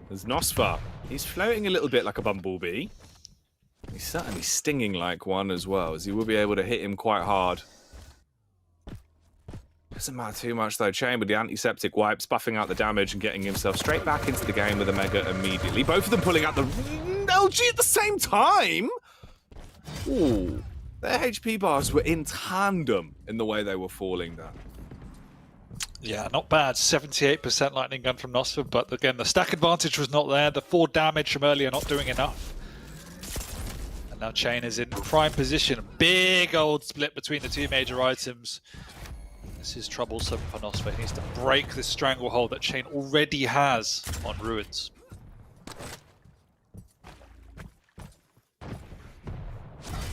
There's Nosfa. He's floating a little bit like a bumblebee. He's certainly stinging like one as well, as he will be able to hit him quite hard. Doesn't matter too much though. Chain with the antiseptic wipes, buffing out the damage and getting himself straight back into the game with a Mega immediately. Both of them pulling out the LG at the same time. Ooh, their HP bars were in tandem in the way they were falling down. Yeah, not bad. 78% lightning gun from Nosfa, but again, the stack advantage was not there. The 4 damage from earlier not doing enough. And now Chain is in prime position. Big old split between the 2 major items. This is troublesome for Nosfa. He needs to break this stranglehold that Chain already has on Ruins.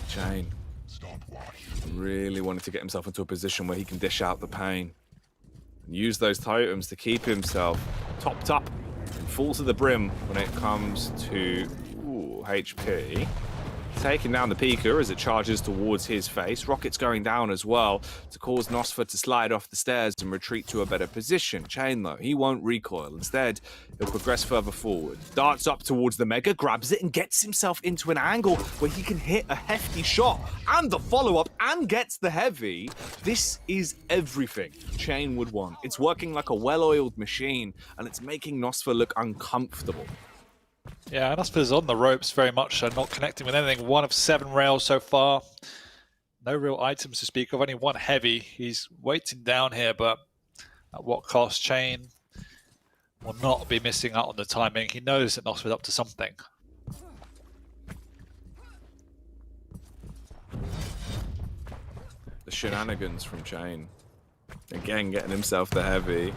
Chain really wanted to get himself into a position where he can dish out the pain and use those totems to keep himself topped up and full to the brim when it comes to HP. Taking down the Pika as it charges towards his face. Rockets going down as well to cause Nosfa to slide off the stairs and retreat to a better position. Chain, though, he won't recoil. Instead, he'll progress further forward. Darts up towards the Mega, grabs it, and gets himself into an angle where he can hit a hefty shot and the follow-up and gets the heavy. This is everything Chain would want. It's working like a well-oiled machine, and it's making Nosfa look uncomfortable. Yeah, Nosfa's on the ropes very much, so not connecting with anything. 1 of 7 rails so far. No real items to speak of, only 1 heavy. He's waiting down here, but at what cost? Chain will not be missing out on the timing. He knows that Nosfa's up to something. The shenanigans from Chain. Again, getting himself the heavy.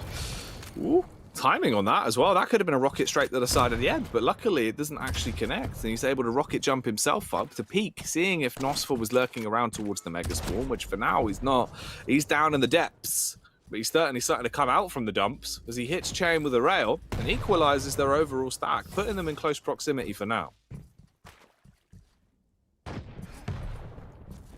Ooh. Timing on that as well. That could have been a rocket straight to the side of the edge, but luckily it doesn't actually connect, and he's able to rocket jump himself up to peek, seeing if Nosfa was lurking around towards the Mega Spawn, which for now he's not. He's down in the depths, but he's certainly starting to come out from the dumps as he hits Chain with a rail and equalizes their overall stack, putting them in close proximity for now.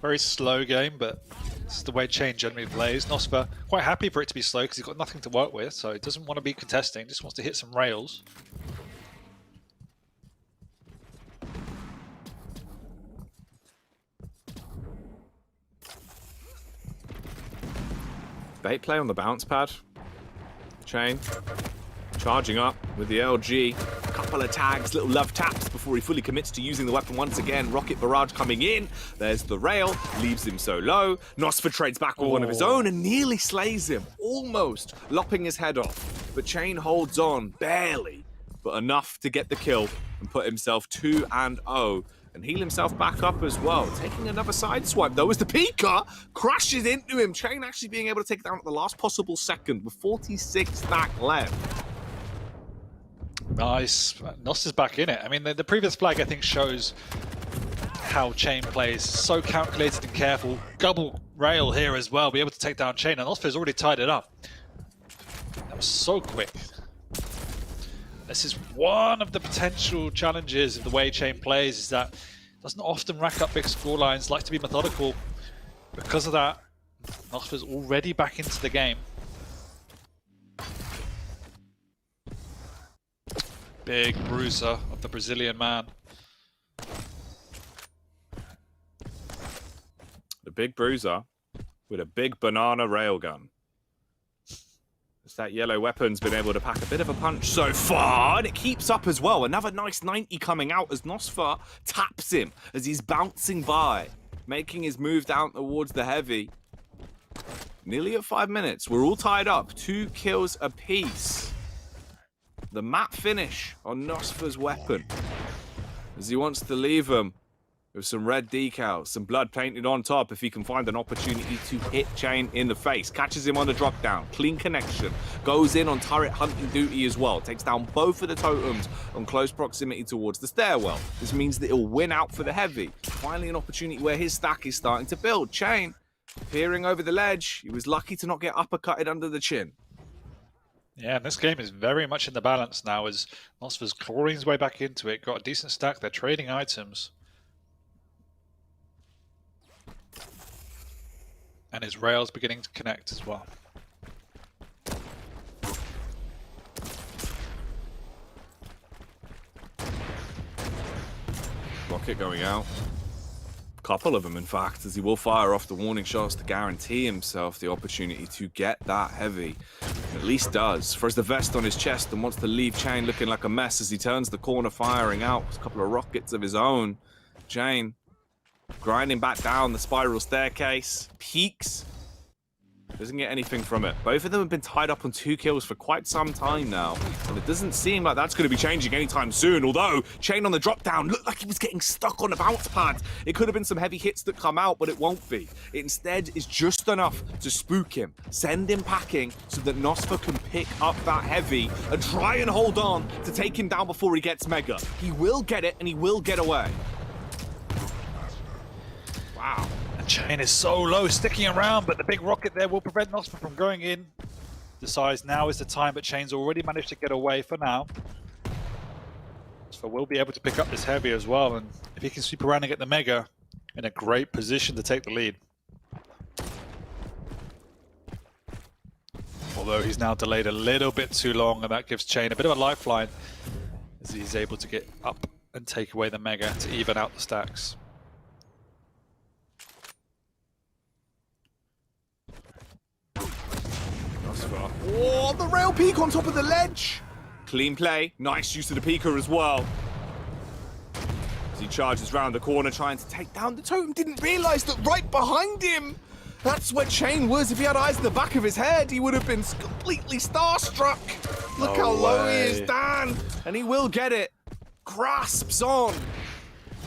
Very slow game, but this is the way Chain generally plays. Nosfa quite happy for it to be slow because he's got nothing to work with, so he doesn't want to be contesting, just wants to hit some rails. Bait play on the bounce pad. Chain charging up with the LG. A couple of tags, little love taps before he fully commits to using the weapon once again. Rocket barrage coming in. There's the rail, leaves him so low. Nosfa trades back with one of his own and nearly slays him, almost lopping his head off. But Chain holds on, barely, but enough to get the kill and put himself 2-0 and heal himself back up as well. Taking another side swipe though as the Pika crashes into him. Chain actually being able to take it down at the last possible second with 46 stack left. Nice. Nosfa's back in it. I mean, the previous flag, I think, shows how Chain plays. So calculated and careful. Double rail here as well. Be able to take down Chain, and Nosfa's already tied it up. That was so quick. This is one of the potential challenges of the way Chain plays, is that it doesn't often rack up big score lines, likes to be methodical. Because of that, Nosfa's already back into the game. Big bruiser of the Brazilian man. The big bruiser with a big banana railgun. As that yellow weapon's been able to pack a bit of a punch so far, and it keeps up as well. Another nice 90 coming out as Nosfa taps him as he's bouncing by. making his move down towards the heavy. Nearly at 5 minutes. We're all tied up. 2 kills apiece. The map finish on Nosfer's weapon, as he wants to leave him with some red decals, some blood painted on top if he can find an opportunity to hit Chain in the face. Catches him on the drop down, clean connection, goes in on turret hunting duty as well, takes down both of the totems on close proximity towards the stairwell. This means that he'll win out for the heavy. Finally an opportunity where his stack is starting to build. Chain peering over the ledge. He was lucky to not get uppercutted under the chin. Yeah, and this game is very much in the balance now as Nosfer's clawing his way back into it. Got a decent stack, they're trading items. And his rail's beginning to connect as well. Rocket going out. Couple of them, in fact, as he will fire off the warning shots to guarantee himself the opportunity to get that heavy. At least does. Throws the vest on his chest and wants to leave Chain looking like a mess as he turns the corner, firing out a couple of rockets of his own. Chain grinding back down the spiral staircase. Peaks. Doesn't get anything from it. Both of them have been tied up on 2 kills for quite some time now, and it doesn't seem like that's going to be changing anytime soon, although Chain on the drop down looked like he was getting stuck on a bounce pad. It could have been some heavy hits that come out, but it won't be. It instead is just enough to spook him, send him packing so that Nosfer can pick up that heavy and try and hold on to take him down before he gets Mega. He will get it, and he will get away. Wow. Chain is so low, sticking around, but the big rocket there will prevent Nosfer from going in. Decides now is the time, but Chain's already managed to get away for now. So we'll be able to pick up this heavy as well, and if he can sweep around and get the Mega, in a great position to take the lead. Although he's now delayed a little bit too long, and that gives Chain a bit of a lifeline as he's able to get up and take away the Mega to even out the stacks. Oh, the rail peak on top of the ledge. Clean play. Nice use of the peeker as well. As he charges round the corner trying to take down the totem, didn't realise that right behind him, that's where Chain was. If he had eyes in the back of his head, he would have been completely starstruck. Look how low he is, Dan. And he will get it. Grasps on.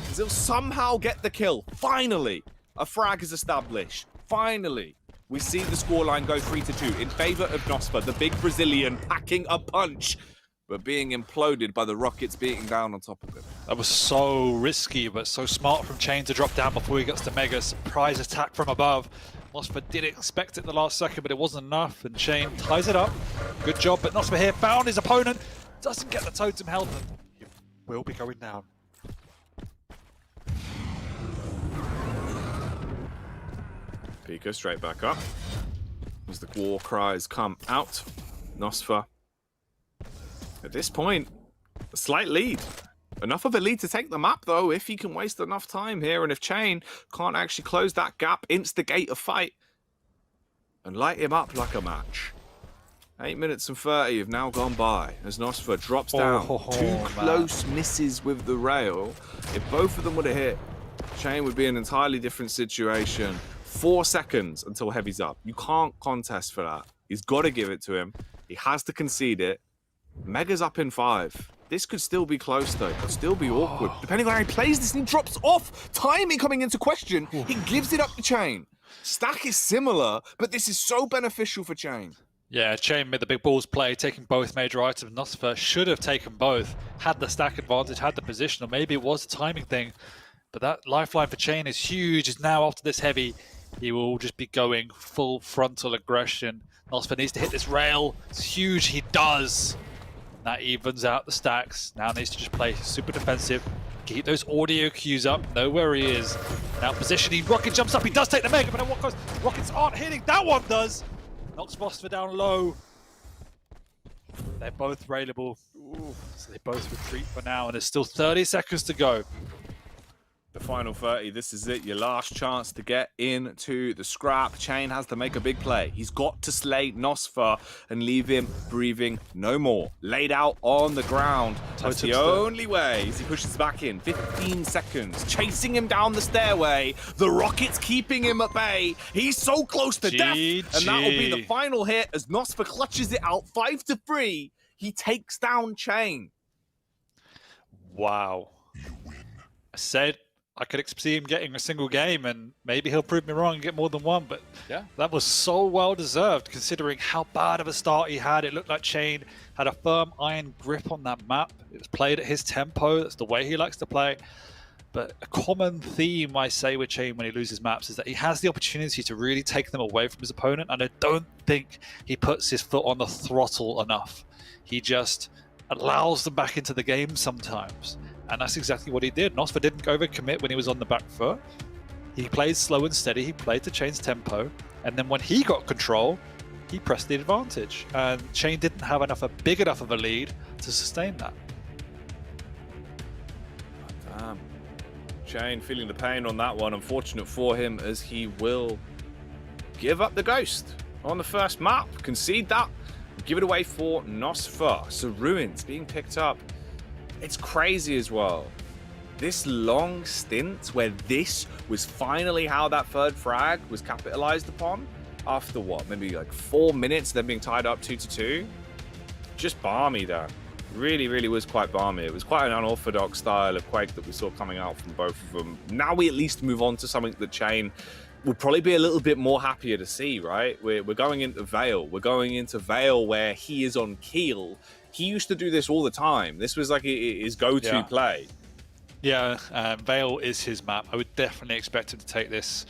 As he'll somehow get the kill. Finally, a frag is established. Finally. We see the scoreline go 3-2 in favour of Nosfer, the big Brazilian packing a punch, but being imploded by the rockets beating down on top of him. That was so risky, but so smart from Chain to drop down before he gets to Mega. Surprise attack from above. Nosfer did expect it the last second, but it wasn't enough, and Chain ties it up. Good job, but Nosfer here found his opponent. Doesn't get the totem help, and he will be going down. Pika straight back up as the war cries come out. Nosfer, at this point, a slight lead. Enough of a lead to take the map, though, if he can waste enough time here, and if Chain can't actually close that gap, instigate a fight, and light him up like a match. 8 minutes and 30 have now gone by as Nosfer drops down. Two close misses with the rail. If both of them would have hit, Chain would be in an entirely different situation. 4 seconds until heavy's up. You can't contest for that. He's got to give it to him. He has to concede it. Mega's up in 5. This could still be close, though. It could still be awkward. Depending on how he plays this, and he drops off. Timing coming into question. He gives it up to Chain. Stack is similar, but this is so beneficial for Chain. Yeah, Chain made the big balls play, taking both major items. Nosfer should have taken both, had the stack advantage, had the position, or maybe it was a timing thing. But that lifeline for Chain is huge. Is now after this heavy, he will just be going full frontal aggression. Nosfer needs to hit this rail. It's huge. He does. That evens out the stacks. Now needs to just play super defensive. Keep those audio cues up. Know where he is. Now positioning. Rocket jumps up. He does take the Mega, but what goes? Rockets aren't hitting. That one does. Knocks Nosfer down low. They're both railable. So they both retreat for now, and there's still 30 seconds to go. The final 30, this is it, your last chance to get into the scrap. Chain has to make a big play. He's got to slay Nosfer and leave him breathing no more. Laid out on the ground. That's the only way as he pushes back in. 15 seconds, chasing him down the stairway. The rocket's keeping him at bay. He's so close to death. And that will be the final hit as Nosfer clutches it out 5-3. He takes down Chain. Wow. I said I could see him getting a single game, and maybe he'll prove me wrong and get more than one, but yeah, that was so well deserved considering how bad of a start he had. It looked like Chain had a firm iron grip on that map. It was played at his tempo. That's the way he likes to play. But a common theme I say with Chain when he loses maps is that he has the opportunity to really take them away from his opponent, and I don't think he puts his foot on the throttle enough. He just allows them back into the game sometimes. And that's exactly what he did. Nosfer didn't overcommit when he was on the back foot. He played slow and steady. He played to Chain's tempo. And then when he got control, he pressed the advantage. And Chain didn't have big enough of a lead to sustain that. Damn. Chain feeling the pain on that one. Unfortunate for him as he will give up the Ghost on the first map. Concede that. Give it away for Nosfer. So Ruins being picked up. It's crazy as well. This long stint where this was finally how that third frag was capitalized upon after what, maybe like 4 minutes, then being tied up 2-2. Just balmy there. Really, really was quite balmy. It was quite an unorthodox style of Quake that we saw coming out from both of them. Now we at least move on to something that Chain would probably be a little bit more happier to see, right? We're going into Vale. We're going into Vale where he is on keel. He used to do this all the time. This was like his go-to play. Yeah, Vale is his map. I would definitely expect him to take this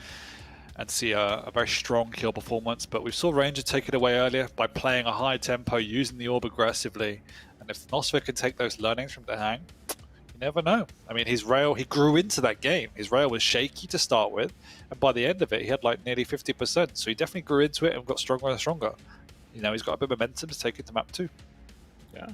and see a very strong kill performance. But we saw Ranger take it away earlier by playing a high tempo, using the orb aggressively. And if Nosfer can take those learnings from the hang, you never know. I mean, his rail, he grew into that game. His rail was shaky to start with. And by the end of it, he had like nearly 50%. So he definitely grew into it and got stronger and stronger. You know, he's got a bit of momentum to take it to map 2. Yeah,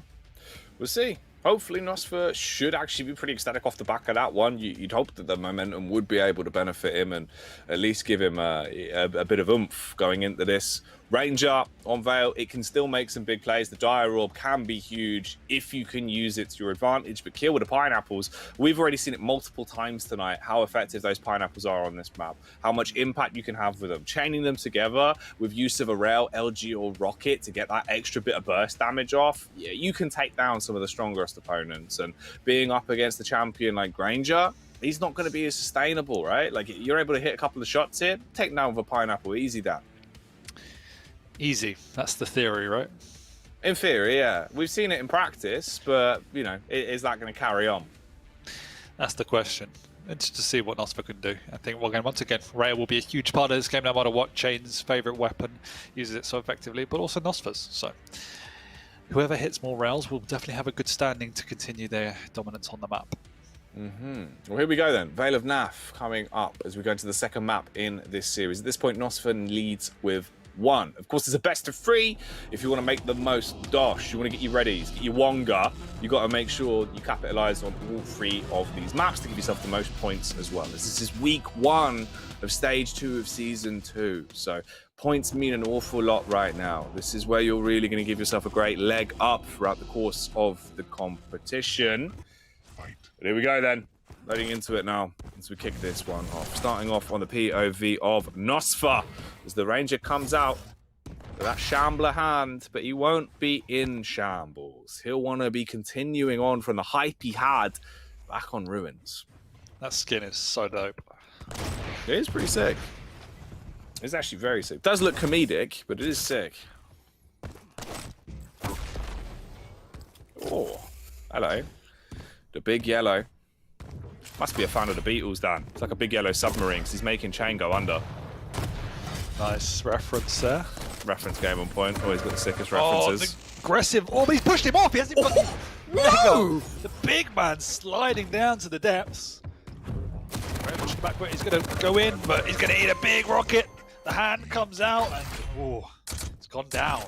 we'll see. Hopefully Nosfer should actually be pretty ecstatic off the back of that one. You'd hope that the momentum would be able to benefit him and at least give him a bit of oomph going into this. Ranger on Vale, it can still make some big plays. The Dire Orb can be huge if you can use it to your advantage. But kill with the pineapples, we've already seen it multiple times tonight, how effective those pineapples are on this map, how much impact you can have with them. Chaining them together with use of a rail, LG, or rocket to get that extra bit of burst damage off, yeah, you can take down some of the strongest opponents. And being up against the champion like Granger, he's not going to be as sustainable, right? Like, you're able to hit a couple of shots here, take down with a pineapple, easy that. Easy. That's the theory, right? In theory, yeah. We've seen it in practice, but, you know, is that going to carry on? That's the question. It's to see what Nosfer can do. I think, well, again, once again, Rail will be a huge part of this game, no matter what. Chain's favourite weapon uses it so effectively, but also Nosfer's. So whoever hits more rails will definitely have a good standing to continue their dominance on the map. Well, here we go then. Vale of Naf coming up as we go into the second map in this series. At this point, Nosfer leads with 1. Of course, it's a best of 3 if you want to make the most dosh. You want to get your readies, get your Wonga. You got to make sure you capitalize on all 3 of these maps to give yourself the most points as well. This is week 1 of stage 2 of season 2. So points mean an awful lot right now. This is where you're really going to give yourself a great leg up throughout the course of the competition. But here we go then. Loading into it now as we kick this one off. Starting off on the POV of Nosfer as the Ranger comes out with that Shambler hand, but he won't be in shambles. He'll want to be continuing on from the hype he had back on Ruins. That skin is so dope. It is pretty sick. It's actually very sick. It does look comedic, but it is sick. Oh, hello. The big yellow. Must be a fan of the Beatles, Dan. It's like a big yellow submarine because he's making Chain go under. Nice reference there. Reference game on point. Always got the sickest references. Oh, the aggressive. Oh, he's pushed him off. He hasn't got no! The big man sliding down to the depths. Very much back, but he's going to go in, but he's going to eat a big rocket. The hand comes out and oh, it's gone down.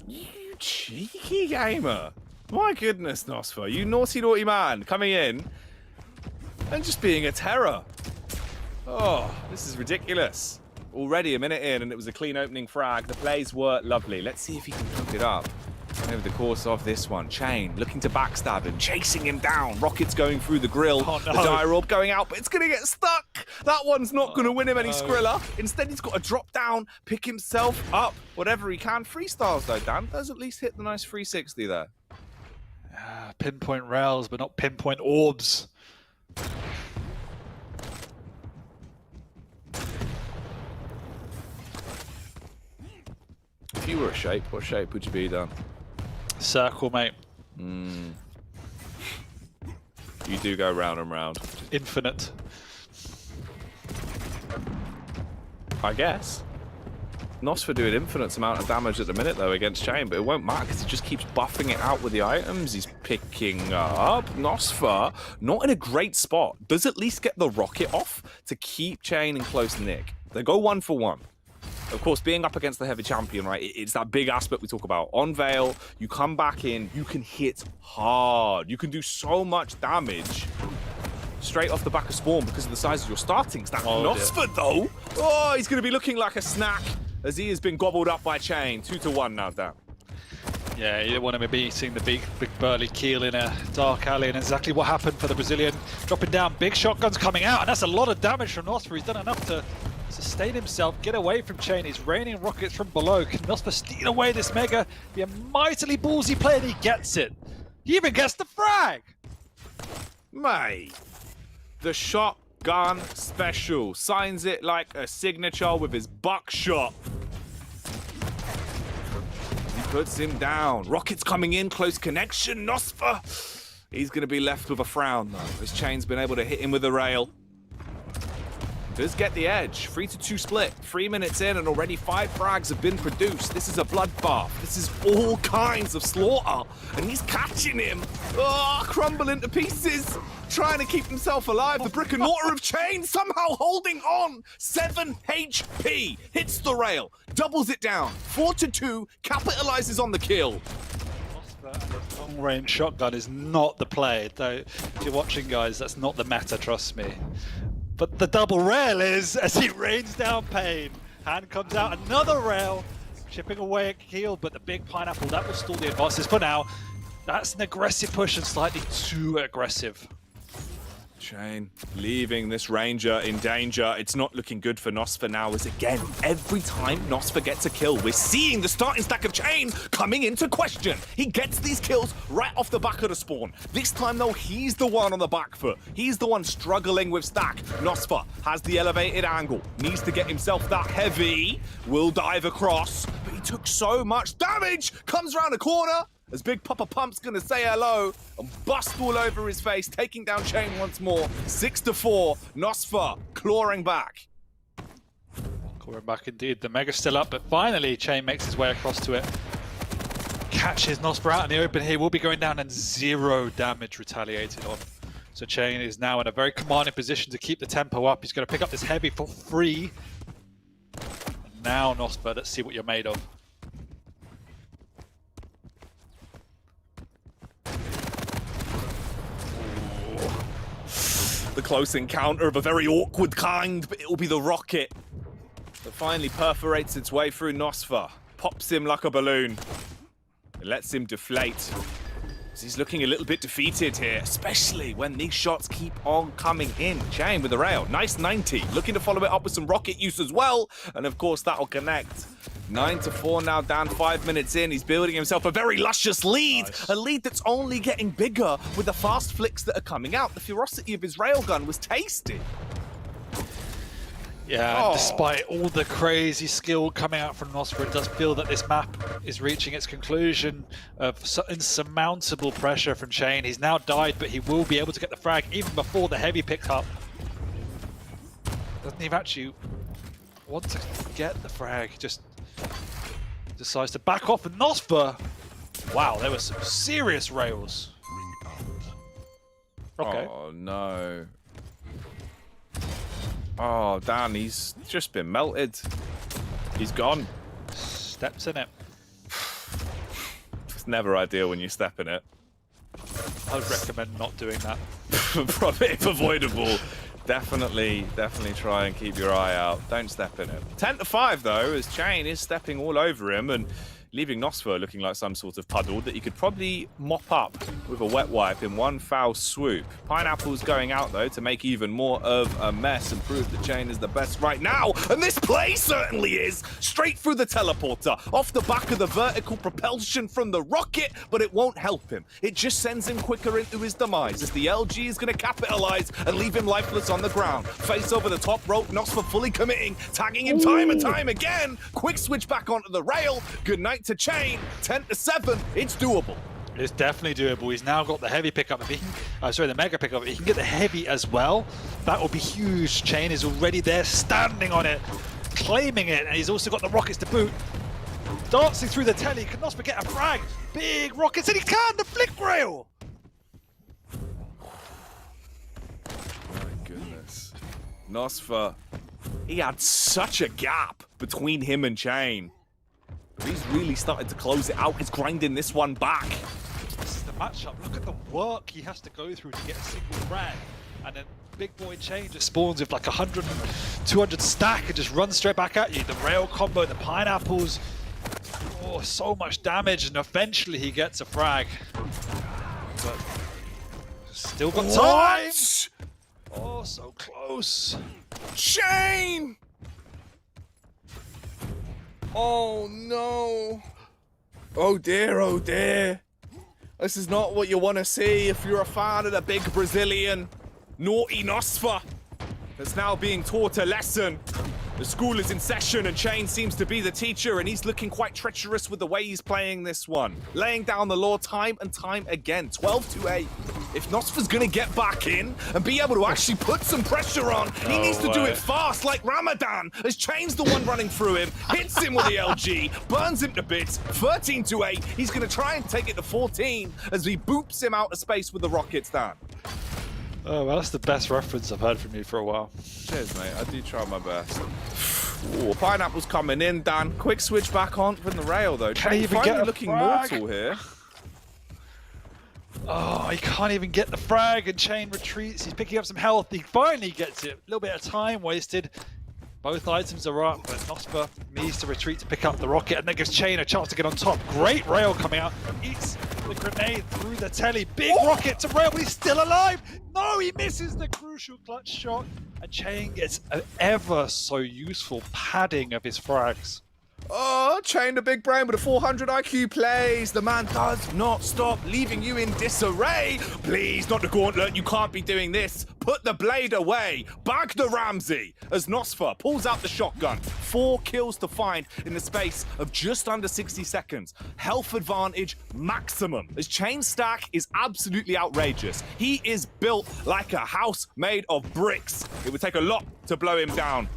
You cheeky gamer. My goodness, Nosfer, you naughty, naughty man, coming in. and just being a terror. Oh, this is ridiculous. Already a minute in, and it was a clean opening frag. The plays were lovely. Let's see if he can cook it up over the course of this one. Chain looking to backstab him, chasing him down. Rockets going through the grill. Oh, no. The dire orb going out, but it's going to get stuck. That one's not going to win him any Skrilla. Instead, he's got to drop down, pick himself up, whatever he can. Freestyles, though, Dan. Does at least hit the nice 360 there. Pinpoint rails, but not pinpoint orbs. If you were a shape, what shape would you be, Dan? Circle, mate. You do go round and round. Infinite. I guess. Nosfer doing infinite amount of damage at the minute, though, against Chain, but it won't matter because he just keeps buffing it out with the items he's picking up. Nosfer, not in a great spot, does at least get the rocket off to keep Chain in close nick. They go 1 for 1. Of course, being up against the heavy champion, right, it's that big aspect we talk about. On Veil, you come back in, you can hit hard. You can do so much damage straight off the back of Spawn because of the size of your startings. That Nosfer, though, oh, he's going to be looking like a snack as he has been gobbled up by Chain. 2 to 1 now, Dan. Yeah, you don't want to be beating the big burly Keel in a dark alley, and exactly what happened for the Brazilian. Dropping down, big shotguns coming out, and that's a lot of damage from Nosfer. He's done enough to sustain himself, get away from Chain. He's raining rockets from below. Can Nosfer steal away this Mega? Be a mightily ballsy play, and he gets it. He even gets the frag! Mate, the shotgun special. Signs it like a signature with his buckshot. He puts him down. Rockets coming in, close connection. Nosfer, he's going to be left with a frown, though. His Chain's been able to hit him with a rail. Does get the edge. 3 to 2 split. 3 minutes in, and already 5 frags have been produced. This is a bloodbath. This is all kinds of slaughter, and he's catching him. Oh, crumbling to pieces, trying to keep himself alive. The brick and mortar of Chain somehow holding on. 7 HP hits the rail, doubles it down. 4 to 2, capitalizes on the kill. Long-range shotgun is not the play, though. If you're watching, guys, that's not the meta, trust me. But the double rail is, as he rains down pain. Hand comes out, another rail, chipping away at Keel, but the big pineapple, that will stall the advances for now. That's an aggressive push and slightly too aggressive. Chain leaving this Ranger in danger. It's not looking good for Nosfer now, as again, every time Nosfer gets a kill, we're seeing the starting stack of Chain coming into question. He gets these kills right off the back of the spawn. This time, though, he's the one on the back foot. He's the one struggling with stack. Nosfer has the elevated angle, needs to get himself that heavy, will dive across, but he took so much damage, comes around the corner, as Big Papa Pump's gonna say hello and bust all over his face, taking down Chain once more. 6 to 4, Nosfer clawing back. Clawing back indeed. The Mega's still up, but finally Chain makes his way across to it. Catches Nosfer out in the open here, will be going down and 0 damage retaliated on. So Chain is now in a very commanding position to keep the tempo up. He's gonna pick up this heavy for free. And now Nosfer, let's see what you're made of. The close encounter of a very awkward kind, but it'll be the rocket that finally perforates its way through Nosfer, pops him like a balloon, it lets him deflate. He's looking a little bit defeated here, especially when these shots keep on coming in. Chain with the rail, nice 90, looking to follow it up with some rocket use as well, and of course that'll connect. 9 to 4 now, down 5 minutes in. He's building himself a very luscious lead. Nice. A lead that's only getting bigger with the fast flicks that are coming out. The ferocity of his railgun was tasty. Yeah, despite all the crazy skill coming out from Nosfer, it does feel that this map is reaching its conclusion of insurmountable pressure from Chain. He's now died, but he will be able to get the frag even before the heavy picks up. Doesn't even actually want to get the frag, just decides to back off. And Nosfer, wow, there were some serious rails. Okay. Oh no. Oh, Dan, he's just been melted. He's gone. Steps in it. It's never ideal when you step in it. I would recommend not doing that. if avoidable, definitely try and keep your eye out. Don't step in it. 10-5 though, as Chain is stepping all over him and leaving Nosfer looking like some sort of puddle that he could probably mop up with a wet wipe in one foul swoop. Pineapple's going out though to make even more of a mess and prove that Chain is the best right now, and this play certainly is! Straight through the teleporter, off the back of the vertical propulsion from the rocket, but it won't help him. It just sends him quicker into his demise, as the LG is going to capitalize and leave him lifeless on the ground. Face over the top rope, Nosfer fully committing, tagging him time and time again. Quick switch back onto the rail. Good night to Chain. 10-7. It's doable. It's definitely doable. He's now got the heavy pickup. If he can, sorry, the mega pickup. If he can get the heavy as well, that will be huge. Chain is already there, standing on it, claiming it, and he's also got the rockets to boot. Dancing through the telly. Can Nosfer get a frag? Big rockets, and he can! The flick rail! My goodness. Nosfer, he had such a gap between him and Chain. He's really started to close it out. He's grinding this one back. This is the matchup. Look at the work he has to go through to get a single frag. And then big boy Chain just spawns with like 100, 200 stack and just runs straight back at you. The rail combo, the pineapples. Oh, so much damage. And eventually he gets a frag. But still got time. Oh, so close. Chain! Oh no! Oh dear, oh dear. This is not what you want to see if you're a fan of the big Brazilian. Naughty Nosfer that's now being taught a lesson. The school is in session and Chain seems to be the teacher, and he's looking quite treacherous with the way he's playing this one. Laying down the law time and time again. 12-8. If Nosfer's gonna get back in and be able to actually put some pressure on, he needs to do it fast like Ramadan, as Chain's the one running through him, hits him with the LG, burns him to bits. 13-8. He's gonna try and take it to 14 as he boops him out of space with the rockets down. Oh, well, that's the best reference I've heard from you for a while. Cheers, mate. I do try my best. Ooh, Pineapple's coming in, Dan. Quick switch back on from the rail, though. Can he even get a looking frag? mortal here. Oh, he can't even get the frag, and Chain retreats. He's picking up some health. He finally gets it. A little bit of time wasted. Both items are up, but Nosfer needs to retreat to pick up the rocket, and that gives Chain a chance to get on top. Great rail coming out. Eats the grenade through the telly. Big rocket to rail, but he's still alive. No, he misses the crucial clutch shot, and Chain gets an ever so useful padding of his frags. Oh, Chain the big brain with a 400 IQ plays. The man does not stop, leaving you in disarray. Please, not the gauntlet. You can't be doing this. Put the blade away. Bag the Ramsey as Nosfer pulls out the shotgun. 4 kills to find in the space of just under 60 seconds. Health advantage maximum, as Chain's stack is absolutely outrageous. He is built like a house made of bricks. It would take a lot to blow him down.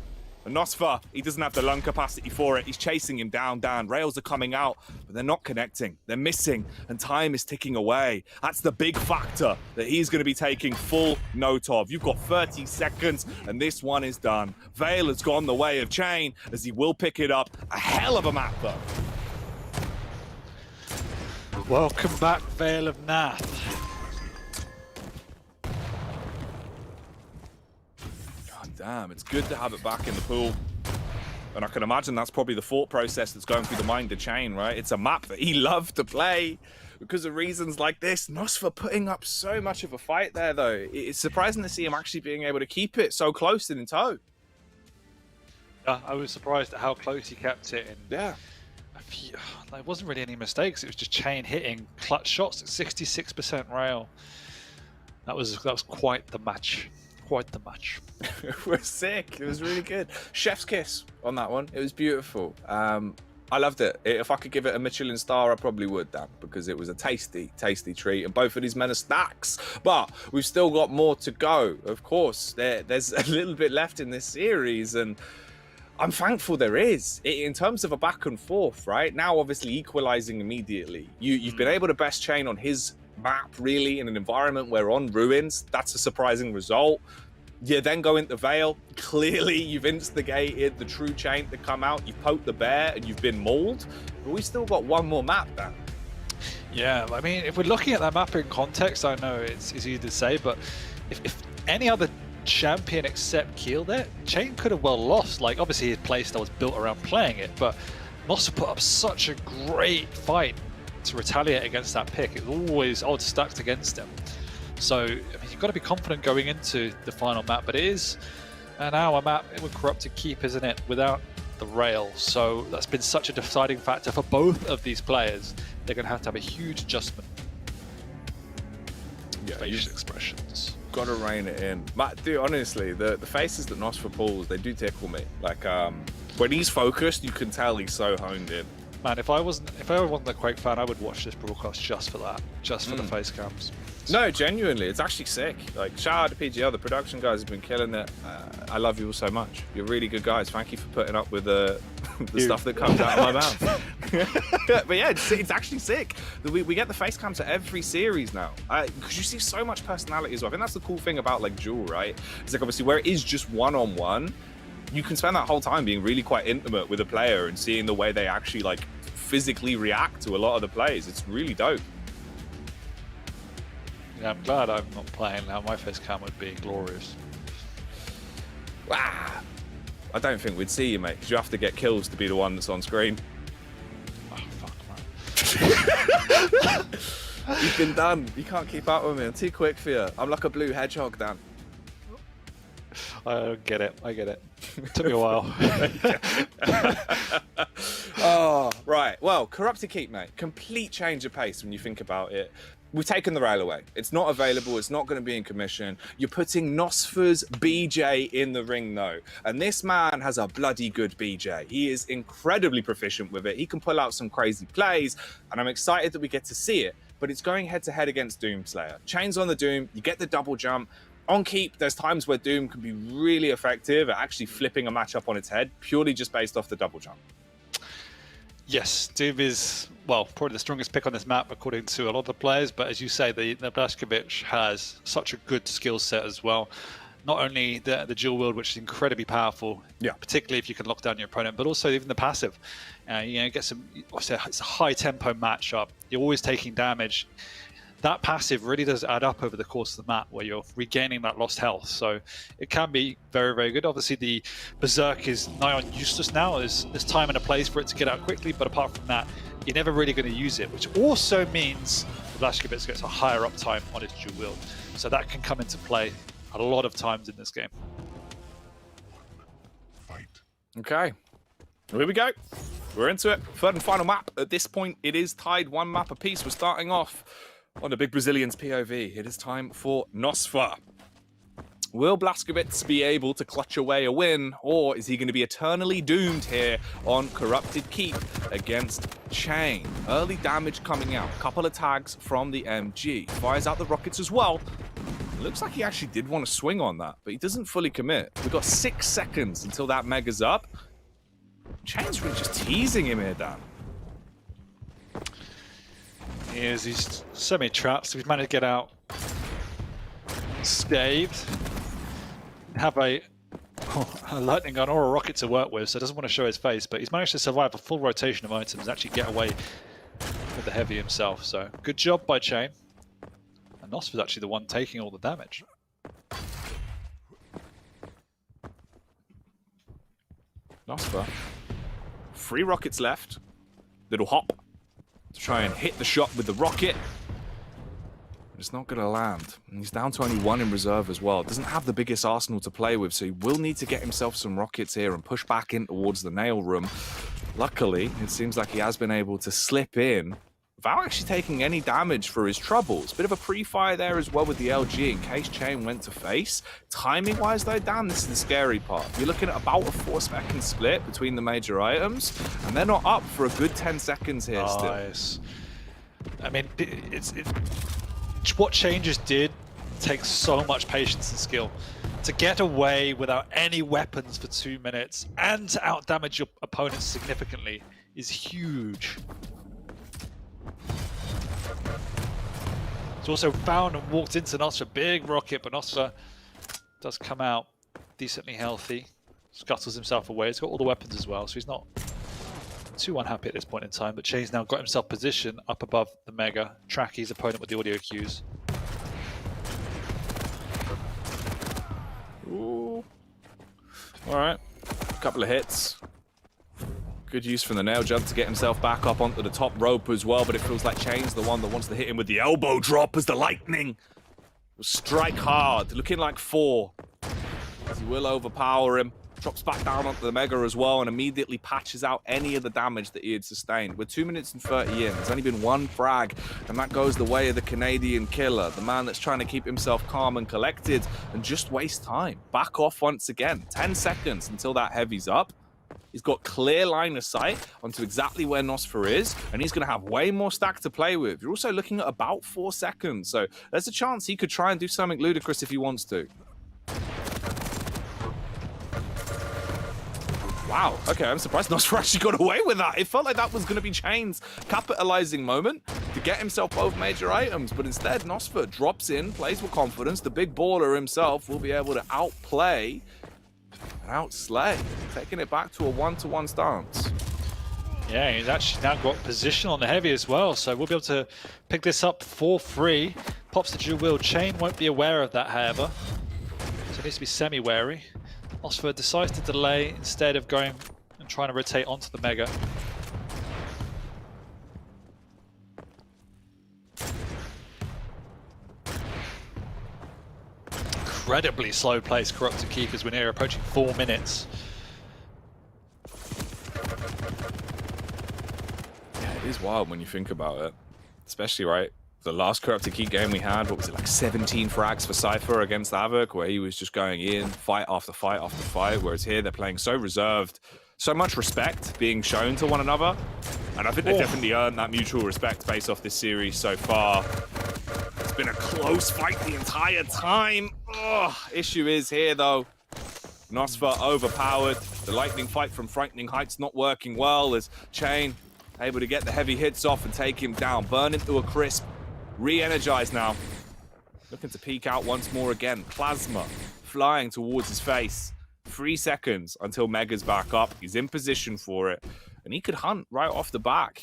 And Nosfer, he doesn't have the lung capacity for it. He's chasing him down. Rails are coming out, but they're not connecting. They're missing, and time is ticking away. That's the big factor that he's going to be taking full note of. You've got 30 seconds, and this one is done. Vale has gone the way of Chain, as he will pick it up. A hell of a map, though. Welcome back, Vale of Nath. Damn, it's good to have it back in the pool. And I can imagine that's probably the thought process that's going through the mind of Chain, right? It's a map that he loved to play because of reasons like this. Nosfer putting up so much of a fight there, though. It's surprising to see him actually being able to keep it so close and in tow. Yeah, I was surprised at how close he kept it. And yeah. There wasn't really any mistakes. It was just Chain hitting clutch shots at 66% rail. That was quite the match. Quite the match. We're sick. It was really good. Chef's kiss on that one. It was beautiful. I loved it. If I could give it a Michelin star, I probably would, Dan, because it was a tasty, tasty treat. And both of these men are stacks. But we've still got more to go. Of course, there's a little bit left in this series, and I'm thankful there is. In terms of a back and forth, right? Now, obviously, equalizing immediately. You've been able to best Chain on his map, really, in an environment where on Ruins, that's a surprising result. You then go into Vale. Clearly, you've instigated the true Chain to come out. You've poked the bear and you've been mauled. But we've still got one more map, Dan. Yeah, I mean, if we're looking at that map in context, I know it's easy to say, but if any other champion except Keel there, Chain could have well lost. Like, obviously his playstyle was built around playing it, but Nossa put up such a great fight to retaliate against that pick. It was always odds stacked against him. So, I mean, you've got to be confident going into the final map, but it is an hour map with Corrupted Keep, isn't it, without the rail. So that's been such a deciding factor for both of these players. They're going to have a huge adjustment. Yeah, facial expressions. Got to rein it in. Matt, dude, honestly, the faces that Nosfer pulls, they do tickle me. Like, when he's focused, you can tell he's so honed in. Man, if I wasn't a Quake fan, I would watch this broadcast just for that, just for the face cams. No, genuinely, it's actually sick. Like, shout out to PGL, the production guys have been killing it. I love you all so much. You're really good guys. Thank you for putting up with the stuff that comes out of my mouth. But yeah, it's actually sick. We get the face cams at every series now. Because you see so much personality as well. I think that's the cool thing about like Duel, right? It's like obviously where it is just one-on-one, you can spend that whole time being really quite intimate with a player and seeing the way they actually like physically react to a lot of the plays. It's really dope. Yeah, I'm glad I'm not playing now. My face cam would be glorious. Wow. I don't think we'd see you, mate, because you have to get kills to be the one that's on screen. Oh, fuck, man. You've been done. You can't keep up with me. I'm too quick for you. I'm like a blue hedgehog, Dan. I don't get it. I get it. It took me a while. Oh, right. Well, Corrupted Keep, mate. Complete change of pace when you think about it. We've taken the rail away. It's not available. It's not going to be in commission. You're putting Nosfer's BJ in the ring, though. And this man has a bloody good BJ. He is incredibly proficient with it. He can pull out some crazy plays, and I'm excited that we get to see it. But it's going head-to-head against Doomslayer. Chains on the Doom. You get the double jump. On Keep, there's times where Doom can be really effective at actually flipping a matchup on its head, purely just based off the double jump. Yes, Doom is, well, probably the strongest pick on this map according to a lot of the players, but as you say, the Blazkowicz has such a good skill set as well. Not only the dual wield, which is incredibly powerful, yeah, particularly if you can lock down your opponent, but also even the passive. You know, get some, obviously it's a high tempo matchup. You're always taking damage. That passive really does add up over the course of the map where you're regaining that lost health. So it can be very, very good. Obviously, the Berserk is nigh on useless now. There's time and a place for it to get out quickly, but apart from that, you're never really going to use it, which also means the Blazkowicz gets a higher uptime on its dual wield. So that can come into play a lot of times in this game. Fight. Okay, well, here we go. We're into it. Third and final map. At this point, it is tied 1 map apiece. We're starting off on the Big Brazilians POV. It is time for Nosfer. Will Blazkowicz be able to clutch away a win, or is he going to be eternally doomed here on Corrupted Keep against Chain? Early damage coming out. Couple of tags from the MG. Fires out the rockets as well. It looks like he actually did want to swing on that, but he doesn't fully commit. We've got 6 seconds until that Mega's up. Chain's really just teasing him here, Dan. He is, he's semi-trapped, so we've managed to get out scathed. Have a lightning gun or a rocket to work with, so doesn't want to show his face, but he's managed to survive a full rotation of items and actually get away with the heavy himself. So good job by Chain. And Nosfer's actually the one taking all the damage. Nosfer. 3 rockets left. Little hop to try and hit the shot with the rocket. It's not going to land. And he's down to only 1 in reserve as well. Doesn't have the biggest arsenal to play with, so he will need to get himself some rockets here and push back in towards the nail room. Luckily, it seems like he has been able to slip in without actually taking any damage for his troubles. Bit of a pre-fire there as well with the LG in case Chain went to face. Timing-wise though, Dan, this is the scary part. You're looking at about a 4-second split between the major items, and they're not up for a good 10 seconds here nice. I mean, it's what Chain just did takes so much patience and skill. To get away without any weapons for 2 minutes and to outdamage your opponent significantly is huge. He's also found and walked into Nosfer, big rocket, but Nosfer does come out decently healthy. Scuttles himself away. He's got all the weapons as well, so he's not too unhappy at this point in time. But Chain's now got himself positioned up above the Mega, tracking his opponent with the audio cues. All right, a couple of hits. Good use from the nail jump to get himself back up onto the top rope as well, but it feels like Chain's the one that wants to hit him with the elbow drop as the lightning will strike hard, looking like 4. As he will overpower him, drops back down onto the Mega as well, and immediately patches out any of the damage that he had sustained. We're 2 minutes and 30 in. There's only been 1 frag, and that goes the way of the Canadian killer, the man that's trying to keep himself calm and collected and just waste time. Back off once again. 10 seconds until that heavy's up. He's got clear line of sight onto exactly where Nosfer is, and he's going to have way more stack to play with. You're also looking at about 4 seconds, so there's a chance he could try and do something ludicrous if he wants to. Wow, okay, I'm surprised Nosfer actually got away with that. It felt like that was going to be Chain's capitalizing moment to get himself both major items, but instead Nosfer drops in, plays with confidence. The big baller himself will be able to outplay and outslay, taking it back to a 1-to-1 stance. Yeah, he's actually now got position on the heavy as well, so we'll be able to pick this up for free. Pops the dual wield. Chain won't be aware of that, however, so he needs to be semi-wary. Nosfer decides to delay instead of going and trying to rotate onto the Mega. Incredibly slow place Corrupted Keepers when we're approaching 4 minutes. Yeah, it is wild when you think about it. Especially, right, the last Corrupted Keep game we had, what was it, like 17 frags for Cypher against Havoc, where he was just going in, fight after fight after fight, whereas here they're playing so reserved, so much respect being shown to one another. And I think they've definitely earned that mutual respect based off this series so far. It's been a close fight the entire time. Ugh. Issue is here, though. Nosfer overpowered. The lightning fight from Frightening Heights not working well as Chain able to get the heavy hits off and take him down. Burn into a crisp. Re-energized now. Looking to peek out once more again. Plasma flying towards his face. 3 seconds until Mega's back up. He's in position for it. And he could hunt right off the back.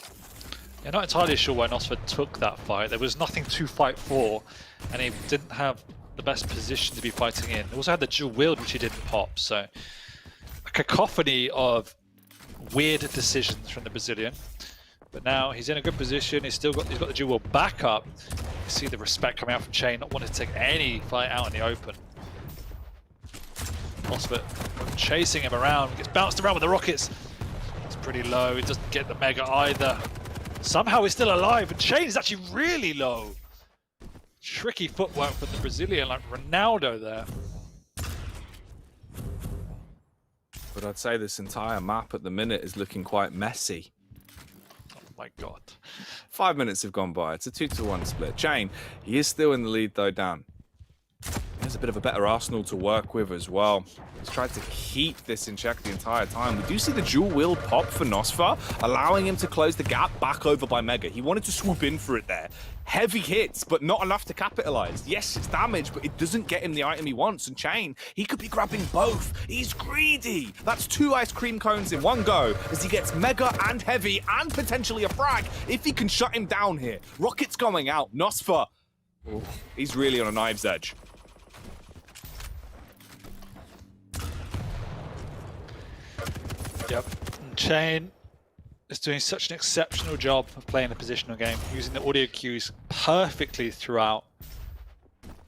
Yeah, not entirely sure why Nosfer took that fight. There was nothing to fight for, and he didn't have the best position to be fighting in. He also had the dual wield, which he didn't pop, so a cacophony of weird decisions from the Brazilian. But now he's in a good position. He's got the dual wield back up. You see the respect coming out from Chain, not wanting to take any fight out in the open. Nosfer chasing him around, gets bounced around with the rockets. It's pretty low. It doesn't get the Mega either. Somehow he's still alive, and Chain is actually really low. Tricky footwork from the Brazilian, like Ronaldo there. But I'd say this entire map at the minute is looking quite messy. Oh my god. 5 minutes have gone by. It's a 2-to-1 split. Chain, he is still in the lead though, Dan. There's a bit of a better arsenal to work with as well. He's tried to keep this in check the entire time. We do see the dual wield pop for Nosfer, allowing him to close the gap back over by Mega. He wanted to swoop in for it there. Heavy hits, but not enough to capitalize. Yes, it's damage, but it doesn't get him the item he wants. And Chain, he could be grabbing both. He's greedy. That's 2 ice cream cones in one go, as he gets Mega and Heavy and potentially a frag if he can shut him down here. Rocket's going out. Nosfer, he's really on a knife's edge. Yep. And Chain is doing such an exceptional job of playing the positional game, using the audio cues perfectly throughout.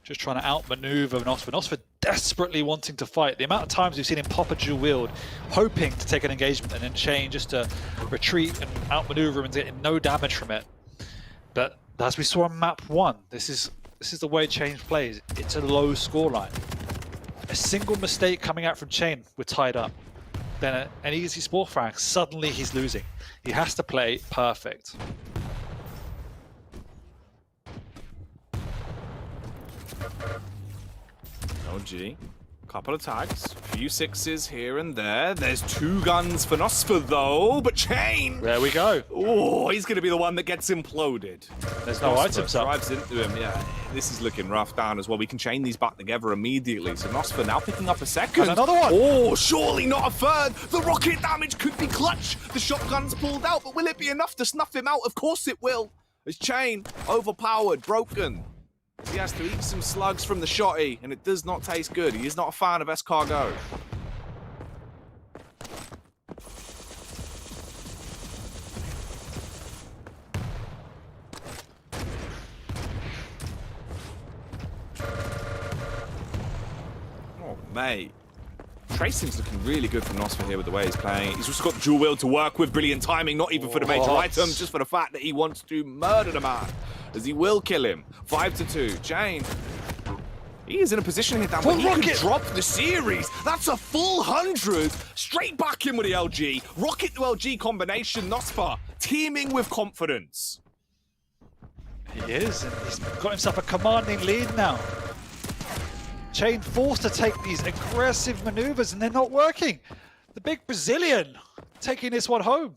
Just trying to outmaneuver Nosfer. Nosfer desperately wanting to fight. The amount of times we've seen him pop a dual wield, hoping to take an engagement, and then Chain just to retreat and outmaneuver him and get no damage from it. But as we saw on map 1, this is the way Chain plays. It's a low scoreline. A single mistake coming out from Chain, we're tied up. Then an easy spore frag, suddenly he's losing. He has to play perfect. OG, couple of tags, few 6s here and there. There's 2 guns for Nosfer though, but Chain! There we go. Oh, he's going to be the one that gets imploded. There's no items up. Drives into him, yeah. This is looking rough down as well. We can chain these back together immediately. So Nosfer now picking up a second. And another one. Oh, surely not a third. The rocket damage could be clutch. The shotgun's pulled out, but will it be enough to snuff him out? Of course it will. As Chain, overpowered, broken. He has to eat some slugs from the shotty, and it does not taste good. He is not a fan of escargot. Mate, Tracing's looking really good for Nosfer here with the way he's playing. He's also got the dual wield to work with. Brilliant timing, not even for the major items, just for the fact that he wants to murder the man, as he will kill him. 5-2. Chain. He is in a position here, Dan, where he can drop the series. That's a full 100. Straight back in with the LG. Rocket to LG combination. Nosfer teaming with confidence. He is, and he's got himself a commanding lead now. Chain forced to take these aggressive maneuvers, and they're not working. The big Brazilian taking this one home.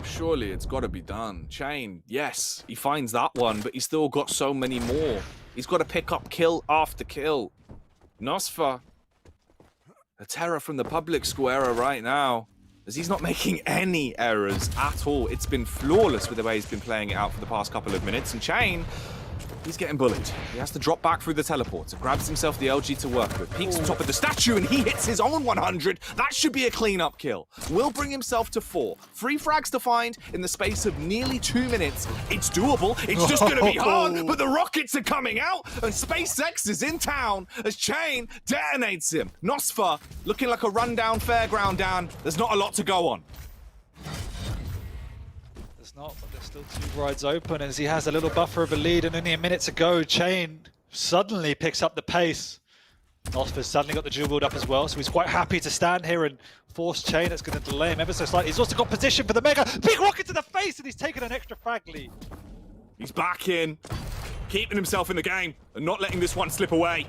Surely it's got to be done. Chain, yes, he finds that one, but he's still got so many more. He's got to pick up kill after kill. Nosfer, a terror from the public square right now, as he's not making any errors at all. It's been flawless with the way he's been playing it out for the past couple of minutes. And Chain, he's getting bullied. He has to drop back through the teleporter, grabs himself the LG to work with, peeks on top of the statue, and he hits his own 100. That should be a clean-up kill. Will bring himself to 4. 3 frags to find in the space of nearly 2 minutes. It's doable. It's just going to be hard, but the rockets are coming out, and SpaceX is in town as Chain detonates him. Nosfer looking like a rundown fairground, Dan. There's not a lot to go on. Not, but there's still 2 rides open as he has a little buffer of a lead, and only a minute to go. Chain suddenly picks up the pace. Nosfer's suddenly got the dual wield up as well, so he's quite happy to stand here and force Chain. That's going to delay him ever so slightly. He's also got position for the mega. Big rocket to the face, and he's taken an extra frag lead. He's back in, keeping himself in the game and not letting this one slip away.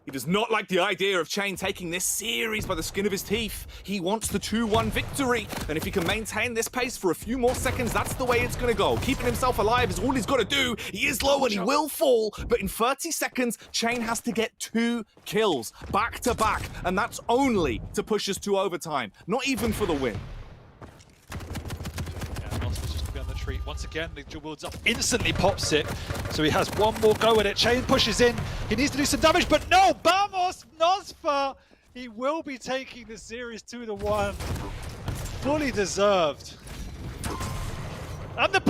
He does not like the idea of Chain taking this series by the skin of his teeth. He wants the 2-1 victory, and if he can maintain this pace for a few more seconds, that's the way it's going to go. Keeping himself alive is all he's got to do. He is low and he will fall, but in 30 seconds, Chain has to get 2 kills back to back, and that's only to push us to overtime, not even for the win. Treat. Once again, the dual wield's up, instantly pops it, so he has one more go at it. Chain pushes in, he needs to do some damage, but no, vamos, Nosfer! He will be taking the series 2-1, fully deserved. And the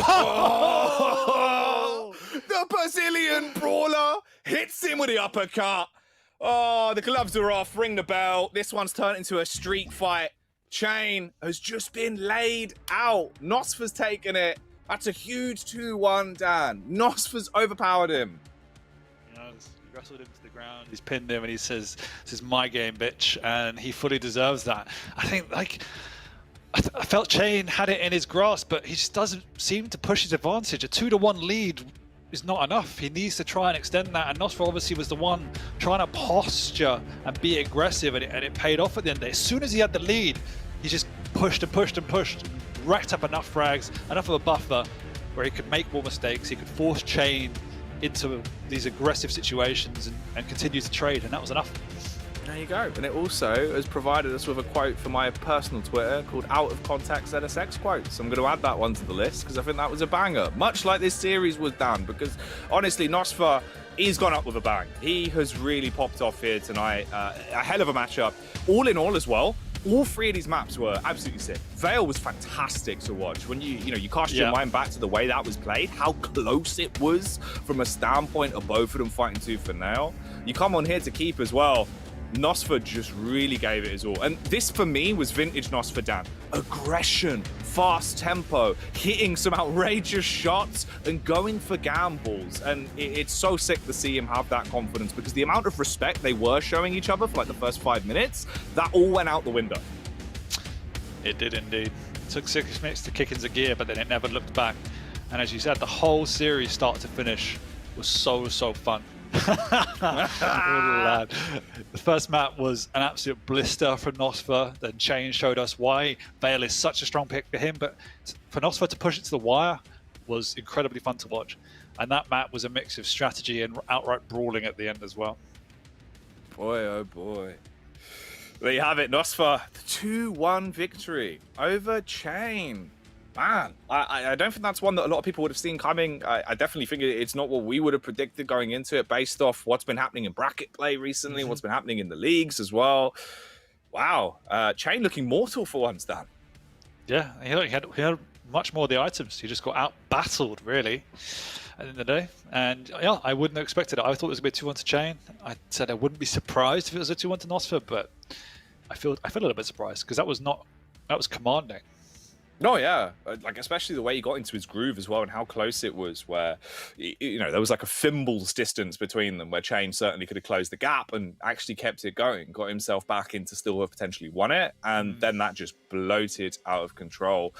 the Brazilian brawler hits him with the uppercut. Oh, the gloves are off, ring the bell. This one's turned into a street fight. Chain has just been laid out. Nosfer's taken it. That's a huge 2-1, Dan. Nosfer's overpowered him. You know, he wrestled him to the ground, he's pinned him, and he says, "This is my game, bitch," and he fully deserves that. I think, like, I felt Chain had it in his grasp, but he just doesn't seem to push his advantage. A 2-1 lead is not enough. He needs to try and extend that, and Nosfer obviously was the one trying to posture and be aggressive, and it paid off at the end of the day. As soon as he had the lead, he just pushed and pushed and pushed, racked up enough frags, enough of a buffer where he could make more mistakes, he could force Chain into these aggressive situations and continue to trade, and that was enough. There you go. And it also has provided us with a quote for my personal Twitter called Out of Context ZSX Quotes. I'm going to add that one to the list because I think that was a banger. Much like this series was done, because honestly, Nosfer, he's gone up with a bang. He has really popped off here tonight. A hell of a matchup. All in all as well, all 3 of these maps were absolutely sick. Veil was fantastic to watch. When you cast your mind back to the way that was played, how close it was from a standpoint of both of them fighting tooth and nail. You come on here to keep as well. Nosfer just really gave it his all. And this, for me, was vintage Nosfer, Dan. Aggression, fast tempo, hitting some outrageous shots, and going for gambles. And it's so sick to see him have that confidence, because the amount of respect they were showing each other for like the first 5 minutes, that all went out the window. It did indeed. It took 6 minutes to kick into gear, but then it never looked back. And as you said, the whole series, start to finish, was so fun. The first map was an absolute blister for Nosfer. Then Chain showed us why Veil is such a strong pick for him, but for Nosfer to push it to the wire was incredibly fun to watch. And that map was a mix of strategy and outright brawling at the end as well. Boy, oh boy. There you have it, Nosfer. The 2-1 victory over Chain. Man, I don't think that's one that a lot of people would have seen coming. I definitely think it's not what we would have predicted going into it, based off what's been happening in bracket play recently, what's been happening in the leagues as well. Wow, Chain looking mortal for once, Dan. Yeah, he had much more of the items. He just got out-battled, really. the end of the day. And yeah, I wouldn't have expected it. I thought it was going to be a 2-1 to Chain. I said I wouldn't be surprised if it was a 2-1 to Nosfer, but I feel a little bit surprised because that was commanding. No, yeah, like especially the way he got into his groove as well, and how close it was. Where there was like a thimble's distance between them, where Chain certainly could have closed the gap and actually kept it going, got himself back into still have potentially won it, and then that just bloated out of control.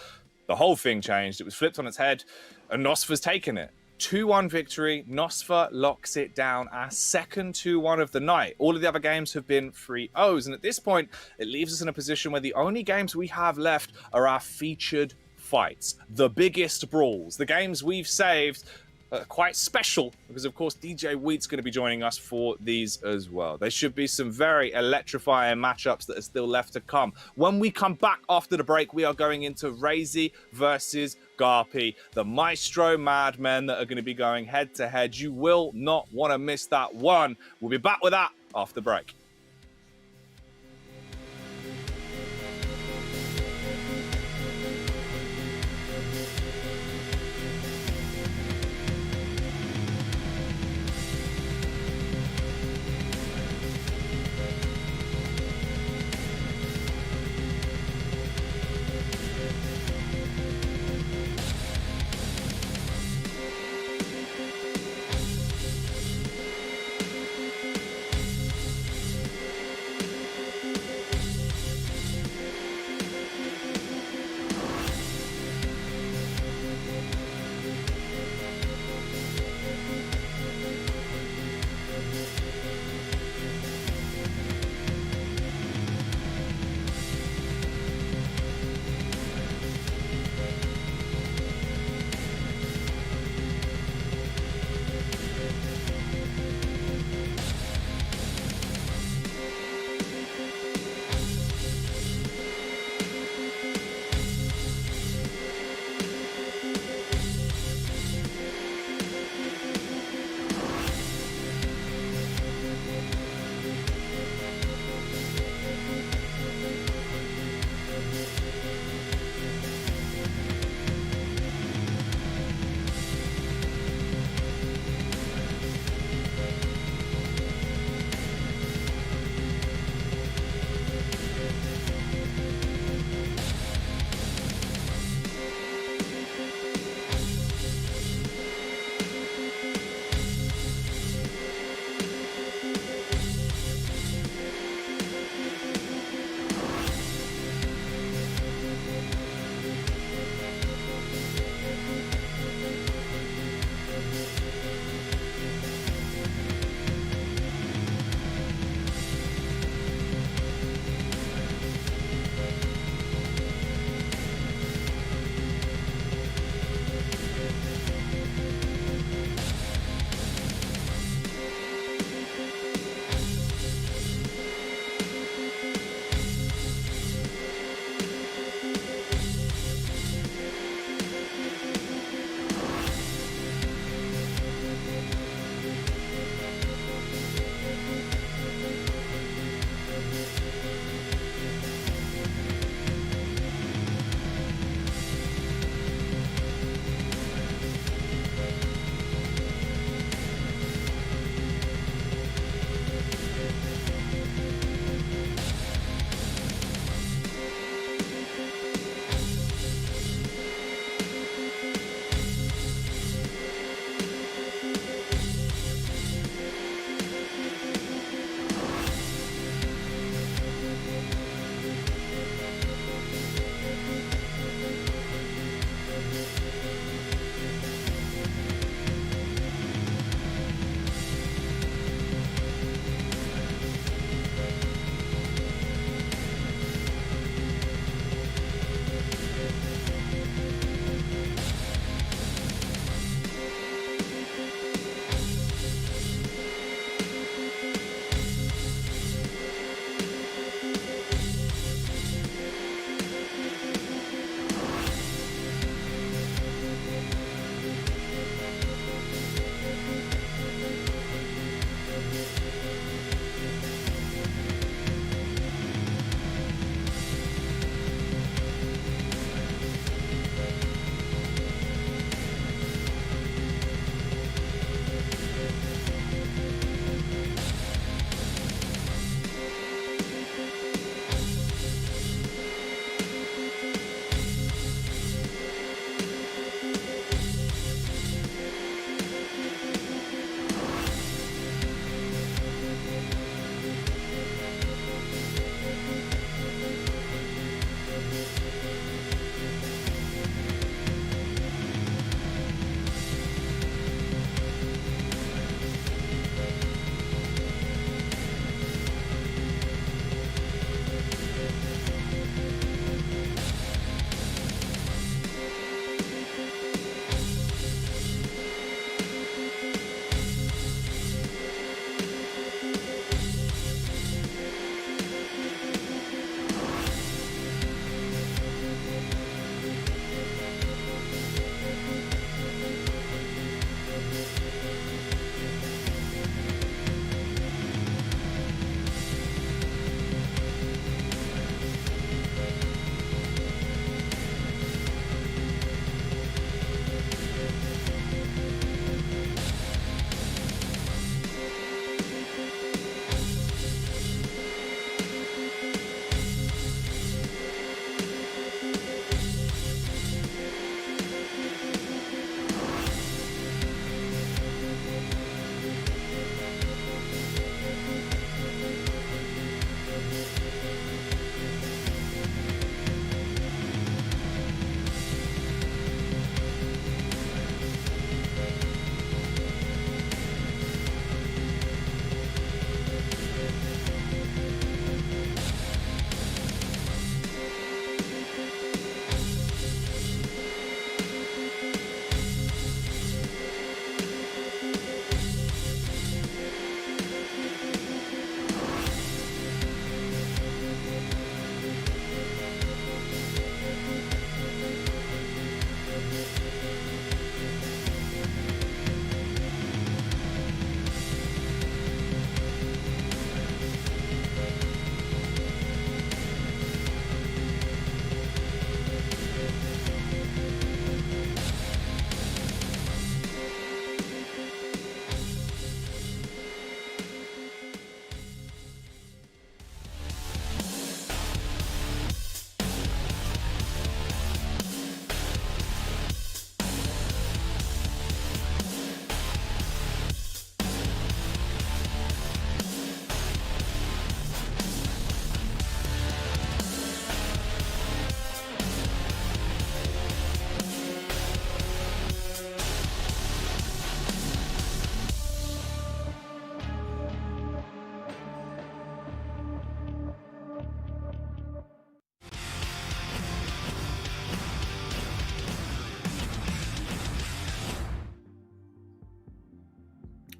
The whole thing changed. It was flipped on its head, and Nosfer's taken it. 2-1 victory. Nosfer locks it down. Our second 2-1 of the night. All of the other games have been 3-0s. And at this point, it leaves us in a position where the only games we have left are our featured fights. The biggest brawls. The games we've saved quite special because, of course, DJ Wheat's going to be joining us for these as well. There should be some very electrifying matchups that are still left to come. When we come back after the break, we are going into Razy versus Garpy, the Maestro Madmen that are going to be going head to head. You will not want to miss that one. We'll be back with that after the break.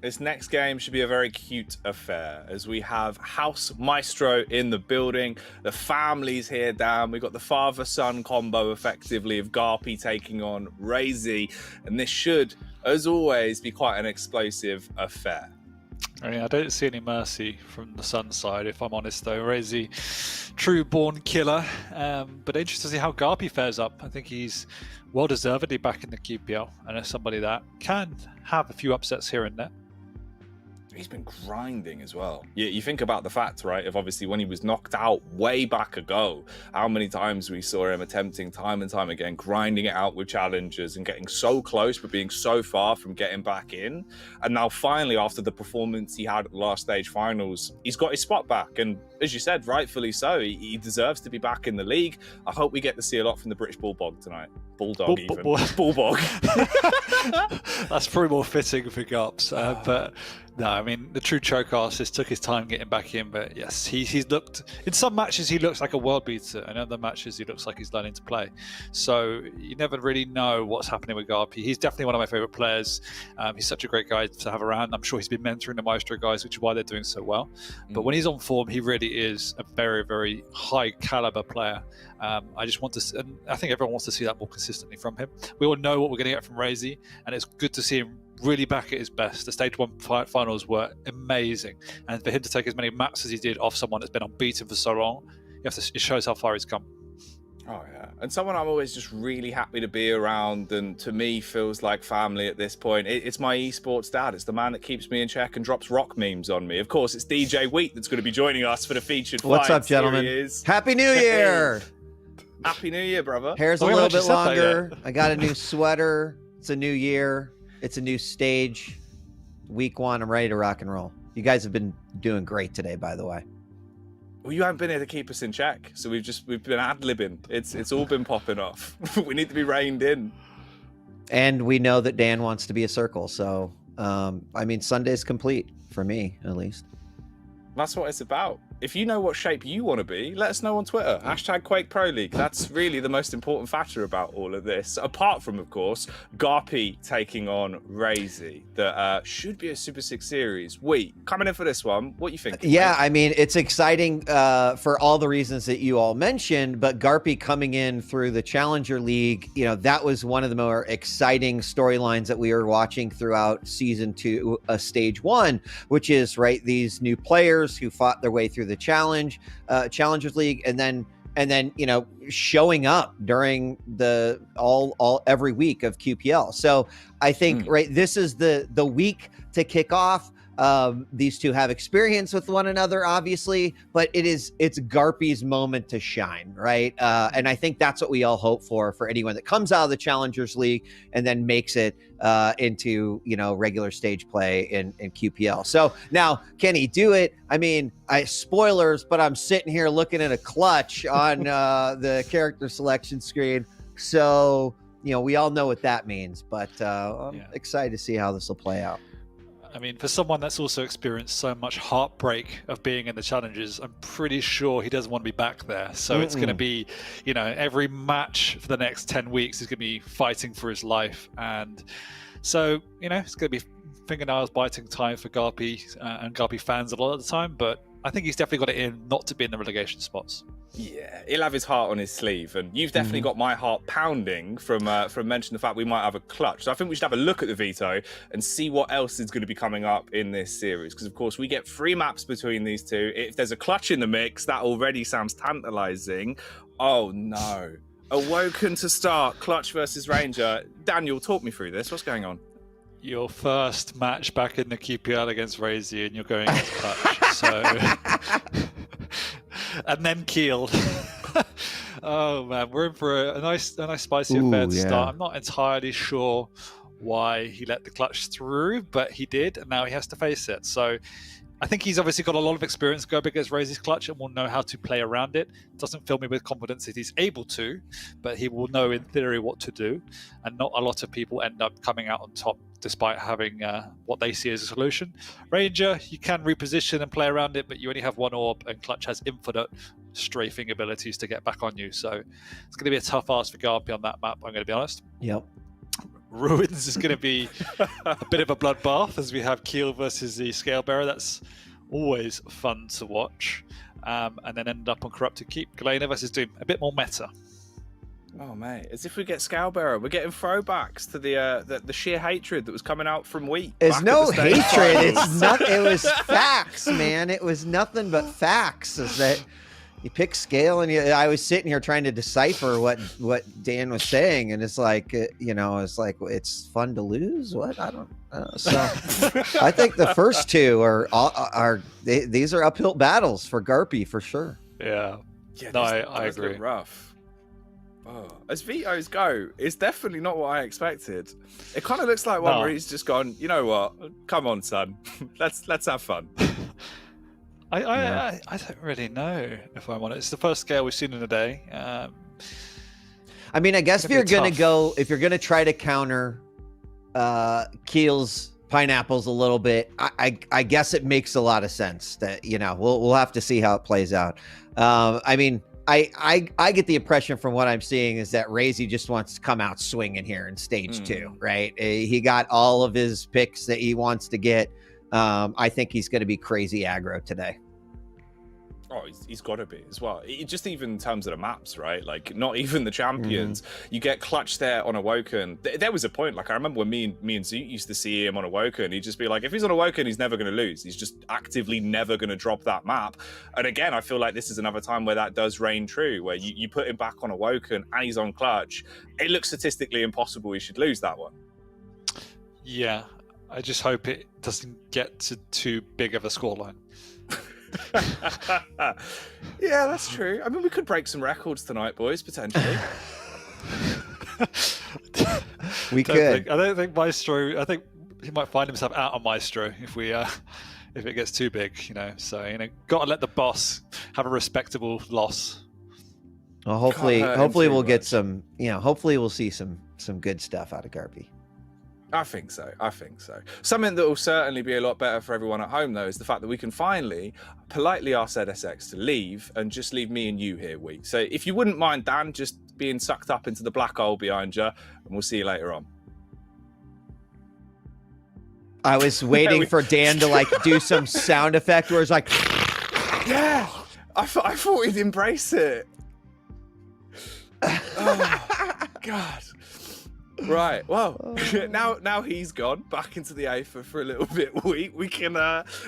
This next game should be a very cute affair as we have House Maestro in the building. The family's here, Dan. We've got the father-son combo effectively of Garpy taking on Razy. And this should, as always, be quite an explosive affair. I mean, I don't see any mercy from the Sun side, if I'm honest, though. Razy, true born killer. But interesting to see how Garpy fares up. I think he's well-deservedly back in the QPL and as somebody that can have a few upsets here and there. He's been grinding as well. You think about the fact, right, of obviously when he was knocked out way back ago, how many times we saw him attempting time and time again, grinding it out with challengers and getting so close, but being so far from getting back in. And now finally, after the performance he had at the last stage finals, he's got his spot back. And as you said, rightfully so, he deserves to be back in the league. I hope we get to see a lot from the British Bulldog tonight. Bulldog even. Bulldog. That's probably more fitting for Garps. But no, I mean, the true choke artist took his time getting back in, but yes, he's looked, in some matches he looks like a world beater, and in other matches he looks like he's learning to play. So you never really know what's happening with Garpy. He's definitely one of my favourite players. He's such a great guy to have around. I'm sure he's been mentoring the Maestro guys, which is why they're doing so well. But when he's on form, he really is a very, very high caliber player. I just want to, and I think everyone wants to see that more consistently from him. We all know what we're going to get from Razy, and it's good to see him really back at his best. The stage 1 finals were amazing, and for him to take as many maps as he did off someone that's been unbeaten for so long, it shows how far he's come. Oh yeah, and someone I'm always just really happy to be around, and to me feels like family at this point. It's my esports dad. It's the man that keeps me in check and drops rock memes on me. Of course, it's DJ Wheat that's going to be joining us for the featured What's fight. up, gentlemen? Happy New Year! Happy New Year, brother. Hair's a little bit longer. I got a new sweater. It's a new year. It's a new stage. Week 1, I'm ready to rock and roll. You guys have been doing great today, by the way. Well, you haven't been here to keep us in check, so we've been ad-libbing. It's all been popping off. We need to be reined in. And we know that Dan wants to be a circle, so I mean, Sunday's complete for me, at least. That's what it's about. If you know what shape you want to be, let us know on Twitter. #Quake Pro League. That's really the most important factor about all of this. Apart from, of course, Garpy taking on Razy. That should be a Super 6 series. Coming in for this one, what you think? Yeah, I mean, it's exciting for all the reasons that you all mentioned, but Garpy coming in through the Challenger League, you know, that was one of the more exciting storylines that we were watching throughout Season 2, Stage 1, which is, right, these new players who fought their way through the Challengers League, and then you know, showing up during the every week of QPL. So I think right, this is the week to kick off. These two have experience with one another, obviously, but it's Garpy's moment to shine, right? And I think that's what we all hope for anyone that comes out of the Challengers League and then makes it into, you know, regular stage play in QPL. So now, can he do it? I mean, spoilers, but I'm sitting here looking at a clutch on the character selection screen. So, you know, we all know what that means, but I'm excited to see how this will play out. I mean, for someone that's also experienced so much heartbreak of being in the challenges, I'm pretty sure he doesn't want to be back there. So it's going to be, you know, every match for the next 10 weeks he's going to be fighting for his life. And so, you know, it's going to be fingernails biting time for Garpy and Garpy fans a lot of the time. But I think he's definitely got it in not to be in the relegation spots. Yeah, he'll have his heart on his sleeve, and you've definitely got my heart pounding from mentioning the fact we might have a clutch. So I think we should have a look at the veto and see what else is going to be coming up in this series, because of course we get 3 maps between these two. If there's a clutch in the mix, that already sounds tantalizing. Oh no, Awoken to start, clutch versus Ranger. Daniel, talk me through this. What's going on? Your first match back in the QPL against Razy, and you're going against clutch. So. And then keeled. Oh man, we're in for a nice spicy affair to start. I'm not entirely sure why he let the clutch through, but he did, and now he has to face it. So I think he's obviously got a lot of experience going against Razy's clutch and will know how to play around it. Doesn't fill me with confidence that he's able to, but he will know in theory what to do. And not a lot of people end up coming out on top despite having what they see as a solution. Ranger, you can reposition and play around it, but you only have 1 orb, and clutch has infinite strafing abilities to get back on you. So it's going to be a tough ask for Garpy on that map, I'm going to be honest. Yep. Ruins is going to be a bit of a bloodbath as we have Keel versus the Scale Bearer. That's always fun to watch. And then end up on Corrupted Keep. Galena versus Doom, a bit more meta. Oh mate, as if we get Scalebearer, we're getting throwbacks to the sheer hatred that was coming out from Wheat. There's no hatred. It's not. It was facts, man. It was nothing but facts. Is that you pick Scale, and I was sitting here trying to decipher what Dan was saying, and it's like it's fun to lose. What I don't. So I think the first two these are uphill battles for Garpy for sure. Yeah. No, I agree. Rough. Oh, as vetoes go, it's definitely not what I expected. It kind of looks like one where he's just gone, you know what? Come on, son. Let's have fun. I don't really know if I'm honest. It's the first Scale we've seen in a day. I mean, I guess if you're gonna try to counter Keel's pineapples a little bit, I guess it makes a lot of sense that we'll have to see how it plays out. I mean. I get the impression from what I'm seeing is that Razy just wants to come out swinging here in stage 2, right? He got all of his picks that he wants to get. I think he's going to be crazy aggro today. Oh, he's got to be as well. Just even in terms of the maps, right? Like, not even the champions. You get clutch there on Awoken. There was a point, like, I remember when me and Zoot used to see him on Awoken, he'd just be like, if he's on Awoken, he's never going to lose. He's just actively never going to drop that map. And again, I feel like this is another time where that does reign true, where you put him back on Awoken and he's on clutch. It looks statistically impossible he should lose that one. Yeah, I just hope it doesn't get to too big of a scoreline. Yeah, that's true. I mean, we could break some records tonight, boys, potentially. We could. I don't think Maestro. I think he might find himself out on Maestro if it gets too big. So got to let the boss have a respectable loss. Well, hopefully we'll get some. Hopefully we'll see some good stuff out of Garpy. I think so. Something that will certainly be a lot better for everyone at home, though, is the fact that we can finally politely ask ZSX to leave and just leave me and you here, So if you wouldn't mind, Dan, just being sucked up into the black hole behind you, and we'll see you later on. I was waiting for Dan to do some sound effect where it's like, yeah, I thought he'd embrace it. Oh, God. Right, well, now he's gone back into the A for a little bit. We can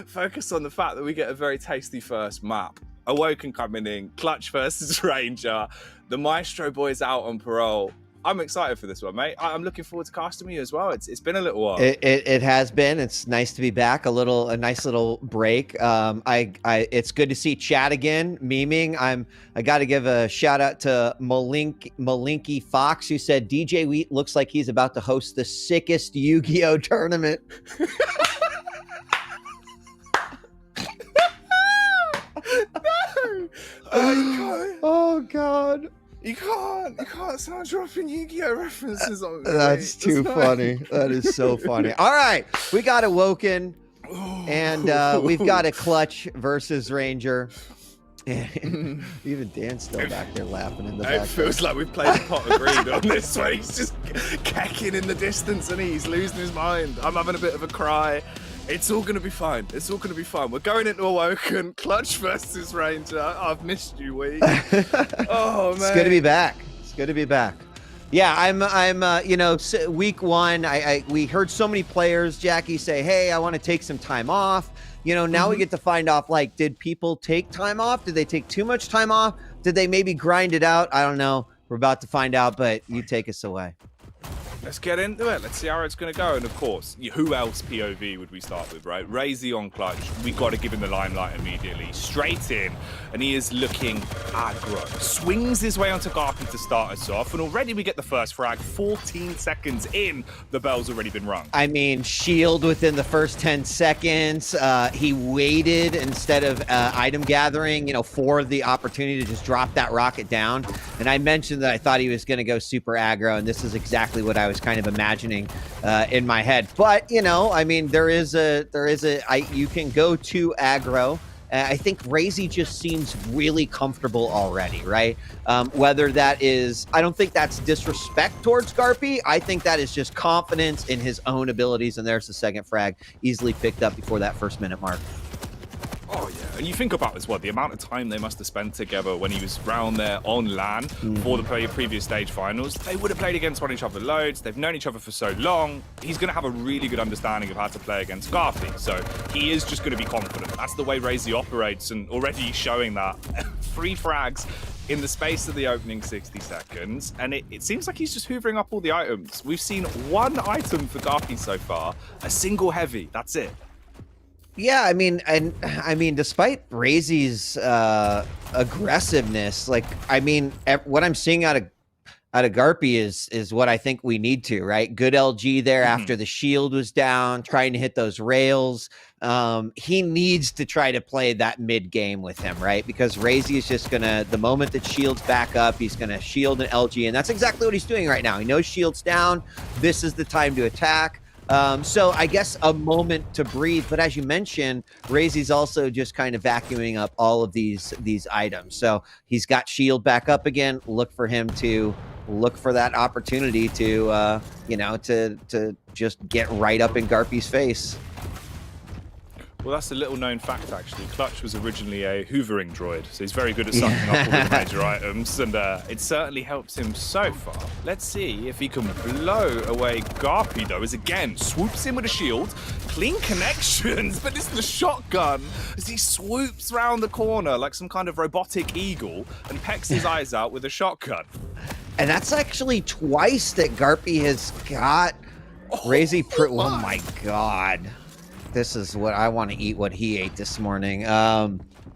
focus on the fact that we get a very tasty first map. Awoken coming in, Clutch versus Ranger. The Maestro boys out on parole. I'm excited for this one, mate. I'm looking forward to casting you as well. It's been a little while. It has been. It's nice to be back. A nice little break. It's good to see chat again, memeing. I got to give a shout out to Malinky Fox, who said DJ Wheat looks like he's about to host the sickest Yu-Gi-Oh tournament. No! Oh God. You can't start dropping Yu-Gi-Oh references on me. That's too funny. That is so funny. All right, we got Awoken, and we've got a Clutch versus Ranger. Even Dan's still back there laughing in the back. It feels like we've played a pot of greed on this one. He's just kecking in the distance and he's losing his mind. I'm having a bit of a cry. It's all going to be fine. We're going into Awoken, Clutch versus Ranger. I've missed you, Wee. Oh, man. It's good to be back. Yeah, I'm week one, we heard so many players, Jackie, say, hey, I want to take some time off. Now we get to find off, did people take time off? Did they take too much time off? Did they maybe grind it out? I don't know. We're about to find out, but you take us away. Let's get into it. Let's see how it's going to go. And of course, who else POV would we start with, right? Razy on Clutch. We got to give him the limelight immediately. Straight in. And he is looking aggro. Swings his way onto Garpy to start us off. And already we get the first frag. 14 seconds in. The bell's already been rung. I mean, shield within the first 10 seconds. He waited instead of item gathering, for the opportunity to just drop that rocket down. And I mentioned that I thought he was going to go super aggro. And this is exactly what I was kind of imagining in my head. But, you can go to aggro I think Razy just seems really comfortable already, right? Whether that is, I don't think that's disrespect towards Garpy. I think that is just confidence in his own abilities. And there's the second frag, easily picked up before that first minute mark. Oh, yeah. And you think about as well, the amount of time they must have spent together when he was round there on LAN for the previous stage finals. They would have played against each other loads. They've known each other for so long. He's going to have a really good understanding of how to play against Garpy. So he is just going to be confident. That's the way Razy operates, and already showing that. 3 frags in the space of the opening 60 seconds. And it seems like he's just hoovering up all the items. We've seen 1 item for Garpy so far, a single heavy. That's it. Yeah, I mean, despite Razy's aggressiveness, like, I mean, what I'm seeing out of Garpy is what I think we need to, right? Good LG there after the shield was down, trying to hit those rails. He needs to try to play that mid game with him, right? Because Razy is just gonna, the moment that shield's back up, he's gonna shield an LG, and that's exactly what he's doing right now. He knows shield's down. This is the time to attack. So I guess a moment to breathe, but as you mentioned, Razy's also just kind of vacuuming up all of these items. So he's got shield back up again. Look for him to look for that opportunity to, to just get right up in Garpy's face. Well, that's a little known fact, actually. Clutch was originally a hoovering droid, so he's very good at sucking up all the major items, and it certainly helps him so far. Let's see if he can blow away Garpy, though, as again, swoops in with a shield, clean connections, but it's the shotgun as he swoops round the corner like some kind of robotic eagle and pecks his eyes out with a shotgun. And that's actually twice that Garpy has got Razy. Oh my God. This is what I want to eat, what he ate this morning. Yeah,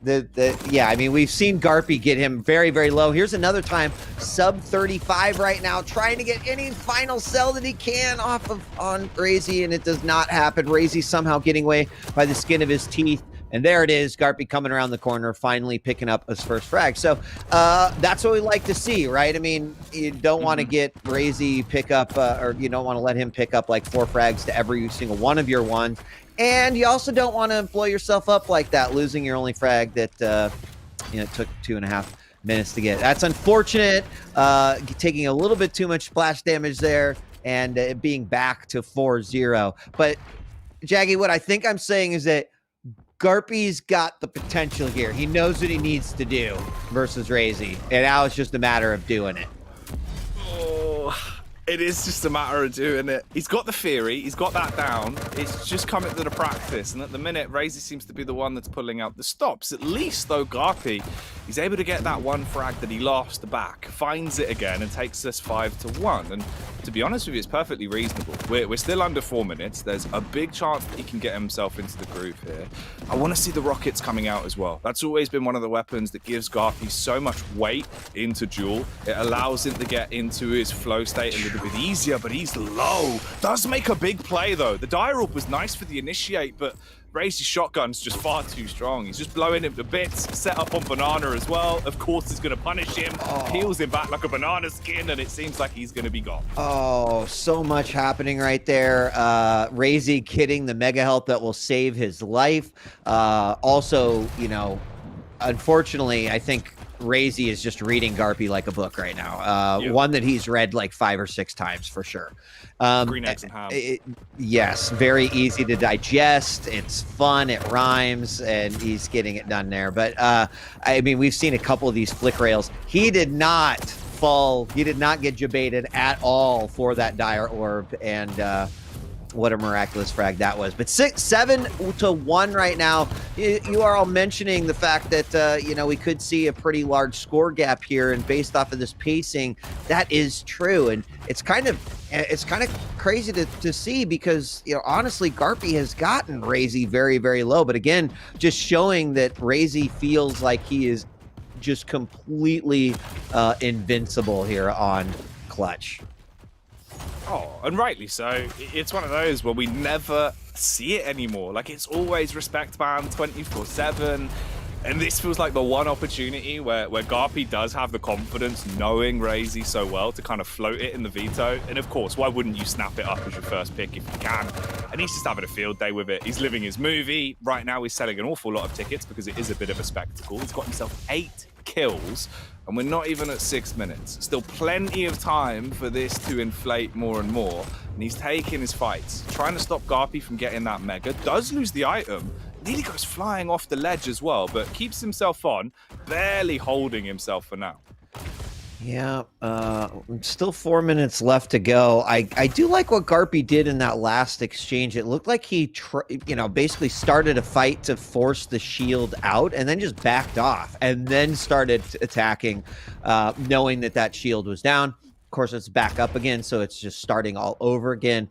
I mean, we've seen Garpy get him very, very low. Here's another time, sub 35 right now, trying to get any final sell that he can on Razy, and it does not happen. Razy somehow getting away by the skin of his teeth. And there it is, Garpy coming around the corner, finally picking up his first frag. So that's what we like to see, right? I mean, you don't want to get Razy pick up, or you don't want to let him pick up like 4 frags to every single one of your ones. And you also don't want to blow yourself up like that, losing your only frag that took 2.5 minutes to get. That's unfortunate, taking a little bit too much splash damage there, and being back to 4-0. But, Jaggy, what I think I'm saying is that Garpy's got the potential here. He knows what he needs to do versus Razy, and now it's just a matter of doing it. Oh, it is just a matter of doing it. He's got the theory, he's got that down. It's just coming to the practice, and at the minute, Razy seems to be the one that's pulling out the stops. At least, though, Garpy, he's able to get that 1 frag that he lost back, finds it again, and takes us 5-1. And to be honest with you, it's perfectly reasonable. We're still under 4 minutes. There's a big chance that he can get himself into the groove here. I want to see the rockets coming out as well. That's always been one of the weapons that gives Garpy so much weight into duel. It allows him to get into his flow state a little bit easier, but he's low. Does make a big play, though. The dire orb was nice for the initiate, but Razy's shotgun's just far too strong. He's just blowing him to bits. Set up on Banana as well. Of course, he's going to punish him. Peels him back like a banana skin, and it seems like he's going to be gone. Oh, so much happening right there. Razy getting the mega health that will save his life. Also, unfortunately, I think Razy is just reading Garpy like a book right now. One that he's read like 5 or 6 times for sure. Green eggs and ham. Yes, very easy to digest. It's fun. It rhymes, and he's getting it done there. But I mean, we've seen a couple of these flick rails. He did not fall. He did not get jebaited at all for that dire orb, and what a miraculous frag that was. But 7-1 right now. You are all mentioning the fact that we could see a pretty large score gap here, and based off of this pacing, that is true. And it's kind of crazy to see, because honestly, Garpy has gotten Razy very, very low. But again, just showing that Razy feels like he is just completely invincible here on Clutch. Oh, and rightly so. It's one of those where we never see it anymore. Like, it's always respect band 24/7. And this feels like the one opportunity where Garpy does have the confidence, knowing Razy so well, to kind of float it in the veto. And of course, why wouldn't you snap it up as your first pick if you can? And he's just having a field day with it. He's living his movie. Right now, he's selling an awful lot of tickets because it is a bit of a spectacle. He's got himself 8 kills, and we're not even at 6 minutes. Still plenty of time for this to inflate more and more. And he's taking his fights, trying to stop Garpy from getting that mega. Does lose the item. Nearly goes flying off the ledge as well, but keeps himself on, barely holding himself for now. Yeah, still 4 minutes left to go. I do like what Garpy did in that last exchange. It looked like he, basically started a fight to force the shield out and then just backed off and then started attacking, knowing that shield was down. Of course, it's back up again, so it's just starting all over again.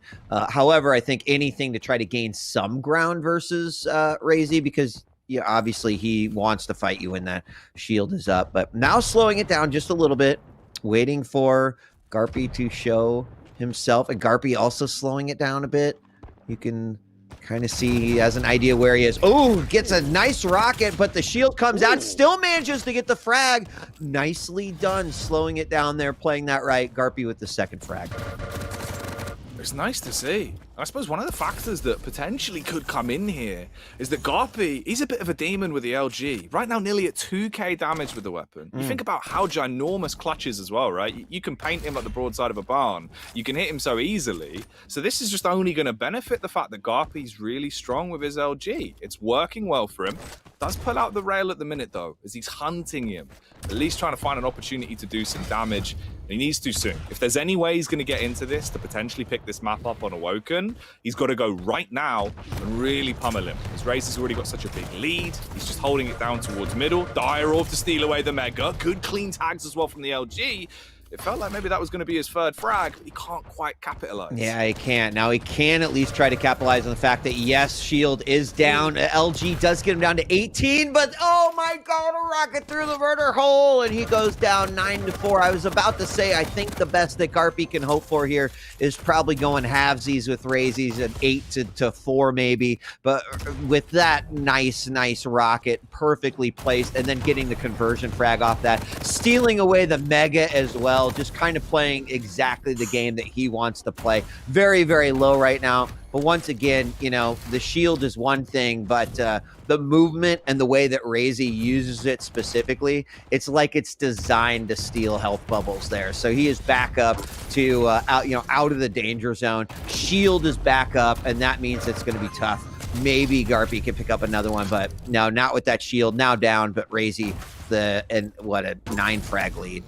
However, I think anything to try to gain some ground versus Razy, because obviously he wants to fight you when that shield is up. But now slowing it down just a little bit, waiting for Garpy to show himself. And Garpy also slowing it down a bit. You can kind of see he has an idea where he is. Oh, gets a nice rocket, but the shield comes out, still manages to get the frag. Nicely done, slowing it down there, playing that right. Garpy with the second frag. It's nice to see. I suppose one of the factors that potentially could come in here is that Garpy, he's a bit of a demon with the LG. Right now, nearly at 2k damage with the weapon. You think about how ginormous Clutch is as well, right? You can paint him like the broadside of a barn. You can hit him so easily. So this is just only going to benefit the fact that Garpy's really strong with his LG. It's working well for him. Does pull out the rail at the minute, though, as he's hunting him. At least trying to find an opportunity to do some damage. And he needs to soon. If there's any way he's going to get into this to potentially pick this map up on Awoken, he's got to go right now and really pummel him. His race has already got such a big lead. He's just holding it down towards middle. Direwolf to steal away the Mega. Good clean tags as well from the LG. It felt like maybe that was going to be his third frag, but he can't quite capitalize. Yeah, he can't. Now he can at least try to capitalize on the fact that, yes, shield is down. LG does get him down to 18, but oh my God, a rocket through the murder hole, and he goes down 9-4. I was about to say, I think the best that Garpy can hope for here is probably going halvesies with Razy's at 8-4 maybe, but with that nice rocket, perfectly placed, and then getting the conversion frag off that, stealing away the Mega as well. Just kind of playing exactly the game that he wants to play. Very, very low right now. But once again, the shield is one thing, but the movement and the way that Razy uses it specifically, it's like it's designed to steal health bubbles there. So he is back up to out of the danger zone. Shield is back up, and that means it's going to be tough. Maybe Garpy can pick up another one, but no, not with that shield. Now down, but Razy, a 9 frag lead.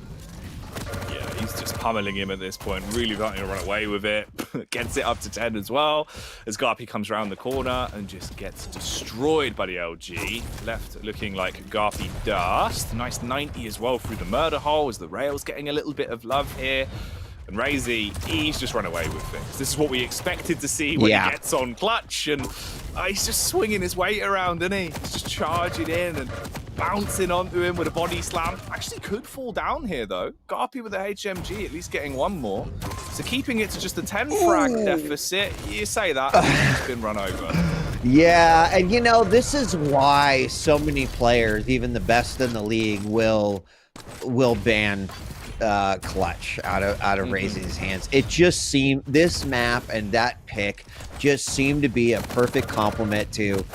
He's just pummeling him at this point, really wanting to run away with it. Gets it up to 10 as well, as Garpy comes around the corner and just gets destroyed by the LG. Left looking like Garpy dust. Nice 90 as well through the murder hole, as the rail's getting a little bit of love here. And Razy, he's just run away with things. This is what we expected to see when he gets on Clutch, and he's just swinging his weight around, isn't he? He's just charging in and bouncing onto him with a body slam. Actually could fall down here, though. Garpy with the HMG, at least getting one more. So keeping it to just a 10 frag deficit, you say that, he's been run over. Yeah, and this is why so many players, even the best in the league, will ban Clutch out of Razy's hands. It just seemed, this map and that pick just seemed to be a perfect complement to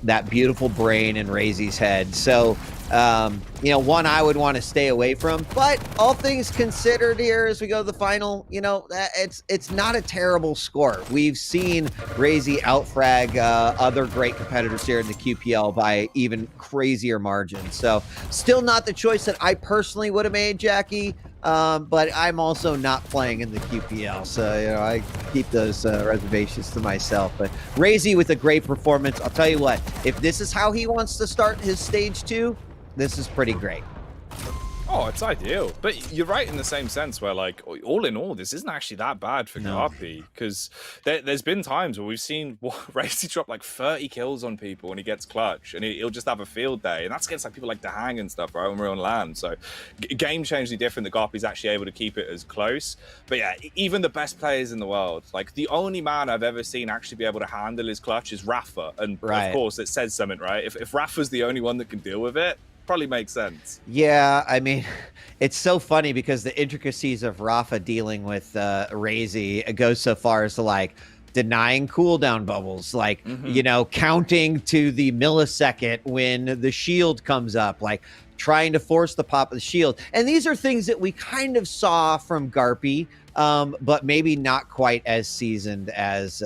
that beautiful brain in Razy's head. So one I would want to stay away from, but all things considered here as we go to the final, it's not a terrible score. We've seen Razy outfrag other great competitors here in the QPL by even crazier margins. So still not the choice that I personally would have made, Jackie. But I'm also not playing in the QPL, so I keep those reservations to myself. But Razy with a great performance. I'll tell you what, if this is how he wants to start his stage 2, this is pretty great. Oh, it's ideal. But you're right in the same sense where, like, all in all, this isn't actually that bad for Garpy, because there's been times where we've seen Racy drop like 30 kills on people when he gets clutch, and he'll just have a field day. And that's against like people like Dahang and stuff, right, when we're on land. So game changingly different that Garpy's actually able to keep it as close. But yeah, even the best players in the world, like the only man I've ever seen actually be able to handle his clutch is Rafa. And of course, it says something, right? If Rafa's the only one that can deal with it, probably makes sense. Yeah, I mean, it's so funny because the intricacies of Rafa dealing with Razy goes so far as to like denying cooldown bubbles, like, you know, counting to the millisecond when the shield comes up, like trying to force the pop of the shield. And these are things that we kind of saw from Garpy, but maybe not quite as seasoned as,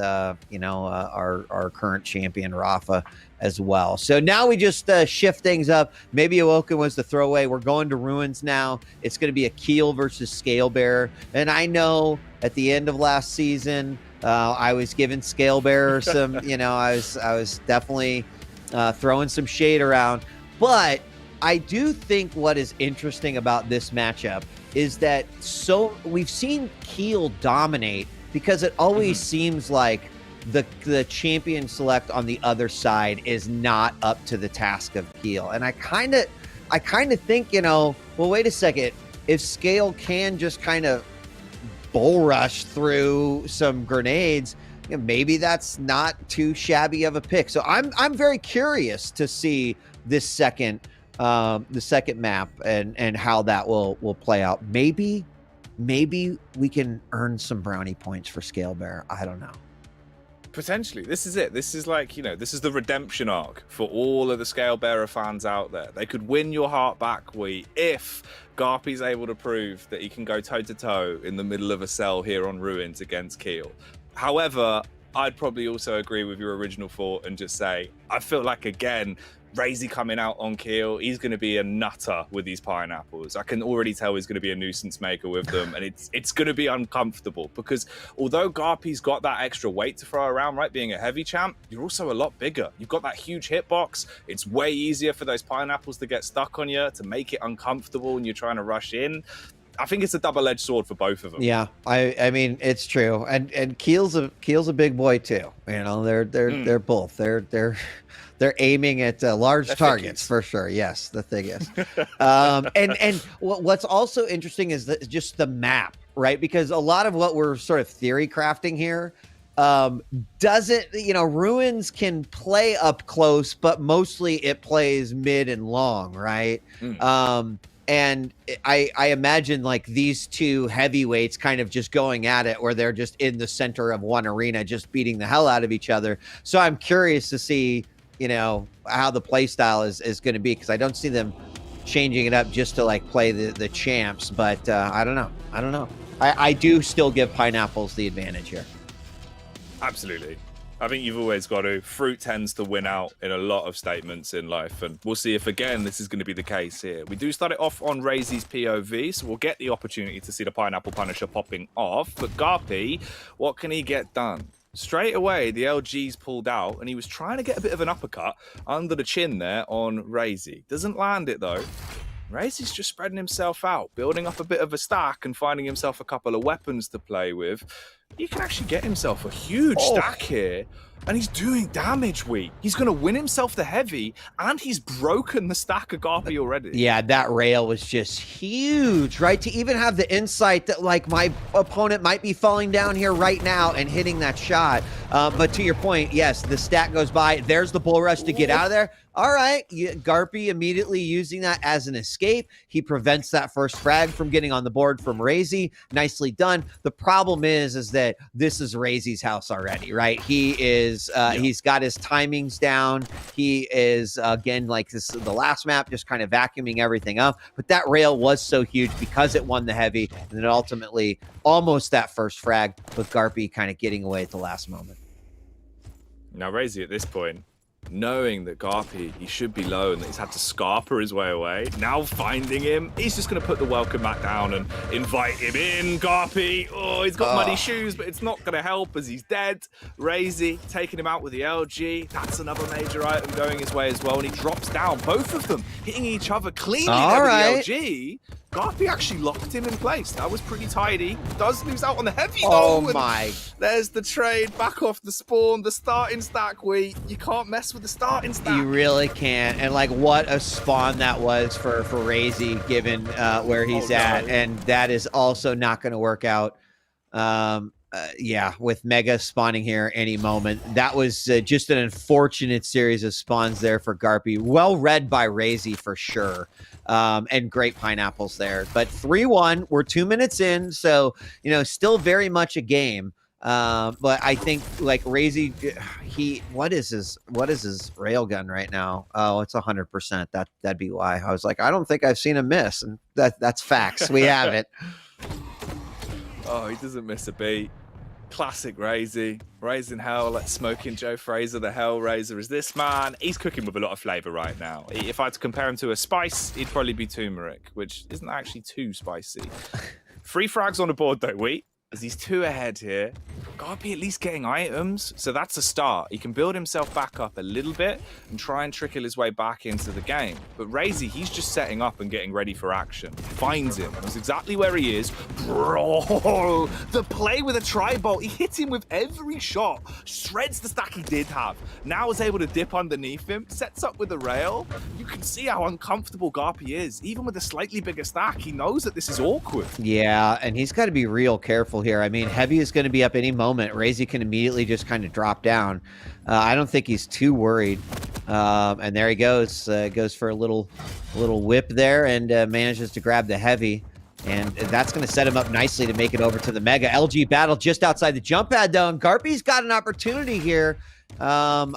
you know, our current champion, Rafa, as well. So now we just shift things up. Maybe Awoken was the throwaway. We're going to Ruins now. It's going to be a Keel versus Scalebearer. And I know at the end of last season, I was giving Scalebearer some, you know, I was definitely throwing some shade around. But I do think what is interesting about this matchup is that we've seen Keel dominate because it always seems like the champion select on the other side is not up to the task of Keel. And I kind of think, you know, well, wait a second. If Scale can just kind of bull rush through some grenades, you know, maybe that's not too shabby of a pick. So I'm very curious to see this second map and how that will play out. Maybe we can earn some brownie points for Scalebearer. I don't know. Potentially. This is it. This is like, you know, this is the redemption arc for all of the Scalebearer fans out there. They could win your heart back, if Garpy's able to prove that he can go toe-to-toe in the middle of a cell here on Ruins against Keel. However, I'd probably also agree with your original thought and just say, I feel like, again, Razy coming out on Keel, he's going to be a nutter with these pineapples. I can already tell he's going to be a nuisance maker with them, and it's going to be uncomfortable because although Garpy's got that extra weight to throw around, right, being a heavy champ, you're also a lot bigger. You've got that huge hitbox. It's way easier for those pineapples to get stuck on you, to make it uncomfortable when you're trying to rush in. I think it's a double-edged sword for both of them. Yeah, I mean it's true, and Keel's a big boy too. You know, they're both they're aiming at large targets for sure. Yes, the thing is, and what's also interesting is just the map, right? Because a lot of what we're sort of theory crafting here doesn't, you know, Ruins can play up close, but mostly it plays mid and long, right? And I imagine like these two heavyweights kind of just going at it where they're just in the center of one arena, just beating the hell out of each other. So I'm curious to see, you know, how the play style is going to be, because I don't see them changing it up just to like play the champs. But I don't know. I do still give pineapples the advantage here. Absolutely. I think you've always got to. Fruit tends to win out in a lot of statements in life, and we'll see if, again, this is going to be the case here. We do start it off on Razy's POV, so we'll get the opportunity to see the Pineapple Punisher popping off. But Garpy, what can he get done? Straight away, the LG's pulled out, and he was trying to get a bit of an uppercut under the chin there on Razy. Doesn't land it, though. Razy's just spreading himself out, building up a bit of a stack and finding himself a couple of weapons to play with. He can actually get himself a huge stack here, and he's doing damage, He's going to win himself the heavy, and he's broken the stack of Garpy already. Yeah, that rail was just huge, right? To even have the insight that, like, my opponent might be falling down here right now and hitting that shot. But to your point, yes, the stack goes by. There's the bull rush to get out of there. All right, Garpy immediately using that as an escape. He prevents that first frag from getting on the board from Razy. Nicely done. The problem is that this is Razy's house already, right? He is, he's got his timings down. He is, again, like the last map, just kind of vacuuming everything up. But that rail was so huge because it won the heavy, and then ultimately almost that first frag with Garpy kind of getting away at the last moment. Now, Razy at this point, knowing that Garpy, he should be low and that he's had to Scarper his way away. Now finding him, he's just going to put the welcome mat down and invite him in. Garpy, oh, he's got muddy shoes, but it's not going to help as he's dead. Razy taking him out with the LG. That's another major item going his way as well, and he drops down. Both of them hitting each other cleanly there with the LG. Garpy actually locked him in place. That was pretty tidy. Does lose out on the heavy though. Oh my. There's the trade back off the spawn, the starting stack. You can't mess with the starting stack. You really can't. And like what a spawn that was for Razy given where he's at. And that is also not going to work out. Yeah, with Mega spawning here any moment. That was just an unfortunate series of spawns there for Garpy. Well read by Razy for sure. And great pineapples there. But 3-1, we're 2 minutes in, so still very much a game. But I think like Razy, what is his railgun right now? Oh, it's 100%. That'd be why. I was like, I don't think I've seen a miss, and that's facts. We have it. Oh, he doesn't miss a beat. Classic Razy. Raising hell, like smoking Joe Fraser, the Hellraiser is this man. He's cooking with a lot of flavor right now. If I had to compare him to a spice, he'd probably be turmeric, which isn't actually too spicy. 3 frags on the board though, as he's 2 ahead here. Garpy at least getting items, so that's a start. He can build himself back up a little bit and try and trickle his way back into the game. But Razy, he's just setting up and getting ready for action. Finds him, knows exactly where he is. Bro, the play with a tri-bolt. He hits him with every shot, shreds the stack he did have. Now is able to dip underneath him, sets up with the rail. You can see how uncomfortable Garpy is. Even with a slightly bigger stack, he knows that this is awkward. Yeah, and he's got to be real careful here. I mean, heavy is going to be up any moment. Razy can immediately just kind of drop down. I don't think he's too worried. And there he goes. Goes for a little whip there and manages to grab the heavy. And that's going to set him up nicely to make it over to the Mega. LG battle just outside the jump pad, though. And Garpy's got an opportunity here.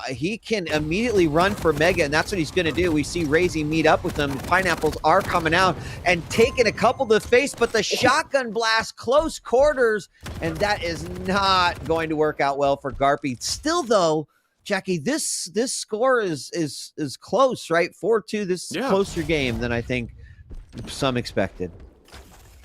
He can immediately run for Mega, and that's what he's going to do. We see Razy meet up with them. Pineapples are coming out and taking a couple to the face, but the shotgun blast, close quarters, and that is not going to work out well for Garpy. Still, though, Jackie, this score is close, right? 4-2. This is a closer game than I think some expected.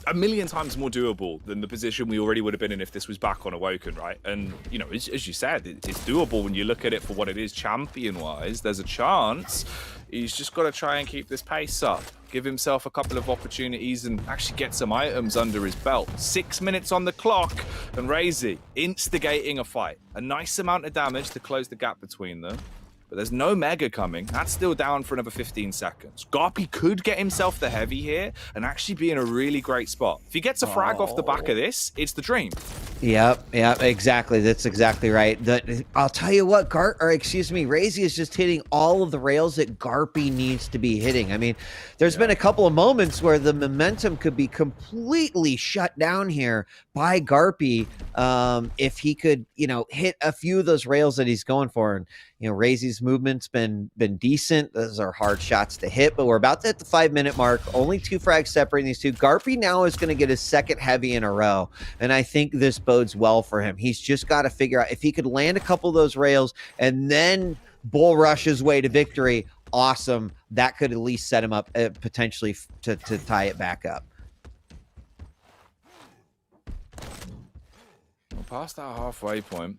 A million times more doable than the position we already would have been in if this was back on Awoken, right? And, as you said, it's doable when you look at it for what it is champion-wise. There's a chance. He's just got to try and keep this pace up, give himself a couple of opportunities and actually get some items under his belt. 6 minutes on the clock, and Razy instigating a fight. A nice amount of damage to close the gap between them. But there's no Mega coming. That's still down for another 15 seconds. Garpy could get himself the heavy here and actually be in a really great spot. If he gets a frag off the back of this, it's the dream. Yep, exactly. That's exactly right. I'll tell you what, Razy is just hitting all of the rails that Garpy needs to be hitting. I mean, there's been a couple of moments where the momentum could be completely shut down here by Garpy if he could, hit a few of those rails that he's going for. And Razy's movement's been decent. Those are hard shots to hit, but we're about to hit the 5-minute mark. Only 2 frags separating these two. Garpy now is going to get his second heavy in a row, and I think this bodes well for him. He's just got to figure out if he could land a couple of those rails and then bull rush his way to victory. Awesome. That could at least set him up potentially to tie it back up. Well, past that halfway point,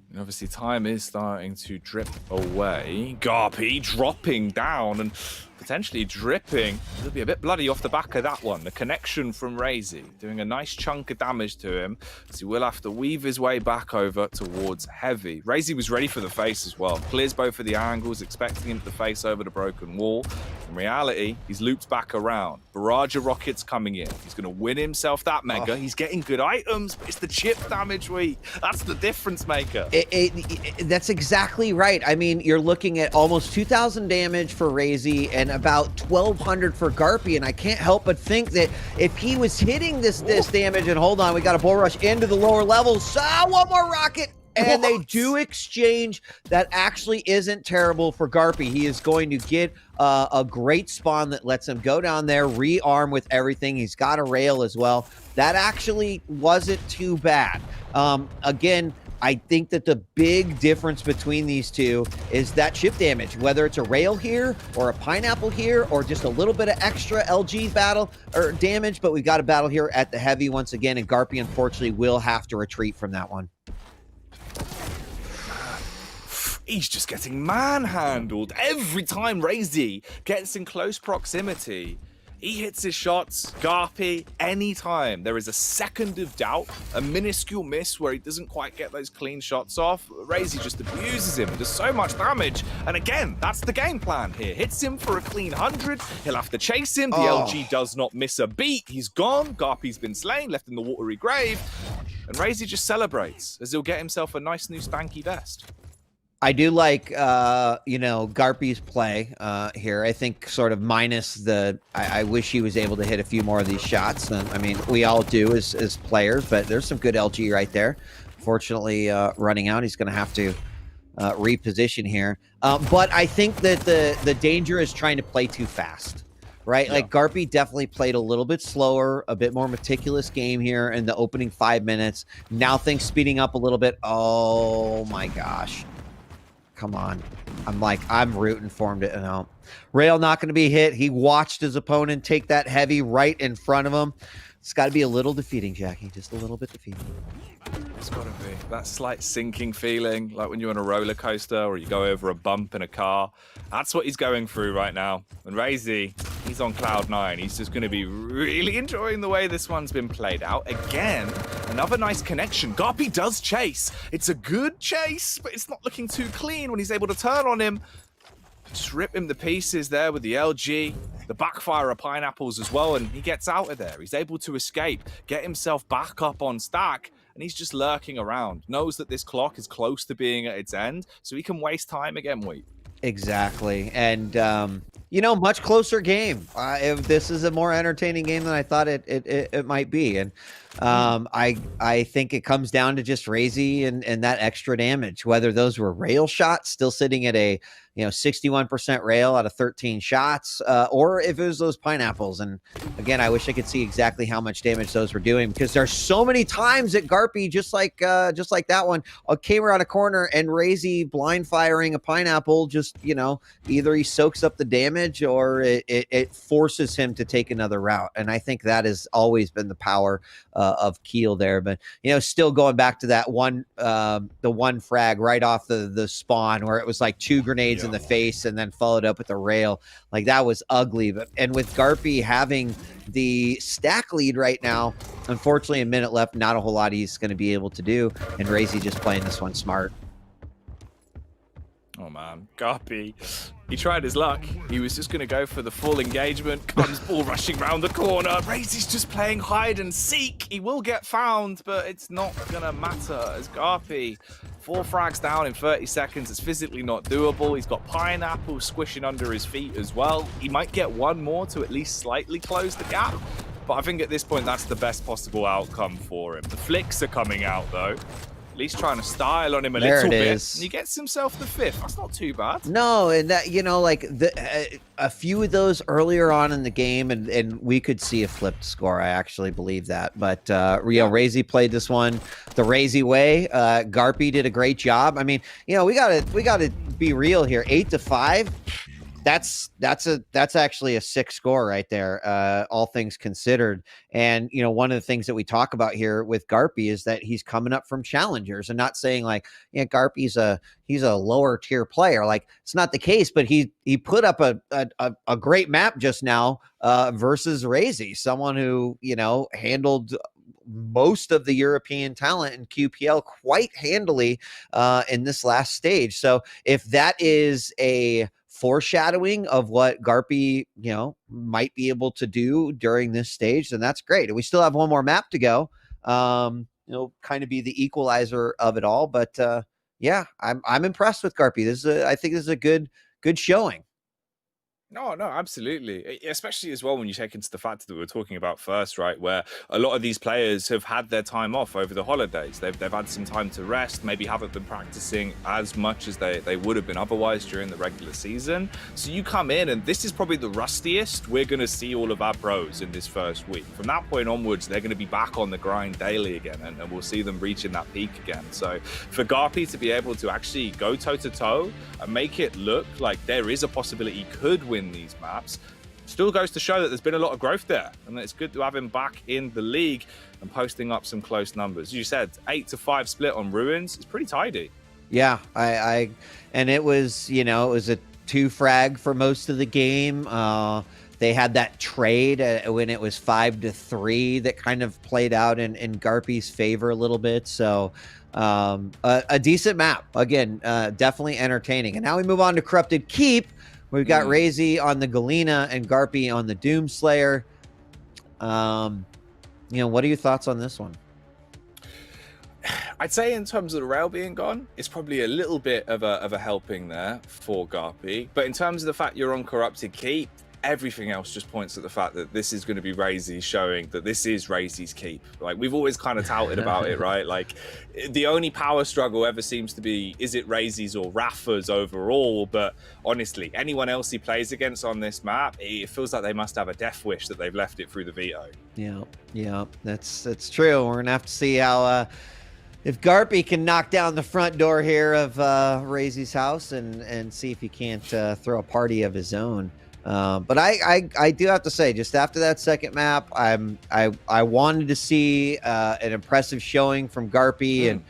and obviously time is starting to drip away. Garpy dropping down and potentially dripping. It'll be a bit bloody off the back of that one. The connection from Razy doing a nice chunk of damage to him. So he will have to weave his way back over towards heavy. Razy was ready for the face as well. Clears both of the angles, expecting him to face over the broken wall. In reality, he's looped back around. Barrage of rockets coming in. He's going to win himself that Mega. He's getting good items, but it's the chip damage That's the difference maker. That's exactly right. I mean, you're looking at almost 2,000 damage for Razy and about 1,200 for Garpy, and I can't help but think that if he was hitting this damage, and hold on, we got a bull rush into the lower levels. One more rocket, and they do exchange. That actually isn't terrible for Garpy. He is going to get a great spawn that lets him go down there, rearm with everything. He's got a rail as well. That actually wasn't too bad. Again, I think that the big difference between these two is that chip damage, whether it's a rail here or a pineapple here or just a little bit of extra LG battle or damage. But we've got a battle here at the heavy once again, and Garpy unfortunately will have to retreat from that one. He's just getting manhandled every time Razy gets in close proximity. He hits his shots, Garpy, anytime there is a second of doubt, a minuscule miss where he doesn't quite get those clean shots off, Razy just abuses him, does so much damage. And again, that's the game plan here. Hits him for a clean 100, he'll have to chase him, the LG does not miss a beat, he's gone, Garpy's been slain, left in the watery grave, and Razy just celebrates as he'll get himself a nice new spanky vest. I do like, Garpy's play here. I think sort of minus the, I wish he was able to hit a few more of these shots. I mean, we all do as players, but there's some good LG right there. Fortunately, running out, he's going to have to reposition here. But I think that the danger is trying to play too fast. Right? Yeah. Like Garpy definitely played a little bit slower, a bit more meticulous game here in the opening 5 minutes. Now things speeding up a little bit. Oh my gosh. Come on. I'm rooting for him to no. Rail not going to be hit. He watched his opponent take that heavy right in front of him. It's got to be a little defeating, Jackie. Just a little bit defeating. It's got to be. That slight sinking feeling, like when you're on a roller coaster or you go over a bump in a car. That's what he's going through right now. And Razy, he's on cloud 9. He's just going to be really enjoying the way this one's been played out. Again, another nice connection. Garpy does chase. It's a good chase, but it's not looking too clean when he's able to turn on him. Just rip him to pieces there with the LG. The backfire of pineapples as well, and he gets out of there. He's able to escape, get himself back up on stack, and he's just lurking around. Knows that this clock is close to being at its end, so he can waste time again, Wheat. Exactly. And, much closer game. If this is a more entertaining game than I thought it might be. And I think it comes down to just Razy and that extra damage, whether those were rail shots still sitting at a 61% rail out of 13 shots, or if it was those pineapples. And again, I wish I could see exactly how much damage those were doing, because there's so many times that Garpy, just like that one, came around a corner and Razy blind firing a pineapple, just, either he soaks up the damage or it forces him to take another route. And I think that has always been the power of Keel there. But, still going back to that one, the one frag right off the spawn where it was like 2 grenades in the face and then followed up with a rail. Like, that was ugly. And with Garpy having the stack lead right now, unfortunately, a minute left, not a whole lot he's going to be able to do. And Razy just playing this one smart. Oh man, Garpy, he tried his luck. He was just going to go for the full engagement. Comes ball rushing round the corner. Razy's just playing hide and seek. He will get found, but it's not going to matter as Garpy, 4 frags down in 30 seconds. It's physically not doable. He's got pineapple squishing under his feet as well. He might get one more to at least slightly close the gap, but I think at this point that's the best possible outcome for him. The flicks are coming out though. At least trying to style on him a little bit. And he gets himself the 5th. That's not too bad. No, and that, a few of those earlier on in the game, and we could see a flipped score. I actually believe that. But Razy played this one the Razy way. Garpy did a great job. I mean, we gotta be real here. 8-5. That's actually a 6 score right there, all things considered. And, one of the things that we talk about here with Garpy is that he's coming up from challengers, and not saying like, Garpy's he's a lower tier player. Like, it's not the case, but he put up a great map just now versus Razy, someone who, handled most of the European talent in QPL quite handily in this last stage. So if that is a foreshadowing of what Garpy, might be able to do during this stage, then that's great. And we still have one more map to go. Kind of be the equalizer of it all. But I'm impressed with Garpy. I think this is a good showing. No, absolutely. Especially as well when you take into the fact that we were talking about first, right? Where a lot of these players have had their time off over the holidays. They've had some time to rest, maybe haven't been practicing as much as they would have been otherwise during the regular season. So you come in, and this is probably the rustiest we're going to see all of our pros in this first week. From that point onwards, they're going to be back on the grind daily again, and we'll see them reaching that peak again. So for Garpy to be able to actually go toe-to-toe and make it look like there is a possibility he could win these maps, still goes to show that there's been a lot of growth there, and that it's good to have him back in the league and posting up some close numbers. As you said, 8-5 split on Ruins. It's pretty tidy. Yeah, and it was, it was a 2 frag for most of the game. They had that trade when it was 5-3 that kind of played out in Garpy's favor a little bit. So a decent map. Again, definitely entertaining. And now we move on to Corrupted Keep. We've got Razy on the Galena and Garpy on the Doomslayer. What are your thoughts on this one? I'd say in terms of the rail being gone, it's probably a little bit of a helping there for Garpy. But in terms of the fact you're on Corrupted Keep, everything else just points at the fact that this is going to be Razy showing that this is Razy's keep. Like, we've always kind of touted about it, right? Like, the only power struggle ever seems to be, is it Razy's or Rafa's overall? But honestly, anyone else he plays against on this map, it feels like they must have a death wish that they've left it through the veto. Yeah, that's true. We're gonna have to see how if Garpy can knock down the front door here of Razy's house and see if he can't throw a party of his own. But I do have to say, just after that second map, I wanted to see an impressive showing from Garpy. And,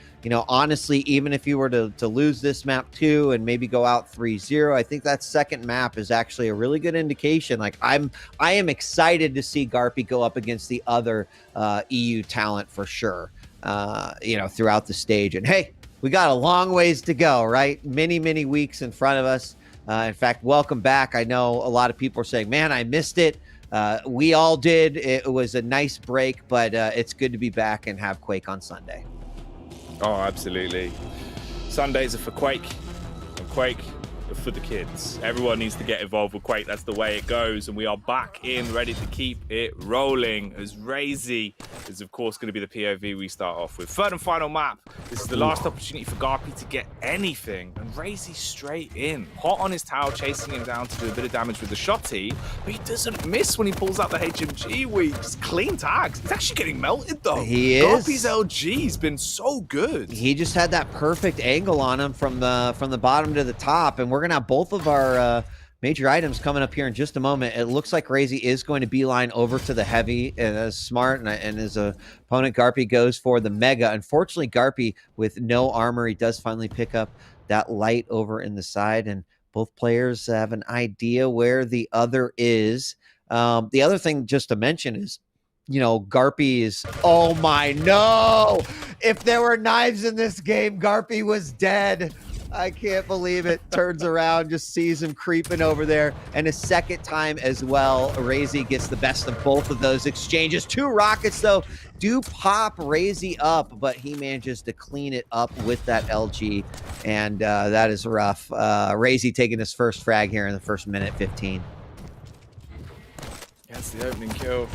honestly, even if you were to lose this map too and maybe go out 3-0, I think that second map is actually a really good indication. Like, I am excited to see Garpy go up against the other EU talent for sure, throughout the stage. And hey, we got a long ways to go, right? Many weeks in front of us. In fact, welcome back. I know a lot of people are saying, man, I missed it. We all did. It was a nice break, but it's good to be back and have Quake on Sunday. Oh, absolutely. Sundays are for Quake, and Quake are for the kids. Everyone needs to get involved with Quake. That's the way it goes. And we are back in, ready to keep it rolling, as Razy is, of course, going to be the POV we start off with. Third and final map. This is the last opportunity for Garpy to get anything. And Razy straight in. Hot on his towel, chasing him down to do a bit of damage with the shotty. But he doesn't miss when he pulls out the HMG weak. Just clean tags. He's actually getting melted, though. He is. Garpy's LG's been so good. He just had that perfect angle on him from the bottom to the top. And we're going to have both of our major items coming up here in just a moment. It looks like Razy is going to beeline over to the heavy, and that's smart. And his opponent Garpy goes for the mega. Unfortunately, Garpy with no armor, he does finally pick up that light over in the side, and both players have an idea where the other is. The other thing just to mention is, Garpy is, oh my, no! If there were knives in this game, Garpy was dead. I can't believe it. Turns around, just sees him creeping over there. And a second time as well, Razy gets the best of both of those exchanges. 2 rockets, though, do pop Razy up, but he manages to clean it up with that LG. And that is rough. Razy taking his first frag here in the first minute 15. That's the opening kill.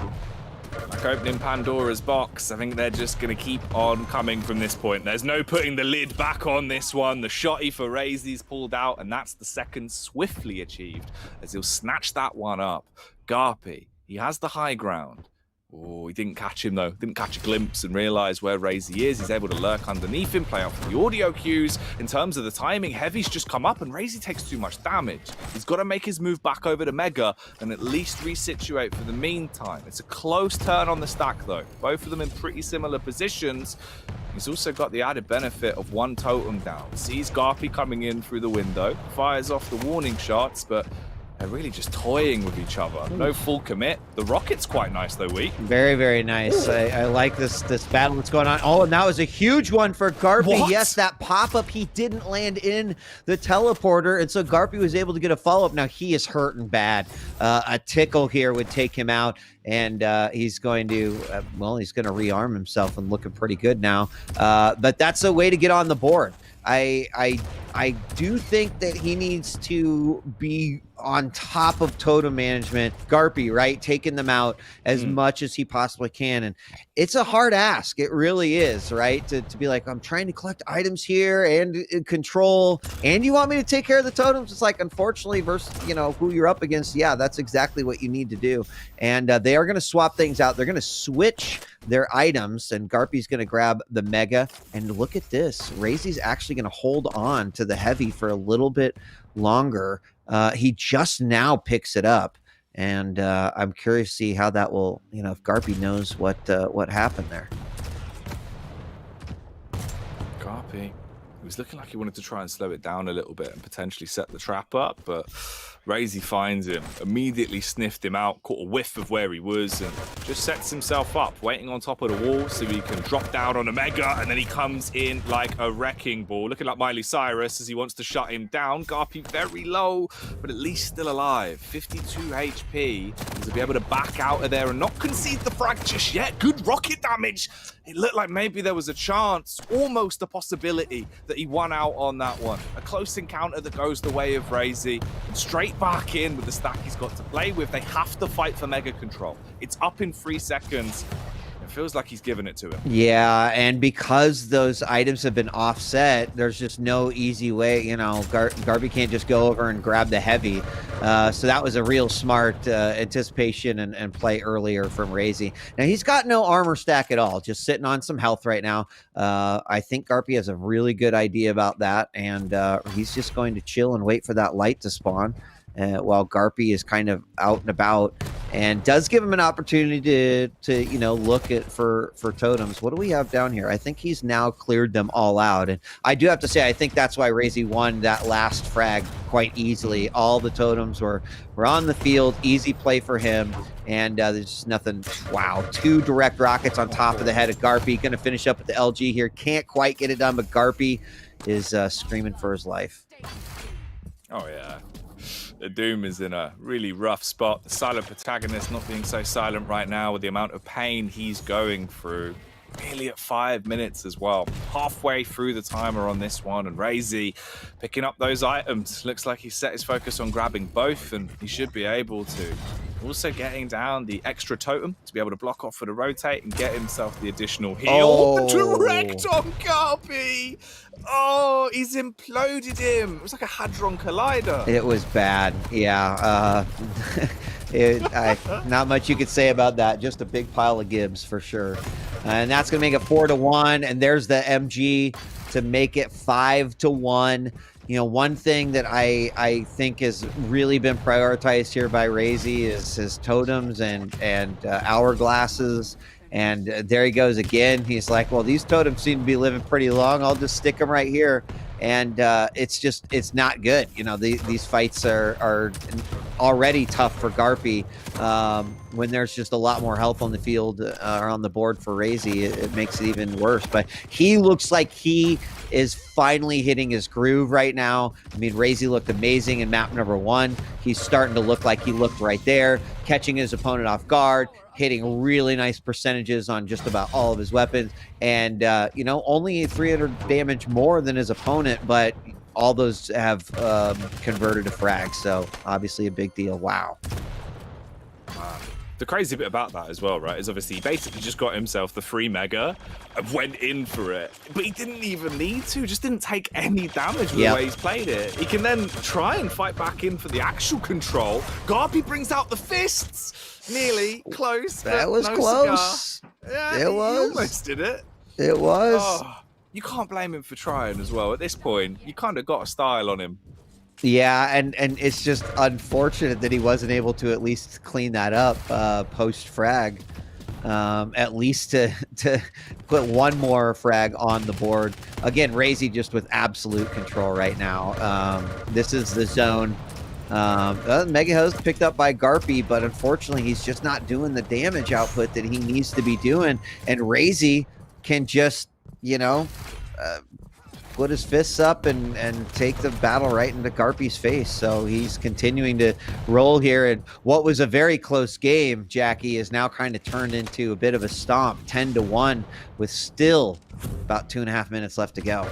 Like opening Pandora's box. I think they're just going to keep on coming from this point. There's no putting the lid back on this one. The shotty for Razy's pulled out, and that's the second swiftly achieved as he'll snatch that one up. Garpy, he has the high ground. Oh, he didn't catch him, though. Didn't catch a glimpse and realize where Razy is. He's able to lurk underneath him, play out for the audio cues. In terms of the timing, Heavy's just come up and Razy takes too much damage. He's got to make his move back over to Mega and at least resituate for the meantime. It's a close turn on the stack, though. Both of them in pretty similar positions. He's also got the added benefit of 1 totem down. Sees Garpy coming in through the window, fires off the warning shots, but they're really just toying with each other. No full commit. The rocket's quite nice, though, Weak. Very, very nice. I like this battle that's going on. Oh, and that was a huge one for Garpy. What? Yes, that pop-up, he didn't land in the teleporter, and so Garpy was able to get a follow-up. Now, he is hurting bad. A tickle here would take him out, and he's going to, he's going to rearm himself and looking pretty good now. But that's a way to get on the board. I do think that he needs to be on top of totem management. Garpy, right? Taking them out as much as he possibly can. And it's a hard ask. It really is, right? To be like, I'm trying to collect items here and control, and you want me to take care of the totems? It's like, unfortunately, versus, you know, who you're up against, yeah, that's exactly what you need to do. And they are going to swap things out. They're going to switch their items, and Garpy's going to grab the Mega. And look at this. Razy's actually going to hold on to the Heavy for a little bit longer. He just now picks it up, and I'm curious to see how that will, you know, if Garpy knows what happened there. Garpy, he was looking like he wanted to try and slow it down a little bit and potentially set the trap up, but Razy finds him, immediately sniffed him out, caught a whiff of where he was, and just sets himself up, waiting on top of the wall so he can drop down on a Mega, and then he comes in like a wrecking ball, looking like Miley Cyrus as he wants to shut him down. Garpy very low, but at least still alive. 52 HP, to be able to back out of there and not concede the frag just yet. Good rocket damage. It looked like maybe there was a chance, almost a possibility, that he won out on that one. A close encounter that goes the way of Razy, and straight back in with the stack he's got to play with. They have to fight for Mega Control. It's up in 3 seconds. It feels like he's given it to him. Yeah, and because those items have been offset, there's just no easy way. You know, Garby can't just go over and grab the Heavy. So that was a real smart anticipation and play earlier from Razy. Now, he's got no armor stack at all, just sitting on some health right now. I think Garpy has a really good idea about that, and he's just going to chill and wait for that light to spawn. While Garpy is kind of out and about, and does give him an opportunity to you know, look at for totems. What do we have down here? I think he's now cleared them all out, and I do have to say I think that's why Razy won that last frag quite easily. All the totems were on the field, easy play for him, and there's just nothing. Wow, 2 direct rockets on top of the head of Garpy. Going to finish up with the LG here. Can't quite get it done, but Garpy is screaming for his life. Oh yeah. The Doom is in a really rough spot. The silent protagonist not being so silent right now with the amount of pain he's going through. Nearly at 5 minutes as well. Halfway through the timer on this one, and Razy picking up those items. Looks like he's set his focus on grabbing both, and he should be able to. Also getting down the extra totem to be able to block off for the rotate and get himself the additional heal. Oh. Direct on Garpy! Oh, he's imploded him. It was like a Hadron Collider. It was bad. Yeah. Not much you could say about that. Just a big pile of Gibbs for sure. And that's going to make it 4-1. And there's the MG to make it 5-1. You know, one thing that I think has really been prioritized here by Razy is his totems and hourglasses. And there he goes again. He's like, well, these totems seem to be living pretty long. I'll just stick them right here. And it's not good. You know, these fights are already tough for Garpy. When there's just a lot more health on the field or on the board for Razy, it makes it even worse. But he looks like he is finally hitting his groove right now. I mean, Razy looked amazing in map number 1. He's starting to look like he looked right there, catching his opponent off guard, hitting really nice percentages on just about all of his weapons. And, you know, only 300 damage more than his opponent, but all those have converted to frags. So obviously a big deal. Wow. The crazy bit about that as well, right, is obviously he basically just got himself the free Mega and went in for it. But he didn't even need to, just didn't take any damage with the way he's played it. He can then try and fight back in for the actual control. Garpy brings out the fists. Nearly close. That was no close. Yeah, it was. He almost did it. It was. Oh, you can't blame him for trying as well. At this point, you kind of got a style on him. Yeah, and it's just unfortunate that he wasn't able to at least clean that up post frag. At least to put one more frag on the board. Again, Razy just with absolute control right now. This is the zone. Mega Host picked up by Garpy, but unfortunately he's just not doing the damage output that he needs to be doing. And Razy can just, you know, put his fists up and take the battle right into Garpy's face. So he's continuing to roll here. And what was a very close game, Jackie, is now kind of turned into a bit of a stomp, 10-1, with still about 2.5 minutes left to go.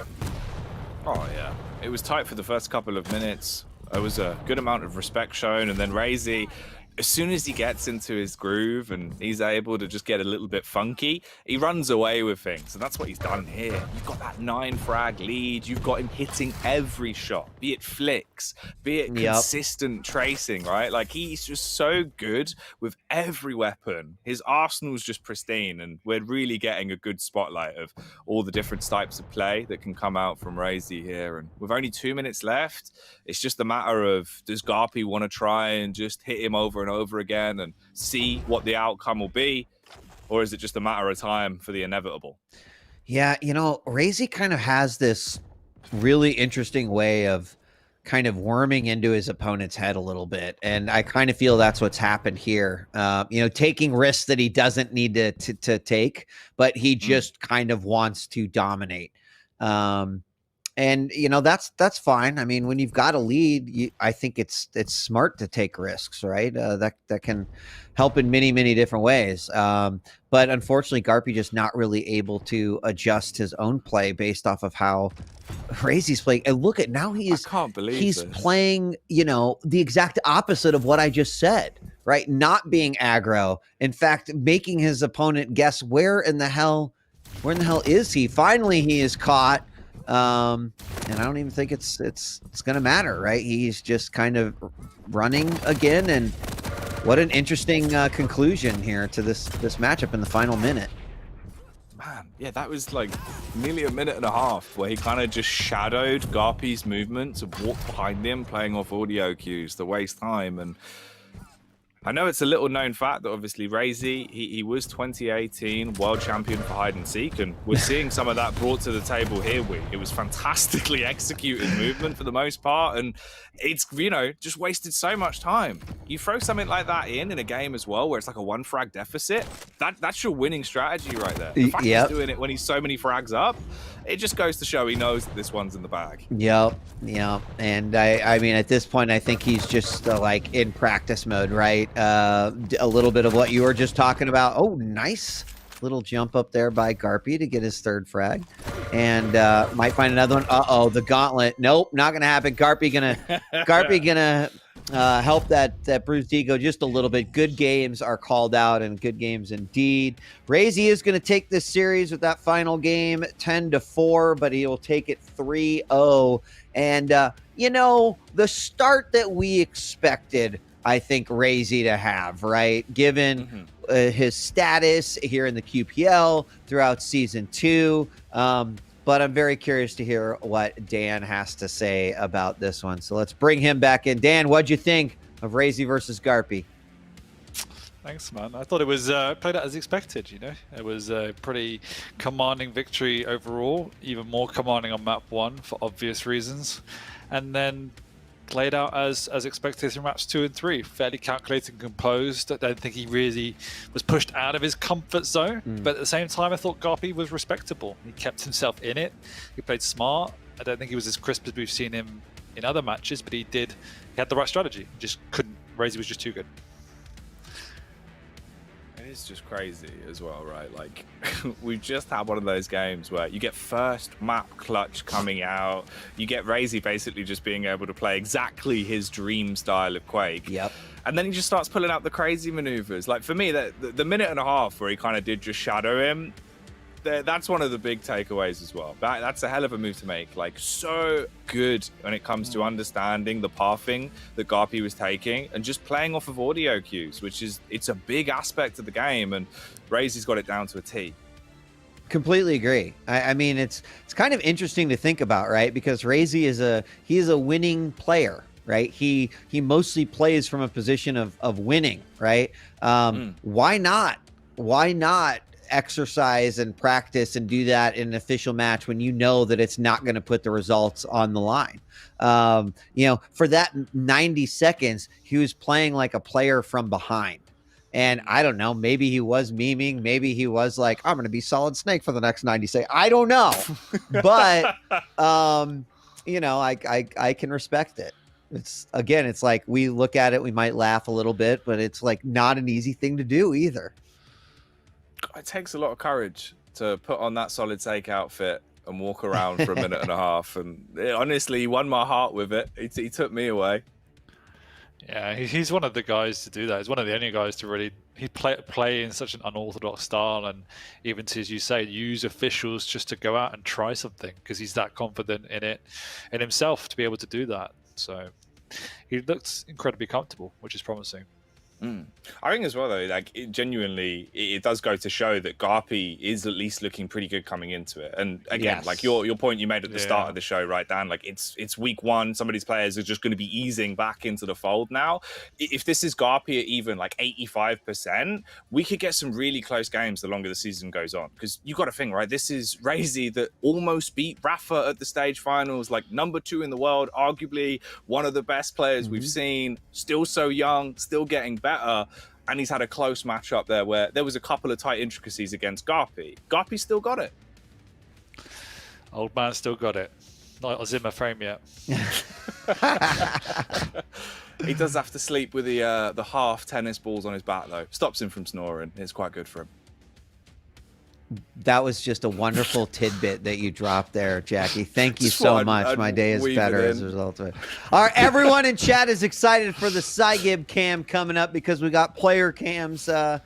Oh, yeah. It was tight for the first couple of minutes. There was a good amount of respect shown, and then Razy, as soon as he gets into his groove and he's able to just get a little bit funky, he runs away with things. And that's what he's done here. You've got that 9 frag lead. You've got him hitting every shot, be it flicks, be it consistent tracing, right? Like, he's just so good with every weapon. His arsenal's just pristine, and we're really getting a good spotlight of all the different types of play that can come out from Razy here. And with only 2 minutes left, it's just a matter of, does Garpy want to try and just hit him over and over again and see what the outcome will be, or is it just a matter of time for the inevitable? Yeah, you know, Razy kind of has this really interesting way of kind of worming into his opponent's head a little bit, and I kind of feel that's what's happened here. You know, taking risks that he doesn't need to take, but he just kind of wants to dominate. And you know, that's fine. I mean, when you've got a lead, I think it's smart to take risks, right? That can help in many different ways. But unfortunately, Garpy just not really able to adjust his own play based off of how Razy's playing. And look at now, I can't believe he's playing, you know, the exact opposite of what I just said, right? Not being aggro. In fact, making his opponent guess where in the hell is he? Finally, he is caught. And I don't even think it's going to matter, right? He's just kind of running again, and what an interesting conclusion here to this matchup in the final minute. Man, yeah, that was like nearly a minute and a half where he kind of just shadowed Garpy's movements and walked behind him, playing off audio cues to waste time. And I know it's a little known fact that obviously Razy, he was 2018 world champion for hide and seek, and we're seeing some of that brought to the table here. It was fantastically executed movement for the most part, and it's, you know, just wasted so much time. You throw something like that in a game as well, where it's like a 1 frag deficit, that's your winning strategy right there. The fact he's doing it when he's so many frags up, it just goes to show he knows that this one's in the bag. Yep. And I mean, at this point, I think he's just like in practice mode, right? A little bit of what you were just talking about. Oh, nice little jump up there by Garpy to get his 3rd frag, and might find another one. Uh-oh, the gauntlet. Nope, not gonna happen. Garpy gonna help that bruised ego just a little bit. Good games are called out, and good games indeed. Razy is going to take this series with that final game 10-4, but he will take it 3-0. And, you know, the start that we expected, I think, Razy to have, right? Given his status here in the QPL throughout Season 2. But I'm very curious to hear what Dan has to say about this one. So let's bring him back in. Dan, what'd you think of Razy versus Garpy? Thanks, man. I thought it was played out as expected, you know. It was a pretty commanding victory overall, even more commanding on map 1 for obvious reasons. And then played out as expected through maps 2 and 3. Fairly calculated and composed. I don't think he really was pushed out of his comfort zone. But at the same time, I thought Garpy was respectable. He kept himself in it. He played smart. I don't think he was as crisp as we've seen him in other matches, but he had the right strategy. Just couldn't. Razy was just too good. It's just crazy as well, right? Like, we've just had one of those games where you get first map clutch coming out, you get Razy basically just being able to play exactly his dream style of Quake. Yep. And then he just starts pulling out the crazy maneuvers. Like, for me, the minute and a half where he kind of did just shadow him, that's one of the big takeaways as well. That's a hell of a move to make. Like, so good when it comes to understanding the pathing that Garpy was taking and just playing off of audio cues, which it's a big aspect of the game, and Razy's got it down to a T. Completely agree. I mean, it's kind of interesting to think about, right? Because Razy is a winning player, right? He mostly plays from a position of winning, right? Why not exercise and practice and do that in an official match when you know that it's not going to put the results on the line? You know, for that 90 seconds, he was playing like a player from behind. And I don't know, maybe he was memeing. Maybe he was like, I'm going to be Solid Snake for the next 90 seconds. I don't know. But, you know, I can respect it. It's like we look at it, we might laugh a little bit, but it's like not an easy thing to do either. It takes a lot of courage to put on that Solid Snake outfit and walk around for a minute and a half. And honestly, he won my heart with it. He took me away. Yeah, he's one of the guys to do that. He's one of the only guys to really play in such an unorthodox style, and even to, as you say, use officials just to go out and try something, because he's that confident in it, in himself, to be able to do that. So he looked incredibly comfortable, which is promising. I think as well, though, like it does go to show that Garpy is at least looking pretty good coming into it. And again, like your point you made at the start of the show, right, Dan? Like it's week one. Some of these players are just going to be easing back into the fold now. If this is Garpy at even like 85%, we could get some really close games the longer the season goes on. Because you got to think, right? This is Razy that almost beat Rafa at the stage finals, like #2 in the world, arguably one of the best players we've seen. Still so young, still getting better. And he's had a close matchup there where there was a couple of tight intricacies against Garpy. Garpy still got it. Old man still got it. Not a Zimmer frame yet. He does have to sleep with the half tennis balls on his back, though. Stops him from snoring. It's quite good for him. That was just a wonderful tidbit that you dropped there, Jackie. Thank you so much. My day is better as a result of it. All right, everyone in chat is excited for the Cygib cam coming up, because we got player cams that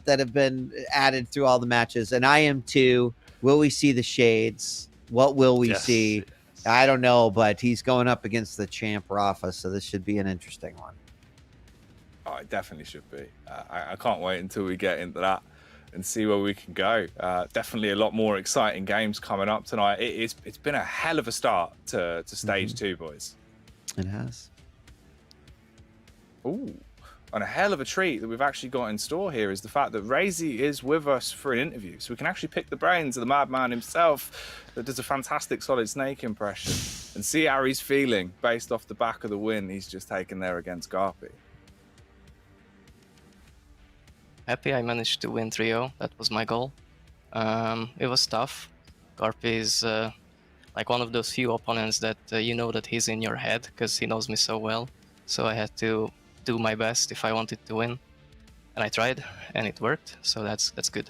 have been added through all the matches, and I am too. Will we see the shades? What will we see? I don't know, but he's going up against the champ Rafa, so this should be an interesting one. Oh, it definitely should be. I can't wait until we get into that and see where we can go. Definitely a lot more exciting games coming up tonight. It's been a hell of a start to stage 2, boys. It has. Ooh, and a hell of a treat that we've actually got in store here is the fact that Razy is with us for an interview. So we can actually pick the brains of the madman himself that does a fantastic Solid Snake impression and see how he's feeling based off the back of the win he's just taken there against Garpy. Happy I managed to win 3-0. That was my goal. It was tough. Garpy is like one of those few opponents that you know that he's in your head, because he knows me so well. So I had to do my best if I wanted to win. And I tried, and it worked. So that's good.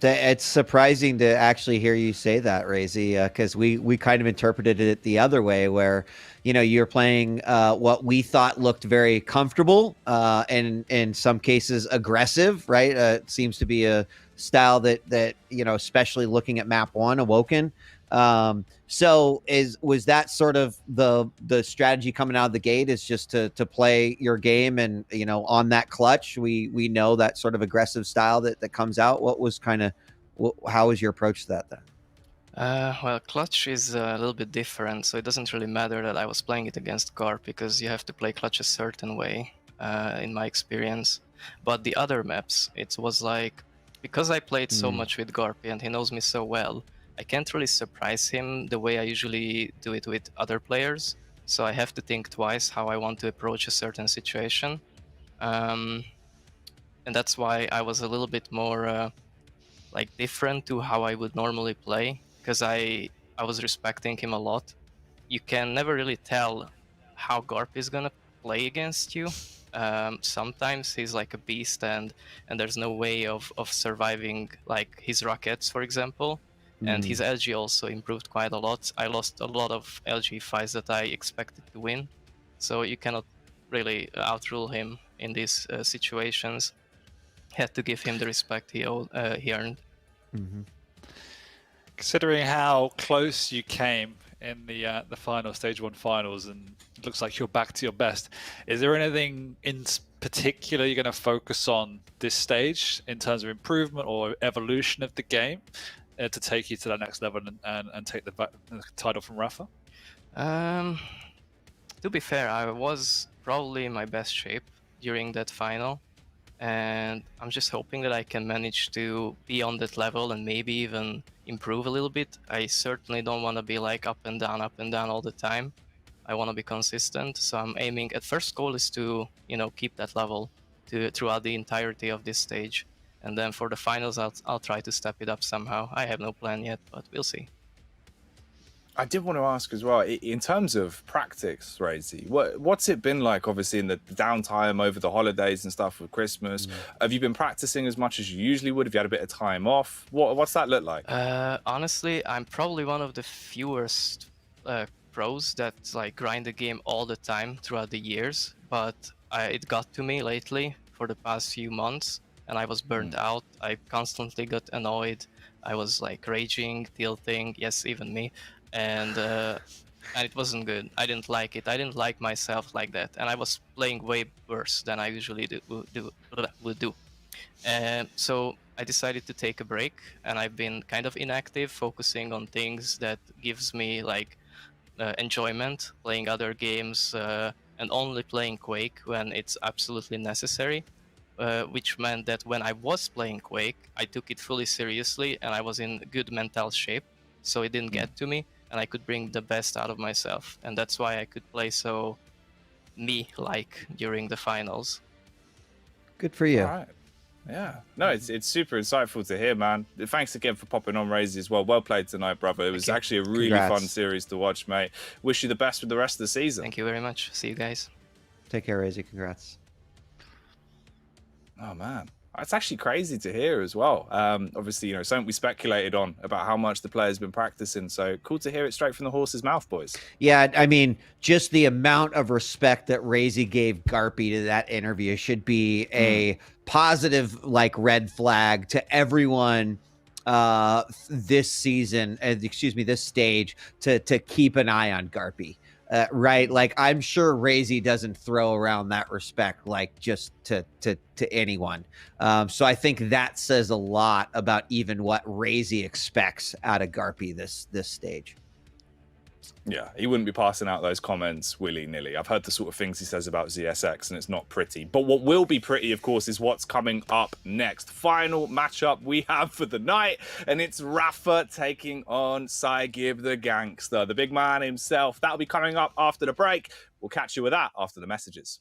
It's surprising to actually hear you say that, Razy, because we kind of interpreted it the other way, where you're playing what we thought looked very comfortable and in some cases aggressive, right? It seems to be a style that especially looking at map 1, Awoken. So was that sort of the strategy coming out of the gate, is just to play your game and on that clutch we know that sort of aggressive style that comes out? What was how was your approach to that then? Well, clutch is a little bit different, so it doesn't really matter that I was playing it against Garp, because you have to play clutch a certain way, in my experience. But the other maps, it was like, because I played so much with Garpy and he knows me so well, I can't really surprise him the way I usually do it with other players. So I have to think twice how I want to approach a certain situation. And that's why I was a little bit more different to how I would normally play, because I was respecting him a lot. You can never really tell how Garp is gonna play against you. Sometimes he's like a beast, and there's no way of surviving like his rockets, for example. And his LG also improved quite a lot. I lost a lot of LG fights that I expected to win. So you cannot really outrule him in these situations. Had to give him the respect he earned. Considering how close you came in the final stage 1 finals, and it looks like you're back to your best, is there anything in particular you're going to focus on this stage in terms of improvement or evolution of the game to take you to that next level and take the title from Rafa? To be fair, I was probably in my best shape during that final, and I'm just hoping that I can manage to be on that level and maybe even improve a little bit. I certainly don't want to be like up and down all the time. I want to be consistent, so I'm aiming at first goal is to keep that level throughout the entirety of this stage. And then for the finals, I'll try to step it up somehow. I have no plan yet, but we'll see. I did want to ask as well, in terms of practice, Razy, what's it been like, obviously, in the downtime over the holidays and stuff with Christmas? Have you been practicing as much as you usually would? Have you had a bit of time off? What's that look like? Honestly, I'm probably one of the fewest pros that like grind the game all the time throughout the years, but it got to me lately for the past few months, and I was burnt out. I constantly got annoyed. I was like raging, tilting, yes, even me, and it wasn't good. I didn't like it. I didn't like myself like that, and I was playing way worse than I usually would do. And so I decided to take a break, and I've been kind of inactive, focusing on things that gives me like enjoyment, playing other games, and only playing Quake when it's absolutely necessary. Which meant that when I was playing Quake, I took it fully seriously, and I was in good mental shape, so it didn't get to me, and I could bring the best out of myself, and that's why I could play so me-like during the finals. Good for you. All right. Yeah, no, it's super insightful to hear, man. Thanks again for popping on, Razy, as well. Well played tonight, brother. It was actually a really fun series to watch, mate. Wish you the best with the rest of the season. Thank you very much. See you guys. Take care, Razy. Congrats. Oh, man. That's actually crazy to hear as well. Obviously, you know, something we speculated on about how much the player's been practicing. So cool to hear it straight from the horse's mouth, boys. Yeah, I mean, just the amount of respect that Razy gave Garpy to that interview should be a positive, like, red flag to everyone this season, this stage, to keep an eye on Garpy. Right, like I'm sure Razy doesn't throw around that respect like just to anyone. So I think that says a lot about even what Razy expects out of Garpy this stage. Yeah, he wouldn't be passing out those comments willy-nilly. I've heard the sort of things he says about ZSX, and it's not pretty. But what will be pretty, of course, is what's coming up next. Final matchup we have for the night, and it's Rafa taking on Saigib the Gangster, the big man himself. That'll be coming up after the break. We'll catch you with that after the messages.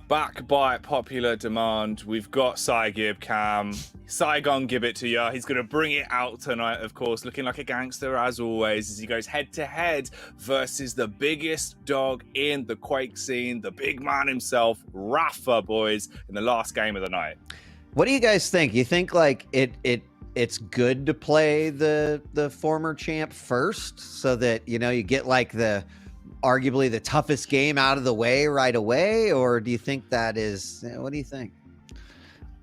back by popular demand, we've got Saigib Cam. Saigon give it to ya. He's going to bring it out tonight, of course, looking like a gangster as always, as he goes head-to-head versus the biggest dog in the Quake scene, the big man himself, Rafa, boys, in the last game of the night. What do you guys think? You think like it's good to play the former champ first so that, you know, you get like arguably the toughest game out of the way right away? Or do you think that is, what do you think?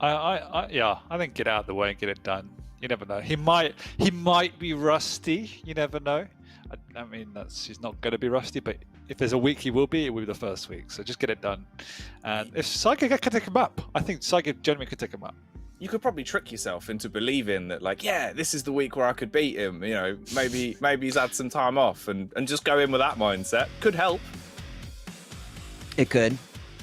I think get out of the way and get it done. You never know. He might be rusty. You never know. I mean, he's not going to be rusty, but if there's a week he will be, it will be the first week. So just get it done. And if Psychic can take him up, I think Psychic genuinely could take him up. You could probably trick yourself into believing that, like, yeah, this is the week where I could beat him. You know, maybe he's had some time off and just go in with that mindset. Could help. It could.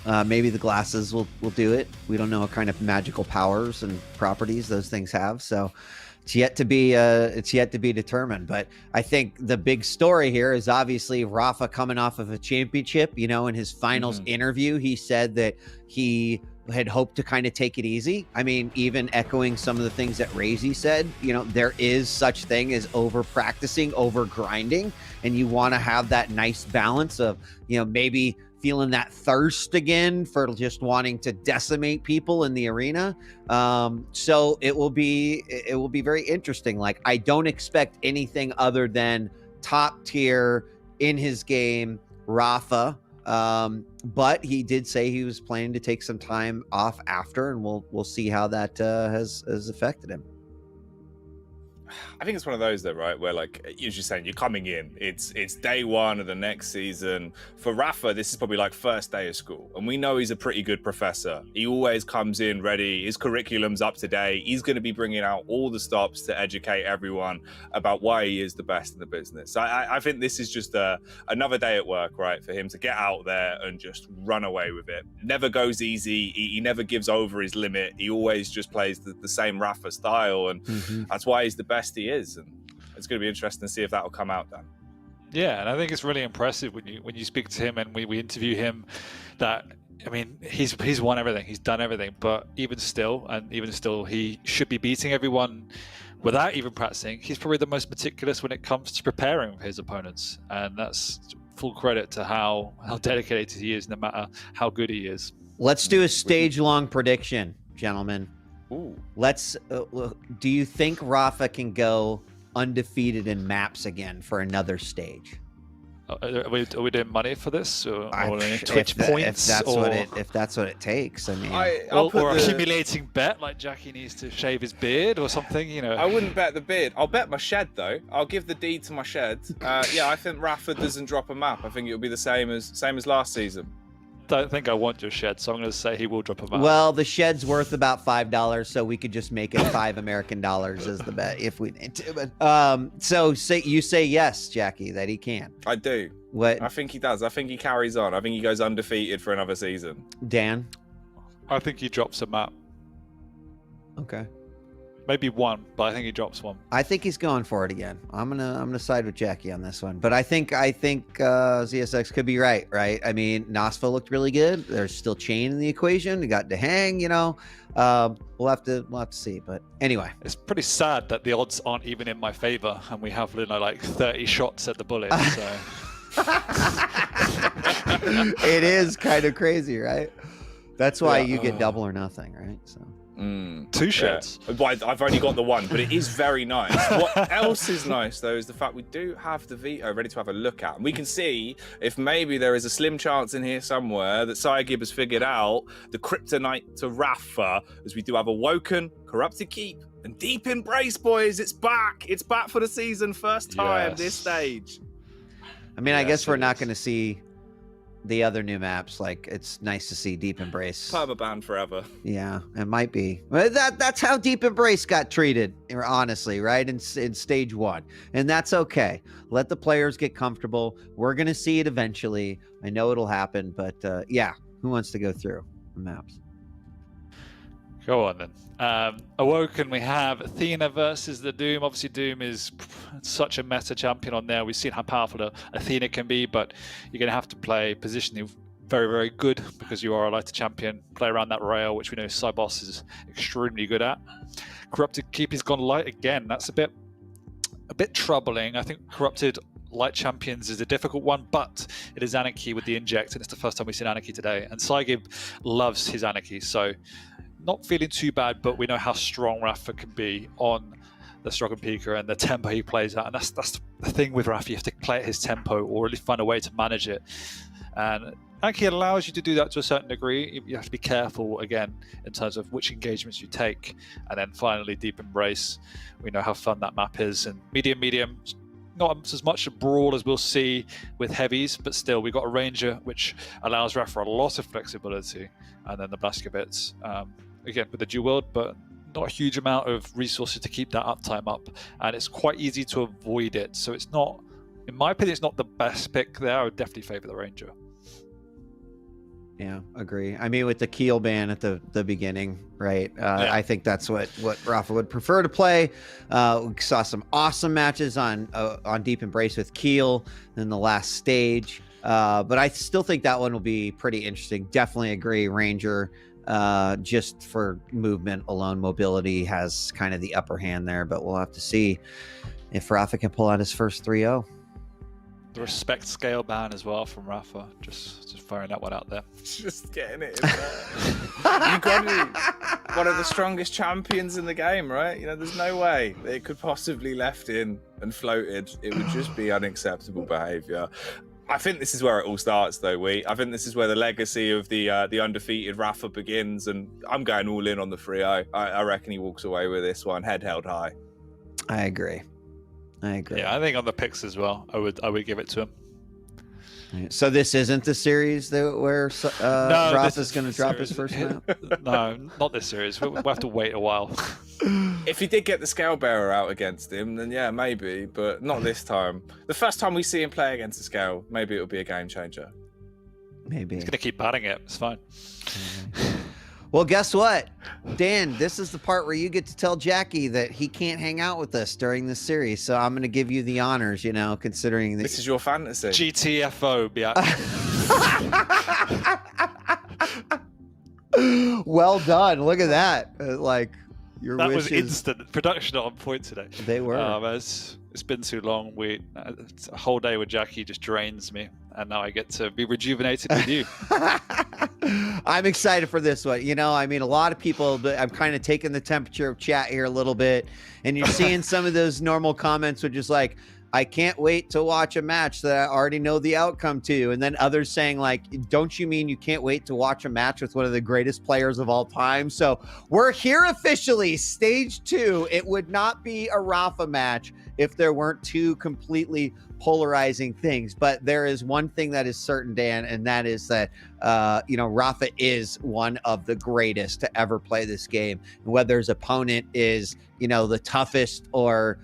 Maybe the glasses will do it. We don't know what kind of magical powers and properties those things have. So it's yet to be determined. But I think the big story here is obviously Rafa coming off of a championship. You know, in his finals interview, he said that he had hoped to kind of take it easy. I mean, even echoing some of the things that Razy said, you know, there is such thing as over practicing, over grinding, and you want to have that nice balance of, you know, maybe feeling that thirst again for just wanting to decimate people in the arena. So it will be very interesting. Like, I don't expect anything other than top tier in his game, Rafa. But he did say he was planning to take some time off after, and we'll see how that has affected him. I think it's one of those though, right? Where, like, you're just saying, you're coming in. It's day one of the next season. For Rafa, this is probably like first day of school. And we know he's a pretty good professor. He always comes in ready. His curriculum's up to date. He's going to be bringing out all the stops to educate everyone about why he is the best in the business. So I think this is just another day at work, right? For him to get out there and just run away with it. Never goes easy. He never gives over his limit. He always just plays the same Rafa style. And that's why he's the best he is. And it's going to be interesting to see if that will come out, Dan. Yeah, and I think it's really impressive when you speak to him and we interview him. That, I mean, he's won everything, he's done everything, but even still, he should be beating everyone without even practicing. He's probably the most meticulous when it comes to preparing for his opponents, and that's full credit to how dedicated he is, no matter how good he is. Let's do a stage-long prediction, gentlemen. Ooh. Let's. Do you think Rafa can go undefeated in maps again for another stage? Are we doing money for this, or Twitch points? If that's what it takes. I mean, or accumulating bet, like Jackie needs to shave his beard or something. You know, I wouldn't bet the beard. I'll bet my shed though. I'll give the deed to my shed. Yeah, I think Rafa doesn't drop a map. I think it'll be the same as last season. Don't think I want your shed, so I'm going to say he will drop a map. Well, the shed's worth about $5, so we could just make it $5 American as the bet if we need to. But so you say yes, Jackie, that he can. I do. What? I think he does. I think he carries on. I think he goes undefeated for another season. Dan? I think he drops a map. Okay. Maybe one, but I think he drops one. I think he's going for it again. I'm gonna side with Jackie on this one. But I think ZSX could be right. I mean, Nasfa looked really good. There's still Chain in the equation. We got Dehang, you know. We'll have to see. But anyway, it's pretty sad that the odds aren't even in my favor, and we have, you know, like 30 shots at the bullet. So it is kind of crazy, right? That's why you get double or nothing, right? So. Two sheds. Yeah. I've only got the one, but it is very nice. What else is nice though is the fact we do have the veto ready to have a look at, and we can see if maybe there is a slim chance in here somewhere that Saigib has figured out the kryptonite to Rafa, as we do have Awoken, Corrupted Keep, and Deep Embrace, boys. It's back for the season, first time this stage. I mean, I guess we're not going to see the other new maps. Like, it's nice to see Deep Embrace. Permaban forever. Yeah, it might be. That's how Deep Embrace got treated, honestly, right? In stage one. And that's okay. Let the players get comfortable. We're going to see it eventually. I know it'll happen, but yeah, who wants to go through the maps? Go on then. Awoken, we have Athena versus the Doom. Obviously, Doom is such a meta champion on there. We've seen how powerful Athena can be, but you're going to have to play positioning very, very good because you are a lighter champion. Play around that rail, which we know Cybos is extremely good at. Corrupted Keep has gone light again. That's a bit troubling. I think Corrupted light champions is a difficult one, but it is Anarchy with the inject, and it's the first time we've seen Anarchy today. And Cygib loves his Anarchy, so not feeling too bad, but we know how strong Rafa can be on the Struggle Peaker and the tempo he plays at. And that's the thing with Rafa, you have to play at his tempo or at least find a way to manage it. And Anarchy allows you to do that to a certain degree. You have to be careful, again, in terms of which engagements you take. And then finally, Deep Embrace. We know how fun that map is. And medium, not as much a brawl as we'll see with heavies, but still, we've got a Ranger, which allows Rafa a lot of flexibility. And then the Blazkowicz, again, with the dual wield, but not a huge amount of resources to keep that uptime up. And it's quite easy to avoid it. So it's not, in my opinion, it's not the best pick there. I would definitely favor the Ranger. Yeah, agree. I mean, with the Keel ban at the beginning, right? I think that's what Rafa would prefer to play. We saw some awesome matches on Deep Embrace with Keel in the last stage. But I still think that one will be pretty interesting. Definitely agree. Ranger, just for movement alone, mobility has kind of the upper hand there, but we'll have to see if Rafa can pull out his first 3-0. The respect scale ban as well from Rafa. Just firing that one out there. Just getting it in there. You've got to be one of the strongest champions in the game, right? You know, there's no way it could possibly left in and floated. It would just be unacceptable behaviour. I think this is where it all starts, though. I think this is where the legacy of the undefeated Rafa begins, and I'm going all in on the 3-0. I reckon he walks away with this one, head held high. I agree. Yeah, I think on the picks as well, I would give it to him. So this isn't the series where Rafa's going to drop his first map? No, not this series. We'll have to wait a while. If he did get the Scale Bearer out against him, then yeah, maybe, but not this time. The first time we see him play against the Scale, maybe it'll be a game changer. Maybe. He's going to keep batting it. It's fine. Well, guess what? Dan, this is the part where you get to tell Jackie that he can't hang out with us during this series. So I'm going to give you the honors, considering that... This is your fantasy. GTFO, yeah. Well done. Look at that. Your that wishes... was instant. Production on point today. They were. It's been too long. A whole day with Jackie just drains me. And now I get to be rejuvenated with you. I'm excited for this one. I mean, a lot of people, I'm kind of taking the temperature of chat here a little bit. And you're seeing some of those normal comments, which is like, I can't wait to watch a match that I already know the outcome to. And then others saying don't you mean you can't wait to watch a match with one of the greatest players of all time? So we're here officially, stage 2. It would not be a Rafa match if there weren't two completely polarizing things. But there is one thing that is certain, Dan, and that is that, Rafa is one of the greatest to ever play this game. And whether his opponent is, the toughest or,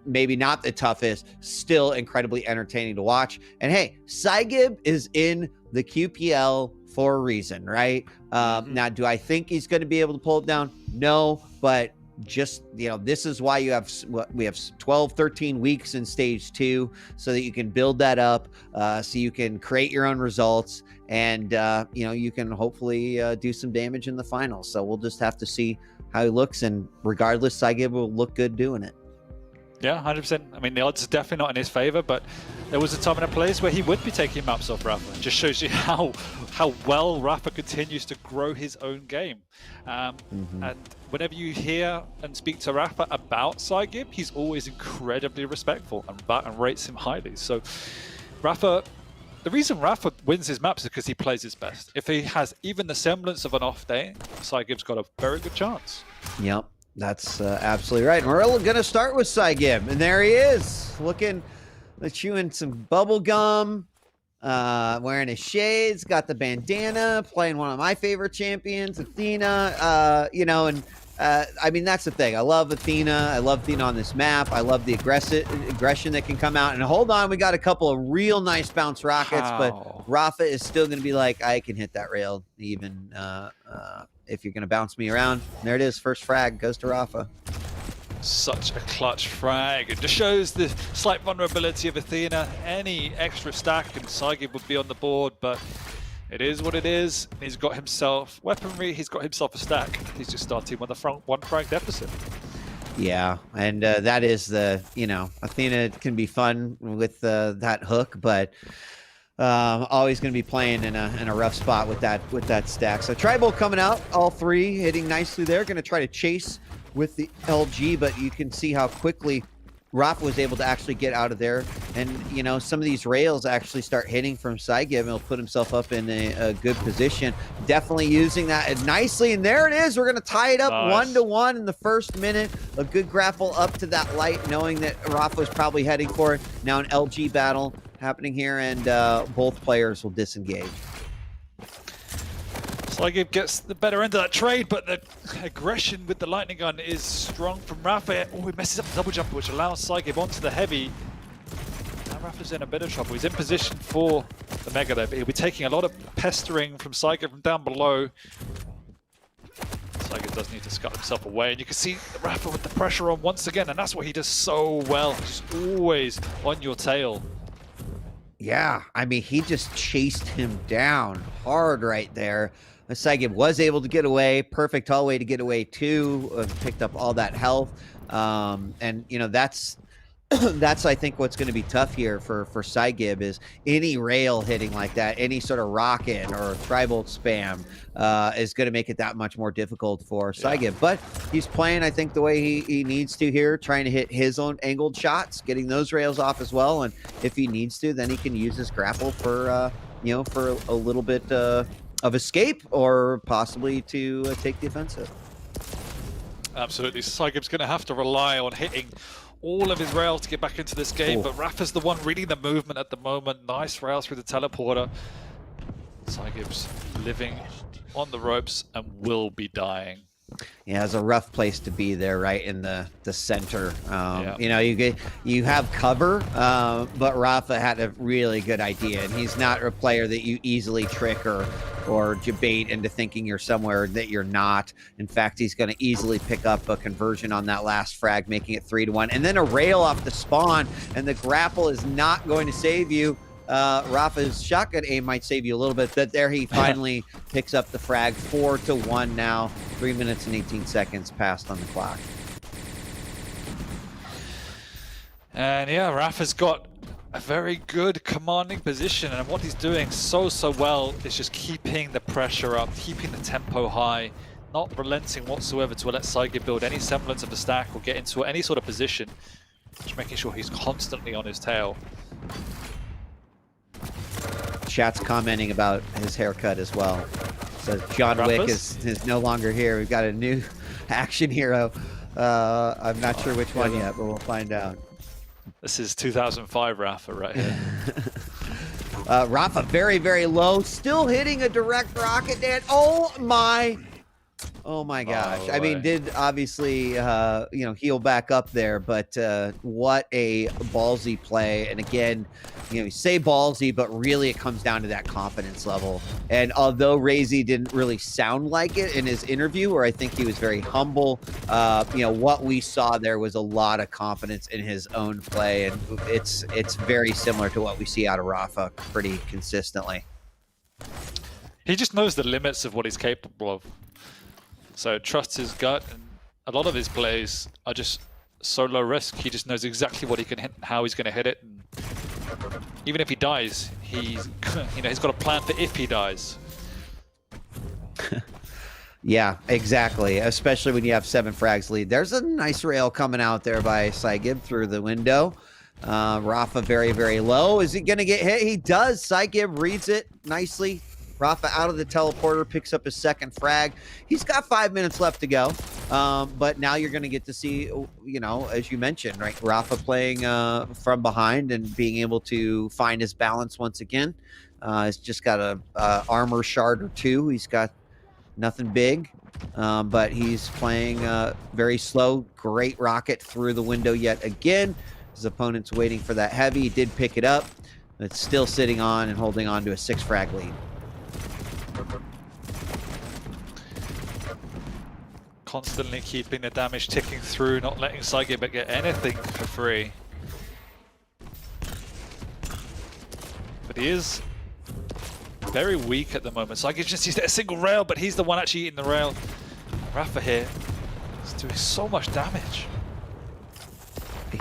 maybe not the toughest, still incredibly entertaining to watch. And hey, Cygib is in the QPL for a reason, right? Now, do I think he's going to be able to pull it down? No, but just, this is why we have 12, 13 weeks in stage 2 so that you can build that up, so you can create your own results and, you can hopefully do some damage in the finals. So we'll just have to see how he looks. And regardless, Cygib will look good doing it. Yeah, 100%. I mean, the odds are definitely not in his favor, but there was a time and a place where he would be taking maps off Rafa. It just shows you how well Rafa continues to grow his own game. And whenever you hear and speak to Rafa about Cygib, he's always incredibly respectful and rates him highly. So Rafa, the reason Rafa wins his maps is because he plays his best. If he has even the semblance of an off day, Cygib's got a very good chance. Yep. That's absolutely right. And we're going to start with Cygib. And there he is, chewing some bubble gum, wearing his shades, got the bandana, playing one of my favorite champions, Athena. I mean, that's the thing. I love Athena. I love Athena on this map. I love the aggression that can come out. And hold on, we got a couple of real nice bounce rockets, but Rafa is still going to be like, I can hit that rail even if you're going to bounce me around. And there it is. First frag goes to Rafa. Such a clutch frag. It just shows the slight vulnerability of Athena. Any extra stack and Cygib would be on the board, but It is what it is. He's got himself weaponry, he's got himself a stack. He's just starting with a front 1 frag deficit. Yeah, and that is the, Athena can be fun with that hook, but always going to be playing in a rough spot with that stack. So Tribal coming out, all 3 hitting nicely there. Going to try to chase with the LG, but you can see how quickly Rafa was able to actually get out of there. And, some of these rails actually start hitting from Saigib, and he'll put himself up in a good position. Definitely using that nicely. And there it is. We're going to tie it up 1-1 in the first minute. A good grapple up to that light, knowing that Rafa was probably heading for it. Now an LG battle happening here, and both players will disengage. Saigib gets the better end of that trade, but the aggression with the lightning gun is strong from Rafa. Oh, he messes up the double jumper, which allows Saigib onto the heavy. Now Rafa's in a bit of trouble. He's in position for the Mega there, but he'll be taking a lot of pestering from Saigib from down below. Saigib does need to scut himself away, and you can see Rafa with the pressure on once again, and that's what he does so well. He's always on your tail. Yeah, I mean, he just chased him down hard right there. Saigib was able to get away. Perfect hallway to get away too. Picked up all that health, and that's that's I think what's going to be tough here for Saigib is any rail hitting like that, any sort of rocket or tribal spam is going to make it that much more difficult for Saigib. Yeah. But he's playing, I think, the way he needs to here, trying to hit his own angled shots, getting those rails off as well. And if he needs to, then he can use his grapple for for a little bit of escape, or possibly to take the offensive. Absolutely. Saigib's going to have to rely on hitting all of his rails to get back into this game, but Rafa's the one reading the movement at the moment. Nice rails through the teleporter. Saigib's living on the ropes and will be dying. Yeah, it's a rough place to be there, right in the center. You have cover, but Rafa had a really good idea, and he's not a player that you easily trick or debate into thinking you're somewhere that you're not. In fact, he's going to easily pick up a conversion on that last frag, making it 3-1, and then a rail off the spawn, and the grapple is not going to save you. Rafa's shotgun aim might save you a little bit, but there he finally picks up the frag. 4-1 now. 3 minutes and 18 seconds passed on the clock. And yeah, Rafa's got a very good commanding position, and what he's doing so well is just keeping the pressure up, keeping the tempo high, not relenting whatsoever to let Saigib build any semblance of a stack or get into any sort of position. Just making sure he's constantly on his tail. Chat's commenting about his haircut as well. So John Wick is no longer here. We've got a new action hero. I'm not sure which one yet, but we'll find out. This is 2005 Rafa right here. Rafa very, very low. Still hitting a direct rocket, Dan. Oh my gosh. I mean, did obviously, heal back up there, but what a ballsy play. And again, you say ballsy, but really it comes down to that confidence level. And although Razy didn't really sound like it in his interview, where I think he was very humble, what we saw there was a lot of confidence in his own play. And it's very similar to what we see out of Rafa pretty consistently. He just knows the limits of what he's capable of. So trusts his gut, and a lot of his plays are just so low risk. He just knows exactly what he can hit and how he's going to hit it. And even if he dies, he's got a plan for if he dies. Yeah, exactly. Especially when you have 7 frags lead. There's a nice rail coming out there by Saigib through the window. Rafa very, very low. Is he going to get hit? He does. Saigib reads it nicely. Rafa out of the teleporter, picks up his second frag. He's got 5 minutes left to go. But now you're going to get to see, as you mentioned, right? Rafa playing from behind and being able to find his balance once again. He's just got a armor shard or 2. He's got nothing big, but he's playing very slow. Great rocket through the window yet again. His opponent's waiting for that heavy. He did pick it up. It's still sitting on and holding on to a 6 frag lead. Constantly keeping the damage ticking through, not letting Saigib get anything for free. But he is very weak at the moment. So I can just use a single rail, but he's the one actually eating the rail. Rafa here is doing so much damage.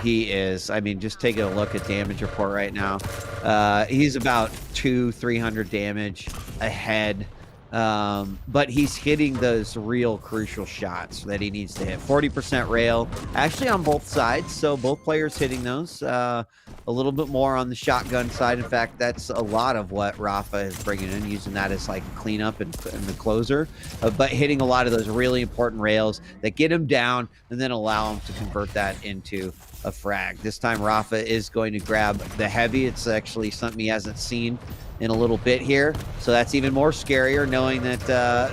He is. I mean, just taking a look at damage report right now. He's about 200-300 damage ahead. But he's hitting those real crucial shots that he needs to hit. 40% rail, actually on both sides, so both players hitting those. A little bit more on the shotgun side. In fact, that's a lot of what Rafa is bringing in, using that as like cleanup and the closer. But hitting a lot of those really important rails that get him down and then allow him to convert that into a frag. This time Rafa is going to grab the heavy. It's actually something he hasn't seen in a little bit here, so that's even more scarier, knowing that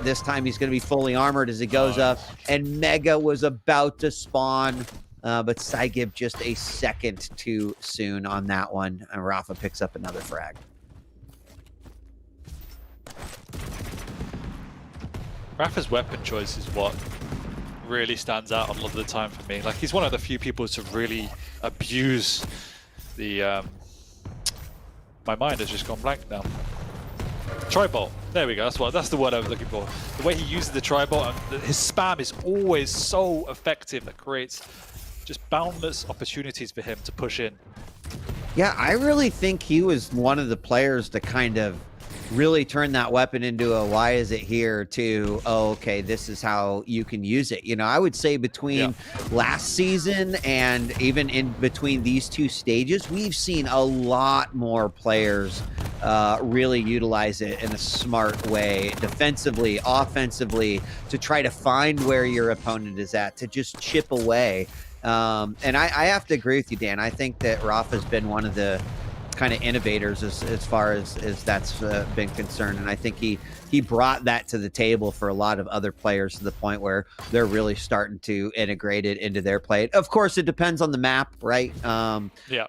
this time he's going to be fully armored as he goes up, and Mega was about to spawn, but Saigib just a second too soon on that one, and Rafa picks up another frag. Rafa's weapon choice is what really stands out a lot of the time for me. Like, he's one of the few people to really abuse the my mind has just gone blank now. Tri-bolt. There we go. That's the word I was looking for. The way he uses the tri-bolt, and his spam is always so effective that creates just boundless opportunities for him to push in. Yeah, I really think he was one of the players to kind of really turn that weapon into a why is it here to, oh, okay, this is how you can use it. You know, I would say between last season and even in between these two stages, we've seen a lot more players really utilize it in a smart way, defensively, offensively, to try to find where your opponent is at, to just chip away. And I have to agree with you, Dan. I think that Rafa's been one of the kind of innovators as far as that's been concerned, and I think he brought that to the table for a lot of other players to the point where they're really starting to integrate it into their play. Of course, it depends on the map, right?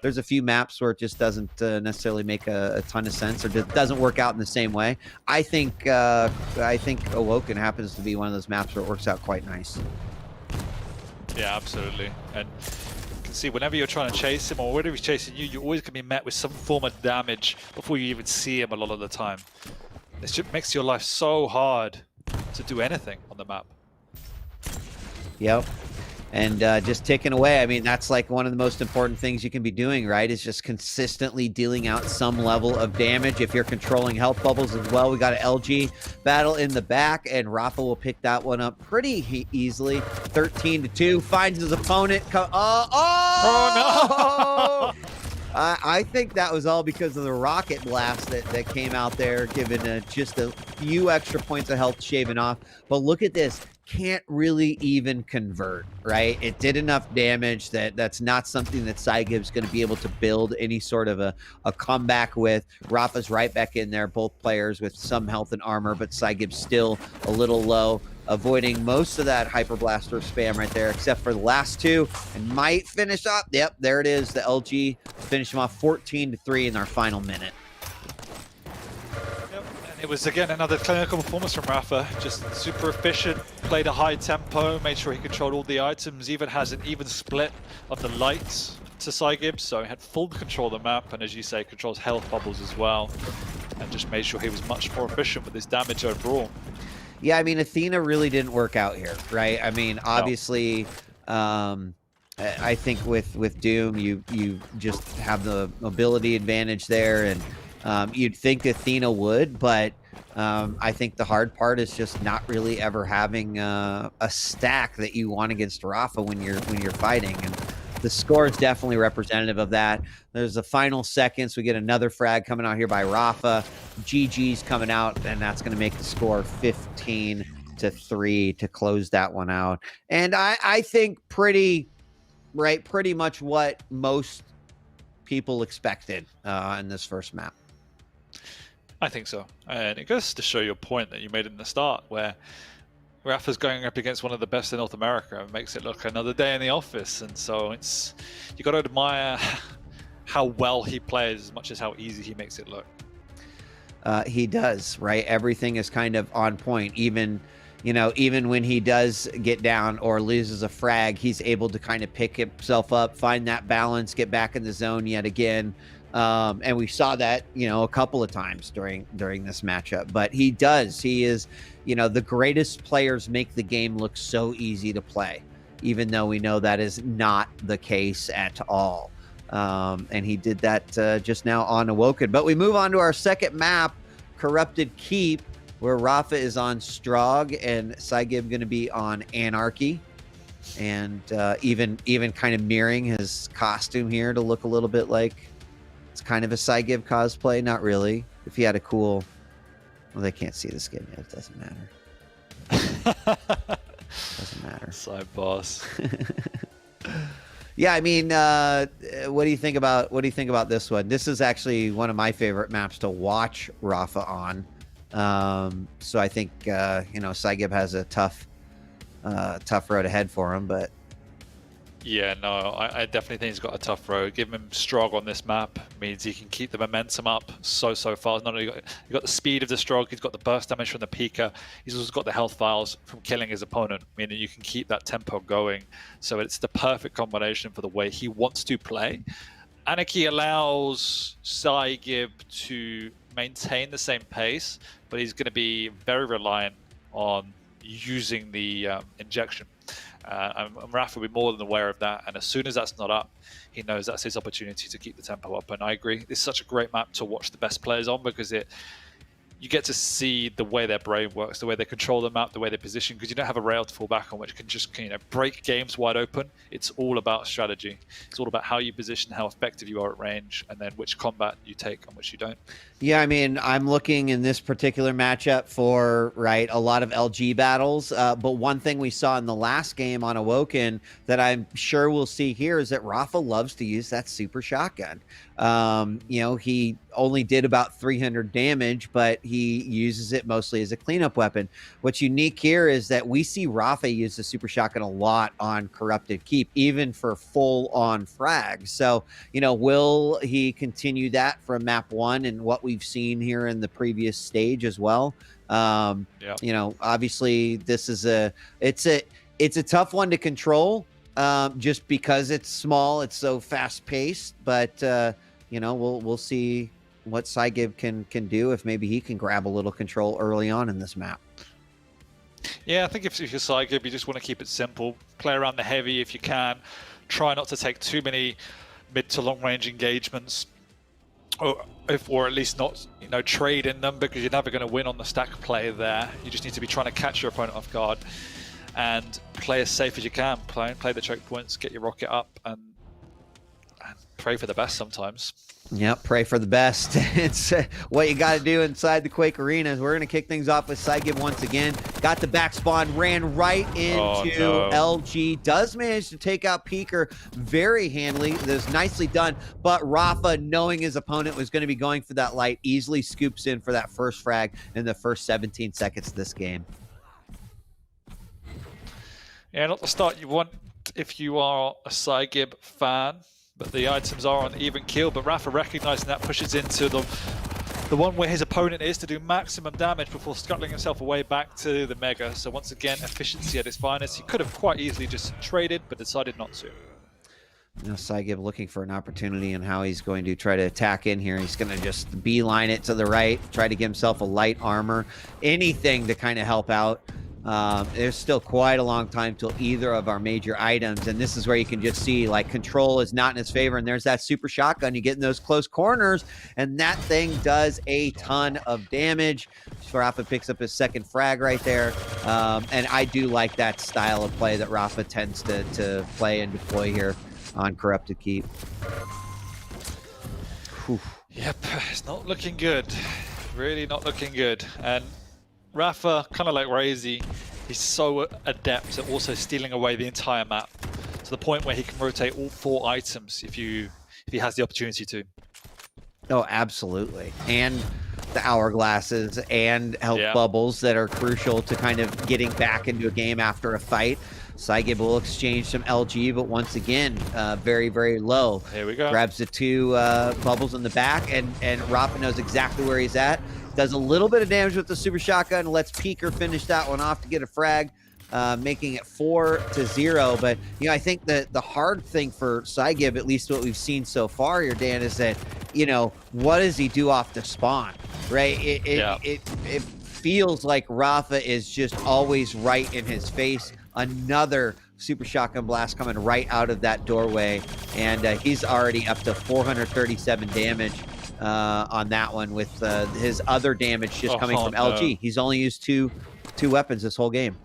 There's a few maps where it just doesn't necessarily make a ton of sense, or doesn't work out in the same way. I think Awoken happens to be one of those maps where it works out quite nice. Yeah, absolutely. And see, whenever you're trying to chase him, or whenever he's chasing you, you're always going to be met with some form of damage before you even see him a lot of the time. It just makes your life so hard to do anything on the map. Yep. And just ticking away. I mean, that's like one of the most important things you can be doing, right? Is just consistently dealing out some level of damage. If you're controlling health bubbles as well, we got an LG battle in the back, and Rafa will pick that one up pretty easily. 13-2, finds his opponent. Oh no! I think that was all because of the rocket blast that came out there, giving just a few extra points of health shaving off. But look at this. Can't really even convert, right? It did enough damage that's not something that Saigib's going to be able to build any sort of a comeback with. Rafa's right back in there, both players with some health and armor, but Saigib's still a little low, avoiding most of that Hyper Blaster spam right there, except for the last two, and might finish up. Yep, there it is. The LG finish him off 14-3 in our final minute. It was, again, another clinical performance from Rafa. Just super efficient, played a high tempo, made sure he controlled all the items, even has an even split of the lights to Saigib, so he had full control of the map, and as you say, controls health bubbles as well, and just made sure he was much more efficient with his damage overall. Yeah, I mean, Athena really didn't work out here, right? I mean, obviously, I think with Doom, you just have the mobility advantage there, and you'd think Athena would, but I think the hard part is just not really ever having a stack that you want against Rafa when you're fighting, and the score is definitely representative of that. There's the final seconds. We get another frag coming out here by Rafa. GG's coming out, and that's going to make the score 15-3 to close that one out. And I think pretty much what most people expected in this first map. I think so. And it goes to show your point that you made in the start, where Rafa's going up against one of the best in North America and makes it look another day in the office. And so you got to admire how well he plays as much as how easy he makes it look. He does, right? Everything is kind of on point. Even when he does get down or loses a frag, he's able to kind of pick himself up, find that balance, get back in the zone yet again. And we saw that, a couple of times during this matchup. But he is, the greatest players make the game look so easy to play, even though we know that is not the case at all. And he did that just now on Awoken. But we move on to our second map, Corrupted Keep, where Rafa is on Strog and Saigib going to be on Anarchy. And even kind of mirroring his costume here to look a little bit like it's kind of a Saigib cosplay. Not really. If he had a cool... Well, they can't see the skin yet. It doesn't matter. Doesn't matter. Side boss. Yeah, I mean, what do you think about this one? This is actually one of my favorite maps to watch Rafa on. So I think Saigib has a tough road ahead for him, but yeah, no, I definitely think he's got a tough road. Giving him Strog on this map means he can keep the momentum up so fast. Not only he got the speed of the Strog, he's got the burst damage from the Pika. He's also got the health files from killing his opponent, meaning you can keep that tempo going. So it's the perfect combination for the way he wants to play. Anarchy allows Saigib to maintain the same pace, but he's going to be very reliant on using the injection. And Rafa will be more than aware of that, and as soon as that's not up, he knows that's his opportunity to keep the tempo up. And I agree, this is such a great map to watch the best players on, because you get to see the way their brain works, the way they control the map, the way they position, because you don't have a rail to fall back on which can just break games wide open. It's all about strategy. It's all about how you position, how effective you are at range, and then which combat you take and which you don't. Yeah, I mean, I'm looking in this particular matchup for, a lot of LG battles. But one thing we saw in the last game on Awoken that I'm sure we'll see here is that Rafa loves to use that super shotgun. He only did about 300 damage, but he uses it mostly as a cleanup weapon. What's unique here is that we see Rafa use the super shotgun a lot on Corrupted Keep, even for full-on frags. So, will he continue that from map 1 and what we've seen here in the previous stage as well? Obviously this is it's a tough one to control, just because it's small, it's so fast-paced, but we'll see what Saigib can do if maybe he can grab a little control early on in this map. Yeah, I think if you're Saigib, you just want to keep it simple. Play around the heavy if you can. Try not to take too many mid to long range engagements, or at least not trade in them, because you're never going to win on the stack play there. You just need to be trying to catch your opponent off guard and play as safe as you can. Play the choke points, get your rocket up, and pray for the best sometimes. Yep, pray for the best. It's what you got to do inside the Quake Arena. We're going to kick things off with Saigib once again. Got the back spawn, ran right into LG. Does manage to take out Peeker very handily. That was nicely done. But Rafa, knowing his opponent was going to be going for that light, easily scoops in for that first frag in the first 17 seconds of this game. Yeah, not the start you want if you are a Saigib fan. But the items are on even kill, but Rafa recognizing that pushes into the one where his opponent is to do maximum damage before scuttling himself away back to the Mega. So once again, efficiency at its finest. He could have quite easily just traded, but decided not to. Saigib looking for an opportunity and how he's going to try to attack in here. He's going to just beeline it to the right, try to give himself a light armor, anything to kind of help out. There's still quite a long time till either of our major items, and this is where you can just see control is not in his favor, and there's that super shotgun. You get in those close corners and that thing does a ton of damage. Rafa picks up his second frag right there, and I do like that style of play that Rafa tends to play and deploy here on Corrupted Keep. Whew. Yep, it's not looking good, really not looking good. And Rafa, kind of like Razy, he's so adept at also stealing away the entire map to the point where he can rotate all 4 items if he has the opportunity to. Oh, absolutely. And the hourglasses and health bubbles that are crucial to kind of getting back into a game after a fight. Saigib will exchange some LG, but once again, very, very low. Here we go. Grabs the 2 bubbles in the back, and Rafa knows exactly where he's at. Does a little bit of damage with the super shotgun, lets Peeker finish that one off to get a frag. making it 4-0. But I think that the hard thing for Saigib, at least what we've seen so far here, Dan, is that what does he do off the spawn, right? It feels like Rafa is just always right in his face. Another super shotgun blast coming right out of that doorway, and he's already up to 437 damage on that one, with his other damage just coming from LG. He's only used two weapons this whole game.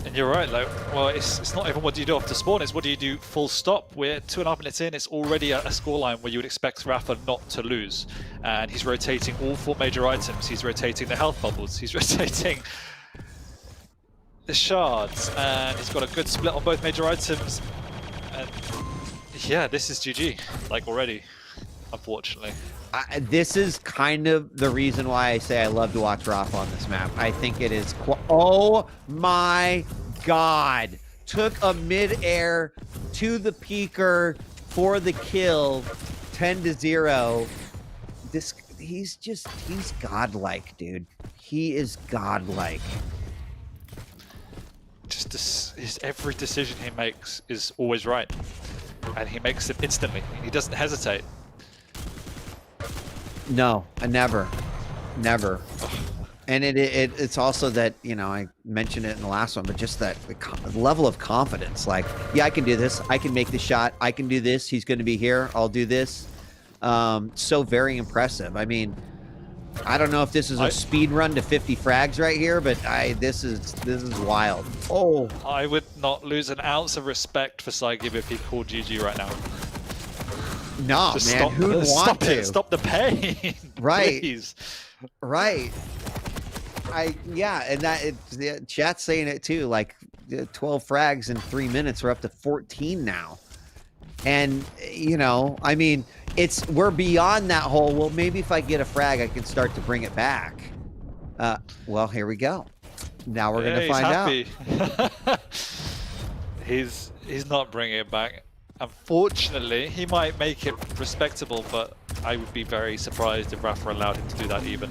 And you're right, well, it's not even what do you do after spawn, it's what do you do full stop. We're 2.5 minutes in, it's already a scoreline where you would expect Rafa not to lose. And he's rotating all 4 major items. He's rotating the health bubbles, he's rotating the shards, and he's got a good split on both major items. And yeah, this is GG, already, unfortunately. This is kind of the reason why I say I love to watch Rafa on this map. I think it is, oh my God. Took a mid-air to the peaker for the kill, 10-0. He's godlike, dude. He is godlike. Every decision he makes is always right. And he makes it instantly. He doesn't hesitate. No, never. And it's also that, I mentioned it in the last one, but just that level of confidence. Yeah, I can do this. I can make the shot. I can do this. He's going to be here. I'll do this. So very impressive. I mean, I don't know if this is a speed run to 50 frags right here, but this is wild. Oh, I would not lose an ounce of respect for Saigib if he called GG right now. No, just man, who'd want to? Stop the pain. Right. Please. Right. And that chat's saying it too. 12 frags in 3 minutes. We're up to 14 now. And I mean, we're beyond that whole, well, maybe if I get a frag, I can start to bring it back. Well, here we go. Now we're gonna find out. He's not bringing it back. Unfortunately, he might make it respectable, but I would be very surprised if Rafa allowed him to do that even.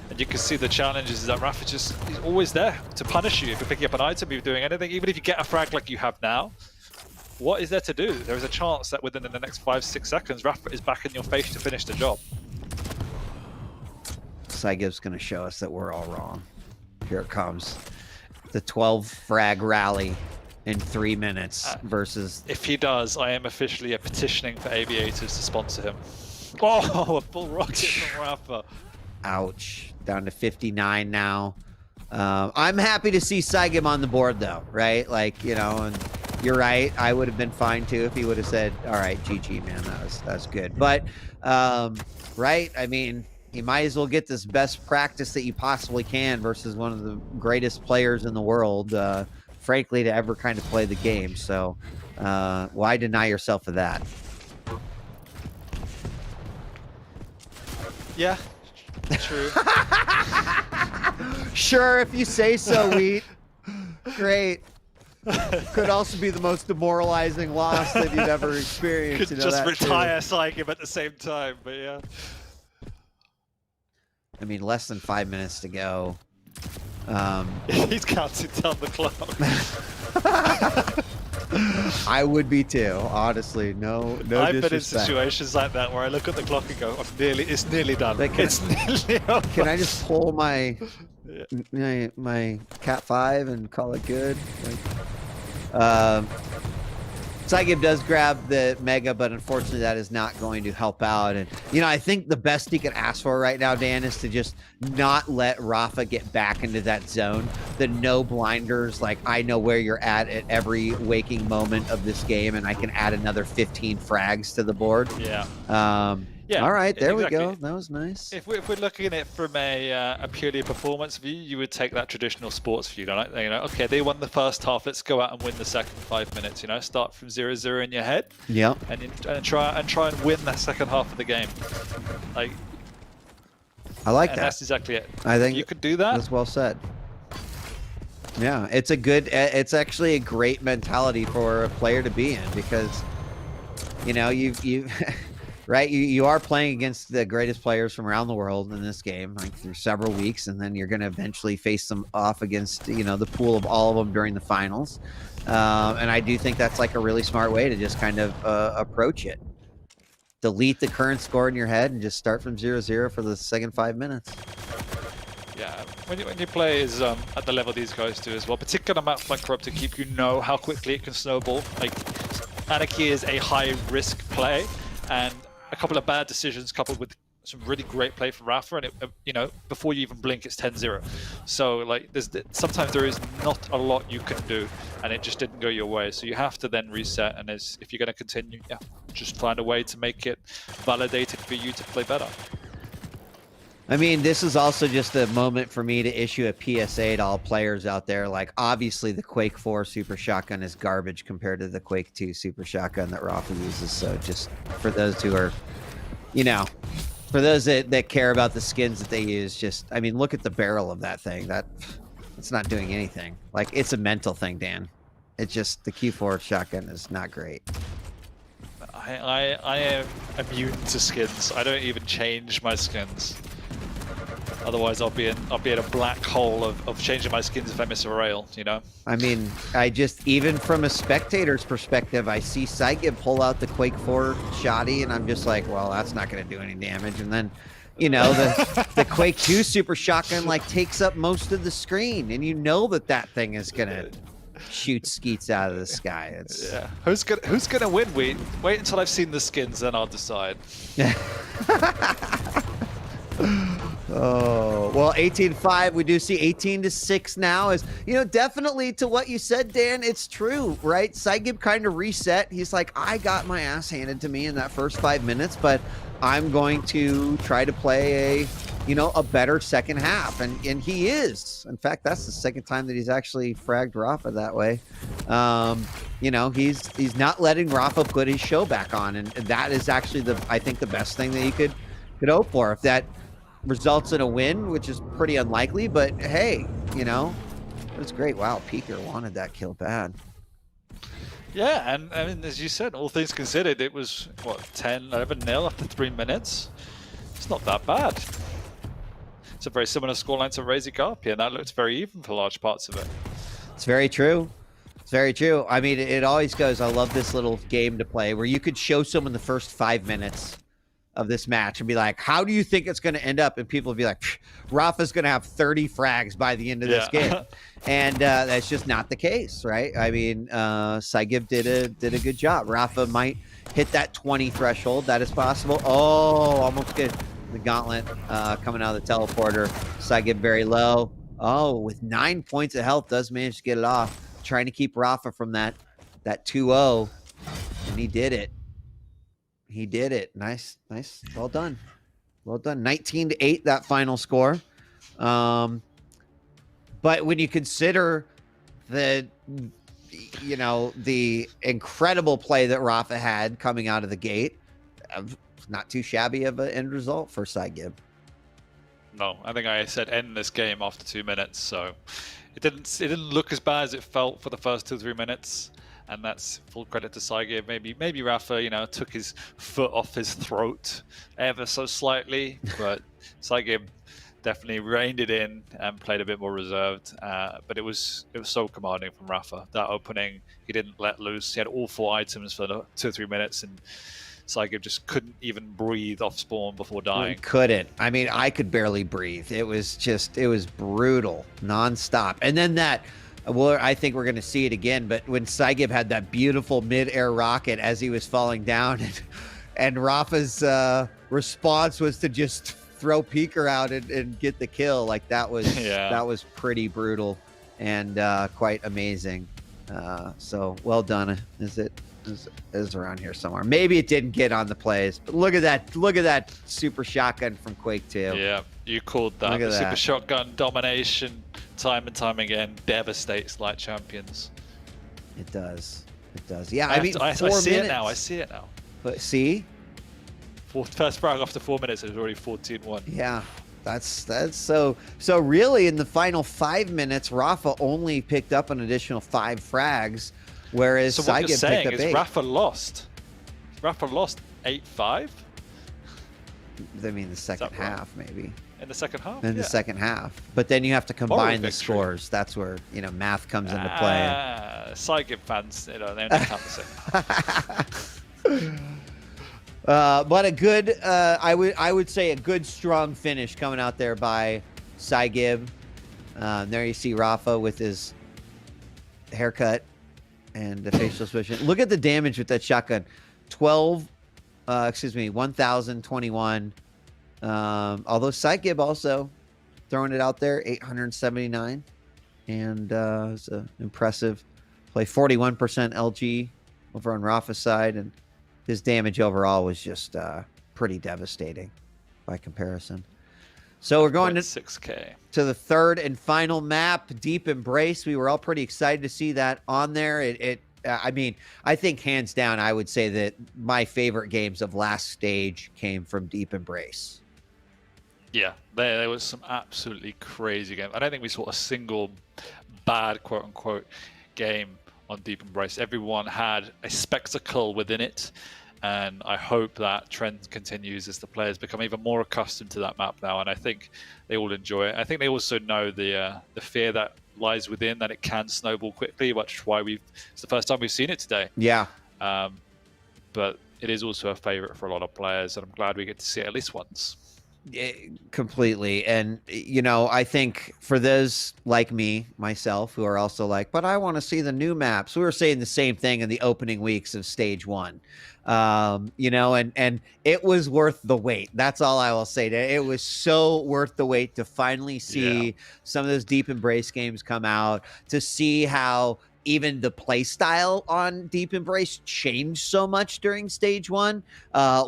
And you can see the challenge is that Rafa he's always there to punish you. If you're picking up an item, if you're doing anything, even if you get a frag like you have now, what is there to do? There is a chance that within the next 5-6 seconds, Rafa is back in your face to finish the job. Saigib's going to show us that we're all wrong. Here it comes. The 12 frag rally in 3 minutes versus... If he does, I am officially petitioning for Aviators to sponsor him. Oh, a full rocket from Rafa. Ouch. Down to 59 now. I'm happy to see Saigib on the board, though, right? And you're right. I would have been fine, too, if he would have said, all right, GG, man, that's good. But, right, I mean, you might as well get this best practice that you possibly can versus one of the greatest players in the world, frankly, to ever kind of play the game. So why deny yourself of that? Yeah, true. Sure, if you say so, Wheat. Great. Could also be the most demoralizing loss that you've ever experienced. Could just retire Saigib at the same time, but yeah. I mean, less than 5 minutes to go. He's counting down the clock. I would be too, honestly. No I've disrespect. been in situations like that where I look at the clock and go, it's nearly done. It's nearly over. Can I just pull my Cat 5 and call it good? Saigib does grab the Mega, but unfortunately that is not going to help out. And, I think the best he can ask for right now, Dan, is to just not let Rafa get back into that zone. The no blinders, I know where you're at every waking moment of this game, and I can add another 15 frags to the board. Yeah. Yeah. All right, there exactly. We go. That was nice. If we're looking at it from a purely performance view, you would take that traditional sports view. Okay, they won the first half. Let's go out and win the second 5 minutes. Start from 0-0 in your head. Yeah. And try and win that second half of the game. I like that. That's exactly it. I think you could do that. That's well said. Yeah, it's actually a great mentality for a player to be in, because you right? You are playing against the greatest players from around the world in this game, like through several weeks, and then you're going to eventually face them off against, you know, the pool of all of them during the finals. And I do think that's like a really smart way to just kind of approach it. Delete the current score in your head and just start from 0-0 for the second 5 minutes. Yeah, when you play is at the level these guys do as well, particularly on a map like Corrupted Keep, you know how quickly it can snowball. Like, Anarchy is a high-risk play, and a couple of bad decisions coupled with some really great play from Rafa, and it, you know, before you even blink, it's 10-0. So like, sometimes there is not a lot you can do, and it just didn't go your way. So you have to then reset, and if you're going to continue, yeah, just find a way to make it validated for you to play better. I mean, this is also just a moment for me to issue a PSA to all players out there. Like, obviously, the Quake 4 Super Shotgun is garbage compared to the Quake 2 Super Shotgun that Rafa uses. So just for those who are, you know, for those that care about the skins that they use, just, I mean, look at the barrel of that thing. It's not doing anything. Like, it's a mental thing, Dan. It's just, the Q4 Shotgun is not great. I am immune to skins. I don't even change my skins. Otherwise, I'll be in a black hole of changing my skins if I miss a rail, you know? I mean, even from a spectator's perspective, I see Saigib pull out the Quake 4 shoddy, and I'm just like, well, that's not going to do any damage. And then, you know, the Quake 2 Super Shotgun, like, takes up most of the screen, and you know that thing is going to shoot skeets out of the sky. It's... Yeah. Who's gonna win? Wait until I've seen the skins, then I'll decide. Oh, well, 18-5, we do see 18-6 now. Is, you know, definitely to what you said, Dan, it's true, right? Saigib kind of reset. He's like, I got my ass handed to me in that first 5 minutes, but I'm going to try to play a better second half. And he is. In fact, that's the second time that he's actually fragged Rafa that way. You know, he's not letting Rafa put his show back on. And that is actually I think the best thing that he could hope for. If that results in a win, which is pretty unlikely, but hey, you know, it was great. Wow, Peeker wanted that kill bad. Yeah, and I mean, as you said, all things considered, it was, what, 10-11-0 after 3 minutes? It's not that bad. It's a very similar scoreline to Razy Garpy, and that looked very even for large parts of it. It's very true. It's very true. I mean, it always goes, I love this little game to play where you could show someone the first 5 minutes of this match and be like, how do you think it's going to end up? And people would be like, Rafa's going to have 30 frags by the end of this game. And that's just not the case, right? I mean, Saigib did a good job. Rafa might hit that 20 threshold. That is possible. Oh, almost good. The gauntlet coming out of the teleporter. Saigib very low. Oh, with 9 points of health, does manage to get it off. Trying to keep Rafa from that 2-0. And he did it. He did it. Nice. Well done. 19-8, that final score. But when you consider the incredible play that Rafa had coming out of the gate, not too shabby of an end result for Saigib. No, I think I said end this game after 2 minutes, so it didn't look as bad as it felt for the first 2-3 minutes. And that's full credit to Saigib. Maybe Rafa, you know, took his foot off his throat ever so slightly, but Saigib definitely reined it in and played a bit more reserved. But it was so commanding from Rafa. That opening, he didn't let loose. He had all 4 items for 2 or 3 minutes, and Saigib just couldn't even breathe off spawn before dying. He couldn't. I mean, I could barely breathe. It was brutal, nonstop. And then well, I think we're going to see it again, but when Saigib had that beautiful mid-air rocket as he was falling down, and Rafa's response was to just throw Peeker out and get the kill, like that was pretty brutal and quite amazing. So well done. Is around here somewhere. Maybe it didn't get on the plays, but look at that super shotgun from Quake 2. Yeah, you called that. The super shotgun domination, time and time again, devastates light champions. It does. Yeah, I mean, I see it now. I see it now. But see, first frag after 4 minutes, it was already 14-1. Yeah, that's so really in the final 5 minutes, Rafa only picked up an additional 5 frags. Whereas so what Saigib you're saying picked up is 8. Rafa lost 8-5? I mean, the second half, maybe. In the second half? In the second half. But then you have to combine the victory. Scores. That's where, math comes into play. Side fans, they don't count the same. But a good, I would say a good, strong finish coming out there by Saigib. There you see Rafa with his haircut and the facial expression. Look at the damage with that shotgun. 1021. Although Saigib also throwing it out there, 879. And it's an impressive play. 41% LG over on Rafa's side. And his damage overall was just pretty devastating by comparison. So we're going to 6K to the third and final map, Deep Embrace. We were all pretty excited to see that on there. I mean, I think hands down, I would say that my favorite games of last stage came from Deep Embrace. Yeah, there was some absolutely crazy games. I don't think we saw a single bad, quote unquote, game on Deep Embrace. Everyone had a spectacle within it. And I hope that trend continues as the players become even more accustomed to that map now. And I think they all enjoy it. I think they also know the fear that lies within, that it can snowball quickly, which is why it's the first time we've seen it today. Yeah. But it is also a favorite for a lot of players, and I'm glad we get to see it at least once. Completely. And, I think for those like myself, who are also like, but I want to see the new maps. We were saying the same thing in the opening weeks of stage 1. And it was worth the wait. That's all I will say. It was so worth the wait to finally see some of those Deep Embrace games come out, to see how even the play style on Deep Embrace changed so much during stage 1,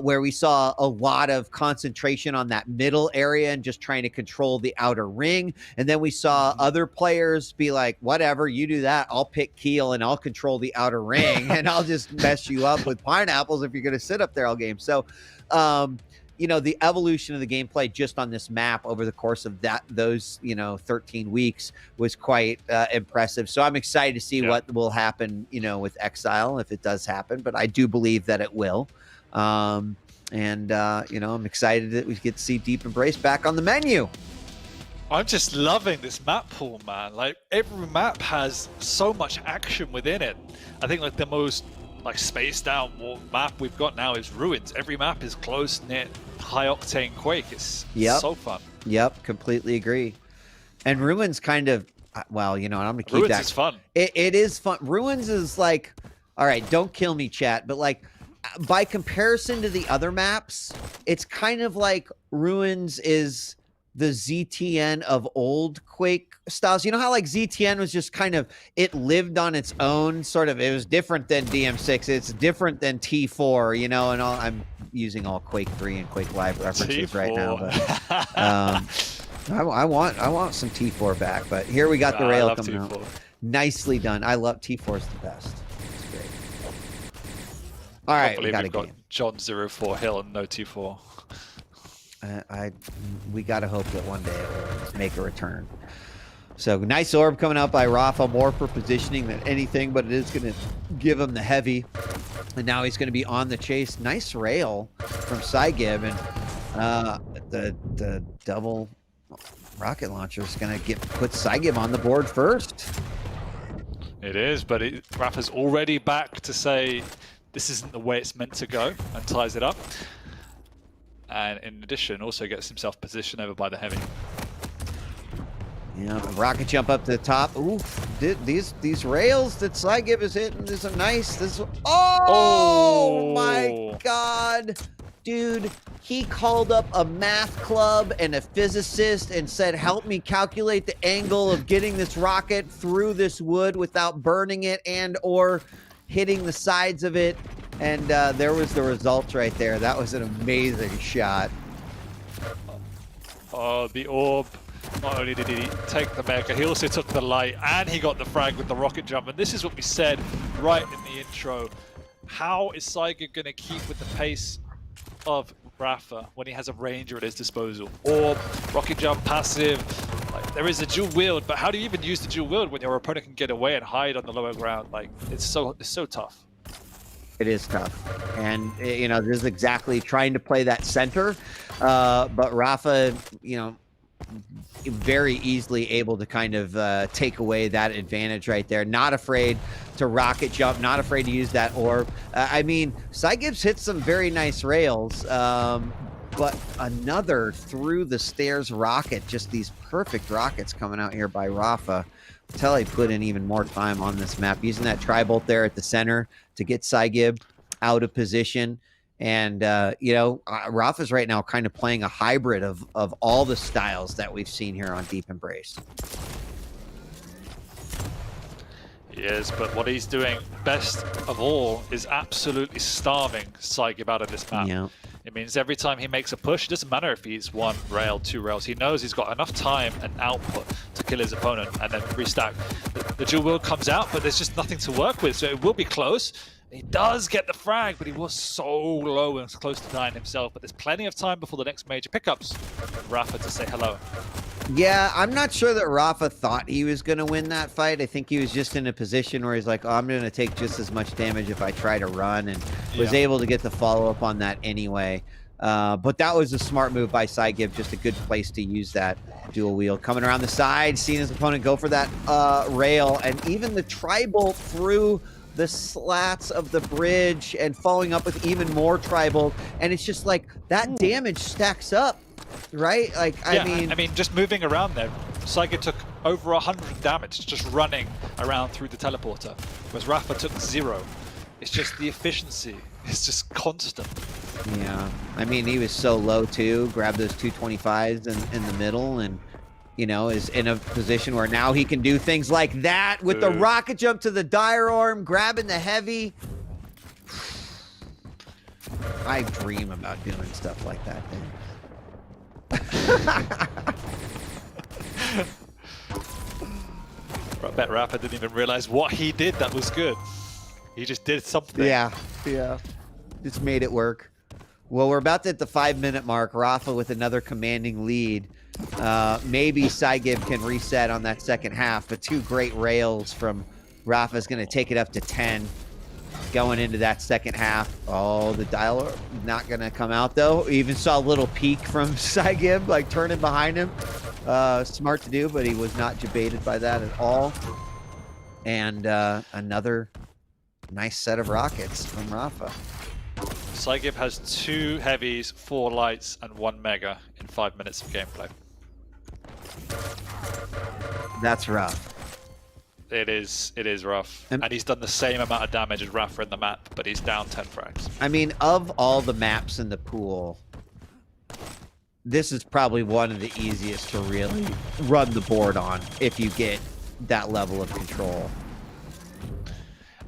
where we saw a lot of concentration on that middle area and just trying to control the outer ring. And then we saw other players be like, whatever, you do that, I'll pick Keel and I'll control the outer ring and I'll just mess you up with pineapples if you're going to sit up there all game. So, the evolution of the gameplay just on this map over the course of those 13 weeks was quite impressive. So I'm excited to see what will happen, with Exile, if it does happen. But I do believe that it will. I'm excited that we get to see Deep Embrace back on the menu. I'm just loving this map pool, man. Like, every map has so much action within it. I think the most spaced out map we've got now is Ruins. Every map is close knit, high octane Quake. It's so fun. Yep, completely agree. And Ruins kind of, I'm gonna keep Ruins that. Is fun. It is fun. Ruins is all right, don't kill me, chat, but by comparison to the other maps, it's kind of like Ruins is the ZTN of old Quake styles. You know how ZTN was just kind of, it lived on its own sort of, it was different than DM6, it's different than T4, and all. I'm using all Quake 3 and Quake Live references T4. Right now, but I want some T4 back, but here we got the rail coming T4. Out. Nicely done. I love T4's the best. It's great. All right, we got a game. John 04 Hill and no T4. We got to hope that one day it will make a return. So nice orb coming out by Rafa, more for positioning than anything, but it is going to give him the heavy. And now he's going to be on the chase. Nice rail from Saigib, and the double rocket launcher is going to put Saigib on the board first. It is, but Rafa's already back to say this isn't the way it's meant to go, and ties it up. And in addition, also gets himself positioned over by the heavy. Yeah, rocket jump up to the top. Oof! These rails that Saigib is hitting is a nice. Oh my God, dude! He called up a math club and a physicist and said, "Help me calculate the angle of getting this rocket through this wood without burning it and/or hitting the sides of it." And there was the results right there. That was an amazing shot. Oh, the orb. Not only did he take the mecha, he also took the light, and he got the frag with the rocket jump. And this is what we said right in the intro. How is Saigib going to keep with the pace of Rafa when he has a ranger at his disposal? Orb, rocket jump, passive. There is a dual wield, but how do you even use the dual wield when your opponent can get away and hide on the lower ground? It's so tough. It is tough. And, this is exactly trying to play that center. But Rafa, very easily able to kind of take away that advantage right there. Not afraid to rocket jump, not afraid to use that orb. I mean, Cygibbs hit some very nice rails, but another through the stairs rocket, just these perfect rockets coming out here by Rafa. Until he put in even more time on this map, using that tri-bolt there at the center to get Cygib out of position. And, Rafa's right now kind of playing a hybrid of all the styles that we've seen here on Deep Embrace. He is, but what he's doing best of all is absolutely starving Cygib out of this map. Yeah. It means every time he makes a push, it doesn't matter if he's 1 rail, 2 rails, he knows he's got enough time and output to kill his opponent and then restack. The dual wield comes out, but there's just nothing to work with, so it will be close. He does get the frag, but he was so low and close to dying himself. But there's plenty of time before the next major pickups for Rafa to say hello. Yeah, I'm not sure that Rafa thought he was going to win that fight. I think he was just in a position where he's like, oh, I'm going to take just as much damage if I try to run, and was able to get the follow-up on that anyway. But that was a smart move by Cygib, just a good place to use that dual wield. Coming around the side, seeing his opponent go for that rail, and even the tri-bolt through the slats of the bridge and following up with even more tri-bolt. And it's just like that damage stacks up. Right? Like, yeah, I mean, just moving around there, Cygib took over 100 damage just running around through the teleporter, whereas Rafa took 0. It's just the efficiency. It's just constant. Yeah. I mean, he was so low, too. Grabbed those 225s in the middle and, is in a position where now he can do things like that with the rocket jump to the dire arm, grabbing the heavy. I dream about doing stuff like that, man. I bet Rafa didn't even realize what he did that was good. He just did something. Yeah. Just made it work. Well, we're about to hit the 5-minute mark. Rafa with another commanding lead. Maybe Cygib can reset on that second half, but 2 great rails from Rafa is going to take it up to 10. Going into that second half. Oh, the dialer not going to come out, though. Even saw a little peek from Cygib, like turning behind him. Smart to do, but he was not debated by that at all. And another nice set of rockets from Rafa. Cygib has 2 heavies, 4 lights, and 1 mega in 5 minutes of gameplay. That's rough. It is rough. And he's done the same amount of damage as Rafa in the map, but he's down 10 frags. I mean, of all the maps in the pool, this is probably one of the easiest to really run the board on if you get that level of control.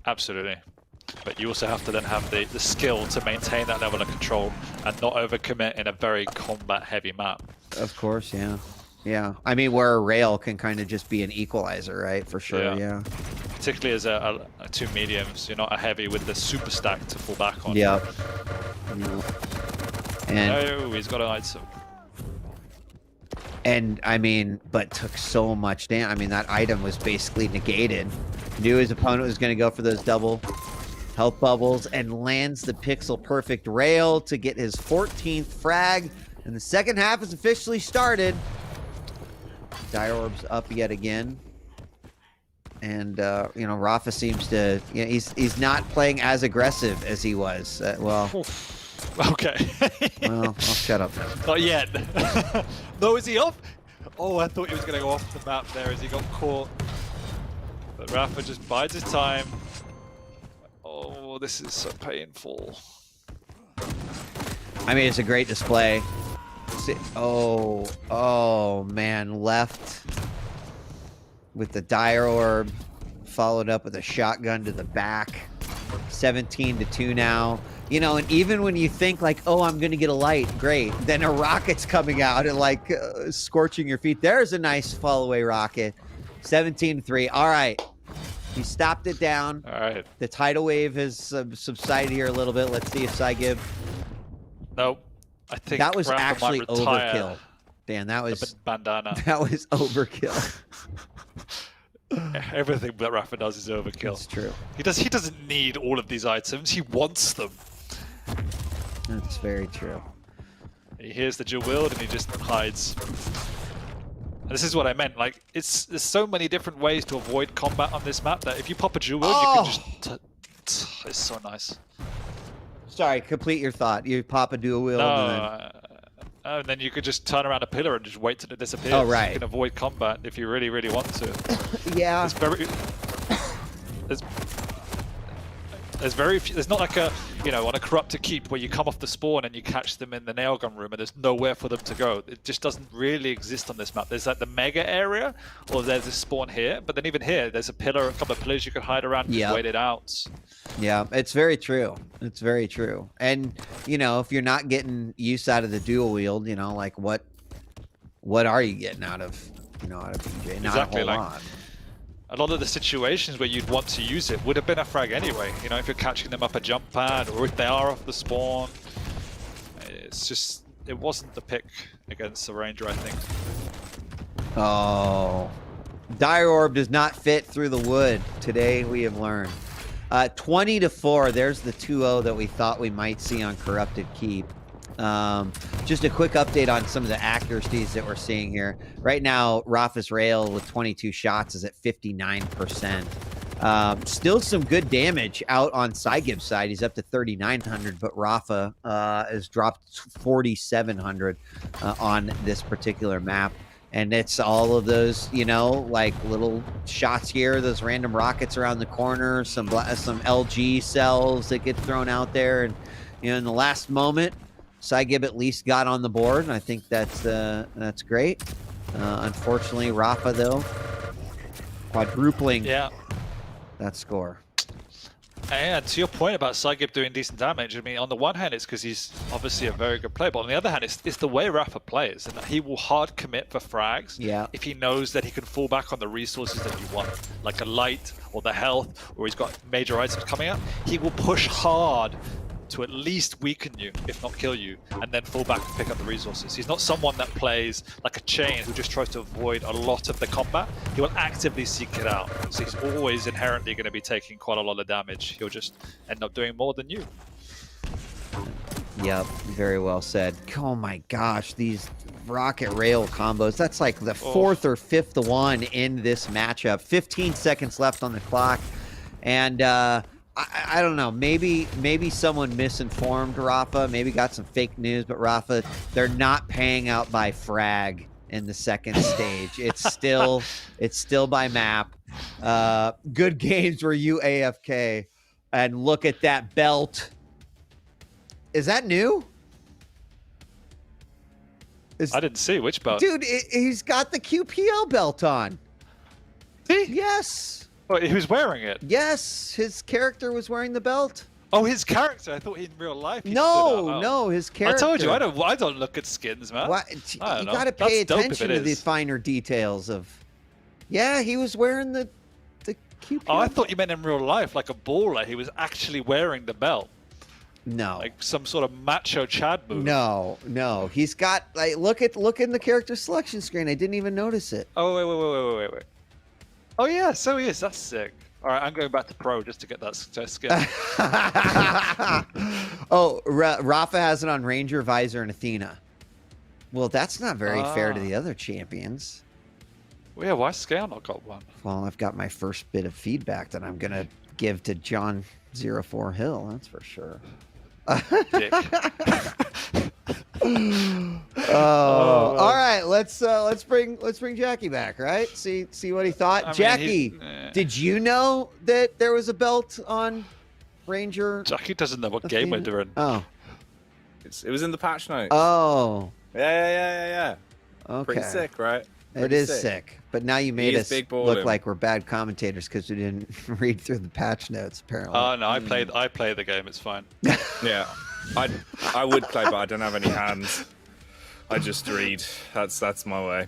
Absolutely. But you also have to then have the skill to maintain that level of control and not overcommit in a very combat-heavy map. Of course, yeah. Yeah, I mean, where a rail can kind of just be an equalizer, right? For sure, yeah. Particularly as a 2 mediums, you're not a heavy with the super stack to fall back on. Yep. And oh, he's got an item. And I mean, but took so much damage. I mean, that item was basically negated. Knew his opponent was going to go for those double health bubbles and lands the pixel perfect rail to get his 14th frag. And the second half has officially started. Dire Orb's up yet again. And, Rafa seems to, he's not playing as aggressive as he was. Okay. Well, I'll shut up now. Not yet. No, is he off? Oh, I thought he was going to go off the map there as he got caught. But Rafa just bides his time. Oh, this is so painful. I mean, it's a great display. Oh man, left with the dire orb, followed up with a shotgun to the back. 17-2 now. And even when you think like, oh, I'm gonna get a light, great, then a rocket's coming out and like scorching your feet. There's a nice fall away rocket. 17-3. All right, he stopped it down. All right, the tidal wave has subsided here a little bit. Let's see if Cygib. Nope. I think that was Rafa actually overkill. Dan, that was bandana. That was overkill. Everything that Rafa does is overkill. That's true. He doesn't need all of these items. He wants them. That's very true. He hears the dual wield and he just hides. And this is what I meant. Like, there's so many different ways to avoid combat on this map that if you pop a dual wield, you can just. It's so nice. Sorry, complete your thought. You pop a dual wield and then you could just turn around a pillar and just wait till it disappears. Oh, right. You can avoid combat if you really, really want to. Yeah. It's very. There's not like a, on a corrupted keep where you come off the spawn and you catch them in the nail gun room and there's nowhere for them to go. It just doesn't really exist on this map. There's like the mega area, or there's a spawn here, but then even here, there's a couple of pillars you can hide around and just wait it out. Yeah, it's very true. It's very true. And, if you're not getting use out of the dual wield, like what are you getting out of, out of PJ? Not Exactly, a whole lot. A lot of the situations where you'd want to use it would have been a frag anyway. If you're catching them up a jump pad or if they are off the spawn. It's just, it wasn't the pick against the Ranger, I think. Oh, Dire Orb does not fit through the wood. Today we have learned. 20-4, there's the 2-0 that we thought we might see on Corrupted Keep. Just a quick update on some of the accuracies that we're seeing here. Right now, Rafa's Rail with 22 shots is at 59%. Still some good damage out on Cygib's side. He's up to 3,900, but Rafa has dropped 4,700 on this particular map. And it's all of those, like little shots here, those random rockets around the corner, some LG cells that get thrown out there. And, in the last moment, Cygib at least got on the board, and I think that's great. Unfortunately, Rafa, though, quadrupling that score. And to your point about Cygib doing decent damage, I mean, on the one hand, it's because he's obviously a very good player, but on the other hand, it's the way Rafa plays, and he will hard commit for frags if he knows that he can fall back on the resources that you want, like a light or the health, or he's got major items coming up. He will push hard to at least weaken you, if not kill you, and then fall back and pick up the resources. He's not someone that plays like a chain who just tries to avoid a lot of the combat. He will actively seek it out. So he's always inherently going to be taking quite a lot of damage. He'll just end up doing more than you. Yep, very well said. Oh my gosh, these rocket rail combos. That's like the fourth or fifth one in this matchup. 15 seconds left on the clock. And I don't know. Maybe someone misinformed Rafa. Maybe got some fake news. But Rafa, they're not paying out by frag in the second stage. It's still by map. Good games were you AFK, and look at that belt. Is that new? I didn't see which belt. Dude, he's got the QPL belt on. See? Yes. Well, he was wearing it. Yes, his character was wearing the belt. Oh, his character. I thought in real life. No, his character. I told you, I don't look at skins, man. You got to pay attention to the finer details of. Yeah, he was wearing the QPL. Oh, I thought you meant in real life, like a baller. He was actually wearing the belt. No. Like some sort of macho Chad move. No. He's got look in the character selection screen. I didn't even notice it. Oh wait. Oh yeah, so he is. That's sick. All right, I'm going back to pro just to get that skin. Rafa has it on Ranger, Visor, and Athena. Well, that's not very fair to the other champions. Well, yeah, why Scale not got one? Well, I've got my first bit of feedback that I'm gonna give to John 04 Hill. That's for sure. Dick. All right. Let's bring Jackie back. Right? See what he thought. Jackie, did you know that there was a belt on Ranger? Jackie doesn't know what game we're doing. Oh, it was in the patch notes. Oh. Yeah. Okay. Pretty sick, right? It is sick. But now you made us look like we're bad commentators because we didn't read through the patch notes, apparently. Oh, no, I play the game. It's fine. Yeah. I would play, but I don't have any hands. I just read. That's my way.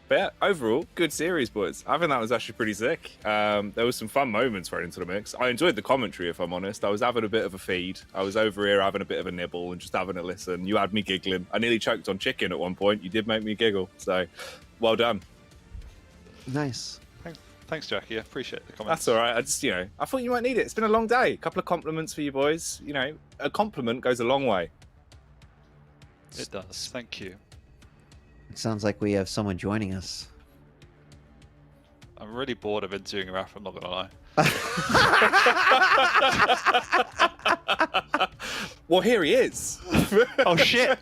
But yeah, overall, good series, boys. I think that was actually pretty sick. There was some fun moments right into the mix. I enjoyed the commentary, if I'm honest. I was having a bit of a feed. I was over here having a bit of a nibble and just having a listen. You had me giggling. I nearly choked on chicken at one point. You did make me giggle. So, well done. Nice. Thanks, Jackie. I appreciate the comments. That's all right. I thought you might need it. It's been a long day. A couple of compliments for you boys. A compliment goes a long way. It does. Thank you. It sounds like we have someone joining us. I'm really bored of interviewing Raph, I'm not gonna lie. Well, here he is. Oh shit!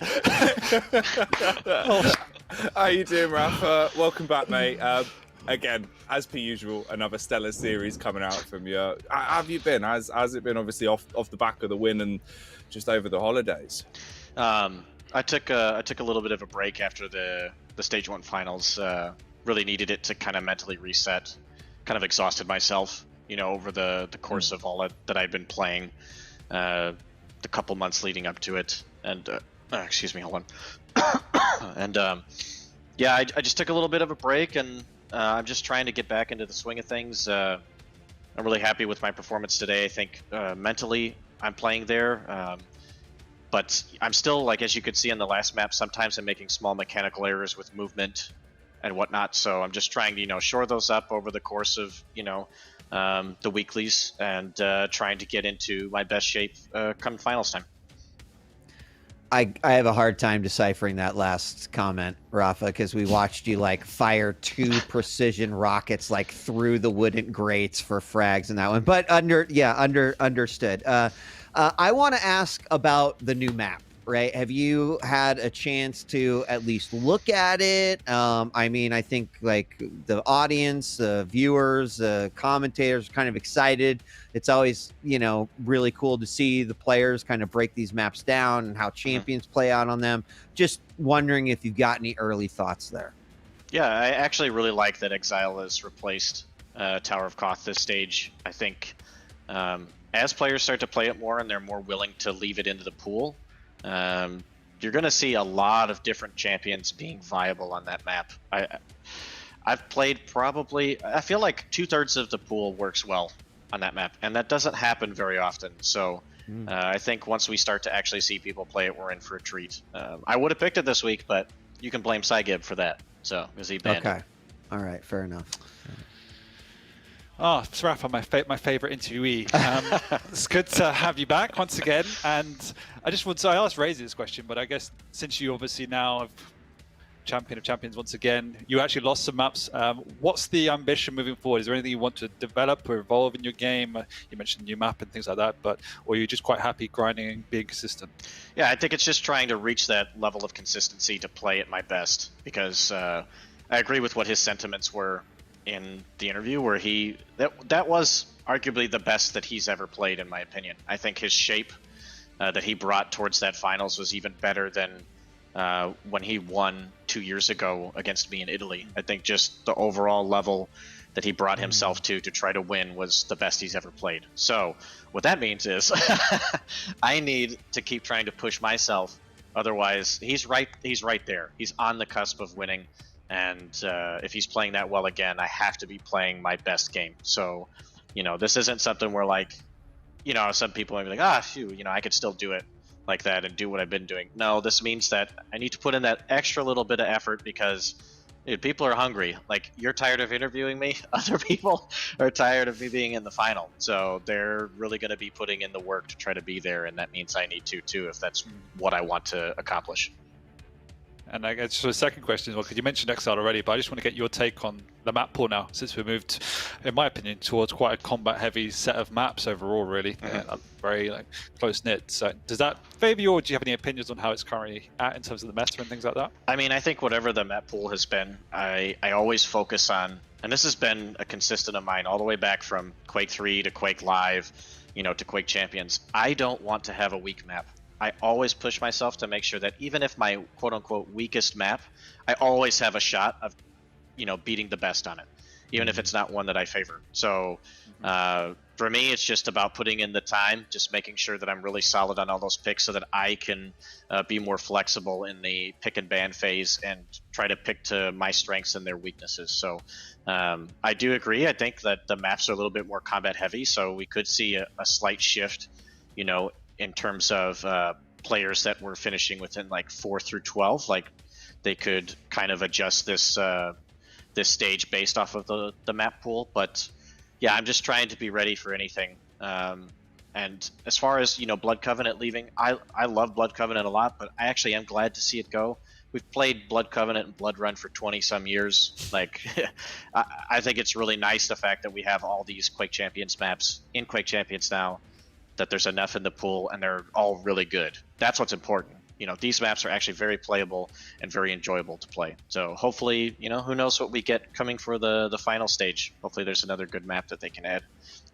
How you doing, Rafa? Welcome back, mate. Again, as per usual, another stellar series coming out from you. How have you been? Has it been obviously off the back of the win and just over the holidays? I took a little bit of a break after the stage 1 finals. Really needed it to kind of mentally reset. Kind of exhausted myself, over the course of all that I've been playing, the couple months leading up to it. And excuse me, hold on. And yeah, I just took a little bit of a break, and I'm just trying to get back into the swing of things. I'm really happy with my performance today. I think mentally I'm playing there. But I'm still, like, as you could see on the last map, sometimes I'm making small mechanical errors with movement and whatnot. So I'm just trying to, shore those up over the course of, the weeklies, and trying to get into my best shape come finals time. I have a hard time deciphering that last comment, Rafa, because we watched you fire 2 precision rockets through the wooden grates for frags in that one. But understood. I want to ask about the new map, right? Have you had a chance to at least look at it? I mean, I think the audience, the viewers, the commentators are kind of excited. It's always, really cool to see the players kind of break these maps down and how champions play out on them. Just wondering if you've got any early thoughts there. Yeah, I actually really like that Exile has replaced Tower of Koth this stage. I think as players start to play it more and they're more willing to leave it into the pool, you're going to see a lot of different champions being viable on that map. I've played I feel like 2/3 of the pool works well on that map, and that doesn't happen very often. So I think once we start to actually see people play it, we're in for a treat. I would have picked it this week, but you can blame Cygib for that. So, because he banned it. Okay. All right. Fair enough. Oh, it's Rafa, my favorite interviewee. It's good to have you back once again. And I asked Razor this question, but I guess since you obviously now have Champion of Champions once again, you actually lost some maps. What's the ambition moving forward? Is there anything you want to develop or evolve in your game? You mentioned new map and things like that, or are you just quite happy grinding and being consistent? Yeah, I think it's just trying to reach that level of consistency to play at my best, because I agree with what his sentiments were in the interview, where that was arguably the best that he's ever played, in my opinion. I think his shape that he brought towards that finals was even better than when he won 2 years ago against me in Italy. I think just the overall level that he brought himself to try to win was the best he's ever played. So what that means is I need to keep trying to push myself. Otherwise, he's right there. He's on the cusp of winning. And if he's playing that well again, I have to be playing my best game. So, this isn't something where some people might be like, phew, I could still do it like that and do what I've been doing. No, this means that I need to put in that extra little bit of effort, because people are hungry. You're tired of interviewing me. Other people are tired of me being in the final. So they're really going to be putting in the work to try to be there. And that means I need to too, if that's what I want to accomplish. And I guess the second question as well, because you mentioned Exile already, but I just want to get your take on the map pool now, since we moved, in my opinion, towards quite a combat-heavy set of maps overall, really. Very close-knit. So does that favour you, or do you have any opinions on how it's currently at in terms of the meta and things like that? I mean, I think whatever the map pool has been, I always focus on, and this has been a consistent of mine all the way back from Quake 3 to Quake Live, to Quake Champions. I don't want to have a weak map. I always push myself to make sure that even if my quote-unquote weakest map, I always have a shot of, beating the best on it, even if it's not one that I favor. So for me, it's just about putting in the time, just making sure that I'm really solid on all those picks so that I can be more flexible in the pick and ban phase and try to pick to my strengths and their weaknesses. So I do agree. I think that the maps are a little bit more combat heavy, so we could see a slight shift, in terms of players that were finishing within 4 through 12. They could kind of adjust this stage based off of the map pool. But yeah, I'm just trying to be ready for anything. And as far as Blood Covenant leaving, I love Blood Covenant a lot, but I actually am glad to see it go. We've played Blood Covenant and Blood Run for 20 some years. Like, I think it's really nice the fact that we have all these Quake Champions maps in Quake Champions now, that there's enough in the pool and they're all really good. That's what's important. These maps are actually very playable and very enjoyable to play. So hopefully, who knows what we get coming for the final stage. Hopefully there's another good map that they can add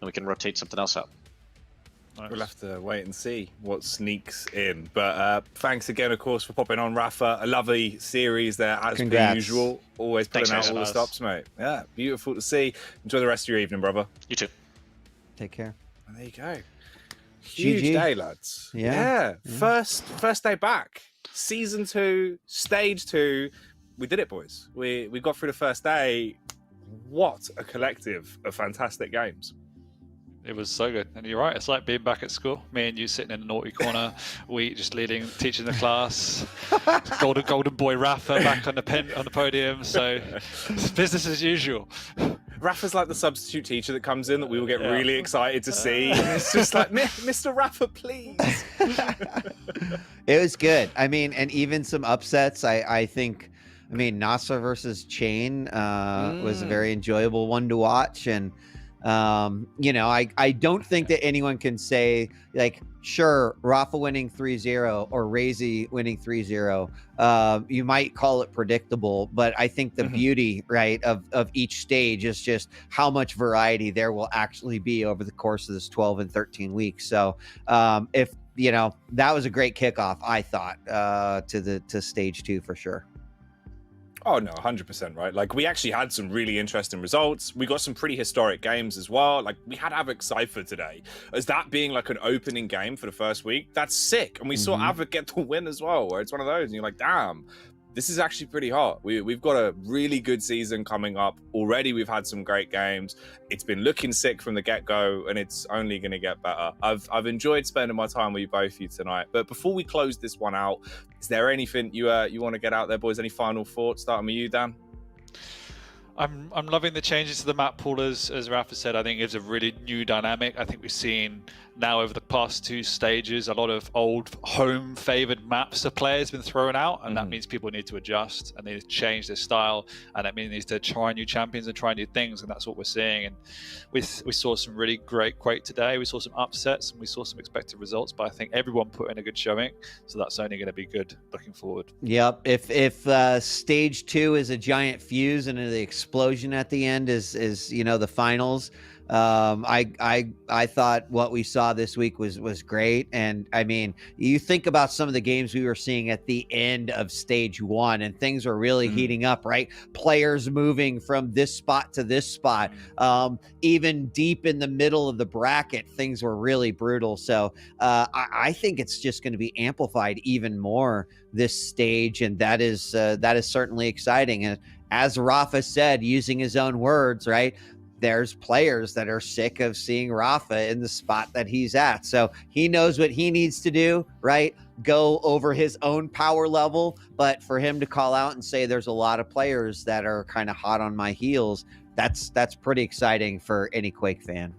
and we can rotate something else up. Nice. We'll have to wait and see what sneaks in. But thanks again, of course, for popping on, Rafa. A lovely series there, as per usual. Always putting out all the stops, mate. Yeah, beautiful to see. Enjoy the rest of your evening, brother. You too. Take care. And there you go. Huge day, lads. Yeah. First day back. Season 2, stage 2. We did it, boys. We got through the first day. What a collective of fantastic games. It was so good, and you're right. It's like being back at school. Me and you sitting in the naughty corner, we just teaching the class. Golden boy Rafa back on the podium. So it's business as usual. Rafa's like the substitute teacher that comes in that we will get really excited to see. It's just like, Mr. Rafa, please. It was good. I mean, and even some upsets. I think. I mean, Nasser versus Chain was a very enjoyable one to watch, and. I don't think that anyone can say, like, sure, Rafa winning 3-0 or Razy winning 3-0. You might call it predictable, but I think the beauty, right, of each stage is just how much variety there will actually be over the course of this 12 and 13 weeks. So if that was a great kickoff, I thought, to stage 2 for sure. Oh, no, 100%, right? Like, we actually had some really interesting results. We got some pretty historic games as well. Like, we had Avic Cypher today. As that being, like, an opening game for the first week, that's sick. And we saw Avic get the win as well, where it's one of those, and you're like, damn, this is actually pretty hot. We've got a really good season coming up. Already, we've had some great games. It's been looking sick from the get-go, and it's only going to get better. I've enjoyed spending my time with you both tonight. But before we close this one out, is there anything you want to get out there, boys? Any final thoughts? Starting with you, Dan? I'm loving the changes to the map pool, as Rafa said. I think it gives a really new dynamic. I think we've seen now over the past 2 stages a lot of old home favored maps to players been thrown out, and that means people need to adjust and they need to change their style, and that means they need to try new champions and try new things, and that's what we're seeing. And we saw some really great Quake today. We saw some upsets and we saw some expected results, but I think everyone put in a good showing, so that's only going to be good looking forward. Yep. If stage 2 is a giant fuse and the explosion at the end is the finals, I thought what we saw this week was great. And I mean, you think about some of the games we were seeing at the end of stage 1, and things were really heating up, right? Players moving from this spot to this spot, even deep in the middle of the bracket, things were really brutal. So I think it's just going to be amplified even more this stage, and that is certainly exciting. And as Rafa said, using his own words, right? There's players that are sick of seeing Rafa in the spot that he's at. So he knows what he needs to do, right? Go over his own power level. But for him to call out and say there's a lot of players that are kind of hot on my heels, that's pretty exciting for any Quake fan.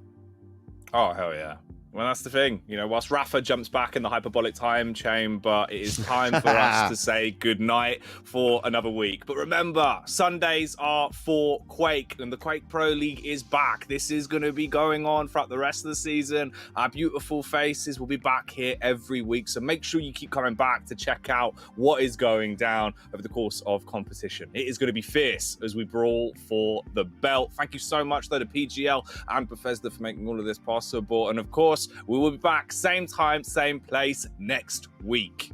Oh, hell yeah. Well, that's the thing. Whilst Rafa jumps back in the hyperbolic time chamber, it is time for us to say goodnight for another week. But remember, Sundays are for Quake, and the Quake Pro League is back. This is going to be going on throughout the rest of the season. Our beautiful faces will be back here every week, so make sure you keep coming back to check out what is going down over the course of competition. It is going to be fierce as we brawl for the belt. Thank you so much, though, to PGL and Bethesda for making all of this possible. And, of course, we will be back same time, same place next week.